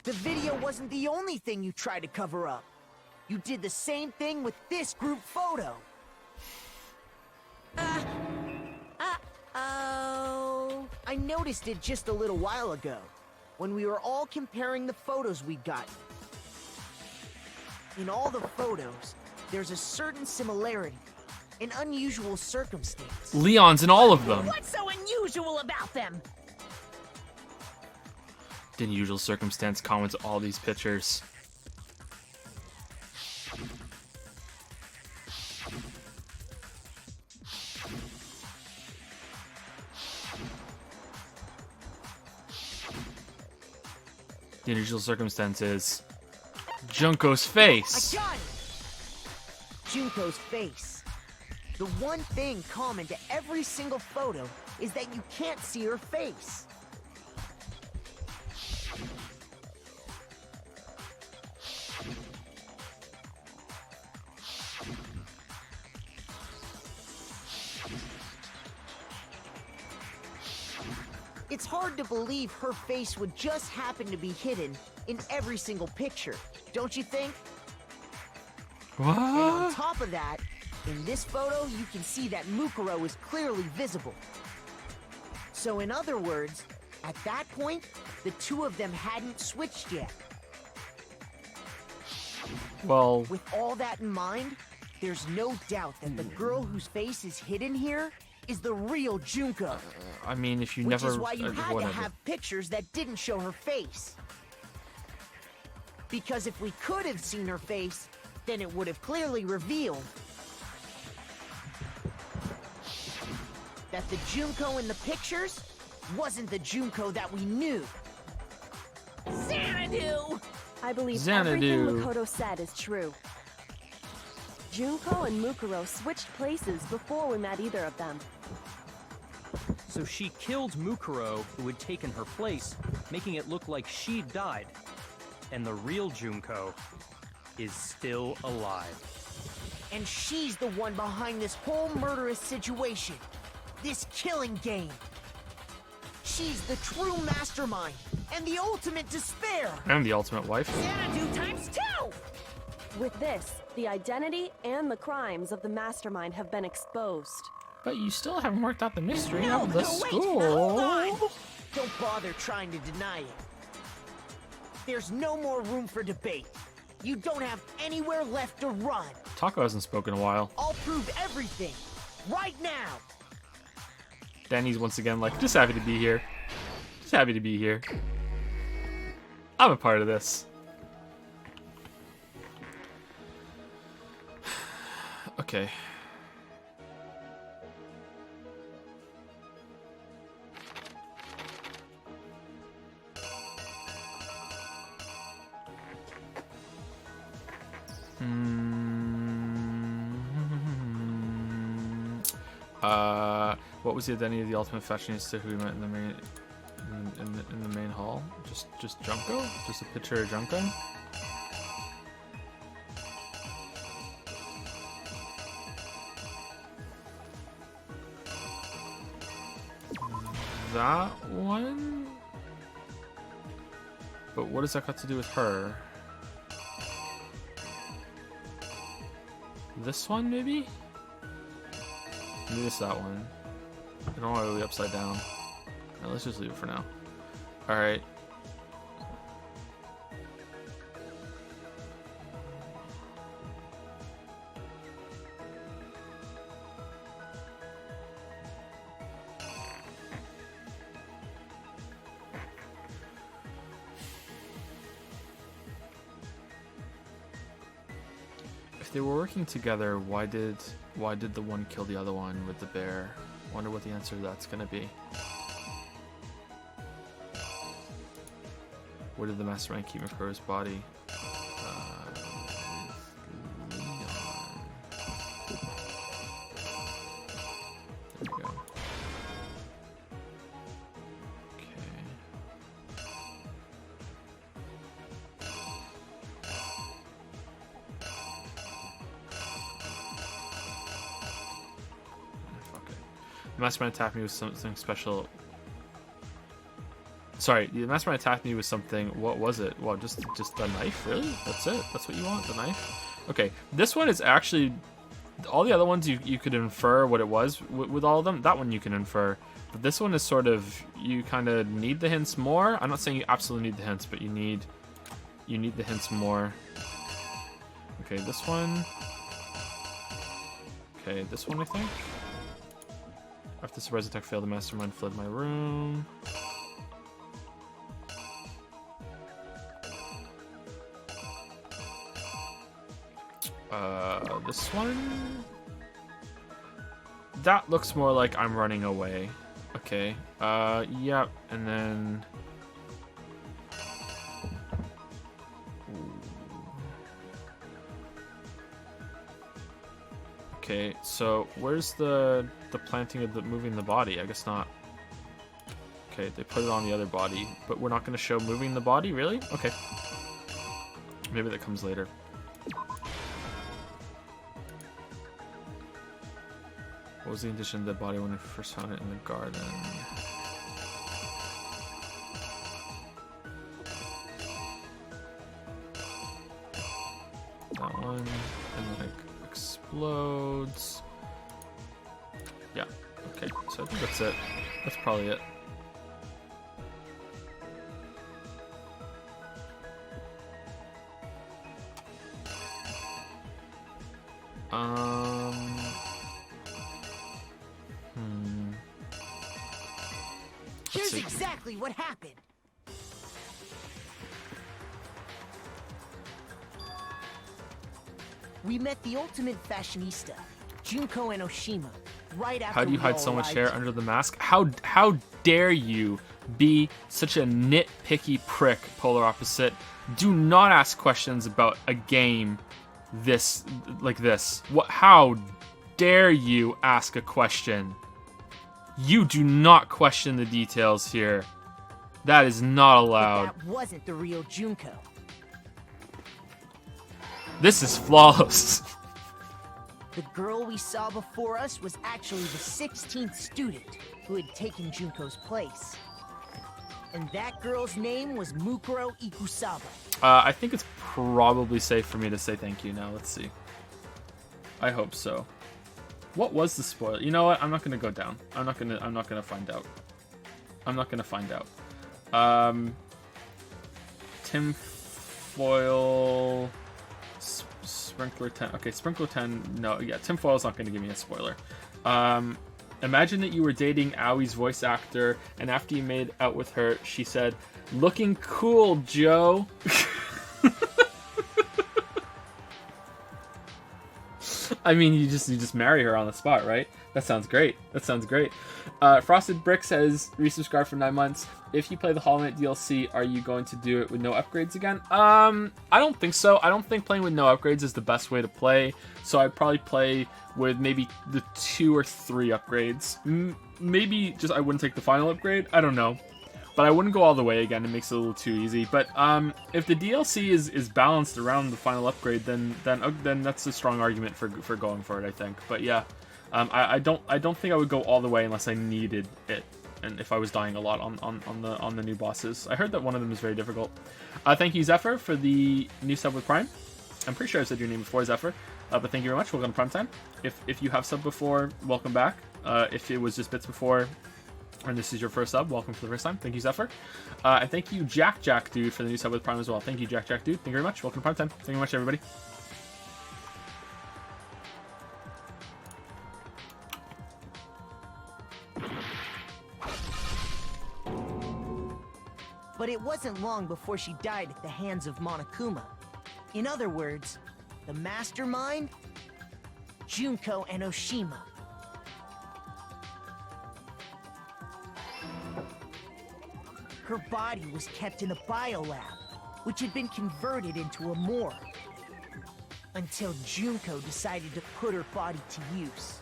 The video wasn't the only thing you tried to cover up. You did the same thing with this group photo. Uh-oh. I noticed it just a little while ago, when we were all comparing the photos we'd gotten. In all the photos, there's a certain similarity, an unusual circumstance. Leon's in all of them. What's so unusual about them? The unusual circumstance comments all these pictures. The unusual circumstance is Junko's face. I got it! Junko's face. The one thing common to every single photo is that you can't see her face. It's hard to believe her face would just happen to be hidden in every single picture, don't you think? What? And on top of that, in this photo, you can see that Mukuro is clearly visible. So in other words, at that point, the two of them hadn't switched yet. Well, with all that in mind, there's no doubt that the girl whose face is hidden here is the real Junko. I mean, if you Which never... is why you had to whatever. have pictures that didn't show her face. Because if we could have seen her face, then it would have clearly revealed that the Junko in the pictures wasn't the Junko that we knew. Xanadu! I believe Xanadu. everything Makoto said is true. Junko and Mukuro switched places before we met either of them. So she killed Mukuro, who had taken her place, making it look like she'd died. And the real Junko is still alive. And she's the one behind this whole murderous situation. This killing game. She's the true mastermind and the ultimate despair. And the ultimate wife. Xanadu times 2! With this, the identity and the crimes of the mastermind have been exposed. But you still haven't worked out the mystery No, of the no, wait, school. hold on! Don't bother trying to deny it. There's no more room for debate. You don't have anywhere left to run. Taco hasn't spoken in a while. I'll prove everything. Right now. Danny's once again like, just happy to be here. Just happy to be here. I'm a part of this. Okay. What was the identity of the ultimate fashionista who we met in the main in the main hall? Just Junko? Just a picture of Junko? That one? But what does that got to do with her? This one, maybe? Maybe it's that one. I don't want to be upside down. No, let's just leave it for now. Alright. If they were working together, why did the one kill the other one with the bear? Wonder what the answer to that's gonna be. Where did the mastermind keep Makuro's body? Leon. There we go. Okay. The mastermind attacked me with something special. Sorry, the mastermind attacked me with something. What was it? Well, just a knife, really? That's it? That's what you want, the knife? Okay, this one is actually... All the other ones you could infer what it was with all of them. That one you can infer. But this one is sort of... You kind of need the hints more. I'm not saying you absolutely need the hints, but you need the hints more. Okay, this one... Okay, this one I think. After the surprise attack failed, the mastermind fled my room. This one? That looks more like I'm running away. Okay. Yep, and then... Okay, so where's the planting of the moving the body? I guess not. Okay, they put it on the other body, but we're not going to show moving the body, really? Okay. Maybe that comes later. What was the condition of the body when we first found it in the garden? That one, and then it explodes. Yeah, okay, so I think that's it. That's probably it. Here's see. exactly what happened. We met the ultimate fashionista, Junko and Oshima, right after How do you we hide all so much arrived hair here. under the mask? How dare you be such a nitpicky prick, polar opposite? Do not ask questions about a game like this. How dare you ask a question? You do not question the details here. That is not But allowed. that wasn't the real Junko. This is flawless. The girl we saw before us was actually the 16th student who had taken Junko's place. And that girl's name was Mukuro Ikusaba. I think it's probably safe for me to say thank you now. Let's see. I hope so. What was the spoiler? You know what? I'm not gonna go down. I'm not gonna find out. I'm not gonna find out. Tinfoil Sprinkler 10. Okay, Sprinkler 10. No, yeah, Tinfoil's not gonna give me a spoiler. Imagine that you were dating Aui's voice actor, and after you made out with her, she said, "Looking cool, Joe." I mean, you just marry her on the spot, right? That sounds great. That sounds great. Frosted Brick says, resubscribe for 9 months. If you play the Hollow Knight DLC, are you going to do it with no upgrades again? I don't think so. I don't think playing with no upgrades is the best way to play. So I'd probably play with maybe the 2 or 3 upgrades. Maybe just I wouldn't take the final upgrade. I don't know. But I wouldn't go all the way again. It makes it a little too easy. But if the DLC is balanced around the final upgrade, then that's a strong argument for going for it, I think. But yeah, I don't think I would go all the way unless I needed it, and if I was dying a lot on the new bosses. I heard that one of them is very difficult. Thank you, Zephyr, for the new sub with Prime. I'm pretty sure I said your name before, Zephyr. But thank you very much. Welcome to Prime Time. If you have subbed before, welcome back. If it was just bits before, and this is your first sub, welcome for the first time. Thank you, Zephyr. And thank you, Jack Dude, for the new sub with Prime as well. Thank you, Jack Dude. Thank you very much. Welcome to Prime Time. Thank you very much, everybody. But it wasn't long before she died at the hands of Monokuma. In other words, the mastermind, Junko and Oshima. Her body was kept in a biolab, which had been converted into a morgue, until Junko decided to put her body to use.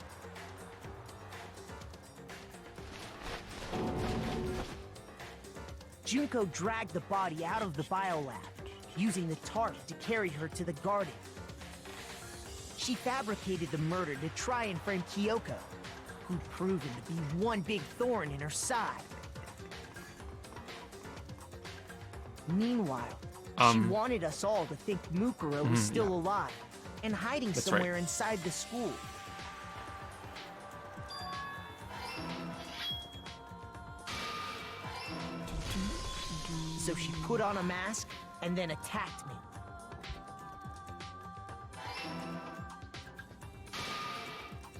Junko dragged the body out of the biolab, using the tarp to carry her to the garden. She fabricated the murder to try and frame Kyoko, who'd proven to be one big thorn in her side. Meanwhile, she wanted us all to think Mukuro was still alive and hiding That's somewhere right. inside the school. So she put on a mask and then attacked me.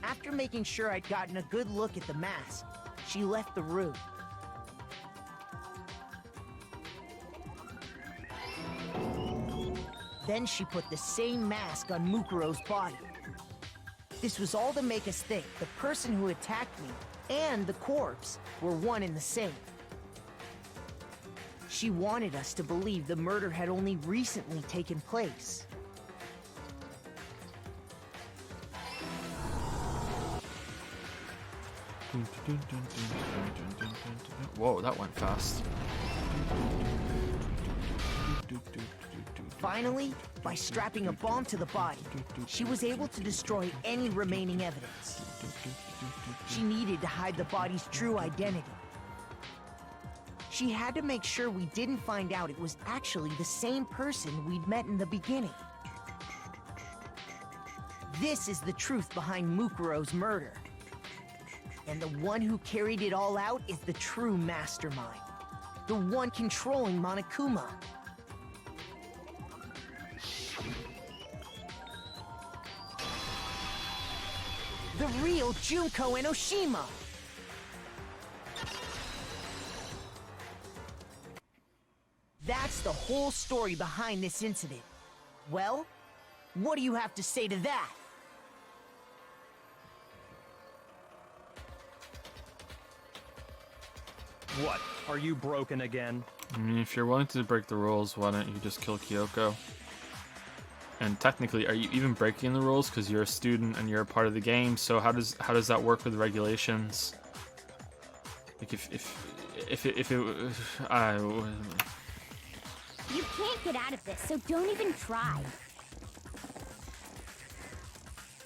After making sure I'd gotten a good look at the mask, she left the room. Then she put the same mask on Mukuro's body. This was all to make us think the person who attacked me and the corpse were one and the same. She wanted us to believe the murder had only recently taken place. Whoa, that went fast. Finally, by strapping a bomb to the body, she was able to destroy any remaining evidence. She needed to hide the body's true identity. She had to make sure we didn't find out it was actually the same person we'd met in the beginning. This is the truth behind Mukuro's murder. And the one who carried it all out is the true mastermind. The one controlling Monokuma. The real Junko and Oshima. that's the whole story behind this incident. Well, what do you have to say to that? What? Are you broken again? I mean, if you're willing to break the rules, why don't you just kill Kyoko? And technically, are you even breaking the rules? Because you're a student and you're a part of the game. So how does that work with regulations? Like if it You can't get out of this, so don't even try.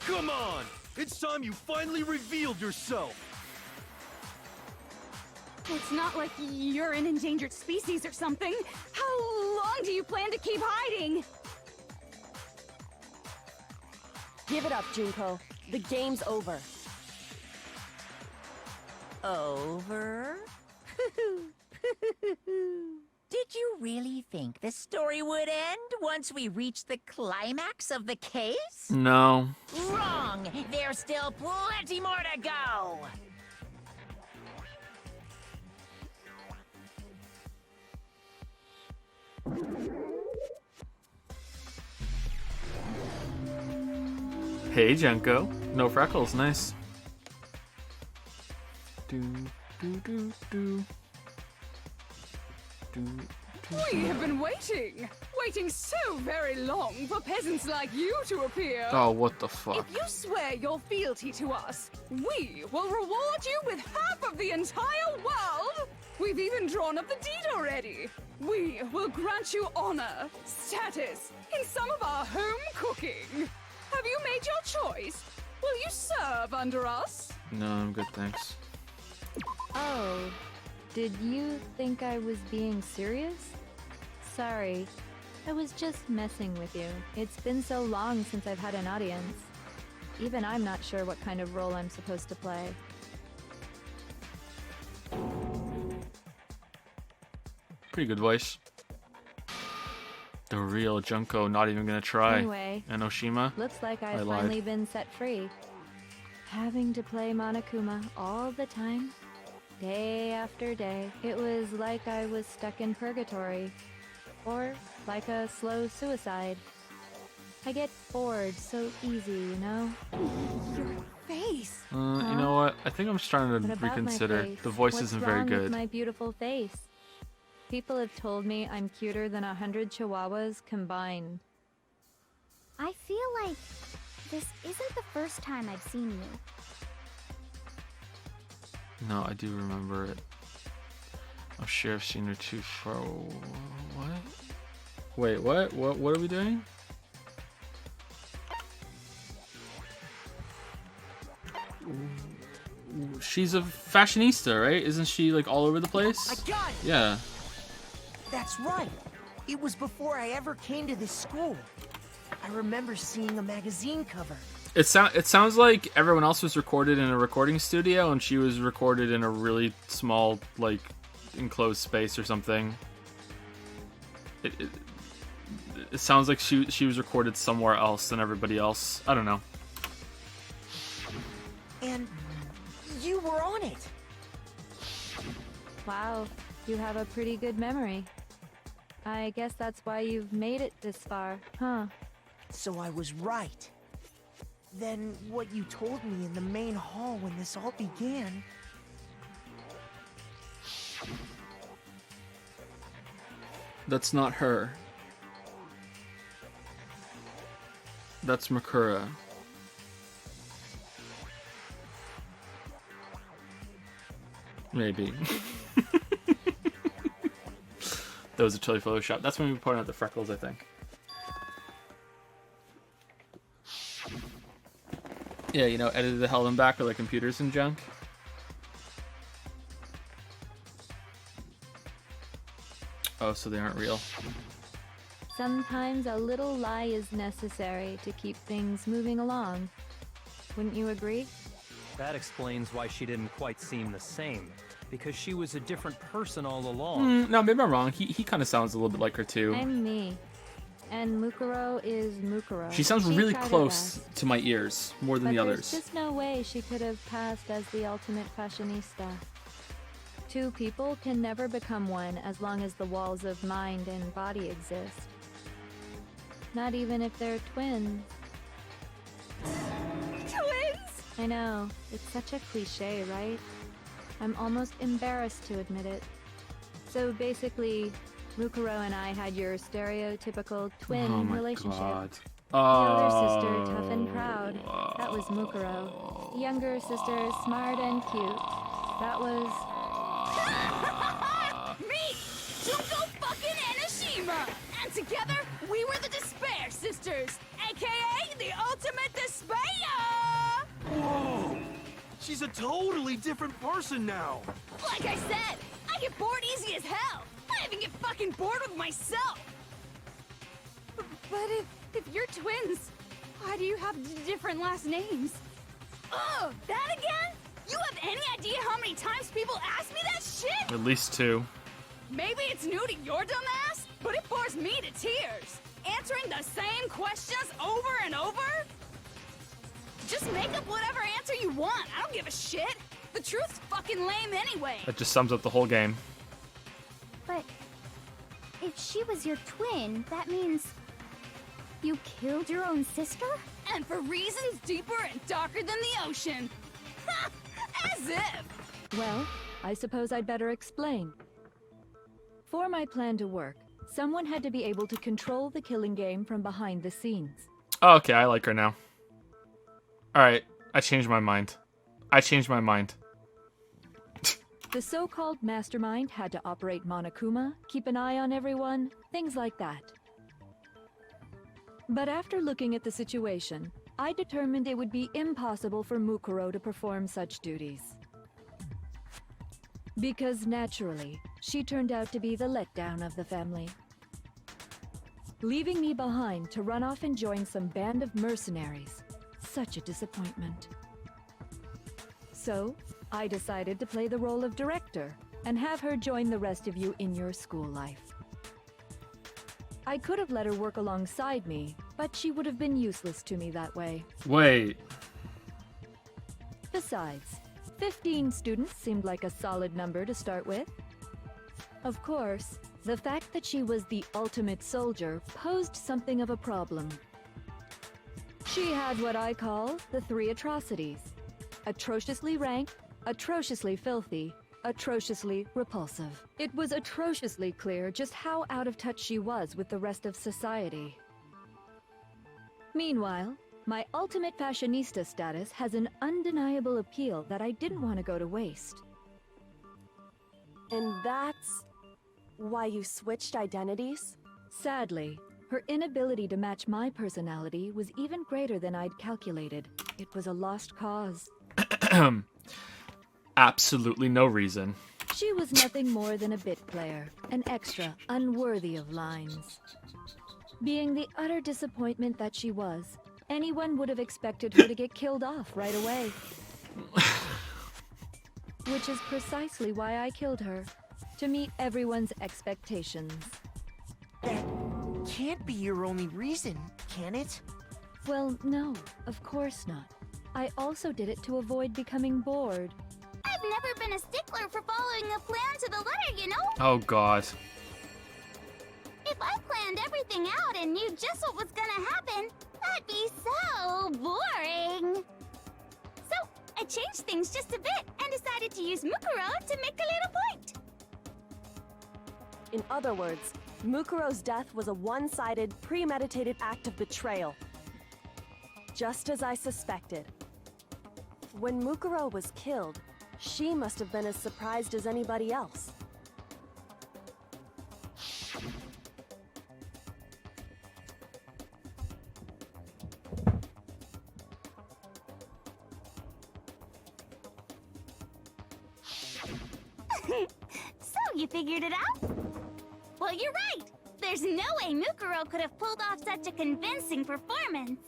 Come on! It's time you finally revealed yourself! It's not like you're an endangered species or something. How long do you plan to keep hiding? Give it up, Junko. The game's over. Over? Did you really think the story would end once we reached the climax of the case? No. Wrong! There's still plenty more to go! Hey, Junko. No freckles, nice. Do do do do. Do. We have been waiting so very long for peasants like you to appear. Oh, what the fuck? If you swear your fealty to us, we will reward you with half of the entire world. We've even drawn up the deed already. We will grant you honor, status, in some of our home cooking. Have you made your choice? Will you serve under us? No, I'm good, thanks. Oh, did you think I was being serious? Sorry, I was just messing with you. It's been so long since I've had an audience. Even I'm not sure what kind of role I'm supposed to play. Pretty good voice. The real Junko not even gonna try. Anyway, Enoshima? looks like I I've lied. finally been set free. Having to play Monokuma all the time, day after day, it was like I was stuck in purgatory. Or like a slow suicide. I get bored so easy, you know? Your face. You know what? I think I'm starting What to about my reconsider. face? The voice What's isn't wrong very with good. my beautiful face? People have told me I'm cuter than 100 chihuahuas combined. I feel like this isn't the first time I've seen you. No, I do remember it. I'm sure I've seen her too far. What? Wait, what? What are we doing? She's a fashionista, right? Isn't she like all over the place? I got it! Yeah. That's right. It was before I ever came to this school. I remember seeing a magazine cover. It sounds like everyone else was recorded in a recording studio and she was recorded in a really small, like, enclosed space or something. It sounds like she was recorded somewhere else than everybody else. I don't know. And you were on it. Wow, you have a pretty good memory. I guess that's why you've made it this far, huh? So I was right. Then what you told me in the main hall when this all began... That's not her. That's Makura. Maybe. Those are totally Photoshop. That's when we pointed out the freckles, I think. Yeah, you know, edited the hell and back with like computers and junk. Oh, so they aren't real. Sometimes a little lie is necessary to keep things moving along. Wouldn't you agree? That explains why she didn't quite seem the same. Because she was a different person all along. No, maybe I'm wrong. He kind of sounds a little bit like her too. I'm me. And Mukuro is Mukuro. She sounds really tried her close best. to my ears, more than But the there's others. just no way she could have passed as the ultimate fashionista. Two people can never become one as long as the walls of mind and body exist. Not even if they're twins. Twins? I know, it's such a cliche, right? I'm almost embarrassed to admit it. So basically, Mukuro and I had your stereotypical twin relationship. God. The older sister, tough and proud. That was Mukuro. The younger sister, smart and cute. That was... Me! Junko fucking Enoshima! And together, we were the Despair Sisters, aka the Ultimate Despair! Whoa! She's a totally different person now. Like I said, I get bored easy as hell. I even get fucking bored with myself. But if you're twins, why do you have different last names? Oh, that again? You have any idea how many times people ask me that shit? At least 2. Maybe it's new to your dumb ass, but it bores me to tears. Answering the same questions over and over? Just make up whatever answer you want. I don't give a shit. The truth's fucking lame anyway. That just sums up the whole game. But if she was your twin, that means you killed your own sister? And for reasons deeper and darker than the ocean. Ha! As if! Well, I suppose I'd better explain. For my plan to work, someone had to be able to control the killing game from behind the scenes. Oh, okay, I like her now. Alright, I changed my mind. The so-called mastermind had to operate Monokuma, keep an eye on everyone, things like that. But after looking at the situation, I determined it would be impossible for Mukuro to perform such duties. Because naturally, she turned out to be the letdown of the family. Leaving me behind to run off and join some band of mercenaries. Such a disappointment. So, I decided to play the role of director and have her join the rest of you in your school life. I could have let her work alongside me, but she would have been useless to me that way. Wait. Besides, 15 students seemed like a solid number to start with. Of course, the fact that she was the ultimate soldier posed something of a problem. She had what I call the 3 atrocities. Atrociously rank, atrociously filthy, atrociously repulsive. It was atrociously clear just how out of touch she was with the rest of society. Meanwhile, my ultimate fashionista status has an undeniable appeal that I didn't want to go to waste. And that's why you switched identities? Sadly, her inability to match my personality was even greater than I'd calculated. It was a lost cause. Absolutely no reason. She was nothing more than a bit player, an extra, unworthy of lines. Being the utter disappointment that she was, anyone would have expected her to get killed off right away. Which is precisely why I killed her, to meet everyone's expectations. That can't be your only reason, can it? Well, no, of course not. I also did it to avoid becoming bored. I've never been a stickler for following a plan to the letter, you know? Oh god. If I planned everything out and knew just what was gonna happen, that'd be so boring. So, I changed things just a bit and decided to use Mukuro to make a little point. In other words, Mukuro's death was a one-sided, premeditated act of betrayal. Just as I suspected. When Mukuro was killed, she must have been as surprised as anybody else. So, you figured it out? Well, you're right. There's no way Mukuro could have pulled off such a convincing performance.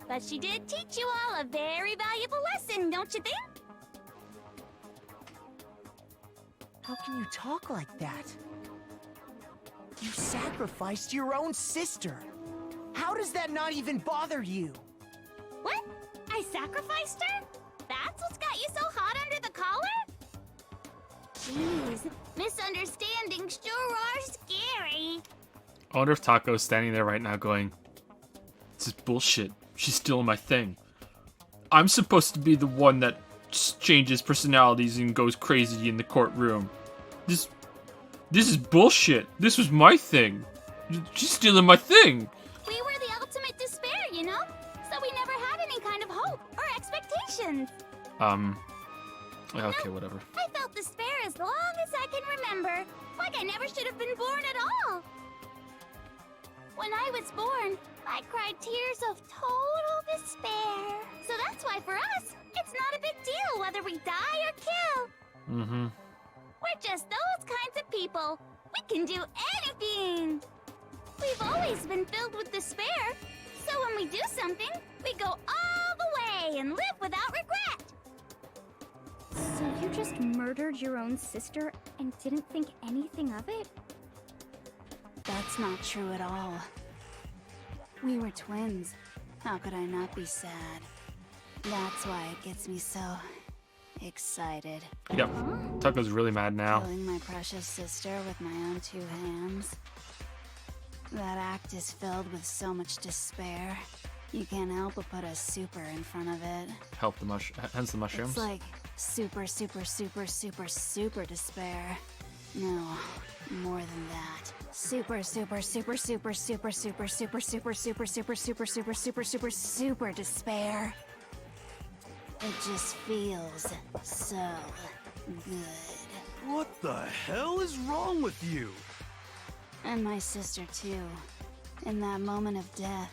But she did teach you all a very valuable lesson, don't you think? How can you talk like that? You sacrificed your own sister. How does that not even bother you? What? I sacrificed her? That's what's got you so hot under the collar? Jeez, misunderstandings sure are scary. I wonder if Taco's standing there right now going, "This is bullshit. She's stealing my thing. I'm supposed to be the one that changes personalities and goes crazy in the courtroom. This is bullshit. This was my thing. She's stealing my thing." We were the ultimate despair, you know? So we never had any kind of hope or expectations. Okay, whatever. I felt despair as long as I can remember. Like I never should have been born at all. When I was born, I cried tears of total despair. So that's why for us, it's not a big deal whether we die or kill. Mm-hmm. We're just those kinds of people. We can do anything. We've always been filled with despair. So when we do something, we go all the way and live without regret. So you just murdered your own sister and didn't think anything of it? That's not true at all. We were twins. How could I not be sad? That's why it gets me so excited. Yep. Taco's really mad now. Killing my precious sister with my own 2 hands. That act is filled with so much despair. You can't help but put a super in front of it. Hence the mushrooms. It's like super, super, super, super, super despair. No, more than that. Super, super, super, super, super, super, super, super, super, super, super, super, super, super, super despair. It just feels so good. What the hell is wrong with you? And my sister too. In that moment of death,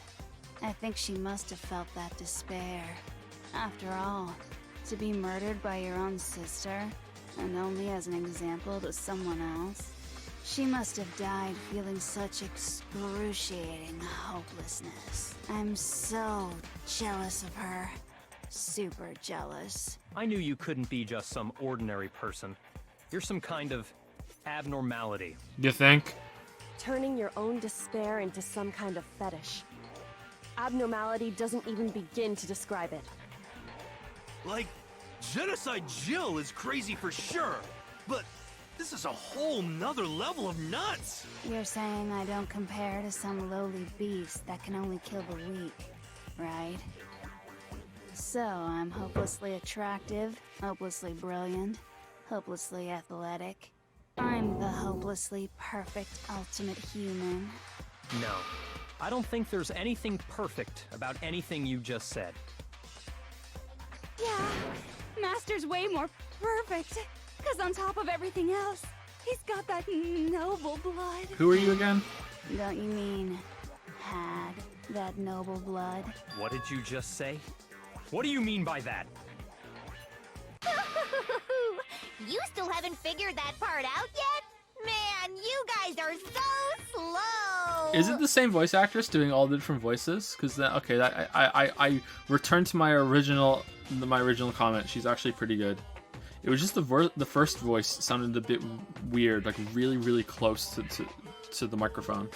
I think she must have felt that despair. After all, to be murdered by your own sister, and only as an example to someone else, she must have died feeling such excruciating hopelessness. I'm so jealous of her. Super jealous. I knew you couldn't be just some ordinary person. You're some kind of abnormality. You think? Turning your own despair into some kind of fetish. Abnormality doesn't even begin to describe it. Like, Genocide Jill is crazy for sure, but this is a whole nother level of nuts! You're saying I don't compare to some lowly beast that can only kill the weak, right? So I'm hopelessly attractive, hopelessly brilliant, hopelessly athletic. I'm the hopelessly perfect ultimate human. No. I don't think there's anything perfect about anything you just said. Yeah, Master's way more perfect. Because on top of everything else, he's got that noble blood. Who are you again? Don't you mean had that noble blood? What did you just say? What do you mean by that? You still haven't figured that part out yet? Man, you guys are so slow! Is it the same voice actress doing all the different voices? Because I returned to my original comment. She's actually pretty good. It was just the first voice sounded a bit weird, like really, really close to the microphone.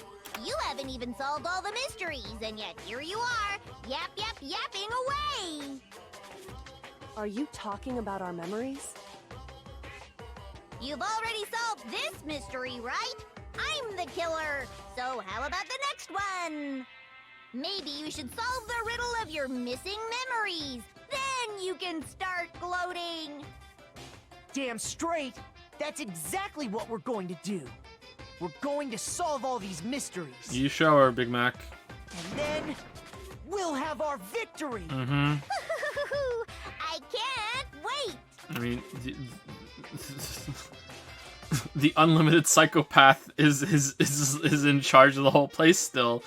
You haven't even solved all the mysteries, and yet here you are, yapping away! Are you talking about our memories? You've already solved this mystery, right? I'm the killer, so how about the next one? Maybe you should solve the riddle of your missing memories. Then you can start gloating. Damn straight! That's exactly what we're going to do. We're going to solve all these mysteries. You show her, Big Mac. And then we'll have our victory. Mm-hmm. I can't wait. I mean, the unlimited psychopath is in charge of the whole place still.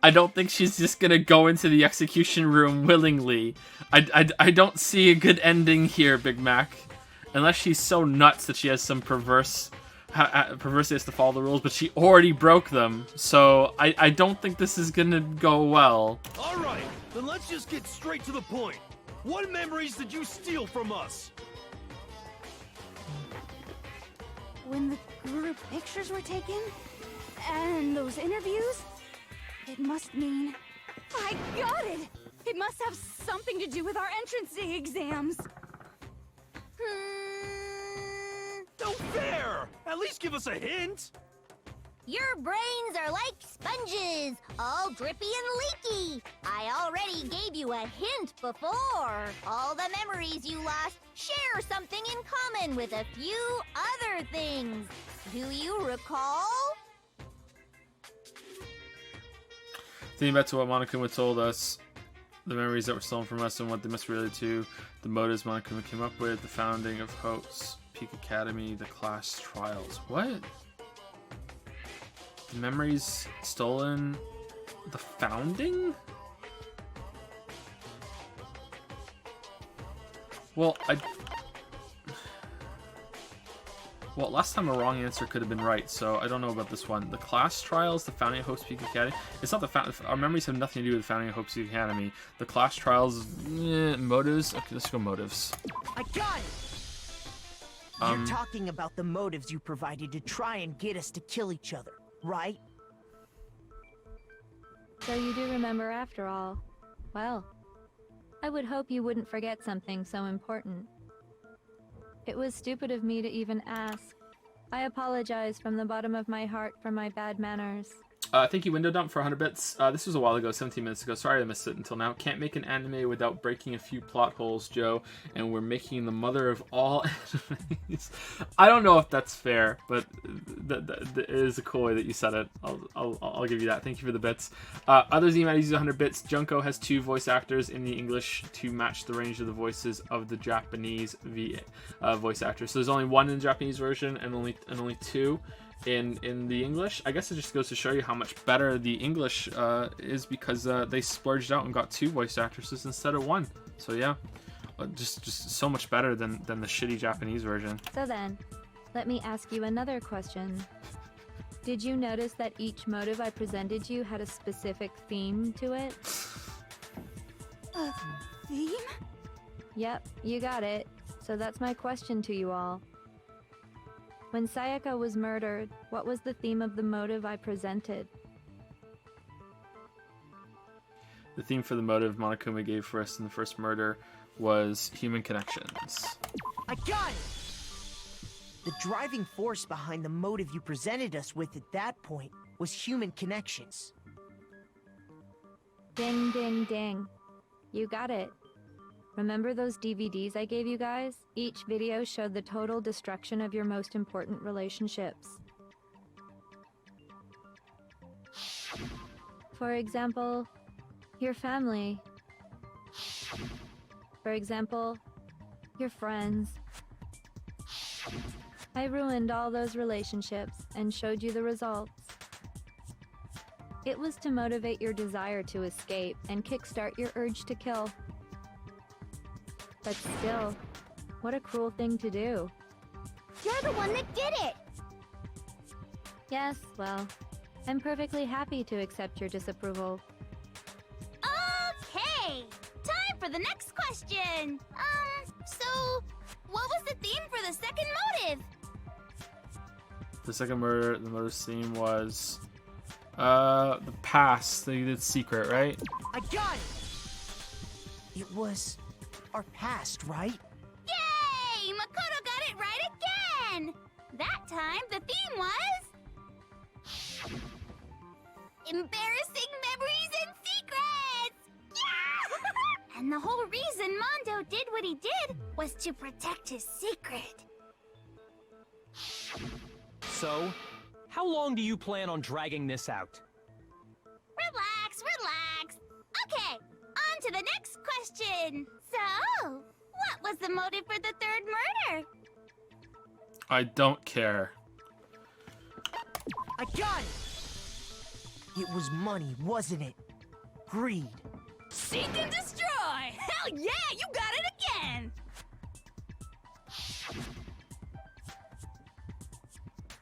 I don't think she's just gonna go into the execution room willingly. I don't see a good ending here, Big Mac. Unless she's so nuts that she has some perversity has to follow the rules, but she already broke them. So I don't think this is gonna go well. Alright, then let's just get straight to the point. What memories did you steal from us? When the group pictures were taken, and those interviews, it must mean... I got it! It must have something to do with our entrance exams. No fair! give us a hint. Your brains are like sponges, all drippy and leaky. I already gave you a hint before. All the memories you lost share something in common with a few other things. Do you recall? Thinking back to what Monokuma told us, the memories that were stolen from us and what they must relate to, the motives Monokuma came up with, the founding of Hope's Peak Academy, the class trials. What? The memories stolen? The founding? Well, Well, last time a wrong answer could have been right, so I don't know about this one. The class trials, the founding of Hope's Peak Academy. It's not our memories have nothing to do with the founding of Hope's Peak Academy. The class trials, motives. Okay, let's go motives. I got it. You're talking about the motives you provided to try and get us to kill each other, right? So you do remember after all. Well, I would hope you wouldn't forget something so important. It was stupid of me to even ask. I apologize from the bottom of my heart for my bad manners. Thank you, Window Dump, for 100 bits. This was a while ago, 17 minutes ago. Sorry I missed it until now. Can't make an anime without breaking a few plot holes, Joe. And we're making the mother of all animes. I don't know if that's fair, but it is a cool way that you said it. I'll give you that. Thank you for the bits. Others email use 100 bits. Junko has 2 voice actors in the English to match the range of the voices of the Japanese voice actors. So there's only 1 in the Japanese version and only 2 in the English. I guess it just goes to show you how much better the English is, because they splurged out and got 2 voice actresses instead of 1. So yeah, just so much better than the shitty Japanese version. So then, let me ask you another question. Did you notice that each motive I presented you had a specific theme to it? A theme? Yep, you got it. So that's my question to you all. When Sayaka was murdered, what was the theme of the motive I presented? The theme for the motive Monokuma gave for us in the first murder was human connections. I got it! The driving force behind the motive you presented us with at that point was human connections. Ding, ding, ding. You got it. Remember those DVDs I gave you guys? Each video showed the total destruction of your most important relationships. For example, your family. For example, your friends. I ruined all those relationships and showed you the results. It was to motivate your desire to escape and kickstart your urge to kill. But still, what a cruel thing to do. You're the one that did it! Yes, well, I'm perfectly happy to accept your disapproval. Okay! Time for the next question! So, what was the theme for the second motive? The second murder, the motive's theme was the past. They did secret, right? I got it! It was our past, right? Yay! Makoto got it right again! That time, the theme was... embarrassing memories and secrets! Yeah! And the whole reason Mondo did what he did was to protect his secret. So, how long do you plan on dragging this out? Relax, relax. Okay, on to the next question. So, what was the motive for the third murder? I don't care. I got it! It was money, wasn't it? Greed. Seek and destroy! Hell yeah, you got it again!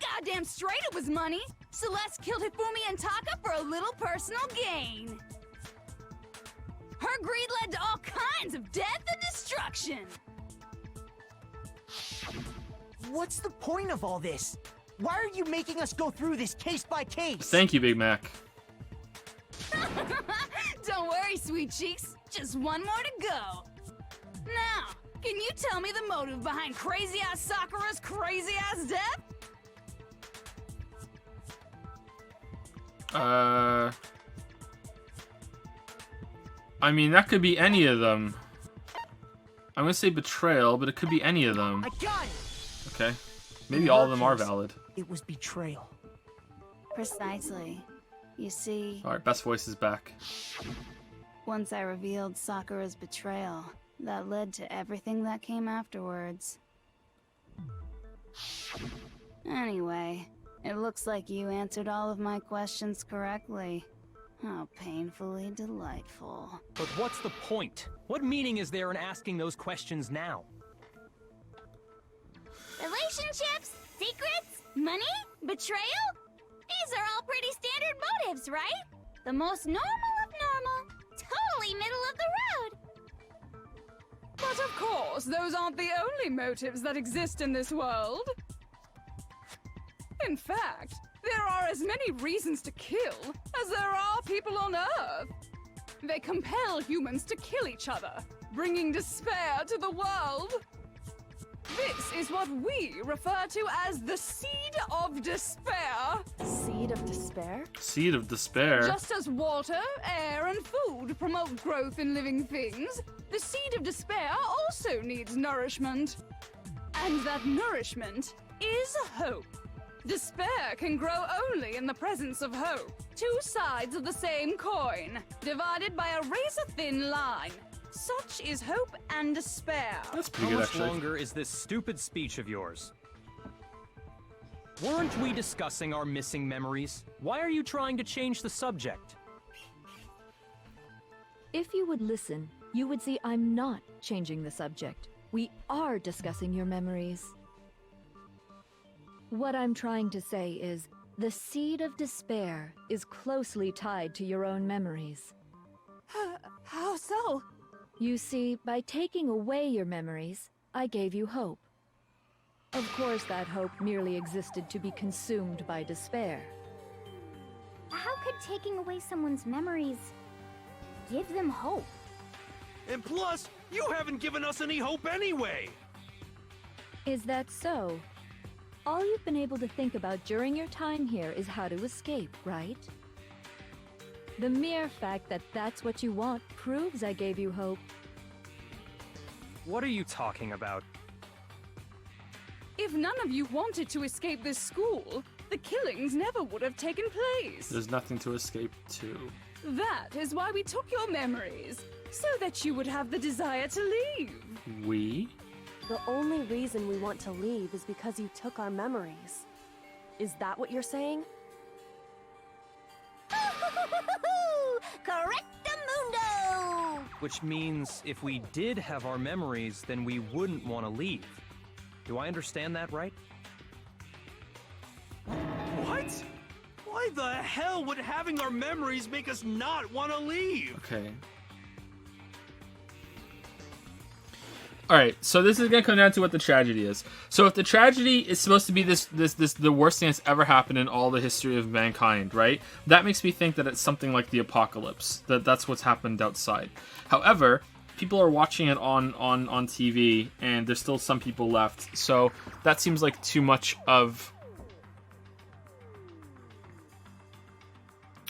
Goddamn straight it was money! Celeste killed Hifumi and Taka for a little personal gain. Her greed led to all kinds of death and destruction! What's the point of all this? Why are you making us go through this case by case? Thank you, Big Mac. Don't worry, sweet cheeks. Just one more to go. Now, can you tell me the motive behind Crazy-Ass Sakura's crazy-ass death? I mean, that could be any of them. I'm gonna say betrayal, but it could be any of them. I got it! Okay. Maybe In all her of them are case, valid. It was betrayal. Precisely. You see, Alright, best voice is back. once I revealed Sakura's betrayal, that led to everything that came afterwards. Anyway, it looks like you answered all of my questions correctly. How painfully delightful. But what's the point? What meaning is there in asking those questions now? Relationships? Secrets? Money? Betrayal? These are all pretty standard motives, right? The most normal of normal. Totally middle of the road. But of course, those aren't the only motives that exist in this world. In fact, there are as many reasons to kill as there are people on Earth. They compel humans to kill each other, bringing despair to the world. This is what we refer to as the Seed of Despair. Seed of despair? Seed of despair. Just as water, air, and food promote growth in living things, the Seed of Despair also needs nourishment. And that nourishment is hope. Despair can grow only in the presence of hope. Two sides of the same coin, divided by a razor-thin line. Such is hope and despair. That's How pretty good, much actually. longer is this stupid speech of yours? Weren't we discussing our missing memories? Why are you trying to change the subject? If you would listen, you would see I'm not changing the subject. We are discussing your memories. What I'm trying to say is, the seed of despair is closely tied to your own memories. How so? You see, by taking away your memories, I gave you hope. Of course, that hope merely existed to be consumed by despair. How could taking away someone's memories give them hope? And plus, you haven't given us any hope anyway! Is that so? All you've been able to think about during your time here is how to escape, right? The mere fact that that's what you want proves I gave you hope. What are you talking about? If none of you wanted to escape this school, the killings never would have taken place. There's nothing to escape to. That is why we took your memories, so that you would have the desire to leave. We? The only reason we want to leave is because you took our memories. Is that what you're saying? Correctamundo! Which means if we did have our memories, then we wouldn't want to leave. Do I understand that right? What? Why the hell would having our memories make us not want to leave? Okay. Alright, so this is gonna come down to what the tragedy is. So if the tragedy is supposed to be this the worst thing that's ever happened in all the history of mankind, right? That makes me think that it's something like the apocalypse. That's what's happened outside. However, people are watching it on TV, and there's still some people left. So that seems like too much of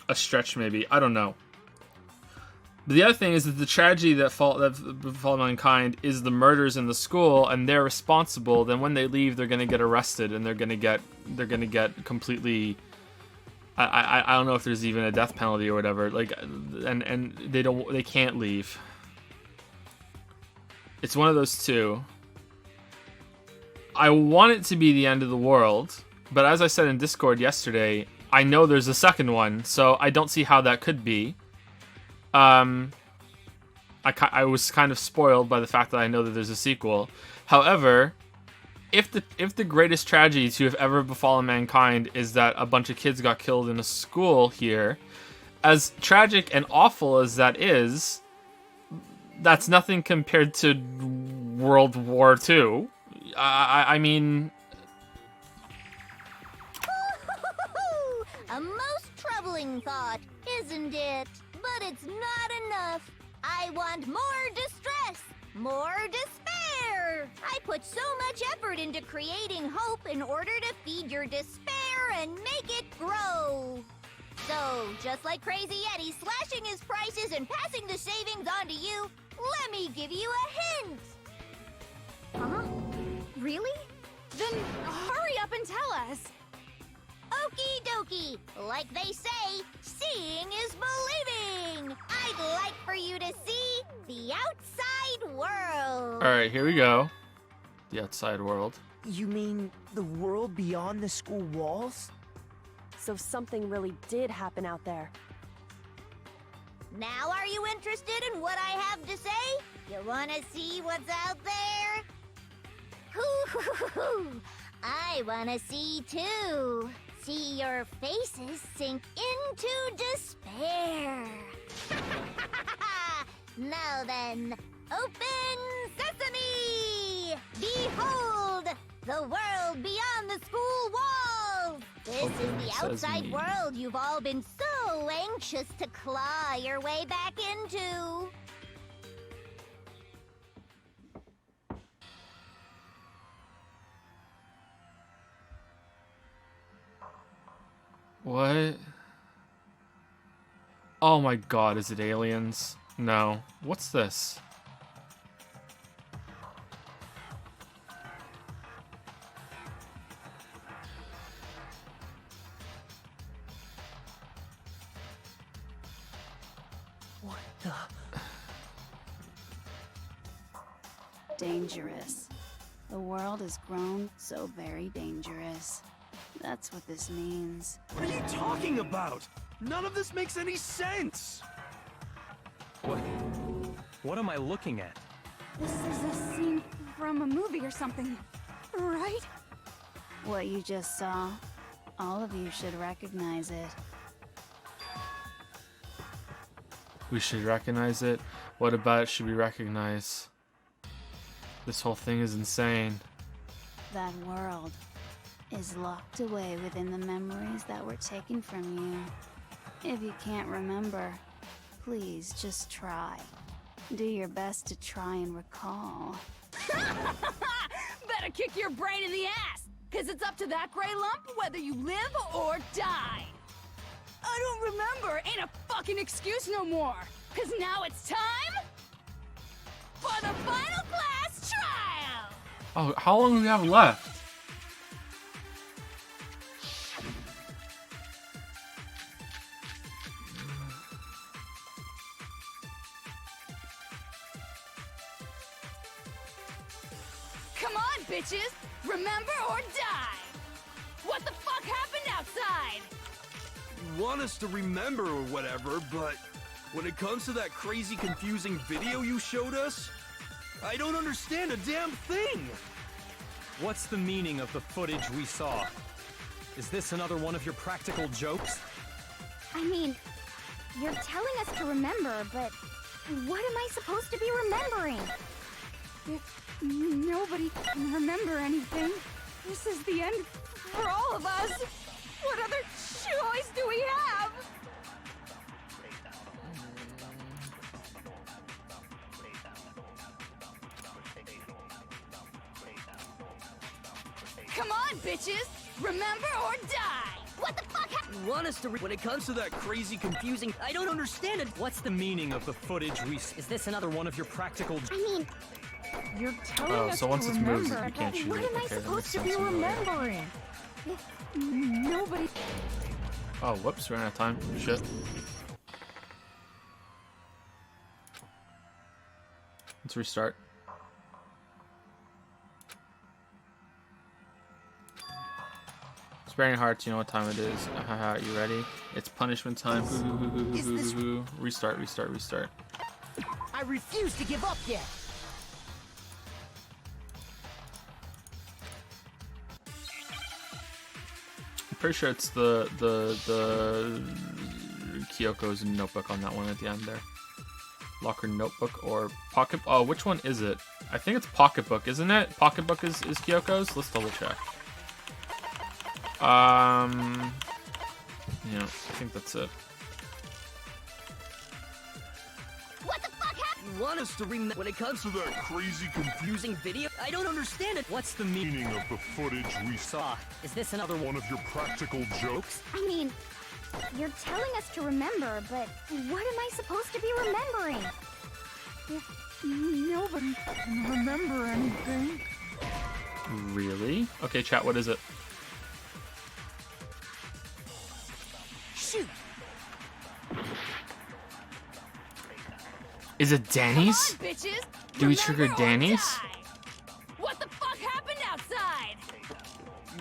a stretch, maybe. I don't know. But the other thing is that the tragedy that befall mankind is the murders in the school, and they're responsible. Then when they leave, they're gonna get arrested, and they're gonna get completely. I don't know if there's even a death penalty or whatever. Like, and they can't leave. It's one of those two. I want it to be the end of the world, but as I said in Discord yesterday, I know there's a second one, so I don't see how that could be. I was kind of spoiled by the fact that I know that there's a sequel. However, if the greatest tragedy to have ever befallen mankind is that a bunch of kids got killed in a school here, as tragic and awful as that is, that's nothing compared to World War II. I mean... A most troubling thought, isn't it? But it's not enough. I want more distress, more despair. I put so much effort into creating hope in order to feed your despair and make it grow. So, just like Crazy Eddie slashing his prices and passing the savings on to you, let me give you a hint! Huh? Really? Then hurry up and tell us! Okie dokie! Like they say, seeing is believing! I'd like for you to see the outside world! Alright, here we go. The outside world. You mean the world beyond the school walls? So something really did happen out there. Now are you interested in what I have to say? You wanna see what's out there? Hoo-hoo-hoo-hoo! I wanna see too! See your faces sink into despair! Now then, open sesame! Behold, the world beyond the school walls! This is the outside world you've all been so anxious to claw your way back into. What? Oh my god, is it aliens? No. What's this? What the? Dangerous. The world has grown so very dangerous. That's what this means. What are you talking about? None of this makes any sense! What am I looking at? This is a scene from a movie or something, right? What you just saw, all of you should recognize it. We should recognize it? What about it should we recognize? This whole thing is insane. That world is locked away within the memories that were taken from you. If you can't remember, please just try. Do your best to try and recall. Better kick your brain in the ass, cause it's up to that gray lump whether you live or die. I don't remember ain't a fucking excuse no more, cause now it's time for the final class trial! Oh, how long do we have left? Come on, bitches! Remember or die! What the fuck happened outside? You want us to remember or whatever, but when it comes to that crazy confusing video you showed us, I don't understand a damn thing! What's the meaning of the footage we saw? Is this another one of your practical jokes? I mean, you're telling us to remember, but what am I supposed to be remembering? If nobody can remember anything, this is the end for all of us. What other choice do we have? Come on, bitches! Remember or die! What the fuck You want us to when it comes to that crazy, confusing... I don't understand it. What's the meaning of the footage we... Is this another one of your practical... I mean, you're telling Oh, us so once to it's moved, remember, you can't but shoot what it. am I Okay, that supposed makes to be sense. remembering? Nobody... Oh, whoops, ran out of time. Shit. Let's restart. Sparing hearts, you know what time it is. Haha, you ready? It's punishment time. Restart, restart, restart. I refuse to give up yet. I'm pretty sure it's the Kyoko's notebook on that one at the end there. Locker notebook or pocket. Oh, which one is it? I think it's pocketbook, isn't it? Pocketbook is Kyoko's. Let's double check. Yeah, I think that's it. What the fuck happened? You want us to remember when it comes to that crazy, confusing video? I don't understand it. What's the meaning Of the footage we saw. Is this another One of your practical jokes? I mean, You're telling us to remember, but what am I supposed to be remembering? If nobody can remember anything. Really? Okay, chat, what is it? Shoot! Is it Danny's? Come on, bitches! Do we Remember trigger or Danny's? die! What the fuck happened outside?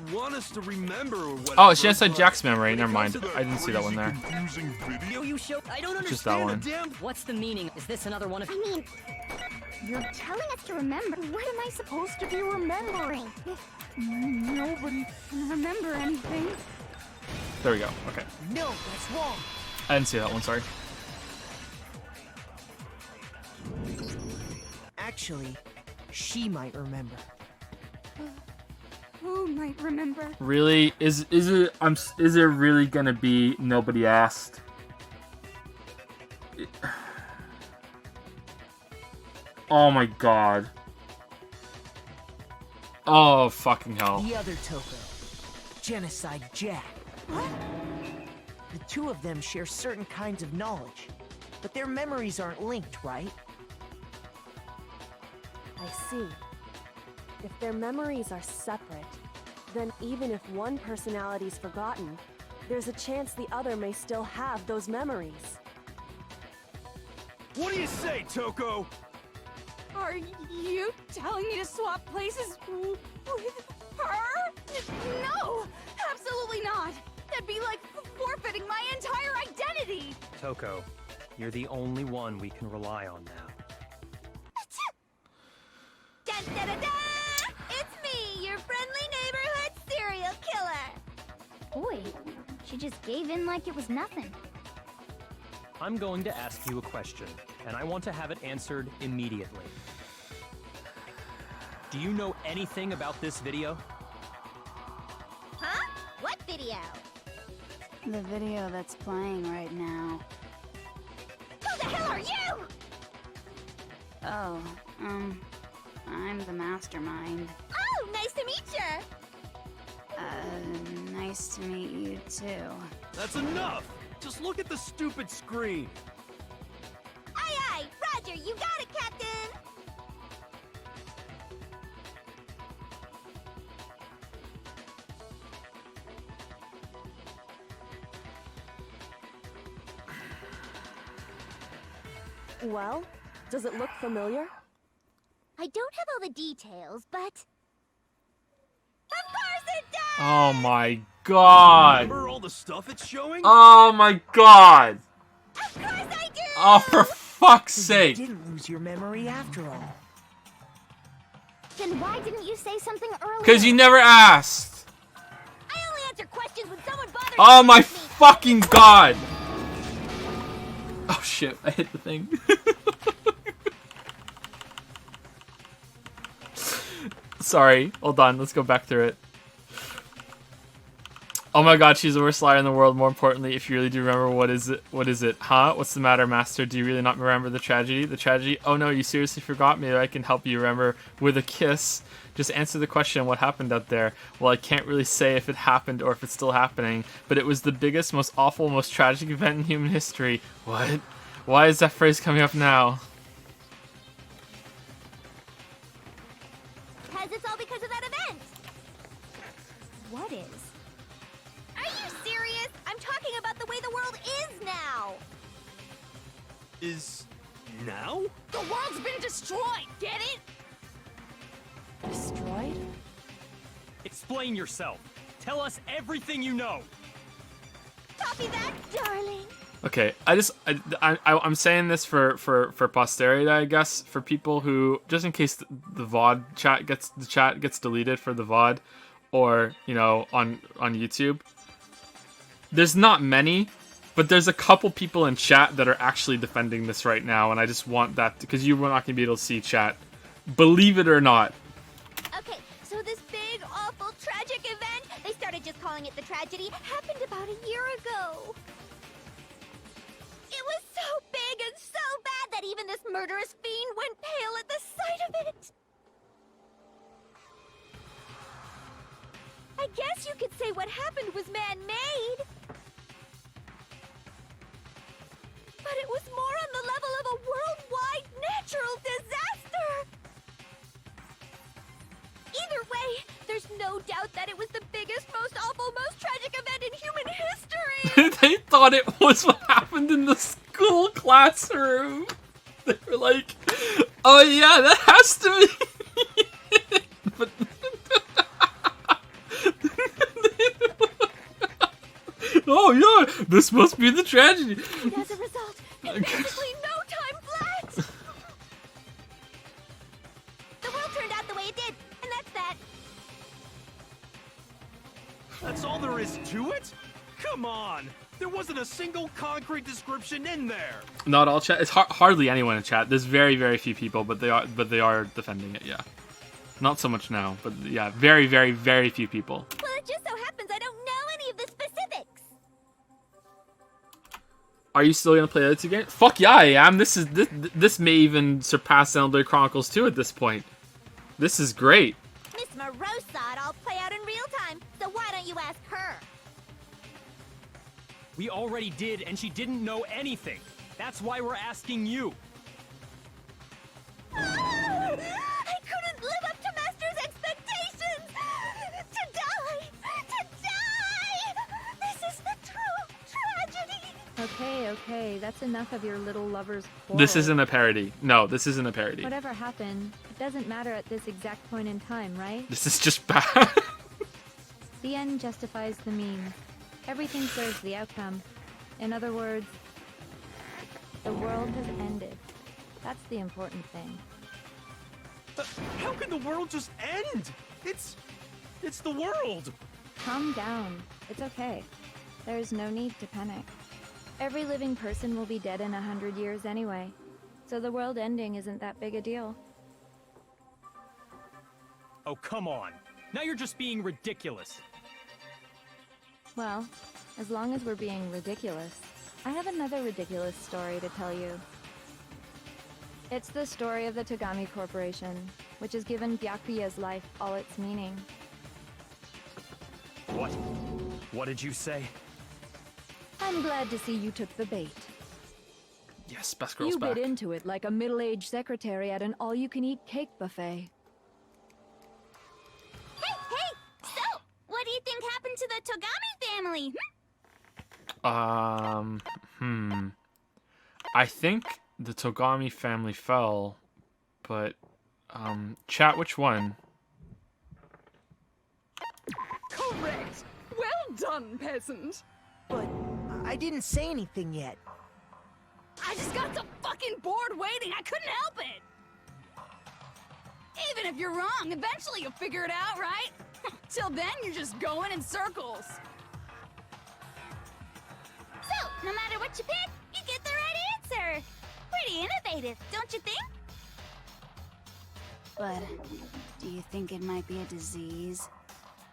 You want us to remember or whatever? Oh, she has said Jack's memory. when it Never mind. comes to the I didn't see that one there. crazy, confusing video You show. I don't Just that understand. one. What's the meaning? Is this another one of? I mean, you're telling us to remember. What am I supposed to be remembering? If nobody can remember anything. There we go. Okay. No, that's wrong. I didn't see that one, sorry. Actually, she might remember. Who might remember? Really? Is it really gonna be nobody asked? Oh my god. Oh fucking hell. The other Toko, Genocide Jack. What? The two of them share certain kinds of knowledge, but their memories aren't linked, right? I see. If their memories are separate, then even if one personality's forgotten, there's a chance the other may still have those memories. What do you say, Toko? Are you telling me to swap places with her? No! Absolutely not! That'd be like forfeiting my entire identity! Toko, you're the only one we can rely on now. Dun, dun, dun, dun! It's me, your friendly neighborhood serial killer. Boy, she just gave in like it was nothing. I'm going to ask you a question, and I want to have it answered immediately. Do you know anything about this video? Huh? What video? The video that's playing right now. Who the hell are you? Oh, I'm the mastermind. Oh, nice to meet you. Nice to meet you too. That's enough! Just look at the stupid screen. Aye, aye, Roger, you got it, Captain. Well, does it look familiar? I don't have all the details, but... Of course it does! Oh my god. Remember all the stuff it's showing? Oh my god. Of course I do! Oh, for fuck's So sake. you didn't lose your memory after all. Then why didn't you say something earlier? Because you never asked. I only answer questions when someone bothers Oh to my ask me. fucking god. Oh shit, I hit the thing. Sorry, hold on, let's go back through it. Oh my god, she's the worst liar in the world. More importantly, if you really do remember, what is it? Huh? What's the matter, Master? Do you really not remember the tragedy? The tragedy? Oh no, you seriously forgot? Maybe I can help you remember with a kiss. Just answer the question, what happened out there? Well, I can't really say if it happened or if it's still happening, but it was the biggest, most awful, most tragic event in human history. What? Why is that phrase coming up now? Because it's all because of that event. What is? Are you serious? I'm talking about the way the world is now. Is now? The world's been destroyed, get it? Destroyed? Explain yourself. Tell us everything you know. Copy that, darling. Okay, I'm saying this for posterity, I guess, for people who, just in case the VOD chat gets deleted for the VOD, or you know on YouTube. There's not many, but there's a couple people in chat that are actually defending this right now, and I just want that because you were not gonna be able to see chat. Believe it or not. Okay, so this big, awful, tragic event, they started just calling it the tragedy, happened about a year ago. It was so big and so bad that even this murderous fiend went pale at the sight of it. I guess you could say what happened was man-made. either way, there's no doubt that it was the biggest, most awful, most tragic event in human history! They thought it was what happened in the school classroom. They were like, oh yeah, that has to be. But oh yeah, this must be the tragedy. And as a result, it's basically no time flat! The world turned out the way it did, and that's that. That's all there is to it? Come on! There wasn't a single concrete description in there! Not all chat. It's hardly anyone in chat. There's very, very few people, but they are defending it. Yeah, not so much now, but yeah, very, very, very few people. Well, it just so happens I don't know any of the specifics. Are you still gonna play the other two games? Fuck yeah, I am. This may even surpass Xenoblade Chronicles 2 at this point. This is great. Miss Morose saw it all play out in real time, so why don't you ask her? We already did, and she didn't know anything. That's why we're asking you. I couldn't live up to Master's expectations! To die! To die! This is the true tragedy! Okay, that's enough of your little lover's quarrel. This isn't a parody. No, this isn't a parody. Whatever happened, it doesn't matter at this exact point in time, right? This is just bad. The end justifies the means. Everything serves the outcome. In other words, the world has ended. That's the important thing. How can the world just end? It's the world! Calm down. It's okay. There's no need to panic. Every living person will be dead in 100 years anyway, so the world ending isn't that big a deal. Oh, come on. Now you're just being ridiculous. Well, as long as we're being ridiculous, I have another ridiculous story to tell you. It's the story of the Togami Corporation, which has given Byakuya's life all its meaning. What? What did you say? I'm glad to see you took the bait. Yes, best girl's You back. bit into it like a middle-aged secretary at an all-you-can-eat cake buffet. Hey! So, what do you think happened to the Togami family? I think the Togami family fell, but, chat, which one? Correct! Well done, peasant! But I didn't say anything yet. I just got so fucking bored waiting, I couldn't help it! Even if you're wrong, eventually you'll figure it out, right? Till then, you're just going in circles. So, no matter what you pick, you get the right answer. Pretty innovative, don't you think? But do you think it might be a disease?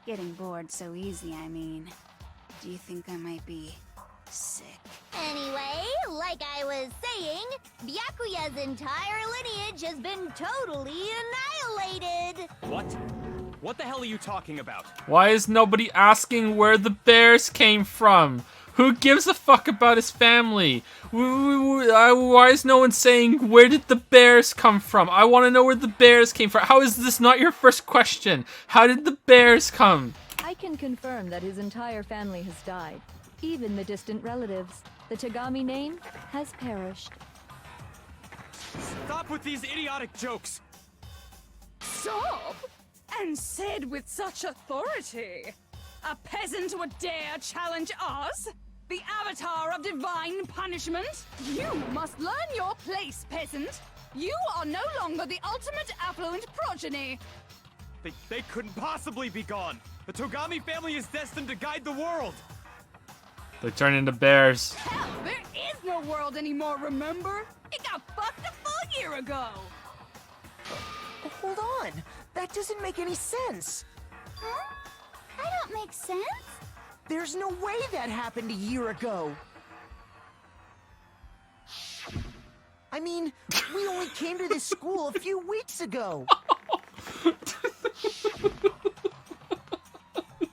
Getting bored so easy, I mean. Do you think I might be sick? Anyway, like I was saying, Byakuya's entire lineage has been totally annihilated. What? What the hell are you talking about? Why is nobody asking where the bears came from? Who gives a fuck about his family? Why is no one saying, where did the bears come from? I want to know where the bears came from. How is this not your first question? How did the bears come? I can confirm that his entire family has died. Even the distant relatives. The Togami name has perished. Stop with these idiotic jokes! Stop! And said with such authority. A peasant would dare challenge us? The avatar of divine punishment? You must learn your place, peasant. You are no longer the ultimate affluent progeny. They couldn't possibly be gone! The Togami family is destined to guide the world! They turn into bears. Hell, there is no world anymore, remember? It got fucked a full year ago. Hold on. That doesn't make any sense. Huh? I don't make sense. There's no way that happened a year ago. I mean, we only came to this school a few weeks ago.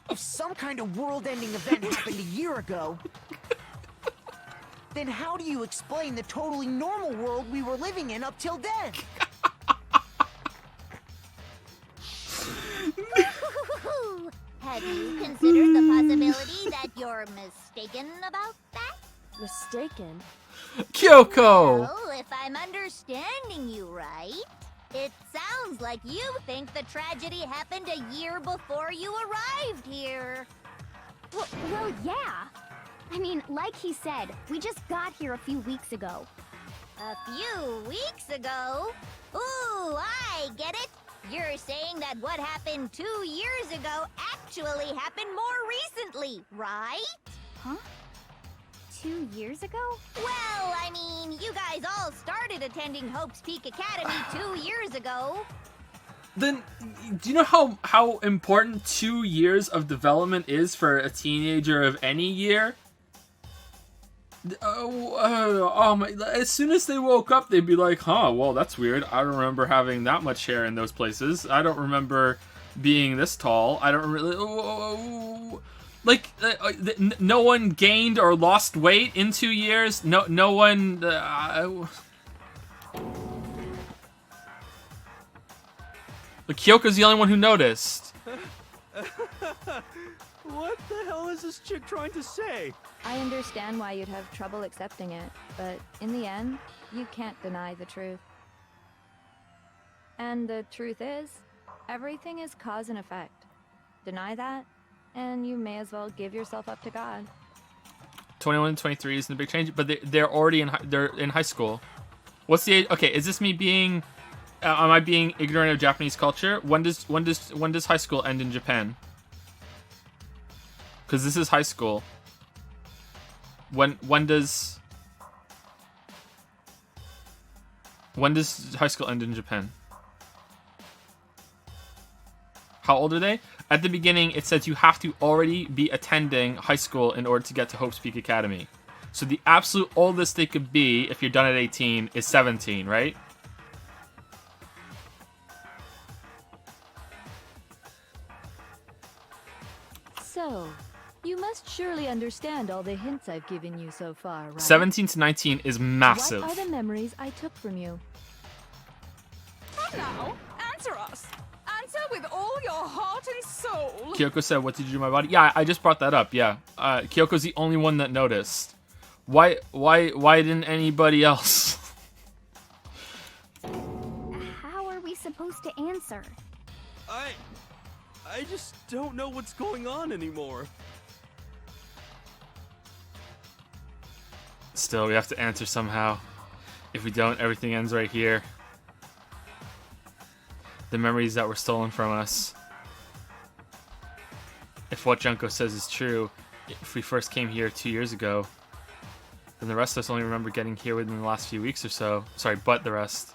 If some kind of world-ending event happened a year ago, then how do you explain the totally normal world we were living in up till then? Have you considered the possibility that you're mistaken about that? Mistaken? Kyoko! Well, if I'm understanding you right, it sounds like you think the tragedy happened a year before you arrived here. Well, yeah. I mean, like he said, we just got here a few weeks ago. A few weeks ago? Ooh, I get it. You're saying that what happened 2 years ago actually happened more recently, right? Huh? 2 years ago? Well, I mean, you guys all started attending Hope's Peak Academy 2 years ago. Then, do you know how important 2 years of development is for a teenager of any year? As soon as they woke up, they'd be like, huh, well, that's weird. I don't remember having that much hair in those places. I don't remember being this tall. I don't really... no one gained or lost weight in 2 years. No one... Kyoko's the only one who noticed. What the hell is this chick trying to say? I understand why you'd have trouble accepting it, but in the end, you can't deny the truth. And the truth is, everything is cause and effect. Deny that, and you may as well give yourself up to God. 21 and 23 isn't a big change, but they're already in high school. What's the age? Okay, is this me being... am I being ignorant of Japanese culture? When does high school end in Japan? Because this is high school. When does high school end in Japan? How old are they? At the beginning, it says you have to already be attending high school in order to get to Hope's Peak Academy. So the absolute oldest they could be, if you're done at 18, is 17, right? So, you must surely understand all the hints I've given you so far, right? 17 to 19 is massive. What are the memories I took from you? Now, answer us. Answer with all your heart and soul. Kyoko said, what did you do to my body? Yeah, I just brought that up, yeah. Kyoko's the only one that noticed. Why didn't anybody else? How are we supposed to answer? I just don't know what's going on anymore. Still, we have to answer somehow. If we don't, everything ends right here. The memories that were stolen from us. If what Junko says is true, if we first came here 2 years ago, then the rest of us only remember getting here within the last few weeks or so. Sorry, but the rest.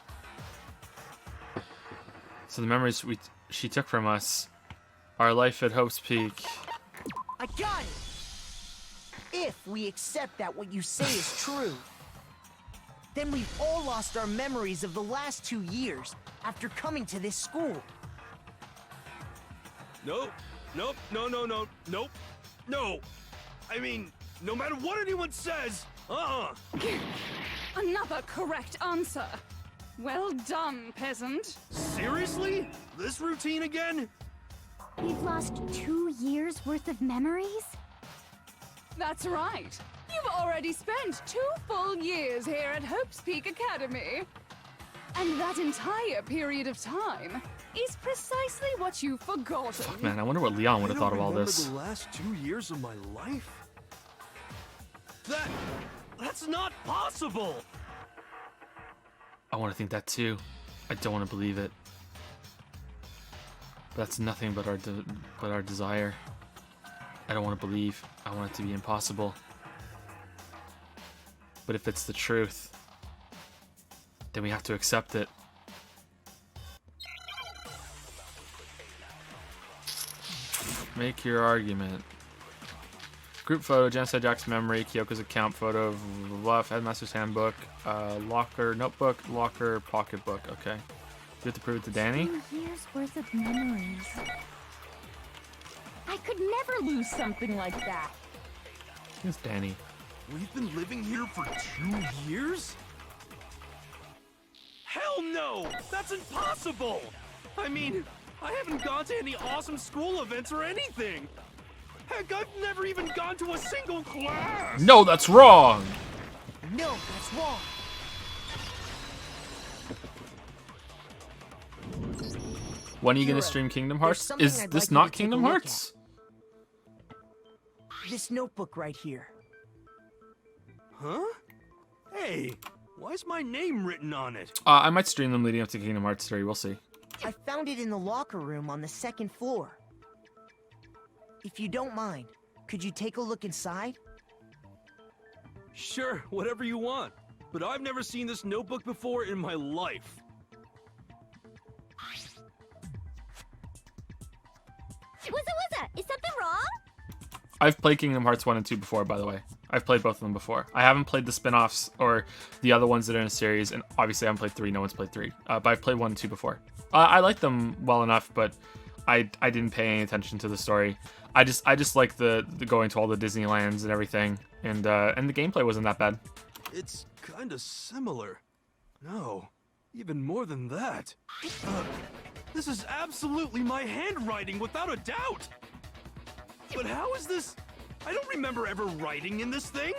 So the memories she took from us, our life at Hope's Peak. I got it! If we accept that what you say is true, then we've all lost our memories of the last 2 years after coming to this school. Nope. No. I mean, no matter what anyone says, Another correct answer. Well done, peasant. Seriously? This routine again? We've lost 2 years worth of memories? That's right. You've already spent 2 full years here at Hope's Peak Academy. And that entire period of time is precisely what you've forgotten. Fuck, man, I wonder what Leon would have thought of all this. The last 2 years of my life? That's not possible! I want to think that too. I don't want to believe it. That's nothing but our desire. I don't want to believe. I want it to be impossible. But if it's the truth, then we have to accept it. Make your argument. Group photo, Genocide Jack's memory, Kyoko's account photo of left, Headmaster's handbook, locker, notebook, locker, pocketbook. Okay. You have to prove it to Danny? 2 years worth of memories. I could never lose something like that. It's Danny. We've been living here for 2 years? Hell no! That's impossible! I mean, I haven't gone to any awesome school events or anything. Heck, I've never even gone to a single class. No, that's wrong. No, that's wrong. When are you gonna Hero, stream Kingdom there's Hearts? something Is I'd this like you not to take a Kingdom look Hearts? This notebook right here. Huh? Hey, why's my name written on it? I might stream them leading up to Kingdom Hearts 3. We'll see. I found it in the locker room on the second floor. If you don't mind, could you take a look inside? Sure, whatever you want. But I've never seen this notebook before in my life. Wuzza, is something wrong? I've played Kingdom Hearts 1 and 2 before, by the way. I've played both of them before. I haven't played the spin-offs or the other ones that are in a series, and obviously I haven't played 3. No one's played 3. But I've played 1 and 2 before. I like them well enough, but I didn't pay any attention to the story. I just like the going to all the Disneylands and everything, and the gameplay wasn't that bad. It's kinda similar. No, even more than that. This is absolutely my handwriting, without a doubt! But how is this? I don't remember ever writing in this thing!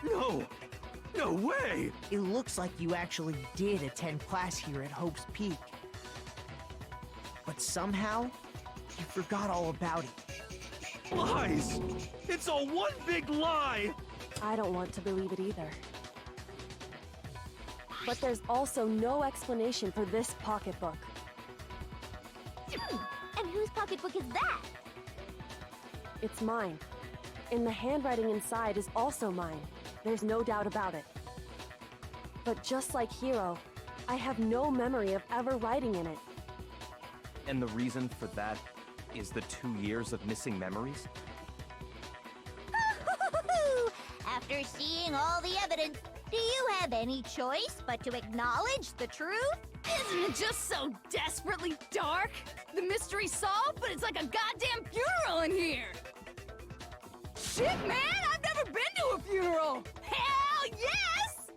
No! No way! It looks like you actually did attend class here at Hope's Peak. But somehow, you forgot all about it. Lies! It's all one big lie! I don't want to believe it either. But there's also no explanation for this pocketbook. And whose pocketbook is that? It's mine. And the handwriting inside is also mine. There's no doubt about it. But just like Hiro, I have no memory of ever writing in it. And the reason for that is the 2 years of missing memories? After seeing all the evidence, do you have any choice but to acknowledge the truth? Isn't it just so desperately dark? The mystery's solved, but it's like a goddamn funeral in here! Shit, man! I've never been to a funeral! Hell yes!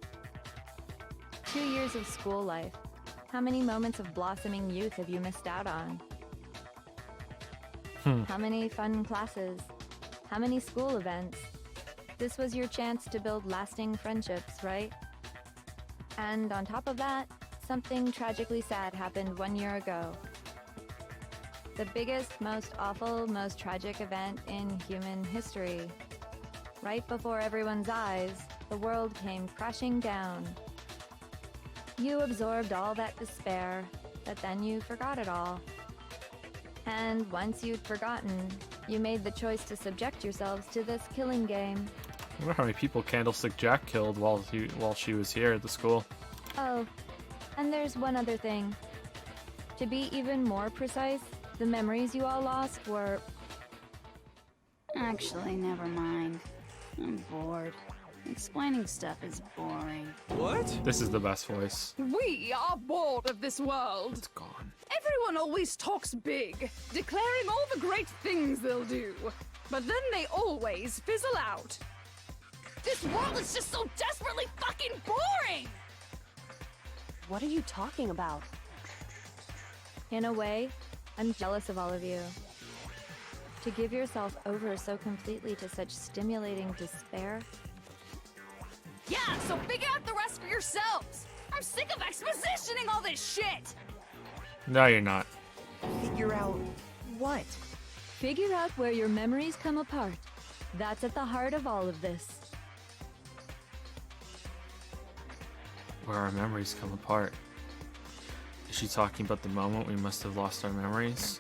2 years of school life. How many moments of blossoming youth have you missed out on? How many fun classes? How many school events? This was your chance to build lasting friendships, right? And on top of that, something tragically sad happened 1 year ago. The biggest, most awful, most tragic event in human history. Right before everyone's eyes, the world came crashing down. You absorbed all that despair, but then you forgot it all. And once you'd forgotten, you made the choice to subject yourselves to this killing game. I wonder how many people Candlestick Jack killed while she was here at the school. Oh, and there's one other thing. To be even more precise, the memories you all lost were... Actually, never mind. I'm bored. Explaining stuff is boring. What? This is the best voice. We are bored of this world. It's gone. Everyone always talks big, declaring all the great things they'll do. But then they always fizzle out. This world is just so desperately fucking boring! What are you talking about? In a way, I'm jealous of all of you. To give yourself over so completely to such stimulating despair. Yeah, so figure out the rest for yourselves! I'm sick of expositioning all this shit! No, you're not. Figure out what? Figure out where your memories come apart. That's at the heart of all of this. Where our memories come apart. Is she talking about the moment we must have lost our memories?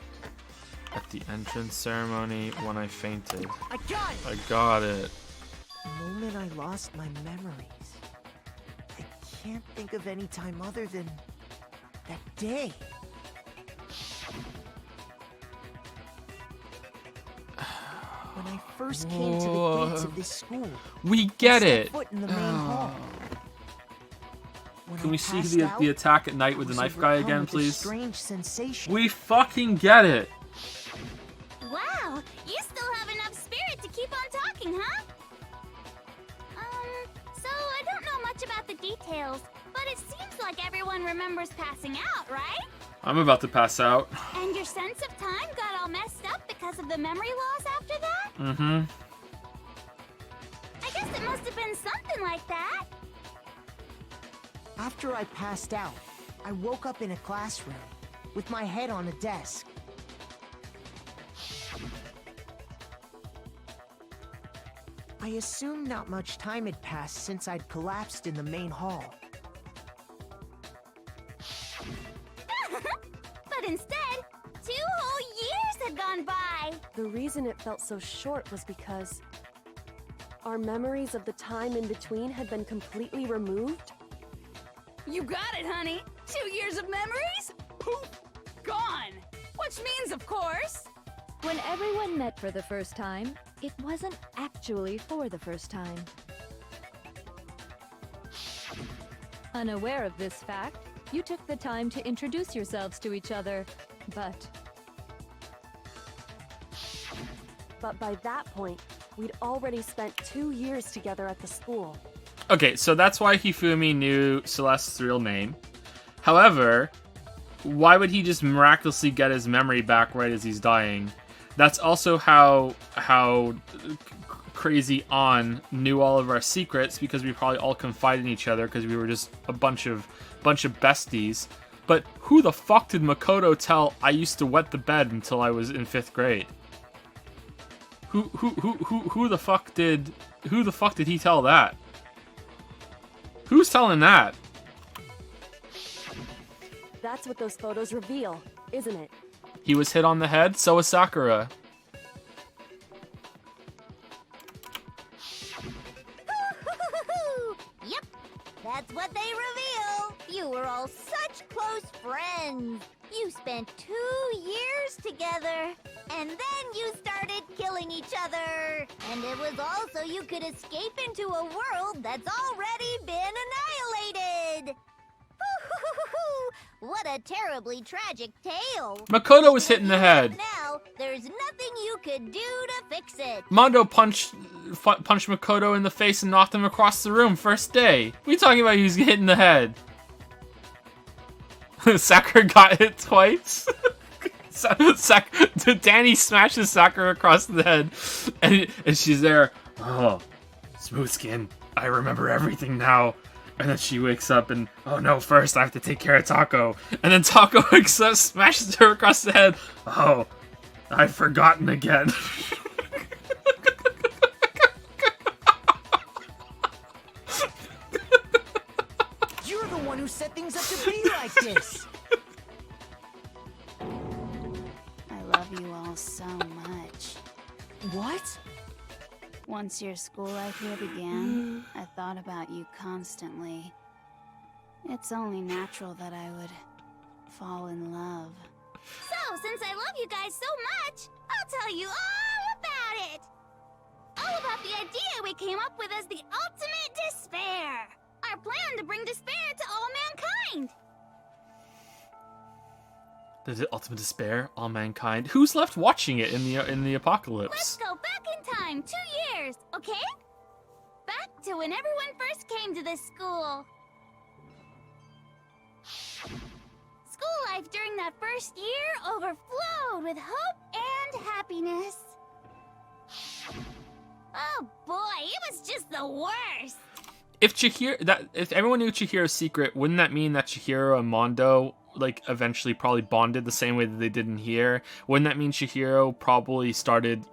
At the entrance ceremony when I fainted. I got it! I got it. The moment I lost my memories. I can't think of any time other than that day. When I first came to the gates of this school. We get I set it. foot in the main hall. When Can I we see passed the out, attack at night with I the was knife guy overcome again, with a please? strange sensation. We fucking get it. Wow, you still have enough spirit to keep on talking, huh? So I don't know much about the details, but it seems like everyone remembers passing out, right? I'm about to pass out. And your sense of time got all messed up because of the memory loss after that? Mm-hmm. I guess it must have been something like that. After I passed out, I woke up in a classroom with my head on a desk. I assumed not much time had passed since I'd collapsed in the main hall. But instead, 2 whole years had gone by. The reason it felt so short was because our memories of the time in between had been completely removed. You got it, honey. 2 years of memories? Poof! Gone! Which means, of course... When everyone met for the first time, it wasn't actually for the first time. Unaware of this fact, you took the time to introduce yourselves to each other, but by that point, we'd already spent 2 years together at the school. Okay, so that's why Hifumi knew Celeste's real name. However, why would he just miraculously get his memory back right as he's dying? That's also how Crazy On knew all of our secrets, because we probably all confided in each other because we were just a bunch of besties. But who the fuck did Makoto tell I used to wet the bed until I was in 5th grade? Who the fuck did he tell that? Who's telling that? That's what those photos reveal, isn't it? He was hit on the head, so was Sakura. Yep, that's what they reveal. You were all such close friends. You spent 2 years together, and then you started killing each other. And it was all so you could escape into a world that's already been annihilated. What a terribly tragic tale. Makoto was hit in the head. Now, there's nothing you could do to fix it. Mondo punched Makoto in the face and knocked him across the room first day. What are you talking about? He was hit in the head. Sakura got hit twice. Danny smashes Sakura across the head, and she's there. Oh, smooth skin. I remember everything now. And then she wakes up and, oh no, first I have to take care of Taco. And then Taco wakes up, smashes her across the head. Oh, I've forgotten again. You're the one who set things up to be like this. I love you all so much. What? Once your school life here began, I thought about you constantly. It's only natural that I would fall in love. So, since I love you guys so much, I'll tell you all about it. All about the idea we came up with as the ultimate despair. Our plan to bring despair to all mankind. The ultimate despair, all mankind. Who's left watching it in the apocalypse? Let's go back in time 2 years, okay? Back to when everyone first came to this school. School life during that first year overflowed with hope and happiness. Oh boy, it was just the worst. If everyone knew Chihiro's secret, wouldn't that mean that Chihiro and Mondo eventually probably bonded the same way that they did in here? Wouldn't that mean Chihiro probably started,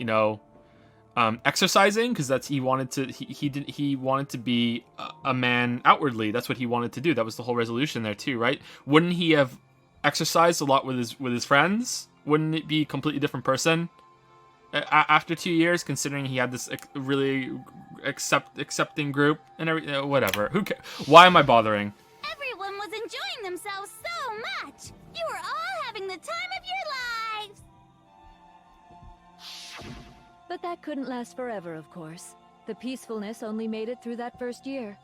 exercising, because that's he wanted to be a man outwardly. That's what he wanted to do. That was the whole resolution there too, right? Wouldn't he have exercised a lot with his friends? Wouldn't it be a completely different person after 2 years, considering he had this really accepting group and everything? Whatever. Who cares? Why am I bothering? Everyone was enjoying themselves so much. You were all having the time of your lives. But that couldn't last forever, of course. The peacefulness only made it through that first year.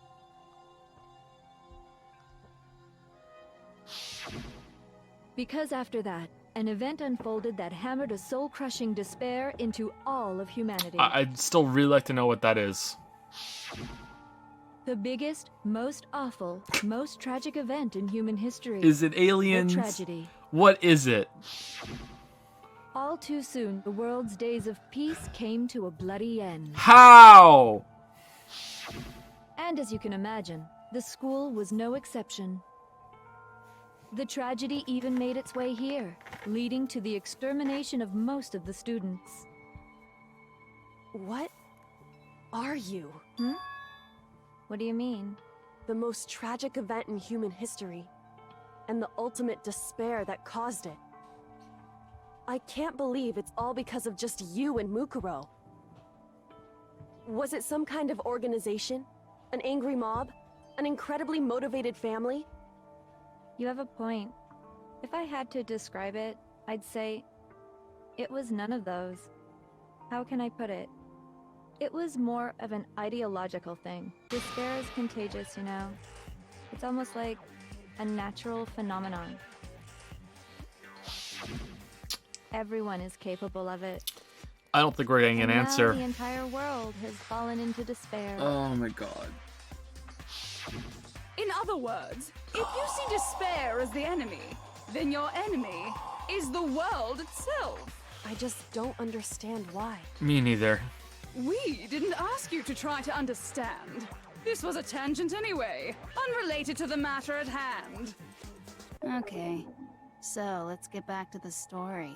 Because after that, an event unfolded that hammered a soul-crushing despair into all of humanity. I'd still really like to know what that is. The biggest, most awful, most tragic event in human history. Is it aliens? The tragedy What is it? All too soon, the world's days of peace came to a bloody end. How? And as you can imagine, the school was no exception. The tragedy even made its way here, leading to the extermination of most of the students. What are you? What do you mean? The most tragic event in human history, and the ultimate despair that caused it. I can't believe it's all because of just you and Mukuro. Was it some kind of organization? An angry mob? An incredibly motivated family? You have a point. If I had to describe it, I'd say it was none of those. How can I put it? It was more of an ideological thing. Despair is contagious, you know. It's almost like a natural phenomenon. Everyone is capable of it. I don't think we're getting an And now answer. the entire world has fallen into despair. Oh my god. In other words, if you see despair as the enemy, then your enemy is the world itself. I just don't understand why. Me neither. We didn't ask you to try to understand. This was a tangent anyway, unrelated to the matter at hand. Okay, so let's get back to the story.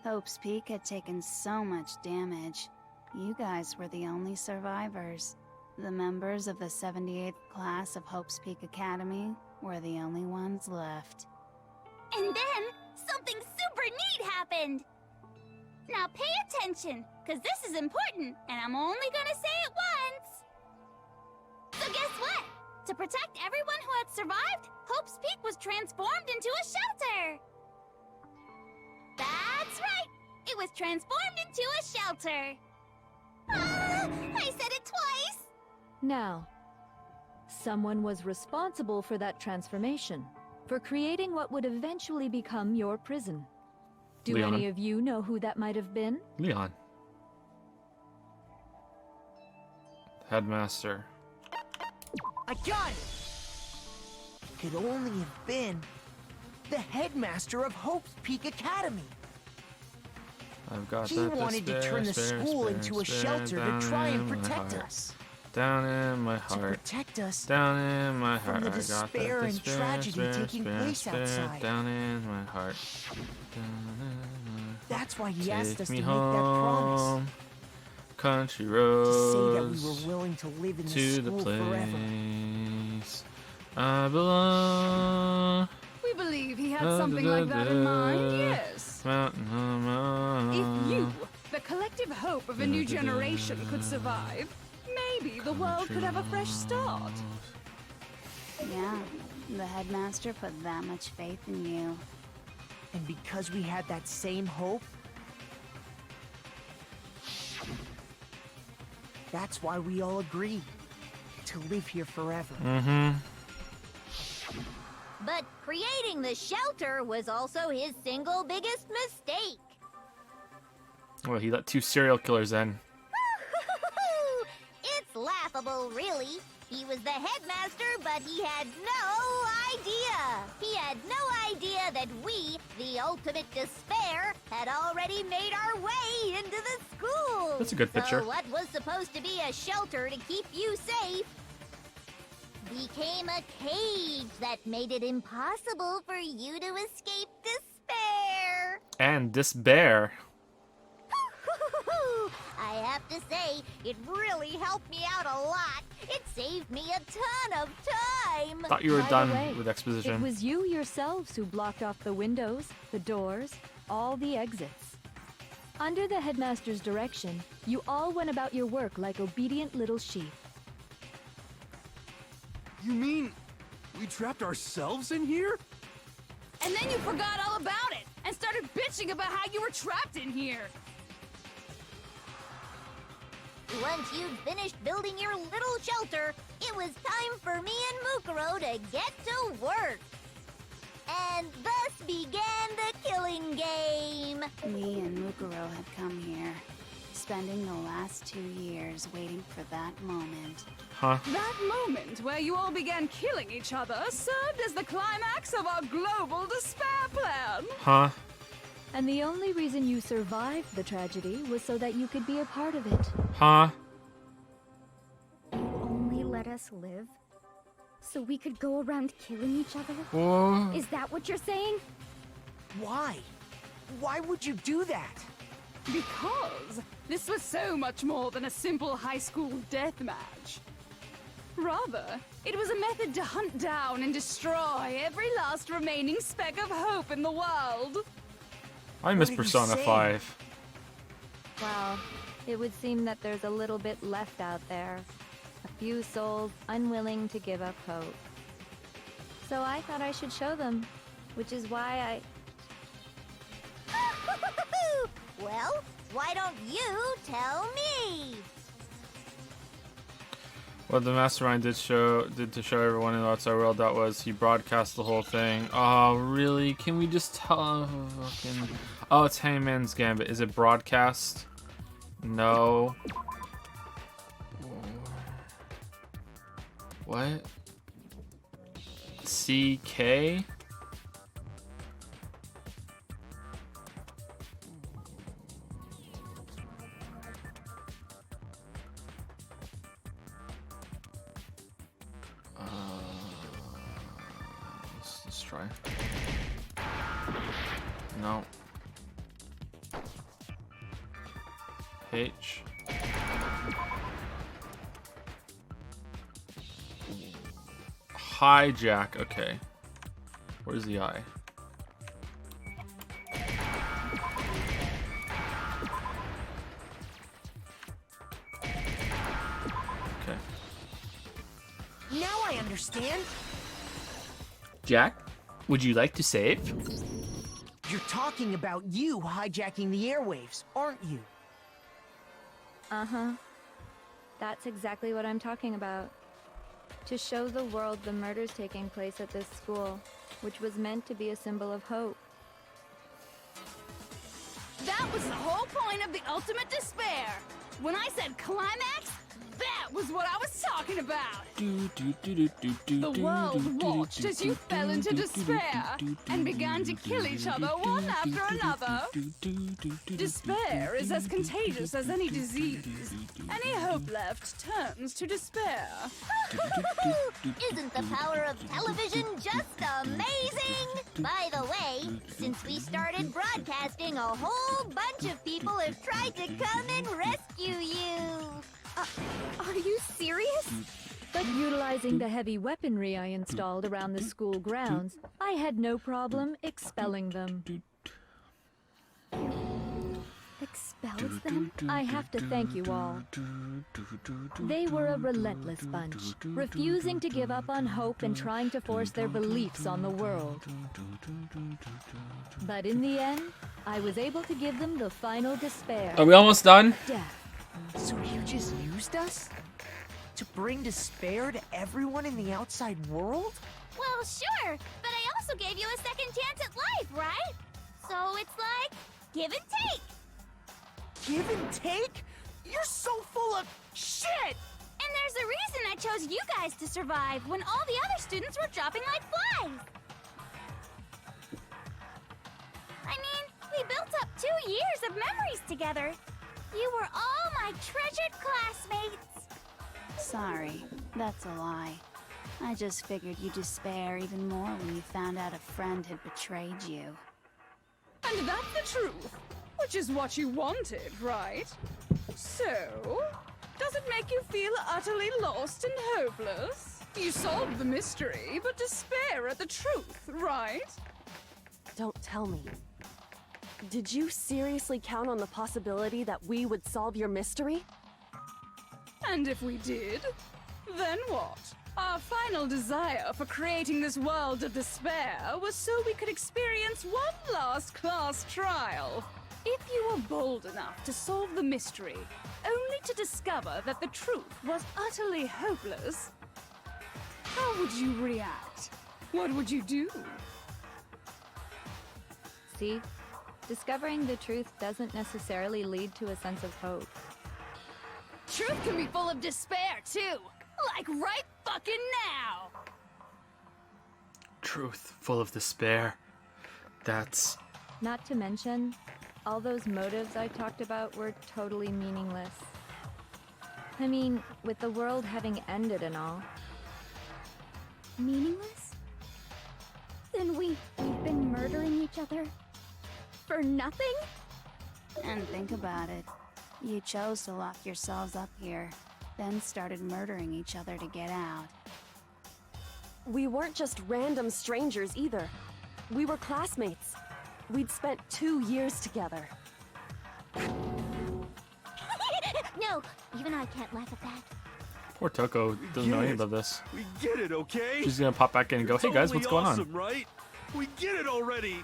Hope's Peak had taken so much damage. You guys were the only survivors. The members of the 78th class of Hope's Peak Academy were the only ones left. And then, something super neat happened! Now pay attention, because this is important, and I'm only gonna say it once! So guess what? To protect everyone who had survived, Hope's Peak was transformed into a shelter! That's right! It was transformed into a shelter! Ah, I said it twice! Now, someone was responsible for that transformation, for creating what would eventually become your prison. Do Leon. any of you know who that might have been? Leon. Headmaster. I got it! Could only have been the headmaster of Hope's Peak Academy. I've got He that wanted to turn the school into a shelter to try and protect us. Down in my To heart. protect us Down in my from heart. the I got that despair and tragedy taking place outside. Down in my heart. Down in my heart. That's why he asked us to Take me make that promise. home. Country To roads. say that we were willing to live in to this the school forever. place I belong. We believe he had something like that in mind, yes. Mountain If you, the collective hope of a new generation, could survive, maybe the world could have a fresh start. Yeah, the headmaster put that much faith in you. And because we had that same hope, that's why we all agreed to live here forever. Mm-hmm. But creating the shelter was also his single biggest mistake. Well, he let 2 serial killers in. It's laughable, really. He was the headmaster, but he had no idea. He had no idea that we, the ultimate despair, had already made our way into the school. That's a good picture. So what was supposed to be a shelter to keep you safe became a cage that made it impossible for you to escape despair. And this bear. I have to say, it really helped me out a lot. It saved me a ton of time. Thought you were By the done way, with exposition. It was you yourselves who blocked off the windows, the doors, all the exits. Under the headmaster's direction, you all went about your work like obedient little sheep. You mean we trapped ourselves in here? And then you forgot all about it and started bitching about how you were trapped in here. Once you'd finished building your little shelter, it was time for me and Mukuro to get to work. And thus began the killing game. Me and Mukuro had come here, spending the last 2 years waiting for that moment. Huh? That moment where you all began killing each other served as the climax of our global despair plan. Huh? And the only reason you survived the tragedy was so that you could be a part of it. Huh? You only let us live so we could go around killing each other? What? Is that what you're saying? Why? Why would you do that? Because this was so much more than a simple high school death match. Rather, it was a method to hunt down and destroy every last remaining speck of hope in the world. I miss What are you Persona saying? 5. Well, it would seem that there's a little bit left out there. A few souls unwilling to give up hope. So I thought I should show them, which is why Well, why don't you tell me? What the mastermind did to show everyone in the outside world, that was he broadcast the whole thing. Oh, really? Can we just tell? Oh, it's Hangman's Gambit. Is it broadcast? No. What? CK? Let's try. No. H. Hijack. Okay. Where's the I? Okay. Now I understand. Jack, would you like to save? You're talking about you hijacking the airwaves, aren't you? Uh-huh. That's exactly what I'm talking about. To show the world the murders taking place at this school, which was meant to be a symbol of hope. That was the whole point of the ultimate despair. When I said climax, that was what I was talking about. The world watched as you fell into despair and began to kill each other one after another. Despair is as contagious as any disease. Any hope left turns to despair. Isn't the power of television just amazing? By the way, since we started broadcasting, a whole bunch of people have tried to come and rescue you. Are you serious? But utilizing the heavy weaponry I installed around the school grounds, I had no problem expelling them. Expels them? I have to thank you all. They were a relentless bunch, refusing to give up on hope and trying to force their beliefs on the world. But in the end, I was able to give them the final despair. Are we almost done? Death. So you just used us? To bring despair to everyone in the outside world? Well, sure, but I also gave you a second chance at life, right? So it's like, give and take. Give and take? You're so full of shit! And there's a reason I chose you guys to survive when all the other students were dropping like flies. I mean, we built up 2 years of memories together. You were all my treasured classmates. Sorry, that's a lie. I just figured you'd despair even more when you found out a friend had betrayed you. And that's the truth, which is what you wanted, right? So, does it make you feel utterly lost and hopeless? You solved the mystery, but despair at the truth, right? Don't tell me. Did you seriously count on the possibility that we would solve your mystery? And if we did, then what? Our final desire for creating this world of despair was so we could experience one last class trial. If you were bold enough to solve the mystery, only to discover that the truth was utterly hopeless, how would you react? What would you do? See? discovering the truth doesn't necessarily lead to a sense of hope. Truth can be full of despair, too. Like right fucking now. Truth full of despair. That's... Not to mention, all those motives I talked about were totally meaningless. I mean, with the world having ended and all. Meaningless? Then we've been murdering each other for nothing? And think about it. You chose to lock yourselves up here, then started murdering each other to get out. We weren't just random strangers either. We were classmates. We'd spent 2 years together. No, even I can't laugh at that. Poor Toko doesn't know anything about this. We get it, okay? She's gonna pop back in and go, hey guys, what's going Awesome, on? right? We get it already.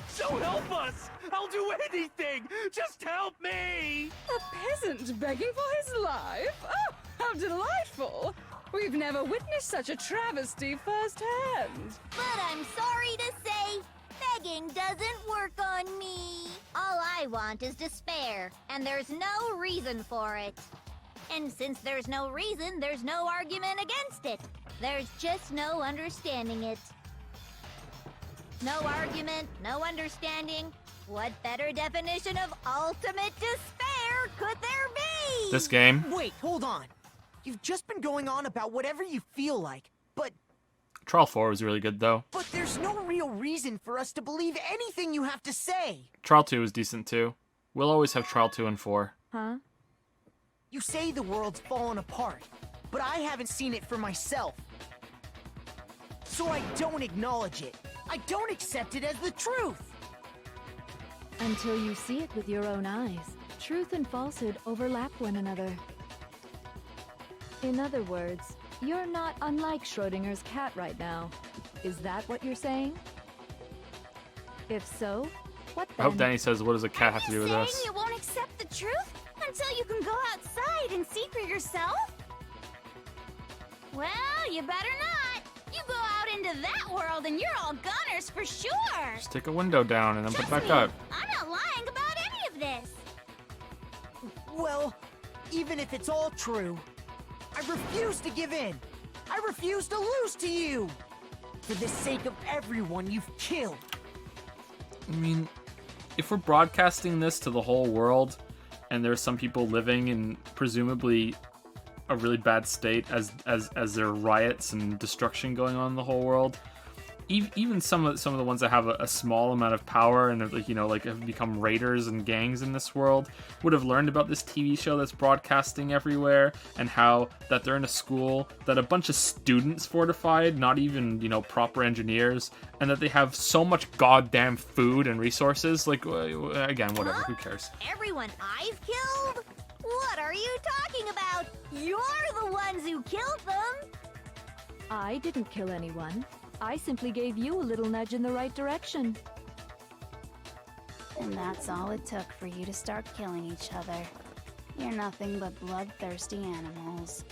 So help us! I'll do anything! Just help me! A peasant begging for his life? Oh, how delightful! We've never witnessed such a travesty firsthand. But I'm sorry to say, begging doesn't work on me. All I want is despair, and there's no reason for it. And since there's no reason, there's no argument against it. There's just no understanding it. No argument, no understanding. What better definition of ultimate despair could there be? This game? Wait, hold on. You've just been going on about whatever you feel like, but Trial 4 was really good though. there's no real reason for us to believe anything you have to say. Trial 2 was decent too. We'll always have Trial 2 and 4. Huh? You say the world's fallen apart, but I haven't seen it for myself. So I don't acknowledge it. I don't accept it as the truth. Until you see it with your own eyes. Truth and falsehood overlap one another. In other words, you're not unlike Schrodinger's cat right now. Is that what you're saying? If so, what I then? hope Danny says, what does a cat have to do with Saying this? you won't accept the truth until you can go outside and see for yourself? Well, you better not. You go out into that world and you're all goners for sure. Just take a window down and then put it Trust back me, up. I'm not lying about any of this. Well, even if it's all true, I refuse to give in. I refuse to lose to you. For the sake of everyone you've killed. I mean, if we're broadcasting this to the whole world, and there's some people living in presumably a really bad state as there are riots and destruction going on in the whole world, even some of the ones that have a small amount of power and have become raiders and gangs in this world would have learned about this TV show that's broadcasting everywhere, and how that they're in a school that a bunch of students fortified, not even proper engineers, and that they have so much goddamn food and resources. Like, again, whatever, who cares? Everyone I've killed? What are you talking about? You're the ones who killed them. I didn't kill anyone. I simply gave you a little nudge in the right direction. And that's all it took for you to start killing each other. You're nothing but bloodthirsty animals.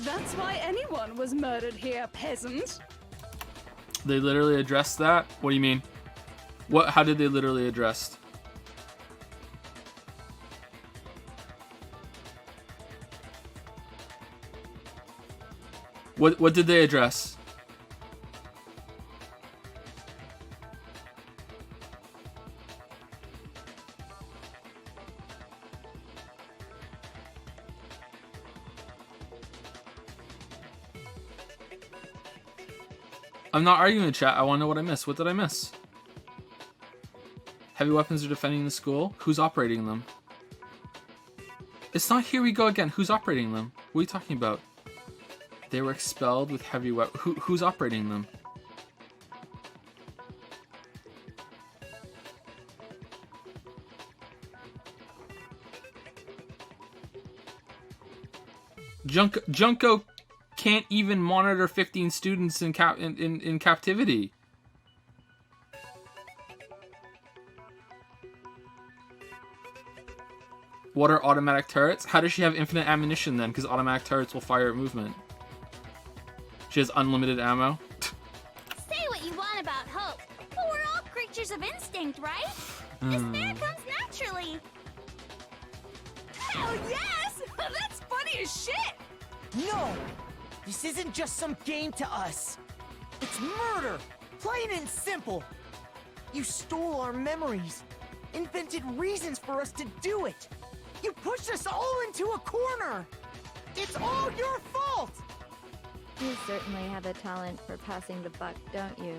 That's why anyone was murdered here, peasant. They literally addressed that? What do you mean? How did they literally address? What did they address? I'm not arguing in chat. I want to know what I missed. What did I miss? Heavy weapons are defending the school? Who's operating them? It's not here we go again. Who's operating them? What are you talking about? They were expelled with heavy weapons. Who's operating them? Junko can't even monitor 15 students in captivity. What are automatic turrets? How does she have infinite ammunition then? Because automatic turrets will fire at movement. She has unlimited ammo. Say what you want about hope, but we're all creatures instinct, right? Despair comes naturally. Hell yes! That's funny as shit! No! This isn't just some game to us. It's murder! Plain and simple! You stole our memories, invented reasons for us to do it! You pushed us all into a corner! It's all your fault! You certainly have a talent for passing the buck, don't you?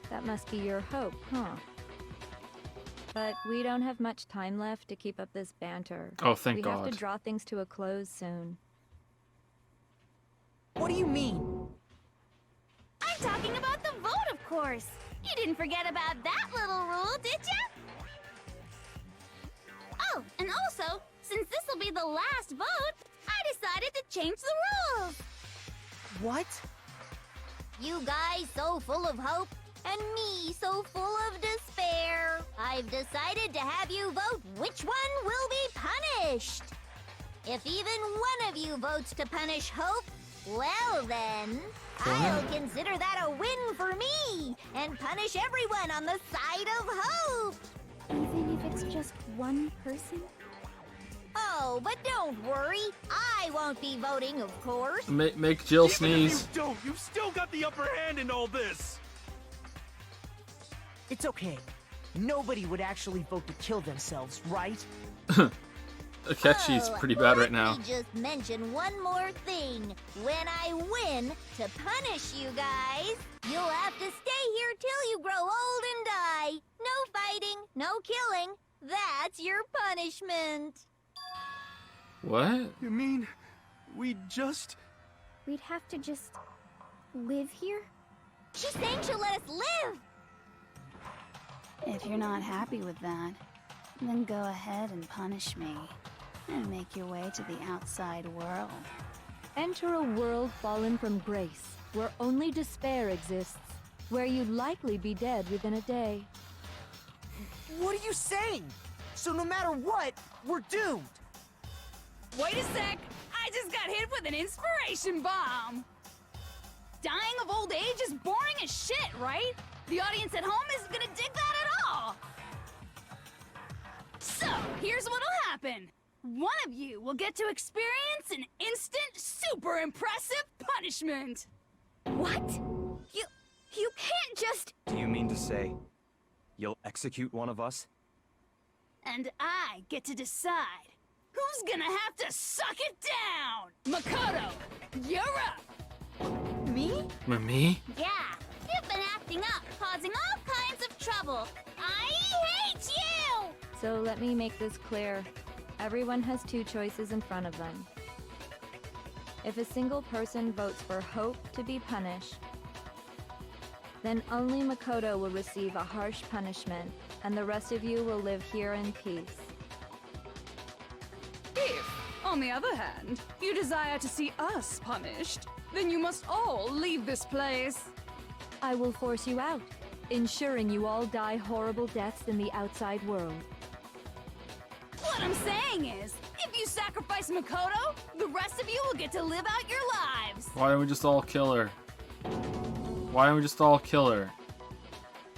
That must be your hope, huh? But we don't have much time left to keep up this banter. Oh, thank We God. have to draw things to a close soon. What do you mean? I'm talking about the vote, of course. You didn't forget about that little rule, did ya? Oh, and also, since this will be the last vote, I decided to change the rules. What? You guys so full of hope, and me so full of despair. I've decided to have you vote which one will be punished. If even one of you votes to punish Hope, well then, I'll consider that a win for me, and punish everyone on the side of Hope. Even if it's just one person? Oh, but don't worry, I won't be voting, of course. Make Jill Even sneeze. if you don't, you've still got the upper hand in all this. It's okay. Nobody would actually vote to kill themselves, right? Akechi's pretty bad right now. Let me just mention one more thing. When I win, to punish you guys, you'll have to stay here till you grow old and die. No fighting, no killing. That's your punishment. What? You mean we just... We'd have to just live here? She's saying she'll let us live. If you're not happy with that, then go ahead and punish me. And make your way to the outside world. Enter a world fallen from grace, where only despair exists, where you'd likely be dead within a day. What are you saying? So no matter what, we're doomed. Wait a sec! I just got hit with an inspiration bomb! Dying of old age is boring as shit, right? The audience at home isn't gonna dig that at all! So, here's what'll happen. One of you will get to experience an instant, super impressive punishment! What? You can't just... Do you mean to say you'll execute one of us? And I get to decide who's gonna have to suck it down! Makoto, you're up! Me? Me? Yeah, you've been acting up, causing all kinds of trouble. I hate you! So let me make this clear. Everyone has two choices in front of them. If a single person votes for Hope to be punished, then only Makoto will receive a harsh punishment, and the rest of you will live here in peace. If, on the other hand, you desire to see us punished, then you must all leave this place. I will force you out, ensuring you all die horrible deaths in the outside world. What I'm saying is, if you sacrifice Makoto, the rest of you will get to live out your lives. Why don't we just all kill her? Why don't we just all kill her?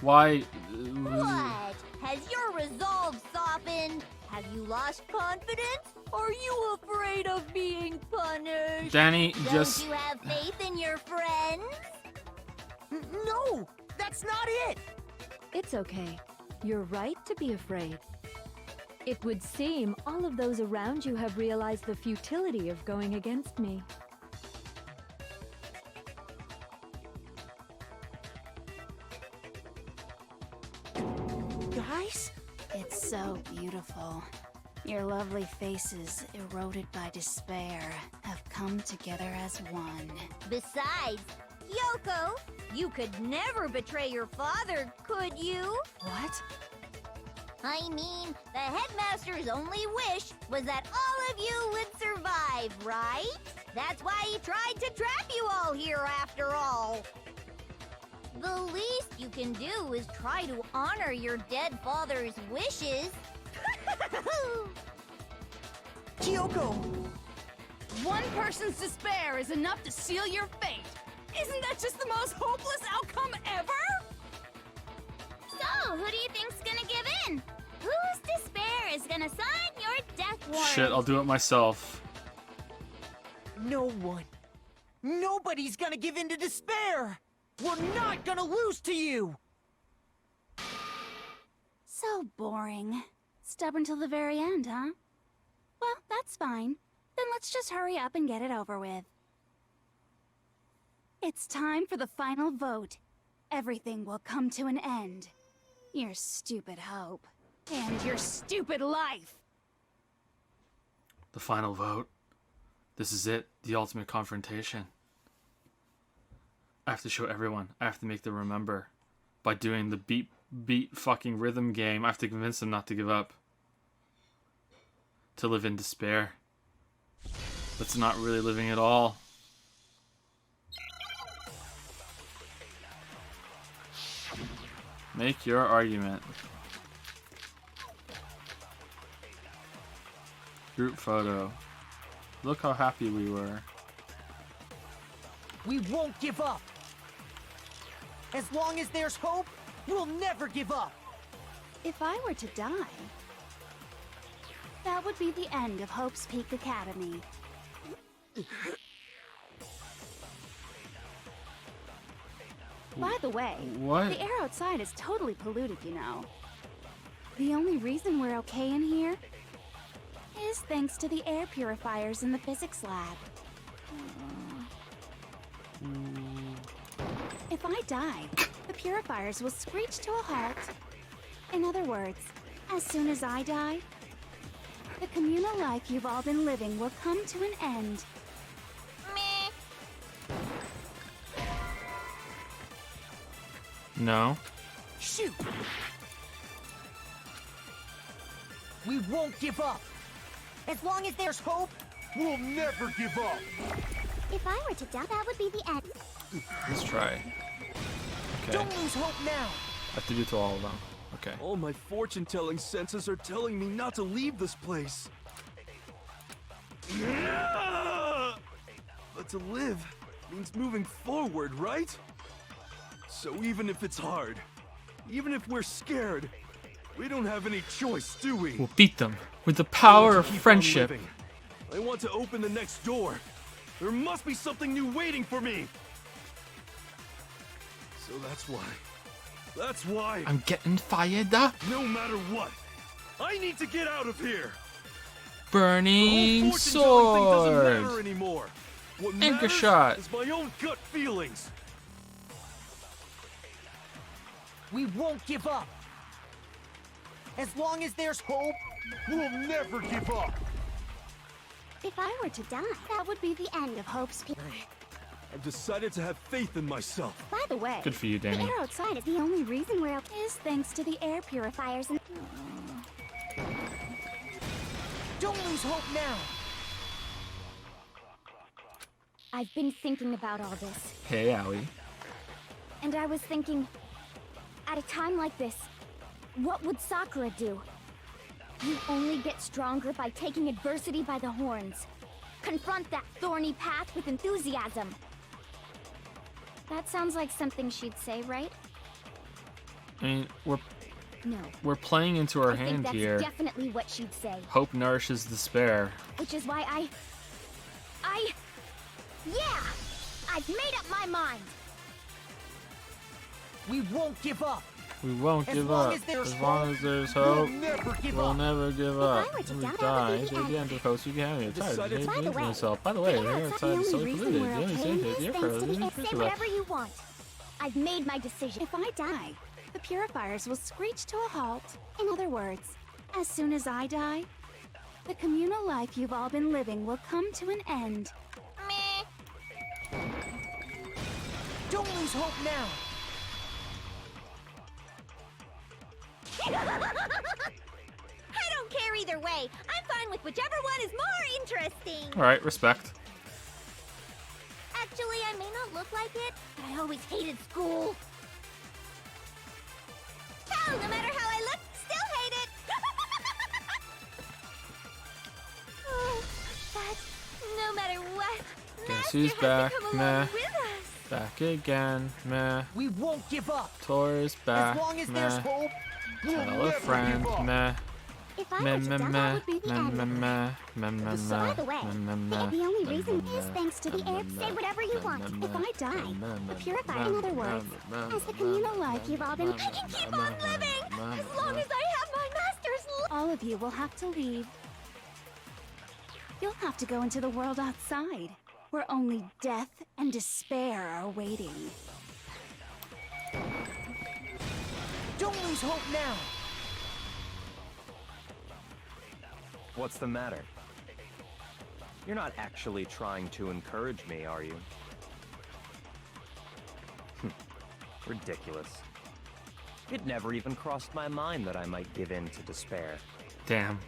Why? What? Has your resolve softened? Have you lost confidence? Are you afraid of being punished? Danny, Don't just... you have faith in your friends? No! That's not it! It's okay. You're right to be afraid. It would seem all of those around you have realized the futility of going against me. Guys? It's so beautiful. Your lovely faces, eroded by despair, have come together as one. Besides, Yoko, you could never betray your father, could you? What? I mean, the headmaster's only wish was that all of you would survive, right? That's why he tried to trap you all here after all. The least you can do is try to honor your dead father's wishes. Kyoko! One person's despair is enough to seal your fate. Isn't that just the most hopeless outcome ever? So, So, who do you think's gonna give in? Whose despair is gonna sign your death warrant? Shit, I'll do it myself. No one. Nobody's gonna give in to despair! We're not gonna lose to you! So boring. Stubborn till the very end, huh? Well, that's fine. Then let's just hurry up and get it over with. It's time for the final vote. Everything will come to an end. Your stupid hope. And your stupid life! The final vote. This is it. The ultimate confrontation. I have to show everyone. I have to make them remember. By doing the beat fucking rhythm game, I have to convince them not to give up. To live in despair. That's not really living at all. Make your argument. Group photo. Look how happy we were. We won't give up! As long as there's hope, we'll never give up! If I were to die, that would be the end of Hope's Peak Academy. By the way, what? The air outside is totally polluted, you know. The only reason we're okay in here is thanks to the air purifiers in the physics lab. If I die, the purifiers will screech to a halt. In other words, as soon as I die, the communal life you've all been living will come to an end. No. Shoot! We won't give up! As long as there's hope, we'll never give up! If I were to die, that would be the end. Let's try. Okay. Don't lose hope now! I have to do it to all of them. Okay. All my fortune-telling senses are telling me not to leave this place. But to live means moving forward, right? So even if it's hard, even if we're scared, we don't have any choice, do we? We'll beat them with the power of friendship. I want to open the next door. There must be something new waiting for me. So that's why. That's why. I'm getting fired up. No matter what, I need to get out of here. Burning The whole fortune-telling thing doesn't matter sword. anymore. What Anchor matters shot. is my own gut feelings. We won't give up! As long as there's hope, we'll never give up! If I were to die, that would be the end of Hope's Peak. I've decided to have faith in myself. By the way, Good for you, the Danny. air outside is the only reason we're okay is thanks to the air purifiers and... Don't lose hope now! I've been thinking about all this, Hey, Allie. and I was thinking, at a time like this, what would Sakura do? You only get stronger by taking adversity by the horns. Confront that thorny path with enthusiasm. That sounds like something she'd say, right? I mean, No. we're playing into our I think hand that's here. definitely what she'd say. Hope nourishes despair. Which is why yeah! I've made up my mind! We won't give up! We won't As give long up. as there's As long as there's we'll hope, never give we'll up. never give If up. I were to We die, that die. would be So the the end of coast, you can have Decided- By the way, yourself. By the way, the we're air outside outside the the so only reason polluted. we're The only okay thing is is thanks to the say whatever you want. I've made my decision. If I die, the purifiers will screech to a halt. In other words, as soon as I die, the communal life you've all been living will come to an end. Don't lose hope now! I don't care either way. I'm fine with whichever one is more interesting. Alright, respect. Actually, I may not look like it, but I always hated school. Hell, no matter how I look, still hate it. Oh, but no matter what, Guess Master who's has back? to come Nah. along with us. Back again, meh. We won't give up. Tour's back, As long as meh. there's hope, we'll Tell a never friend, give up. meh. If I Meh, were to meh, die, meh, that would be the meh, end. meh, meh, meh, meh, By the meh, way, meh, meh, the only meh, reason meh, is thanks to the meh, air. meh, Say whatever you meh, want. meh, If I die, meh, the meh, purifier, meh, in other meh, words, meh, as the meh, communal life, meh, you Robin, meh, I can keep meh, on meh, living meh, as long meh. as I have my master's love. All of you will have to leave. You'll have to go into the world outside, where only death and despair are waiting. Don't lose hope now. What's the matter? You're not actually trying to encourage me, are you? Ridiculous. It never even crossed my mind that I might give in to despair. Damn.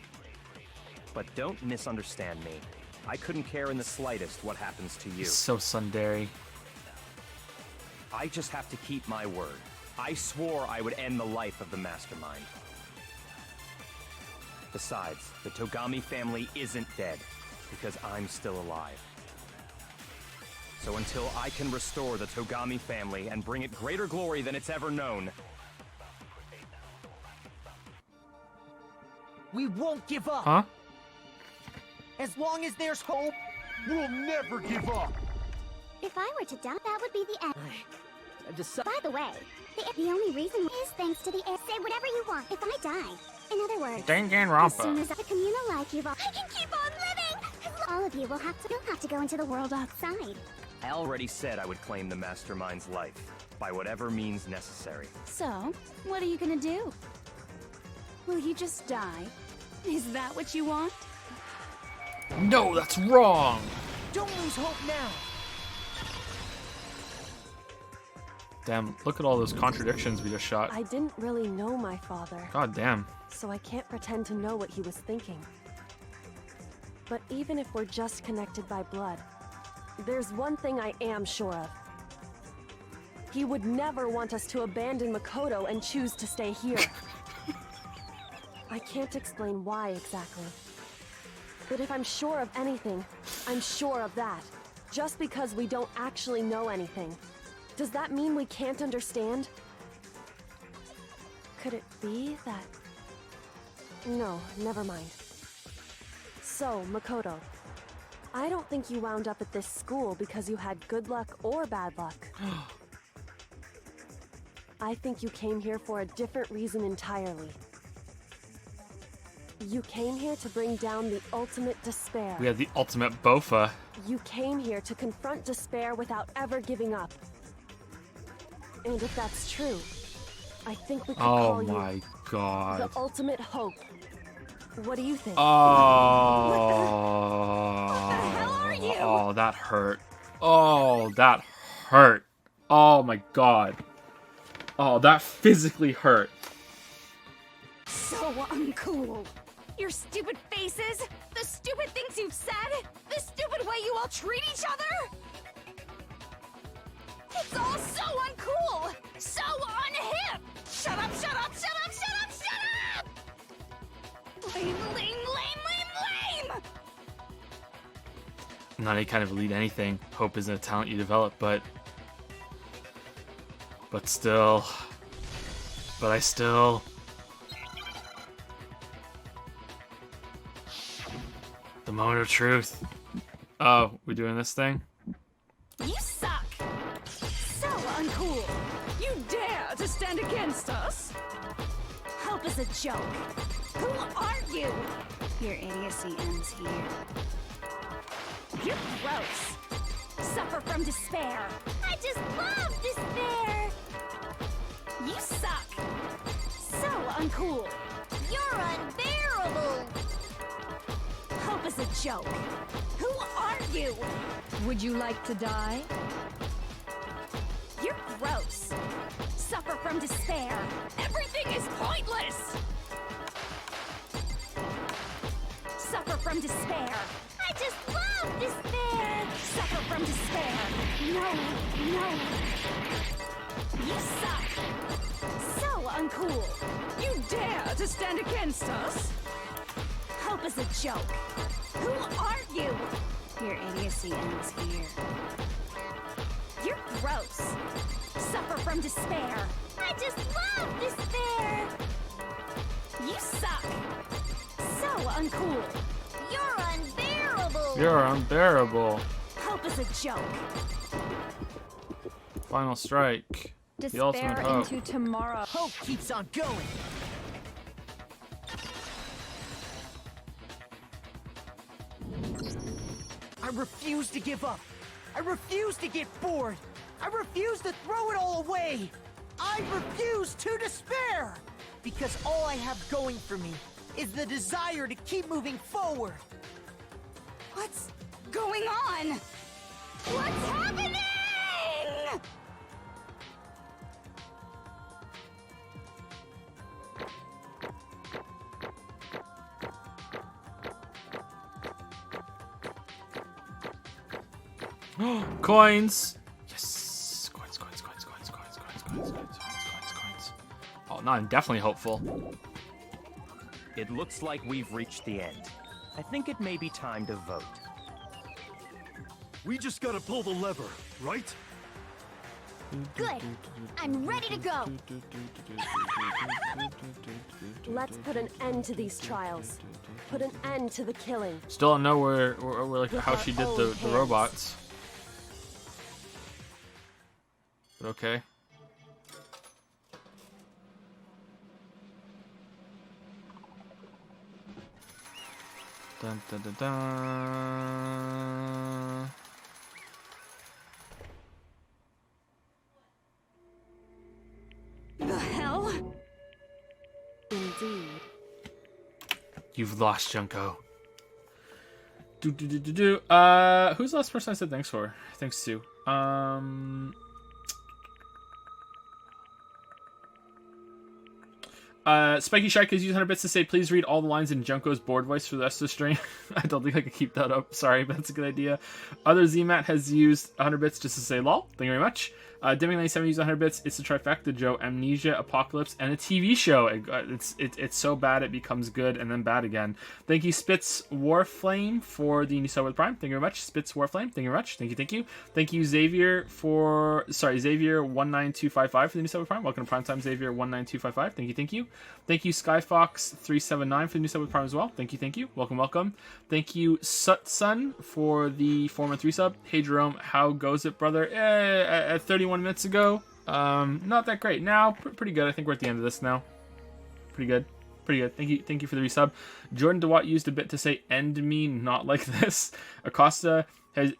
But don't misunderstand me. I couldn't care in the slightest what happens to you. So tsundere. I just have to keep my word. I swore I would end the life of the Mastermind. Besides, the Togami family isn't dead, because I'm still alive. So until I can restore the Togami family and bring it greater glory than it's ever known, We won't give up. Huh? As long as there's hope, we'll never give up. If I were to die, that would be the end. I By the way, the only reason is thanks to the air. Say whatever you want. If I die, in other words, Danganronpa. as soon as the communal life you I can keep on living. All of you will have to. You'll have to go into the world outside. I already said I would claim the Mastermind's life, by whatever means necessary. So, what are you gonna do? Will you just die? Is that what you want? No, that's wrong! Don't lose hope now. Damn, look at all those contradictions we just shot. I didn't really know my father. God damn. So I can't pretend to know what he was thinking. But even if we're just connected by blood, there's one thing I am sure of. He would never want us to abandon Makoto and choose to stay here. I can't explain why exactly. But if I'm sure of anything, I'm sure of that. Just because we don't actually know anything, does that mean we can't understand? Could it be that... No, never mind. So, Makoto, I don't think you wound up at this school because you had good luck or bad luck. I think you came here for a different reason entirely. You came here to bring down the ultimate despair. We had the ultimate Bofa. You came here to confront despair without ever giving up. And if that's true, I think we could call you... Oh my god. the ultimate hope. What do you think? Oh. What the hell are you? Oh, that hurt. Oh, that hurt. Oh my god. Oh, that physically hurt. So uncool. Your stupid faces, the stupid things you've said, the stupid way you all treat each other. It's all so uncool, so unhip. Shut up, shut up, shut up, shut up, shut up! Lame, lame, lame, lame, lame! Not any kind of elite anything. Hope isn't a talent you develop, but still. But I still. The moment of truth. Oh, we doing this thing? You suck! So uncool! You dare to stand against us? Hope is a joke. Who are you? Your idiocy ends here. You're gross. Suffer from despair. I just love despair. You suck. So uncool. You're unbearable. Hope is a joke. Who are you? Would you like to die? You're gross. Suffer from despair. Everything is pointless. Suffer from despair. I just love despair. Suffer from despair. No, no. You suck. So uncool. You dare to stand against us? Hope is a joke. Who are you? Your idiocy ends here. You're Gross. Suffer from despair. I just love despair. You suck. So uncool. You're unbearable. You're unbearable. Hope is a joke. Final strike. The ultimate Despair hope. into tomorrow. Hope keeps on going. I refuse to give up. I refuse to get bored. I refuse to throw it all away. I refuse to despair. Because all I have going for me is the desire to keep moving forward. What's going on? What's happening? Coins! Yes! Coins. Oh, now I'm definitely hopeful. It looks like we've reached the end. I think it may be time to vote. We just gotta pull the lever, right? Good. I'm ready to go. Let's put an end to these trials. Put an end to the killing. Still don't know where like how she did the robots. But okay. Dun dun dun dun. The hell? Indeed. You've lost, Junko. Who's the last person I said thanks for? Thanks to. Spiky Shark has used 100 bits to say, please read all the lines in Junko's board voice for the rest of the stream. I don't think I can keep that up. Sorry, but that's a good idea. Other ZMat has used 100 bits just to say lol. Thank you very much. Dimming97 used 100 bits. It's a trifecta, Joe. Amnesia, Apocalypse, and a TV show. It's so bad it becomes good and then bad again. Thank you, Spitz Warflame, for the new sub with Prime. Thank you very much. Spitz Warflame, thank you very much. Thank you. Thank you, Xavier, Xavier19255 for the new sub with Prime. Welcome to Primetime, Xavier19255. Thank you. Thank you, Skyfox379 for the new sub with Prime as well. Thank you. Welcome. Thank you, Sutsun, for the 4-3 sub. Hey, Jerome, how goes it, brother? At 31 minutes ago, not that great. Now, pretty good. I think we're at the end of this now. Pretty good. Thank you for the resub. Jordan DeWatt used a bit to say end me, not like this. Acosta has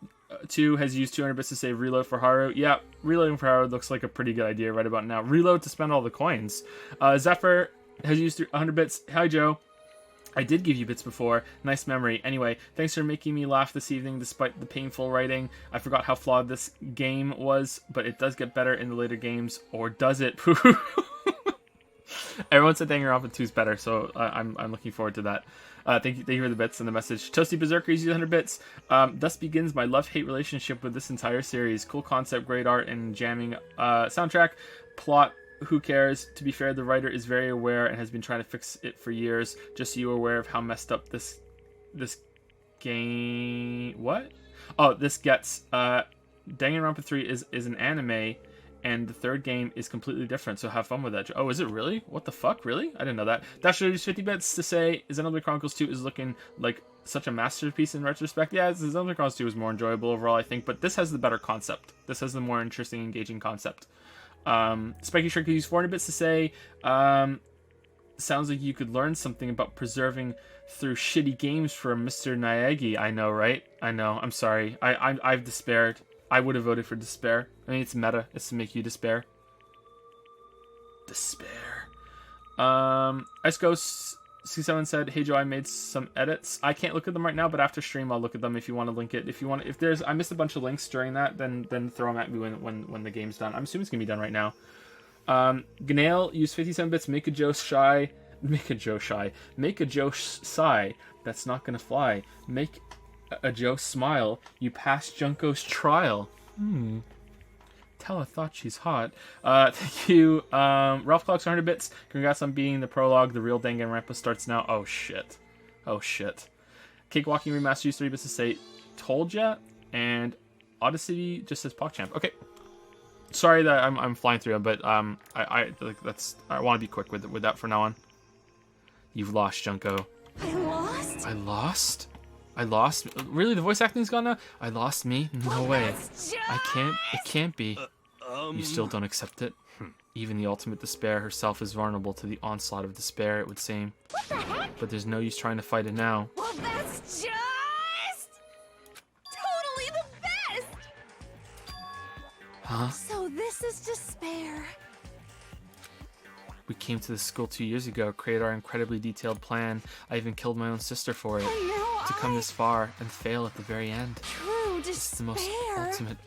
used 200 bits to say reload for Haru. Yeah, reloading for Haru looks like a pretty good idea right about now. Reload to spend all the coins. Zephyr has used 100 bits. Hi, Joe. I did give you bits before. Nice memory. Anyway, thanks for making me laugh this evening despite the painful writing. I forgot how flawed this game was, but it does get better in the later games. Or does it? Everyone said Danganronpa 2 is better, so I'm looking forward to that. Thank you for the bits and the message. Toasty Berserker uses 100 bits. Thus begins my love-hate relationship with this entire series. Cool concept, great art, and jamming soundtrack. Plot, who cares? To be fair, the writer is very aware and has been trying to fix it for years. Just so you're aware of how messed up this game... What? Oh, this gets... Danganronpa 3 is an anime, and the third game is completely different, so have fun with that. Oh, is it really? What the fuck? Really? I didn't know that. Dash used 50 bits to say, Xenoblade Chronicles 2 is looking like such a masterpiece in retrospect. Yeah, Xenoblade Chronicles 2 is more enjoyable overall, I think, but this has the better concept. This has the more interesting, engaging concept. Spiky Shark used 400 bits to say, sounds like you could learn something about preserving through shitty games from Mr. Naegi. I know, right? I know. I'm sorry. I've despaired. I would have voted for despair. I mean, it's meta. It's to make you despair. Despair. Ice Ghost C7 said, "Hey Joe, I made some edits. I can't look at them right now, but after stream I'll look at them if you want to link it. If I missed a bunch of links during that, then throw them at me when the game's done. I'm assuming it's gonna be done right now." Gnail used 57 bits. Make a Joe sigh. That's not gonna fly. Make a Joe smile. You passed Junko's trial. Tella thought she's hot. Thank you. Ralph Clocks 100 bits. Congrats on beating the prologue. The real Danganronpa starts now. Oh shit. Cakewalking Remaster used 3 bits to say told ya, and Odyssey just says PogChamp. Okay. Sorry that I'm flying through them, but I want to be quick with that from now on. You've lost, Junko. I lost? I lost? I lost? Really? The voice acting's gone now? I lost me? No way. I can't. It can't be. You still don't accept it? Even the ultimate despair herself is vulnerable to the onslaught of despair, it would seem. What the heck? But there's no use trying to fight it now. Well, that's just totally the best. Huh? So this is despair. We came to this school 2 years ago, created our incredibly detailed plan. I even killed my own sister for it. To come this far and fail at the very end. True despair. It's the most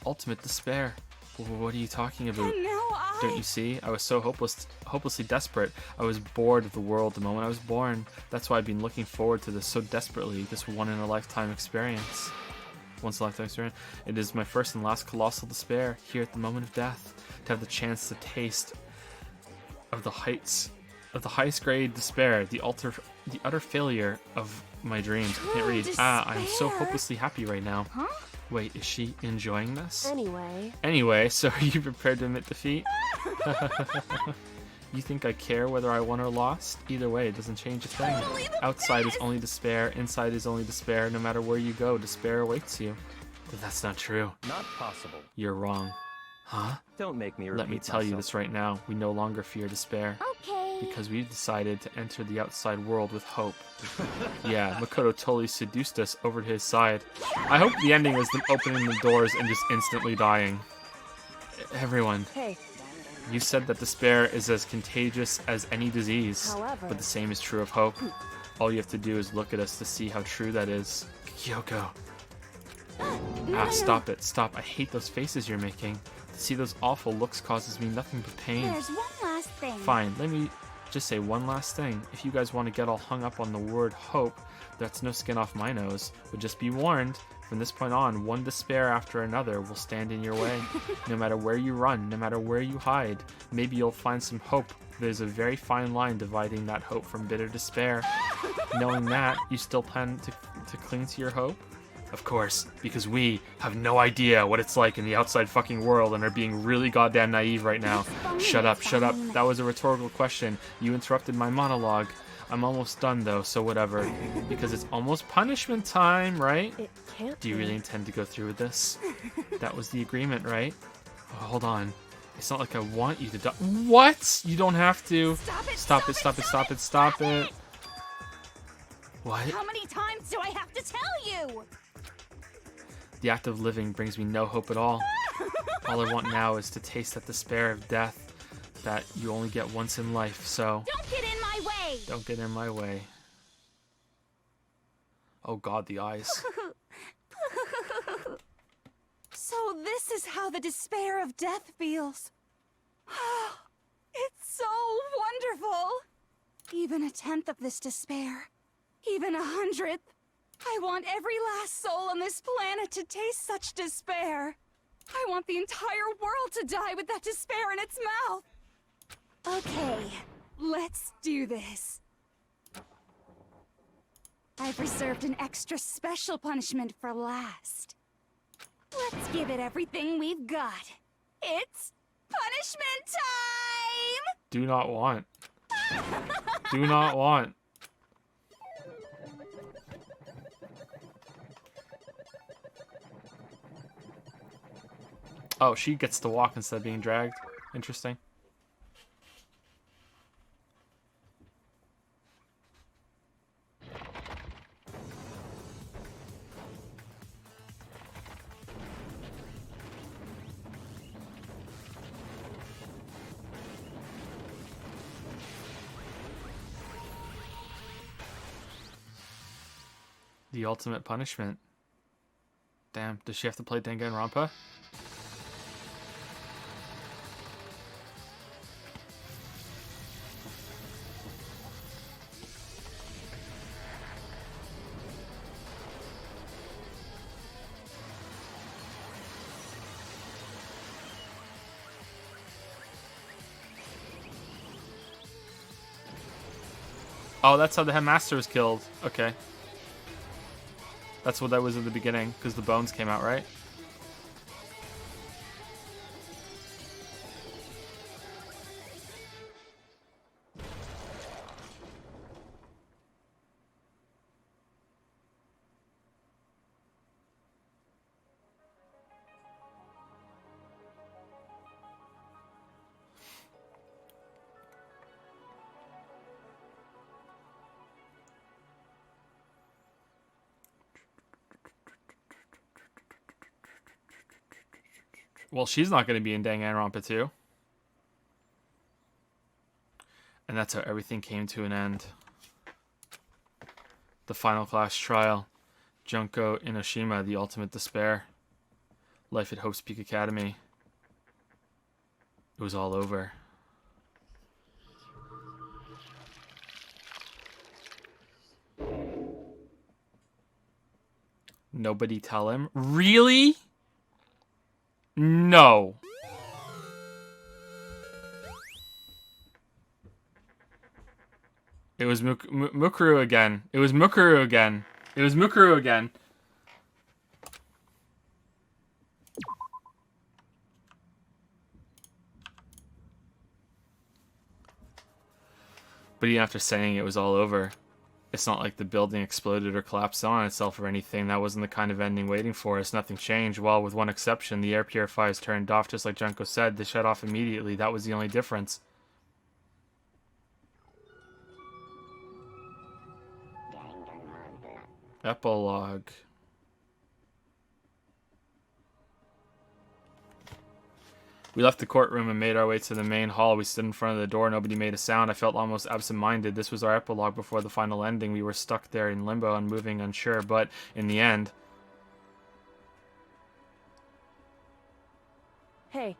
ultimate despair. What are you talking about? And now Don't you see? I was so hopelessly desperate. I was bored of the world the moment I was born. That's why I've been looking forward to this so desperately, this once-in-a-lifetime experience. It is my first and last colossal despair, here at the moment of death, to have the chance to taste of the highest grade despair, the utter failure of my dreams. I can't read. I'm so hopelessly happy right now. Huh? Wait, is she enjoying this? Anyway, So are you prepared to admit defeat? You think I care whether I won or lost? Either way, it doesn't change a thing. Outside is only despair, inside is only despair. No matter where you go, despair awaits you. But that's not true. Not possible. You're wrong. Huh? Don't make me repeat Let me tell you myself. this right now. We no longer fear despair. Okay. Because we've decided to enter the outside world with hope. Yeah, Makoto totally seduced us over to his side. I hope the ending is them opening the doors and just instantly dying. Everyone. Hey. You said that despair is as contagious as any disease. However. But the same is true of hope. All you have to do is look at us to see how true that is. Kyoko. Stop it. Stop. I hate those faces you're making. To see those awful looks causes me nothing but pain. There's one last thing. Fine, let me just say one last thing. If you guys want to get all hung up on the word hope, that's no skin off my nose. But just be warned, from this point on, one despair after another will stand in your way. No matter where you run, no matter where you hide, maybe you'll find some hope. There's a very fine line dividing that hope from bitter despair. Knowing that, you still plan to cling to your hope? Of course, because we have no idea what it's like in the outside fucking world and are being really goddamn naive right now. Shut up, shut up. That was a rhetorical question. You interrupted my monologue. I'm almost done though, so whatever. Because it's almost punishment time, right? It can't Do you really intend to go through with this? That was the agreement, right? Oh, hold on. It's not like I want you to die. What? You don't have to. Stop it. What? How many times do I have to tell you? The act of living brings me no hope at all. All I want now is to taste that despair of death that you only get once in life, so... Don't get in my way! Don't get in my way. Oh god, the eyes. So this is how the despair of death feels. It's so wonderful! Even a tenth of this despair, even 100th. I want every last soul on this planet to taste such despair. I want the entire world to die with that despair in its mouth. Okay, let's do this. I've reserved an extra special punishment for last. Let's give it everything we've got. It's punishment time! Do not want. Do not want. Oh, she gets to walk instead of being dragged. Interesting. The ultimate punishment. Damn, does she have to play Danganronpa? Oh, that's how the headmaster was killed. Okay. That's what that was at the beginning, because the bones came out, right? Well, she's not going to be in Danganronpa 2. And that's how everything came to an end. The final class trial. Junko Inoshima, the ultimate despair. Life at Hope's Peak Academy. It was all over. Nobody tell him? Really? No. It was Mukuru again. It was Mukuru again. It was Mukuru again. But even after saying it was all over, it's not like the building exploded or collapsed on itself or anything. That wasn't the kind of ending waiting for us. Nothing changed. Well, with one exception, the air purifiers turned off just like Junko said. They shut off immediately. That was the only difference. Epilogue. We left the courtroom and made our way to the main hall. We stood in front of the door. Nobody made a sound. I felt almost absent-minded. This was our epilogue before the final ending. We were stuck there in limbo, unmoving, unsure, but in the end... Hey.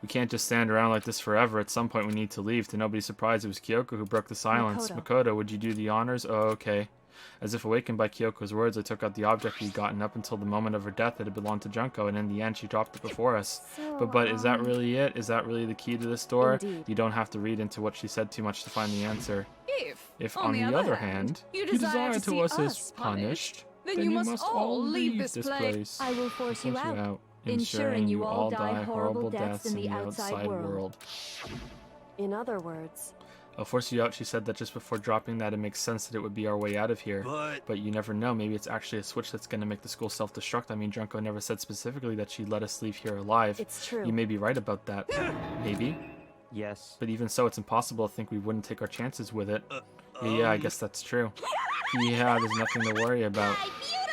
We can't just stand around like this forever. At some point we need to leave. To nobody's surprise, it was Kyoko who broke the silence. Makoto, would you do the honors? Oh, okay. As if awakened by Kyoko's words, I took out the object we'd gotten. Up until the moment of her death, it had belonged to Junko, and in the end, she dropped it before us. But is that really it? Is that really the key to this door? Indeed. You don't have to read into what she said too much to find the answer. If on the other hand, you desire to see us punished, then you must all leave this place. I will force you out, ensuring you all die horrible deaths in the outside world. In other words... I'll force you out. She said that just before dropping that. It makes sense that it would be our way out of here. But you never know. Maybe it's actually a switch that's going to make the school self-destruct. I mean, Junko never said specifically that she'd let us leave here alive. It's true. You may be right about that. Maybe. Yes. But even so, it's impossible to think we wouldn't take our chances with it. Yeah, I guess that's true. Yeah, there's nothing to worry about.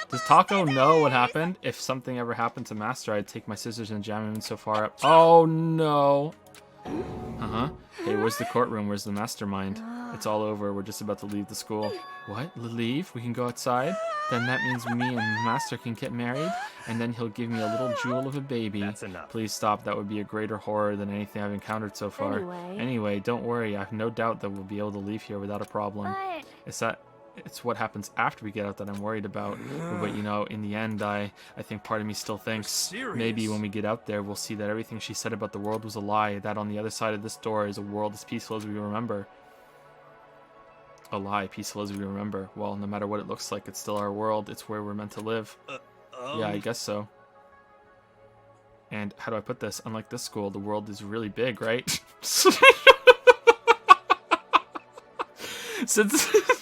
Does Taco know what happened? If something ever happened to Master, I'd take my scissors and jam him so far up. Oh, no. Uh-huh. Hey, where's the courtroom? Where's the mastermind? It's all over. We're just about to leave the school. What? Leave? We can go outside? Then that means me and Master can get married? And then he'll give me a little jewel of a baby. That's enough. Please stop. That would be a greater horror than anything I've encountered so far. Anyway, don't worry. I have no doubt that we'll be able to leave here without a problem. It's what happens after we get out that I'm worried about. But you know, in the end, I think part of me still thinks maybe when we get out there, we'll see that everything she said about the world was a lie. That on the other side of this door is a world as peaceful as we remember. A lie, peaceful as we remember. Well, no matter what it looks like, it's still our world. It's where we're meant to live. Yeah, I guess so. And how do I put this? Unlike this school, the world is really big, right?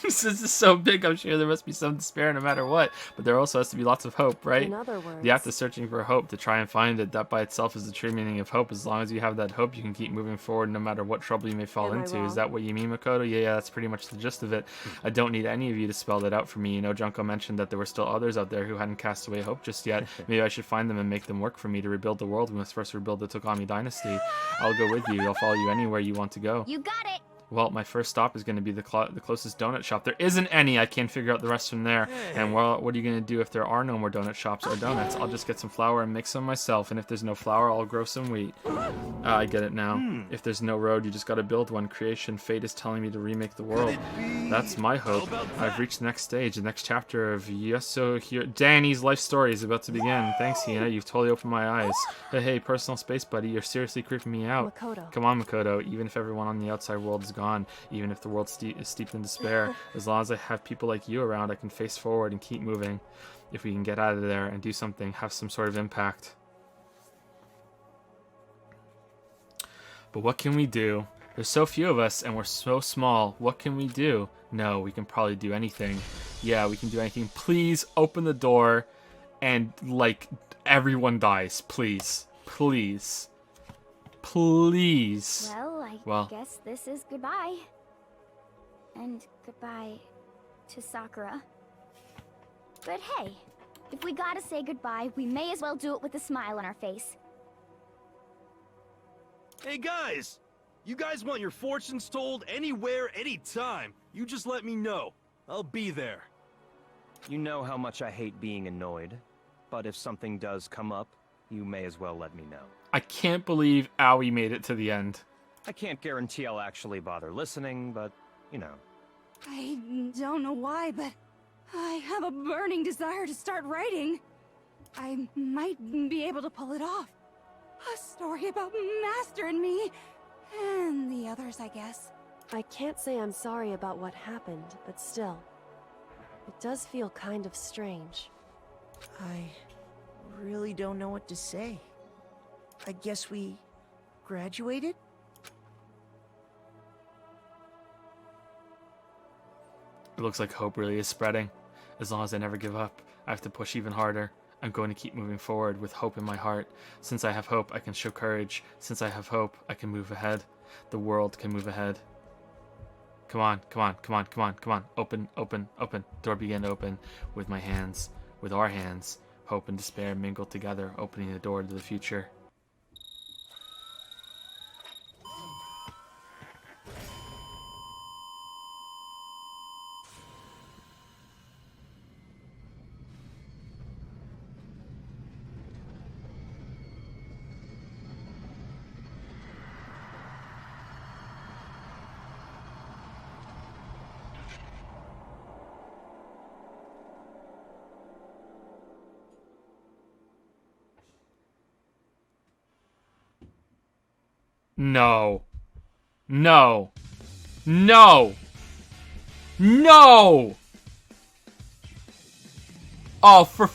Since it's so big, I'm sure there must be some despair no matter what. But there also has to be lots of hope, right? In other words, the act of searching for hope, to try and find it, that by itself is the true meaning of hope. As long as you have that hope, you can keep moving forward no matter what trouble you may fall into. Is that what you mean, Makoto? Yeah, that's pretty much the gist of it. I don't need any of you to spell that out for me. You know, Junko mentioned that there were still others out there who hadn't cast away hope just yet. Maybe I should find them and make them work for me to rebuild the world. We must first rebuild the Tokami Dynasty. I'll go with you. I'll follow you anywhere you want to go. You got it. Well, my first stop is going to be the closest donut shop. There isn't any. I can't figure out the rest from there. And well, what are you going to do if there are no more donut shops or donuts? I'll just get some flour and make some myself. And if there's no flour, I'll grow some wheat. I get it now. If there's no road, you just got to build one. Creation, fate is telling me to remake the world. That's my hope. I've reached the next stage. The next chapter of Danny's life story is about to begin. Thanks, Hina. You've totally opened my eyes. Hey, personal space buddy. You're seriously creeping me out. Makoto. Come on, Makoto. Even if everyone on the outside world is gone, even if the world is steeped in despair, as long as I have people like you around, I can face forward and keep moving. If we can get out of there and do something, have some sort of impact. But what can we do? There's so few of us and we're so small. What can we do? No, we can probably do anything. Yeah, we can do anything. Please open the door and, like, everyone dies. Please. Please. Please. Well, I guess this is goodbye. And goodbye to Sakura. But hey, if we gotta say goodbye, we may as well do it with a smile on our face. Hey guys! You guys want your fortunes told anywhere, anytime. You just let me know. I'll be there. You know how much I hate being annoyed, but if something does come up, you may as well let me know. I can't believe Aoi made it to the end. I can't guarantee I'll actually bother listening, but, you know. I don't know why, but I have a burning desire to start writing. I might be able to pull it off. A story about Master and me, and the others, I guess. I can't say I'm sorry about what happened, but still, it does feel kind of strange. I really don't know what to say. I guess we graduated? It looks like hope really is spreading. As long as I never give up, I have to push even harder. I'm going to keep moving forward with hope in my heart. Since I have hope, I can show courage. Since I have hope, I can move ahead. The world can move ahead. Come on, come on, come on, come on, come on. Open, open, open. Door began to open with my hands, with our hands. Hope and despair mingled together, opening the door to the future. No. No. No. No. Oh, for...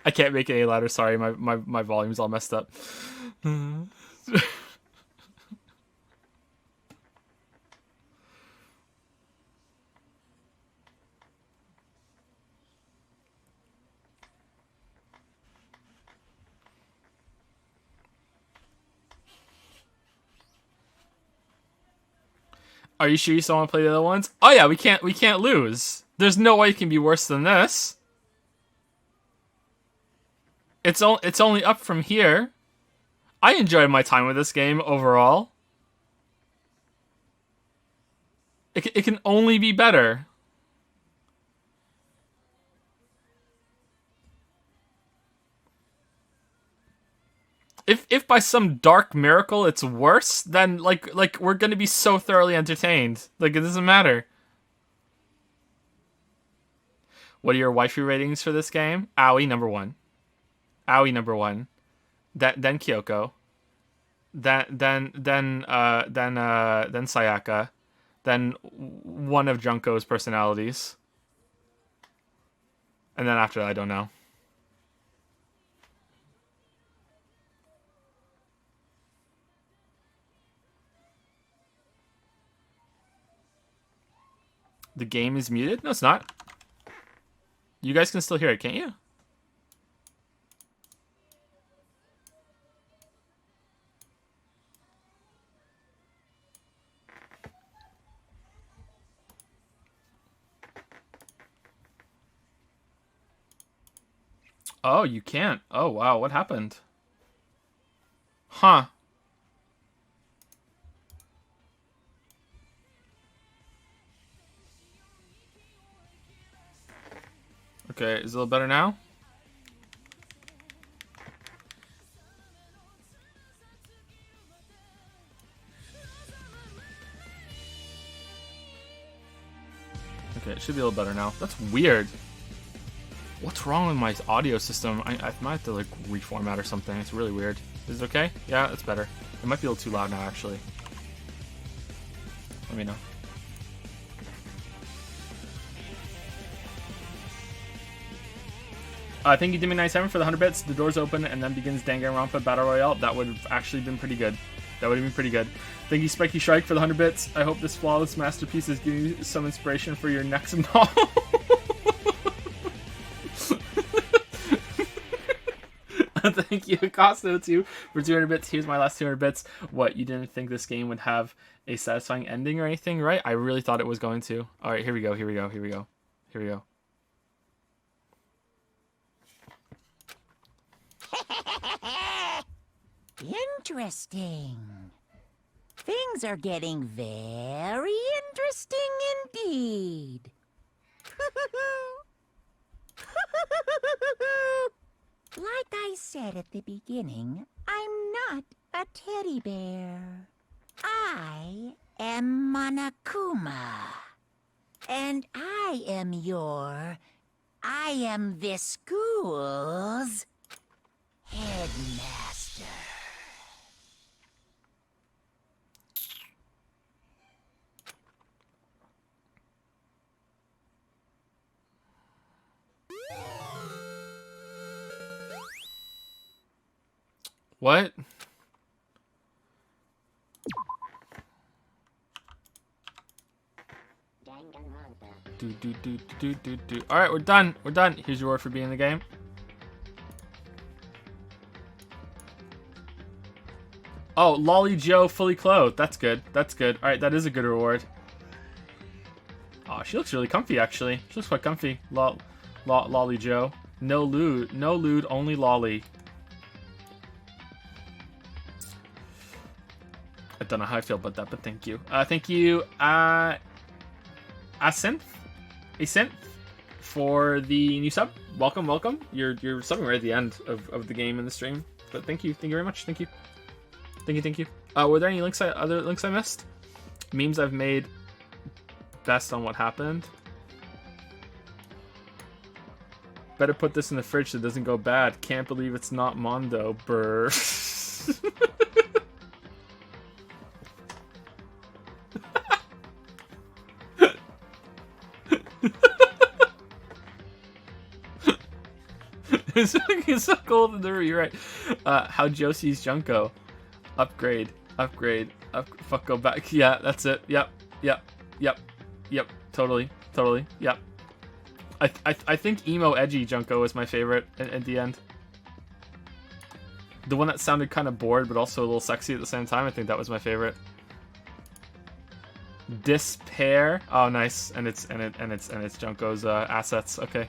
I can't make it any louder, sorry, my volume's all messed up. Are you sure you still want to play the other ones? Oh yeah, we can't lose. There's no way it can be worse than this. It's only up from here. I enjoyed my time with this game overall. It can only be better. If by some dark miracle it's worse, then like we're gonna be so thoroughly entertained. Like it doesn't matter. What are your waifu ratings for this game? Aoi number 1. Aoi number 1. Then Kyoko. Then Sayaka. Then one of Junko's personalities. And then after that, I don't know. The game is muted? No, it's not. You guys can still hear it, can't you? Oh, you can't. Oh, wow. What happened? Huh. Okay, is it a little better now? Okay, it should be a little better now. That's weird. What's wrong with my audio system? I might have to like reformat or something. It's really weird. Is it okay? Yeah, that's better. It might be a little too loud now, actually. Let me know. Thank you, Dimmy97, for the 100 bits. The doors open and then begins Danganronpa Battle Royale. That would have actually been pretty good. That would have been pretty good. Thank you, Spiky Shrike, for the 100 bits. I hope this flawless masterpiece is giving you some inspiration for your next novel. Thank you, Acosto2, for 200 bits. Here's my last 200 bits. What, you didn't think this game would have a satisfying ending or anything, right? I really thought it was going to. All right, here we go, here we go, here we go. Here we go. Interesting. Things are getting very interesting indeed. Like I said at the beginning, I'm not a teddy bear. I am Monokuma. And I am this school's headmaster. What? Do. All right, we're done. We're done. Here's your reward for being in the game. Oh, Lolly Joe fully clothed. That's good. That's good. All right, that is a good reward. Oh, she looks really comfy, actually. She looks quite comfy. Lolly Joe. No lewd. No lewd, only lolly. I don't know how I feel about that, but thank you. Thank you, Asynth, for the new sub. Welcome, welcome. You're subbing right at the end of the game in the stream. But thank you very much. Thank you. Thank you. Were there any other links I missed? Memes I've made best on what happened. Better put this in the fridge so it doesn't go bad. Can't believe it's not Mondo. Brr. It's so cold in the room, you're right. How Josie's Junko. Upgrade. Fuck, go back. Yeah, that's it. Yep. Totally. Yep. I think emo edgy Junko is my favorite at the end. The one that sounded kind of bored but also a little sexy at the same time. I think that was my favorite. Despair. Oh, nice. And it's Junko's assets. Okay.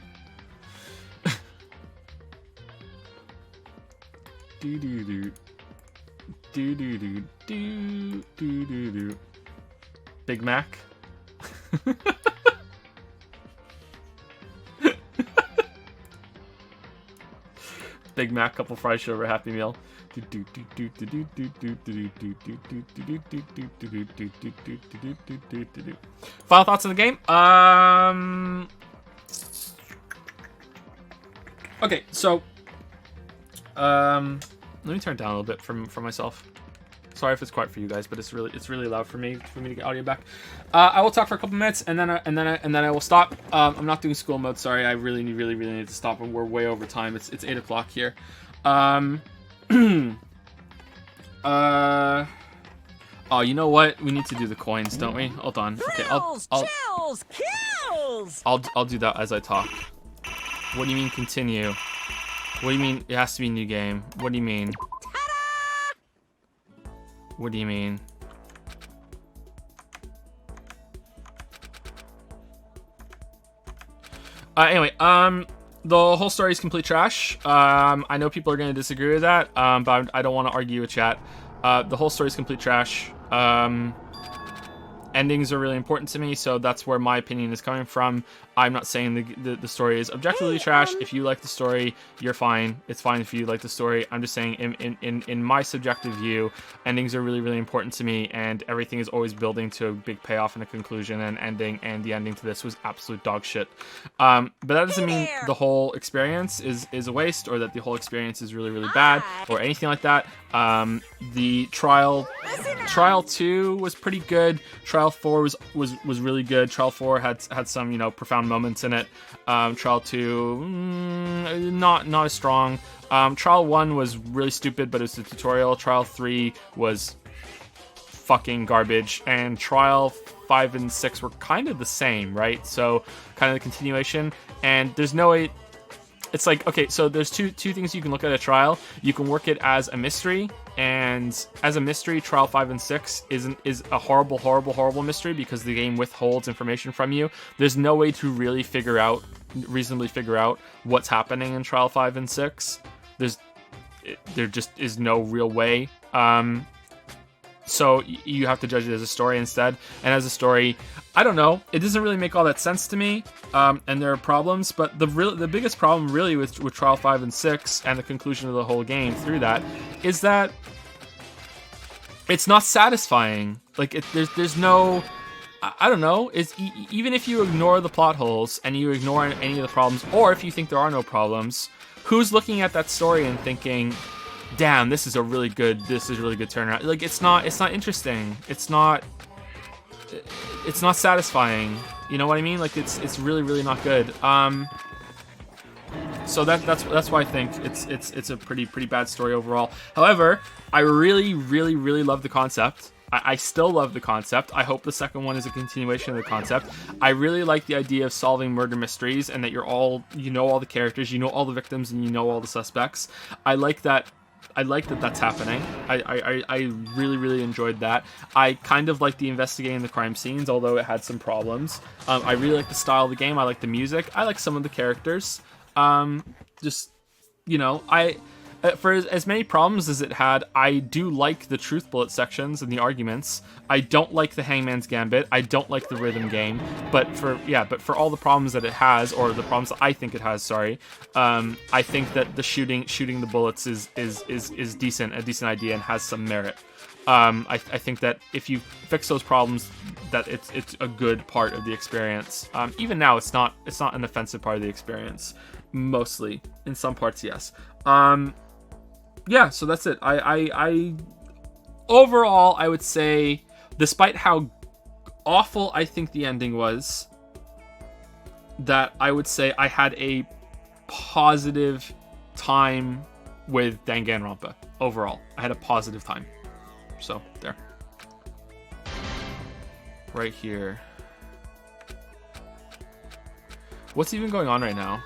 Big Mac. Big Mac, couple fries, sugar, Happy Meal. Final thoughts on the game. Okay, so let me turn it down a little bit for myself. Sorry if it's quiet for you guys, but it's really loud for me to get audio back. I will talk for a couple minutes and then I will stop. I'm not doing school mode. Sorry, I really need to stop, and we're way over time. It's 8 o'clock here. Oh, you know what? We need to do the coins, don't we? Hold on. Okay, Chills, kills. I'll do that as I talk. What do you mean continue? What do you mean it has to be a new game? What do you mean? Ta-da! What do you mean? Anyway, the whole story is complete trash. I know people are going to disagree with that, but I don't want to argue with chat. The whole story is complete trash. Endings are really important to me, so that's where my opinion is coming from. I'm not saying the story is objectively trash. If you like the story, you're fine. It's fine if you like the story. I'm just saying in my subjective view, endings are really, really important to me, and everything is always building to a big payoff and a conclusion and ending, and the ending to this was absolute dog shit. But that doesn't mean the whole experience is a waste, or that the whole experience is really, really bad, or anything like that. The Trial 2 was pretty good. Trial 4 was really good. Trial 4 had some, you know, profound moments in it. Trial 2 not as strong. Trial 1 was really stupid, but it was a tutorial. Trial 3 was fucking garbage, and Trial 5 and 6 were kind of the same, right? So kind of the continuation, and there's no way. It's like, okay, so there's two things you can look at a trial. You can work it as a mystery, and as a mystery, Trial 5 and 6 is a horrible mystery because the game withholds information from you. There's no way to really reasonably figure out what's happening in Trial 5 and 6. There just is no real way. So you have to judge it as a story instead. And as a story, I don't know. It doesn't really make all that sense to me. And there are problems. But the biggest problem really with Trial 5 and 6 and the conclusion of the whole game through that is that it's not satisfying. Like, there's no... I don't know. Even if you ignore the plot holes and you ignore any of the problems, or if you think there are no problems, who's looking at that story and thinking... damn, this is a really good turnaround. Like, it's not interesting. It's not satisfying. You know what I mean? Like, it's really, really not good. So that's why I think it's a pretty bad story overall. However, I really, really, really love the concept. I still love the concept. I hope the second one is a continuation of the concept. I really like the idea of solving murder mysteries and that you know all the characters, you know all the victims, and you know all the suspects. I like that that's happening. I really, really enjoyed that. I kind of like the investigating the crime scenes, although it had some problems. I really like the style of the game. I like the music. I like some of the characters. Just, you know, for as many problems as it had, I do like the truth bullet sections and the arguments. I don't like the Hangman's Gambit. I don't like the rhythm game. But for all the problems that it has, or the problems that I think it has, sorry, I think that the shooting the bullets is decent, a decent idea, and has some merit. I think that if you fix those problems, that it's a good part of the experience. Even now, it's not an offensive part of the experience. Mostly, in some parts, yes. Yeah, so that's it. I overall, I would say, despite how awful I think the ending was, that I would say I had a positive time with Danganronpa. Overall, I had a positive time. So, there. Right here. What's even going on right now?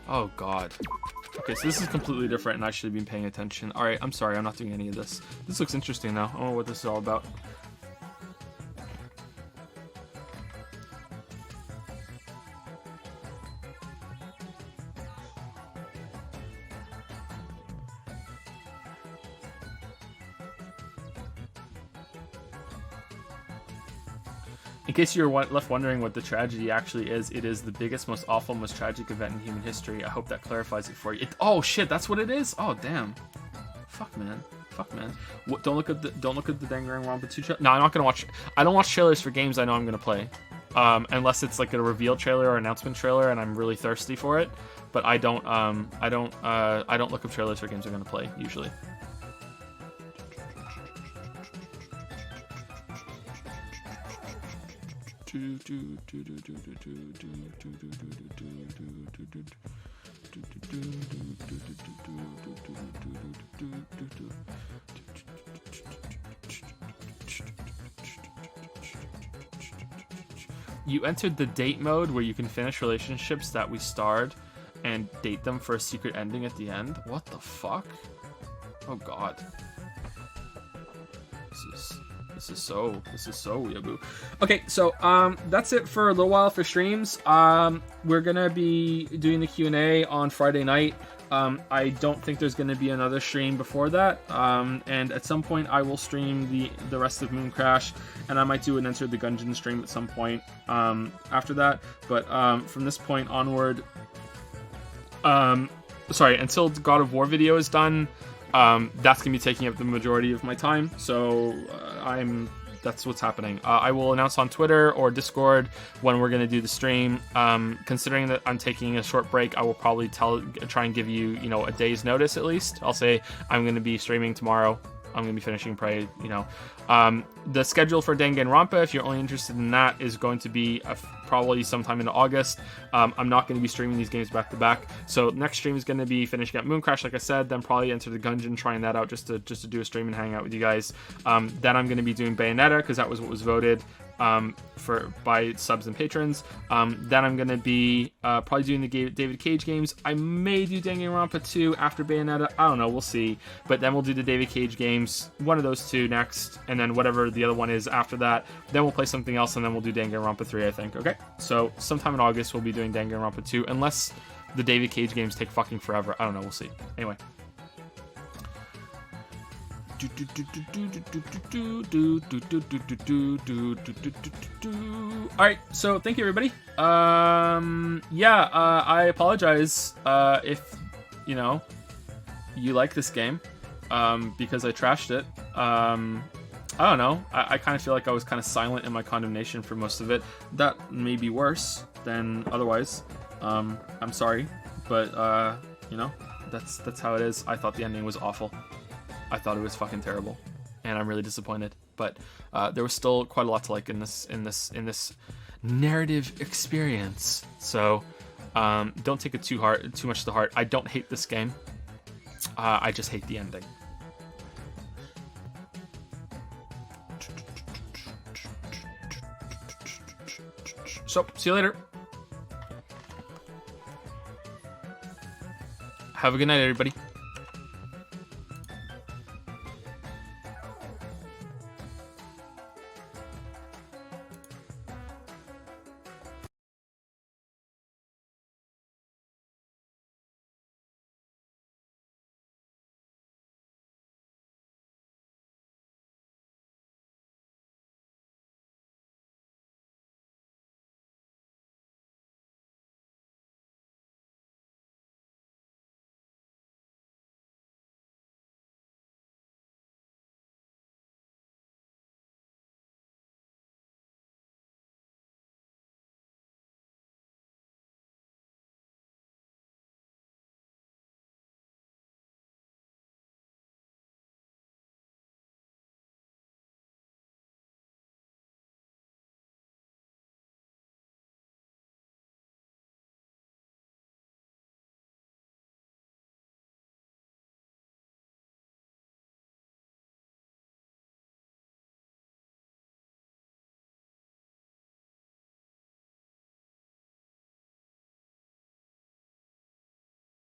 Oh, God. Okay, so this is completely different, and I should have been paying attention. Alright, I'm sorry, I'm not doing any of this. This looks interesting, though. I don't know what this is all about. In case you're left wondering what the tragedy actually is, it is the biggest, most awful, most tragic event in human history. I hope that clarifies it for you. Oh shit, that's what it is? Oh damn. Fuck man. What, don't look at the Danganronpa 2 trailer. No, I'm not gonna watch. I don't watch trailers for games I know I'm gonna play, unless it's like a reveal trailer or announcement trailer, and I'm really thirsty for it. But I don't look up trailers for games I'm gonna play usually. You entered the date mode where you can finish relationships that we starred and date them for a secret ending at the end. What the fuck? Oh god. This is so weeaboo. Okay, so that's it for a little while for streams. We're gonna be doing the Q&A on Friday night. I don't think there's going to be another stream before that, and at some point I will stream the rest of Moon Crash, and I might do an Enter the Gungeon stream at some point after that, but from this point onward, sorry, until the God of War video is done, that's going to be taking up the majority of my time, so that's what's happening. I will announce on Twitter or Discord when we're going to do the stream. Considering that I'm taking a short break, I will probably try and give you, a day's notice at least. I'll say I'm going to be streaming tomorrow. I'm going to be finishing Prey, The schedule for Danganronpa, if you're only interested in that, is going to be probably sometime in August. I'm not going to be streaming these games back to back. So next stream is going to be finishing up Moon Crash, like I said, then probably Enter the Gungeon, trying that out just to do a stream and hang out with you guys. Then I'm going to be doing Bayonetta, because that was what was voted by subs and patrons. Then I'm going to be probably doing the David Cage games. I may do Danganronpa 2 after Bayonetta. I don't know. We'll see. But then we'll do the David Cage games, one of those two next, and then whatever the other one is after that. Then we'll play something else, and then we'll do Danganronpa 3, I think. Okay? So sometime in August, we'll be doing Danganronpa 2, unless the David Cage games take fucking forever. I don't know. We'll see. Anyway. Alright, so thank you, everybody. I apologize if you like this game because I trashed it. I don't know. I kind of feel like I was kind of silent in my condemnation for most of it. That may be worse than otherwise. I'm sorry, but that's how it is. I thought the ending was awful. I thought it was fucking terrible, and I'm really disappointed. But there was still quite a lot to like in this narrative experience. So don't take it too much to heart. I don't hate this game. I just hate the ending. So see you later. Have a good night, everybody.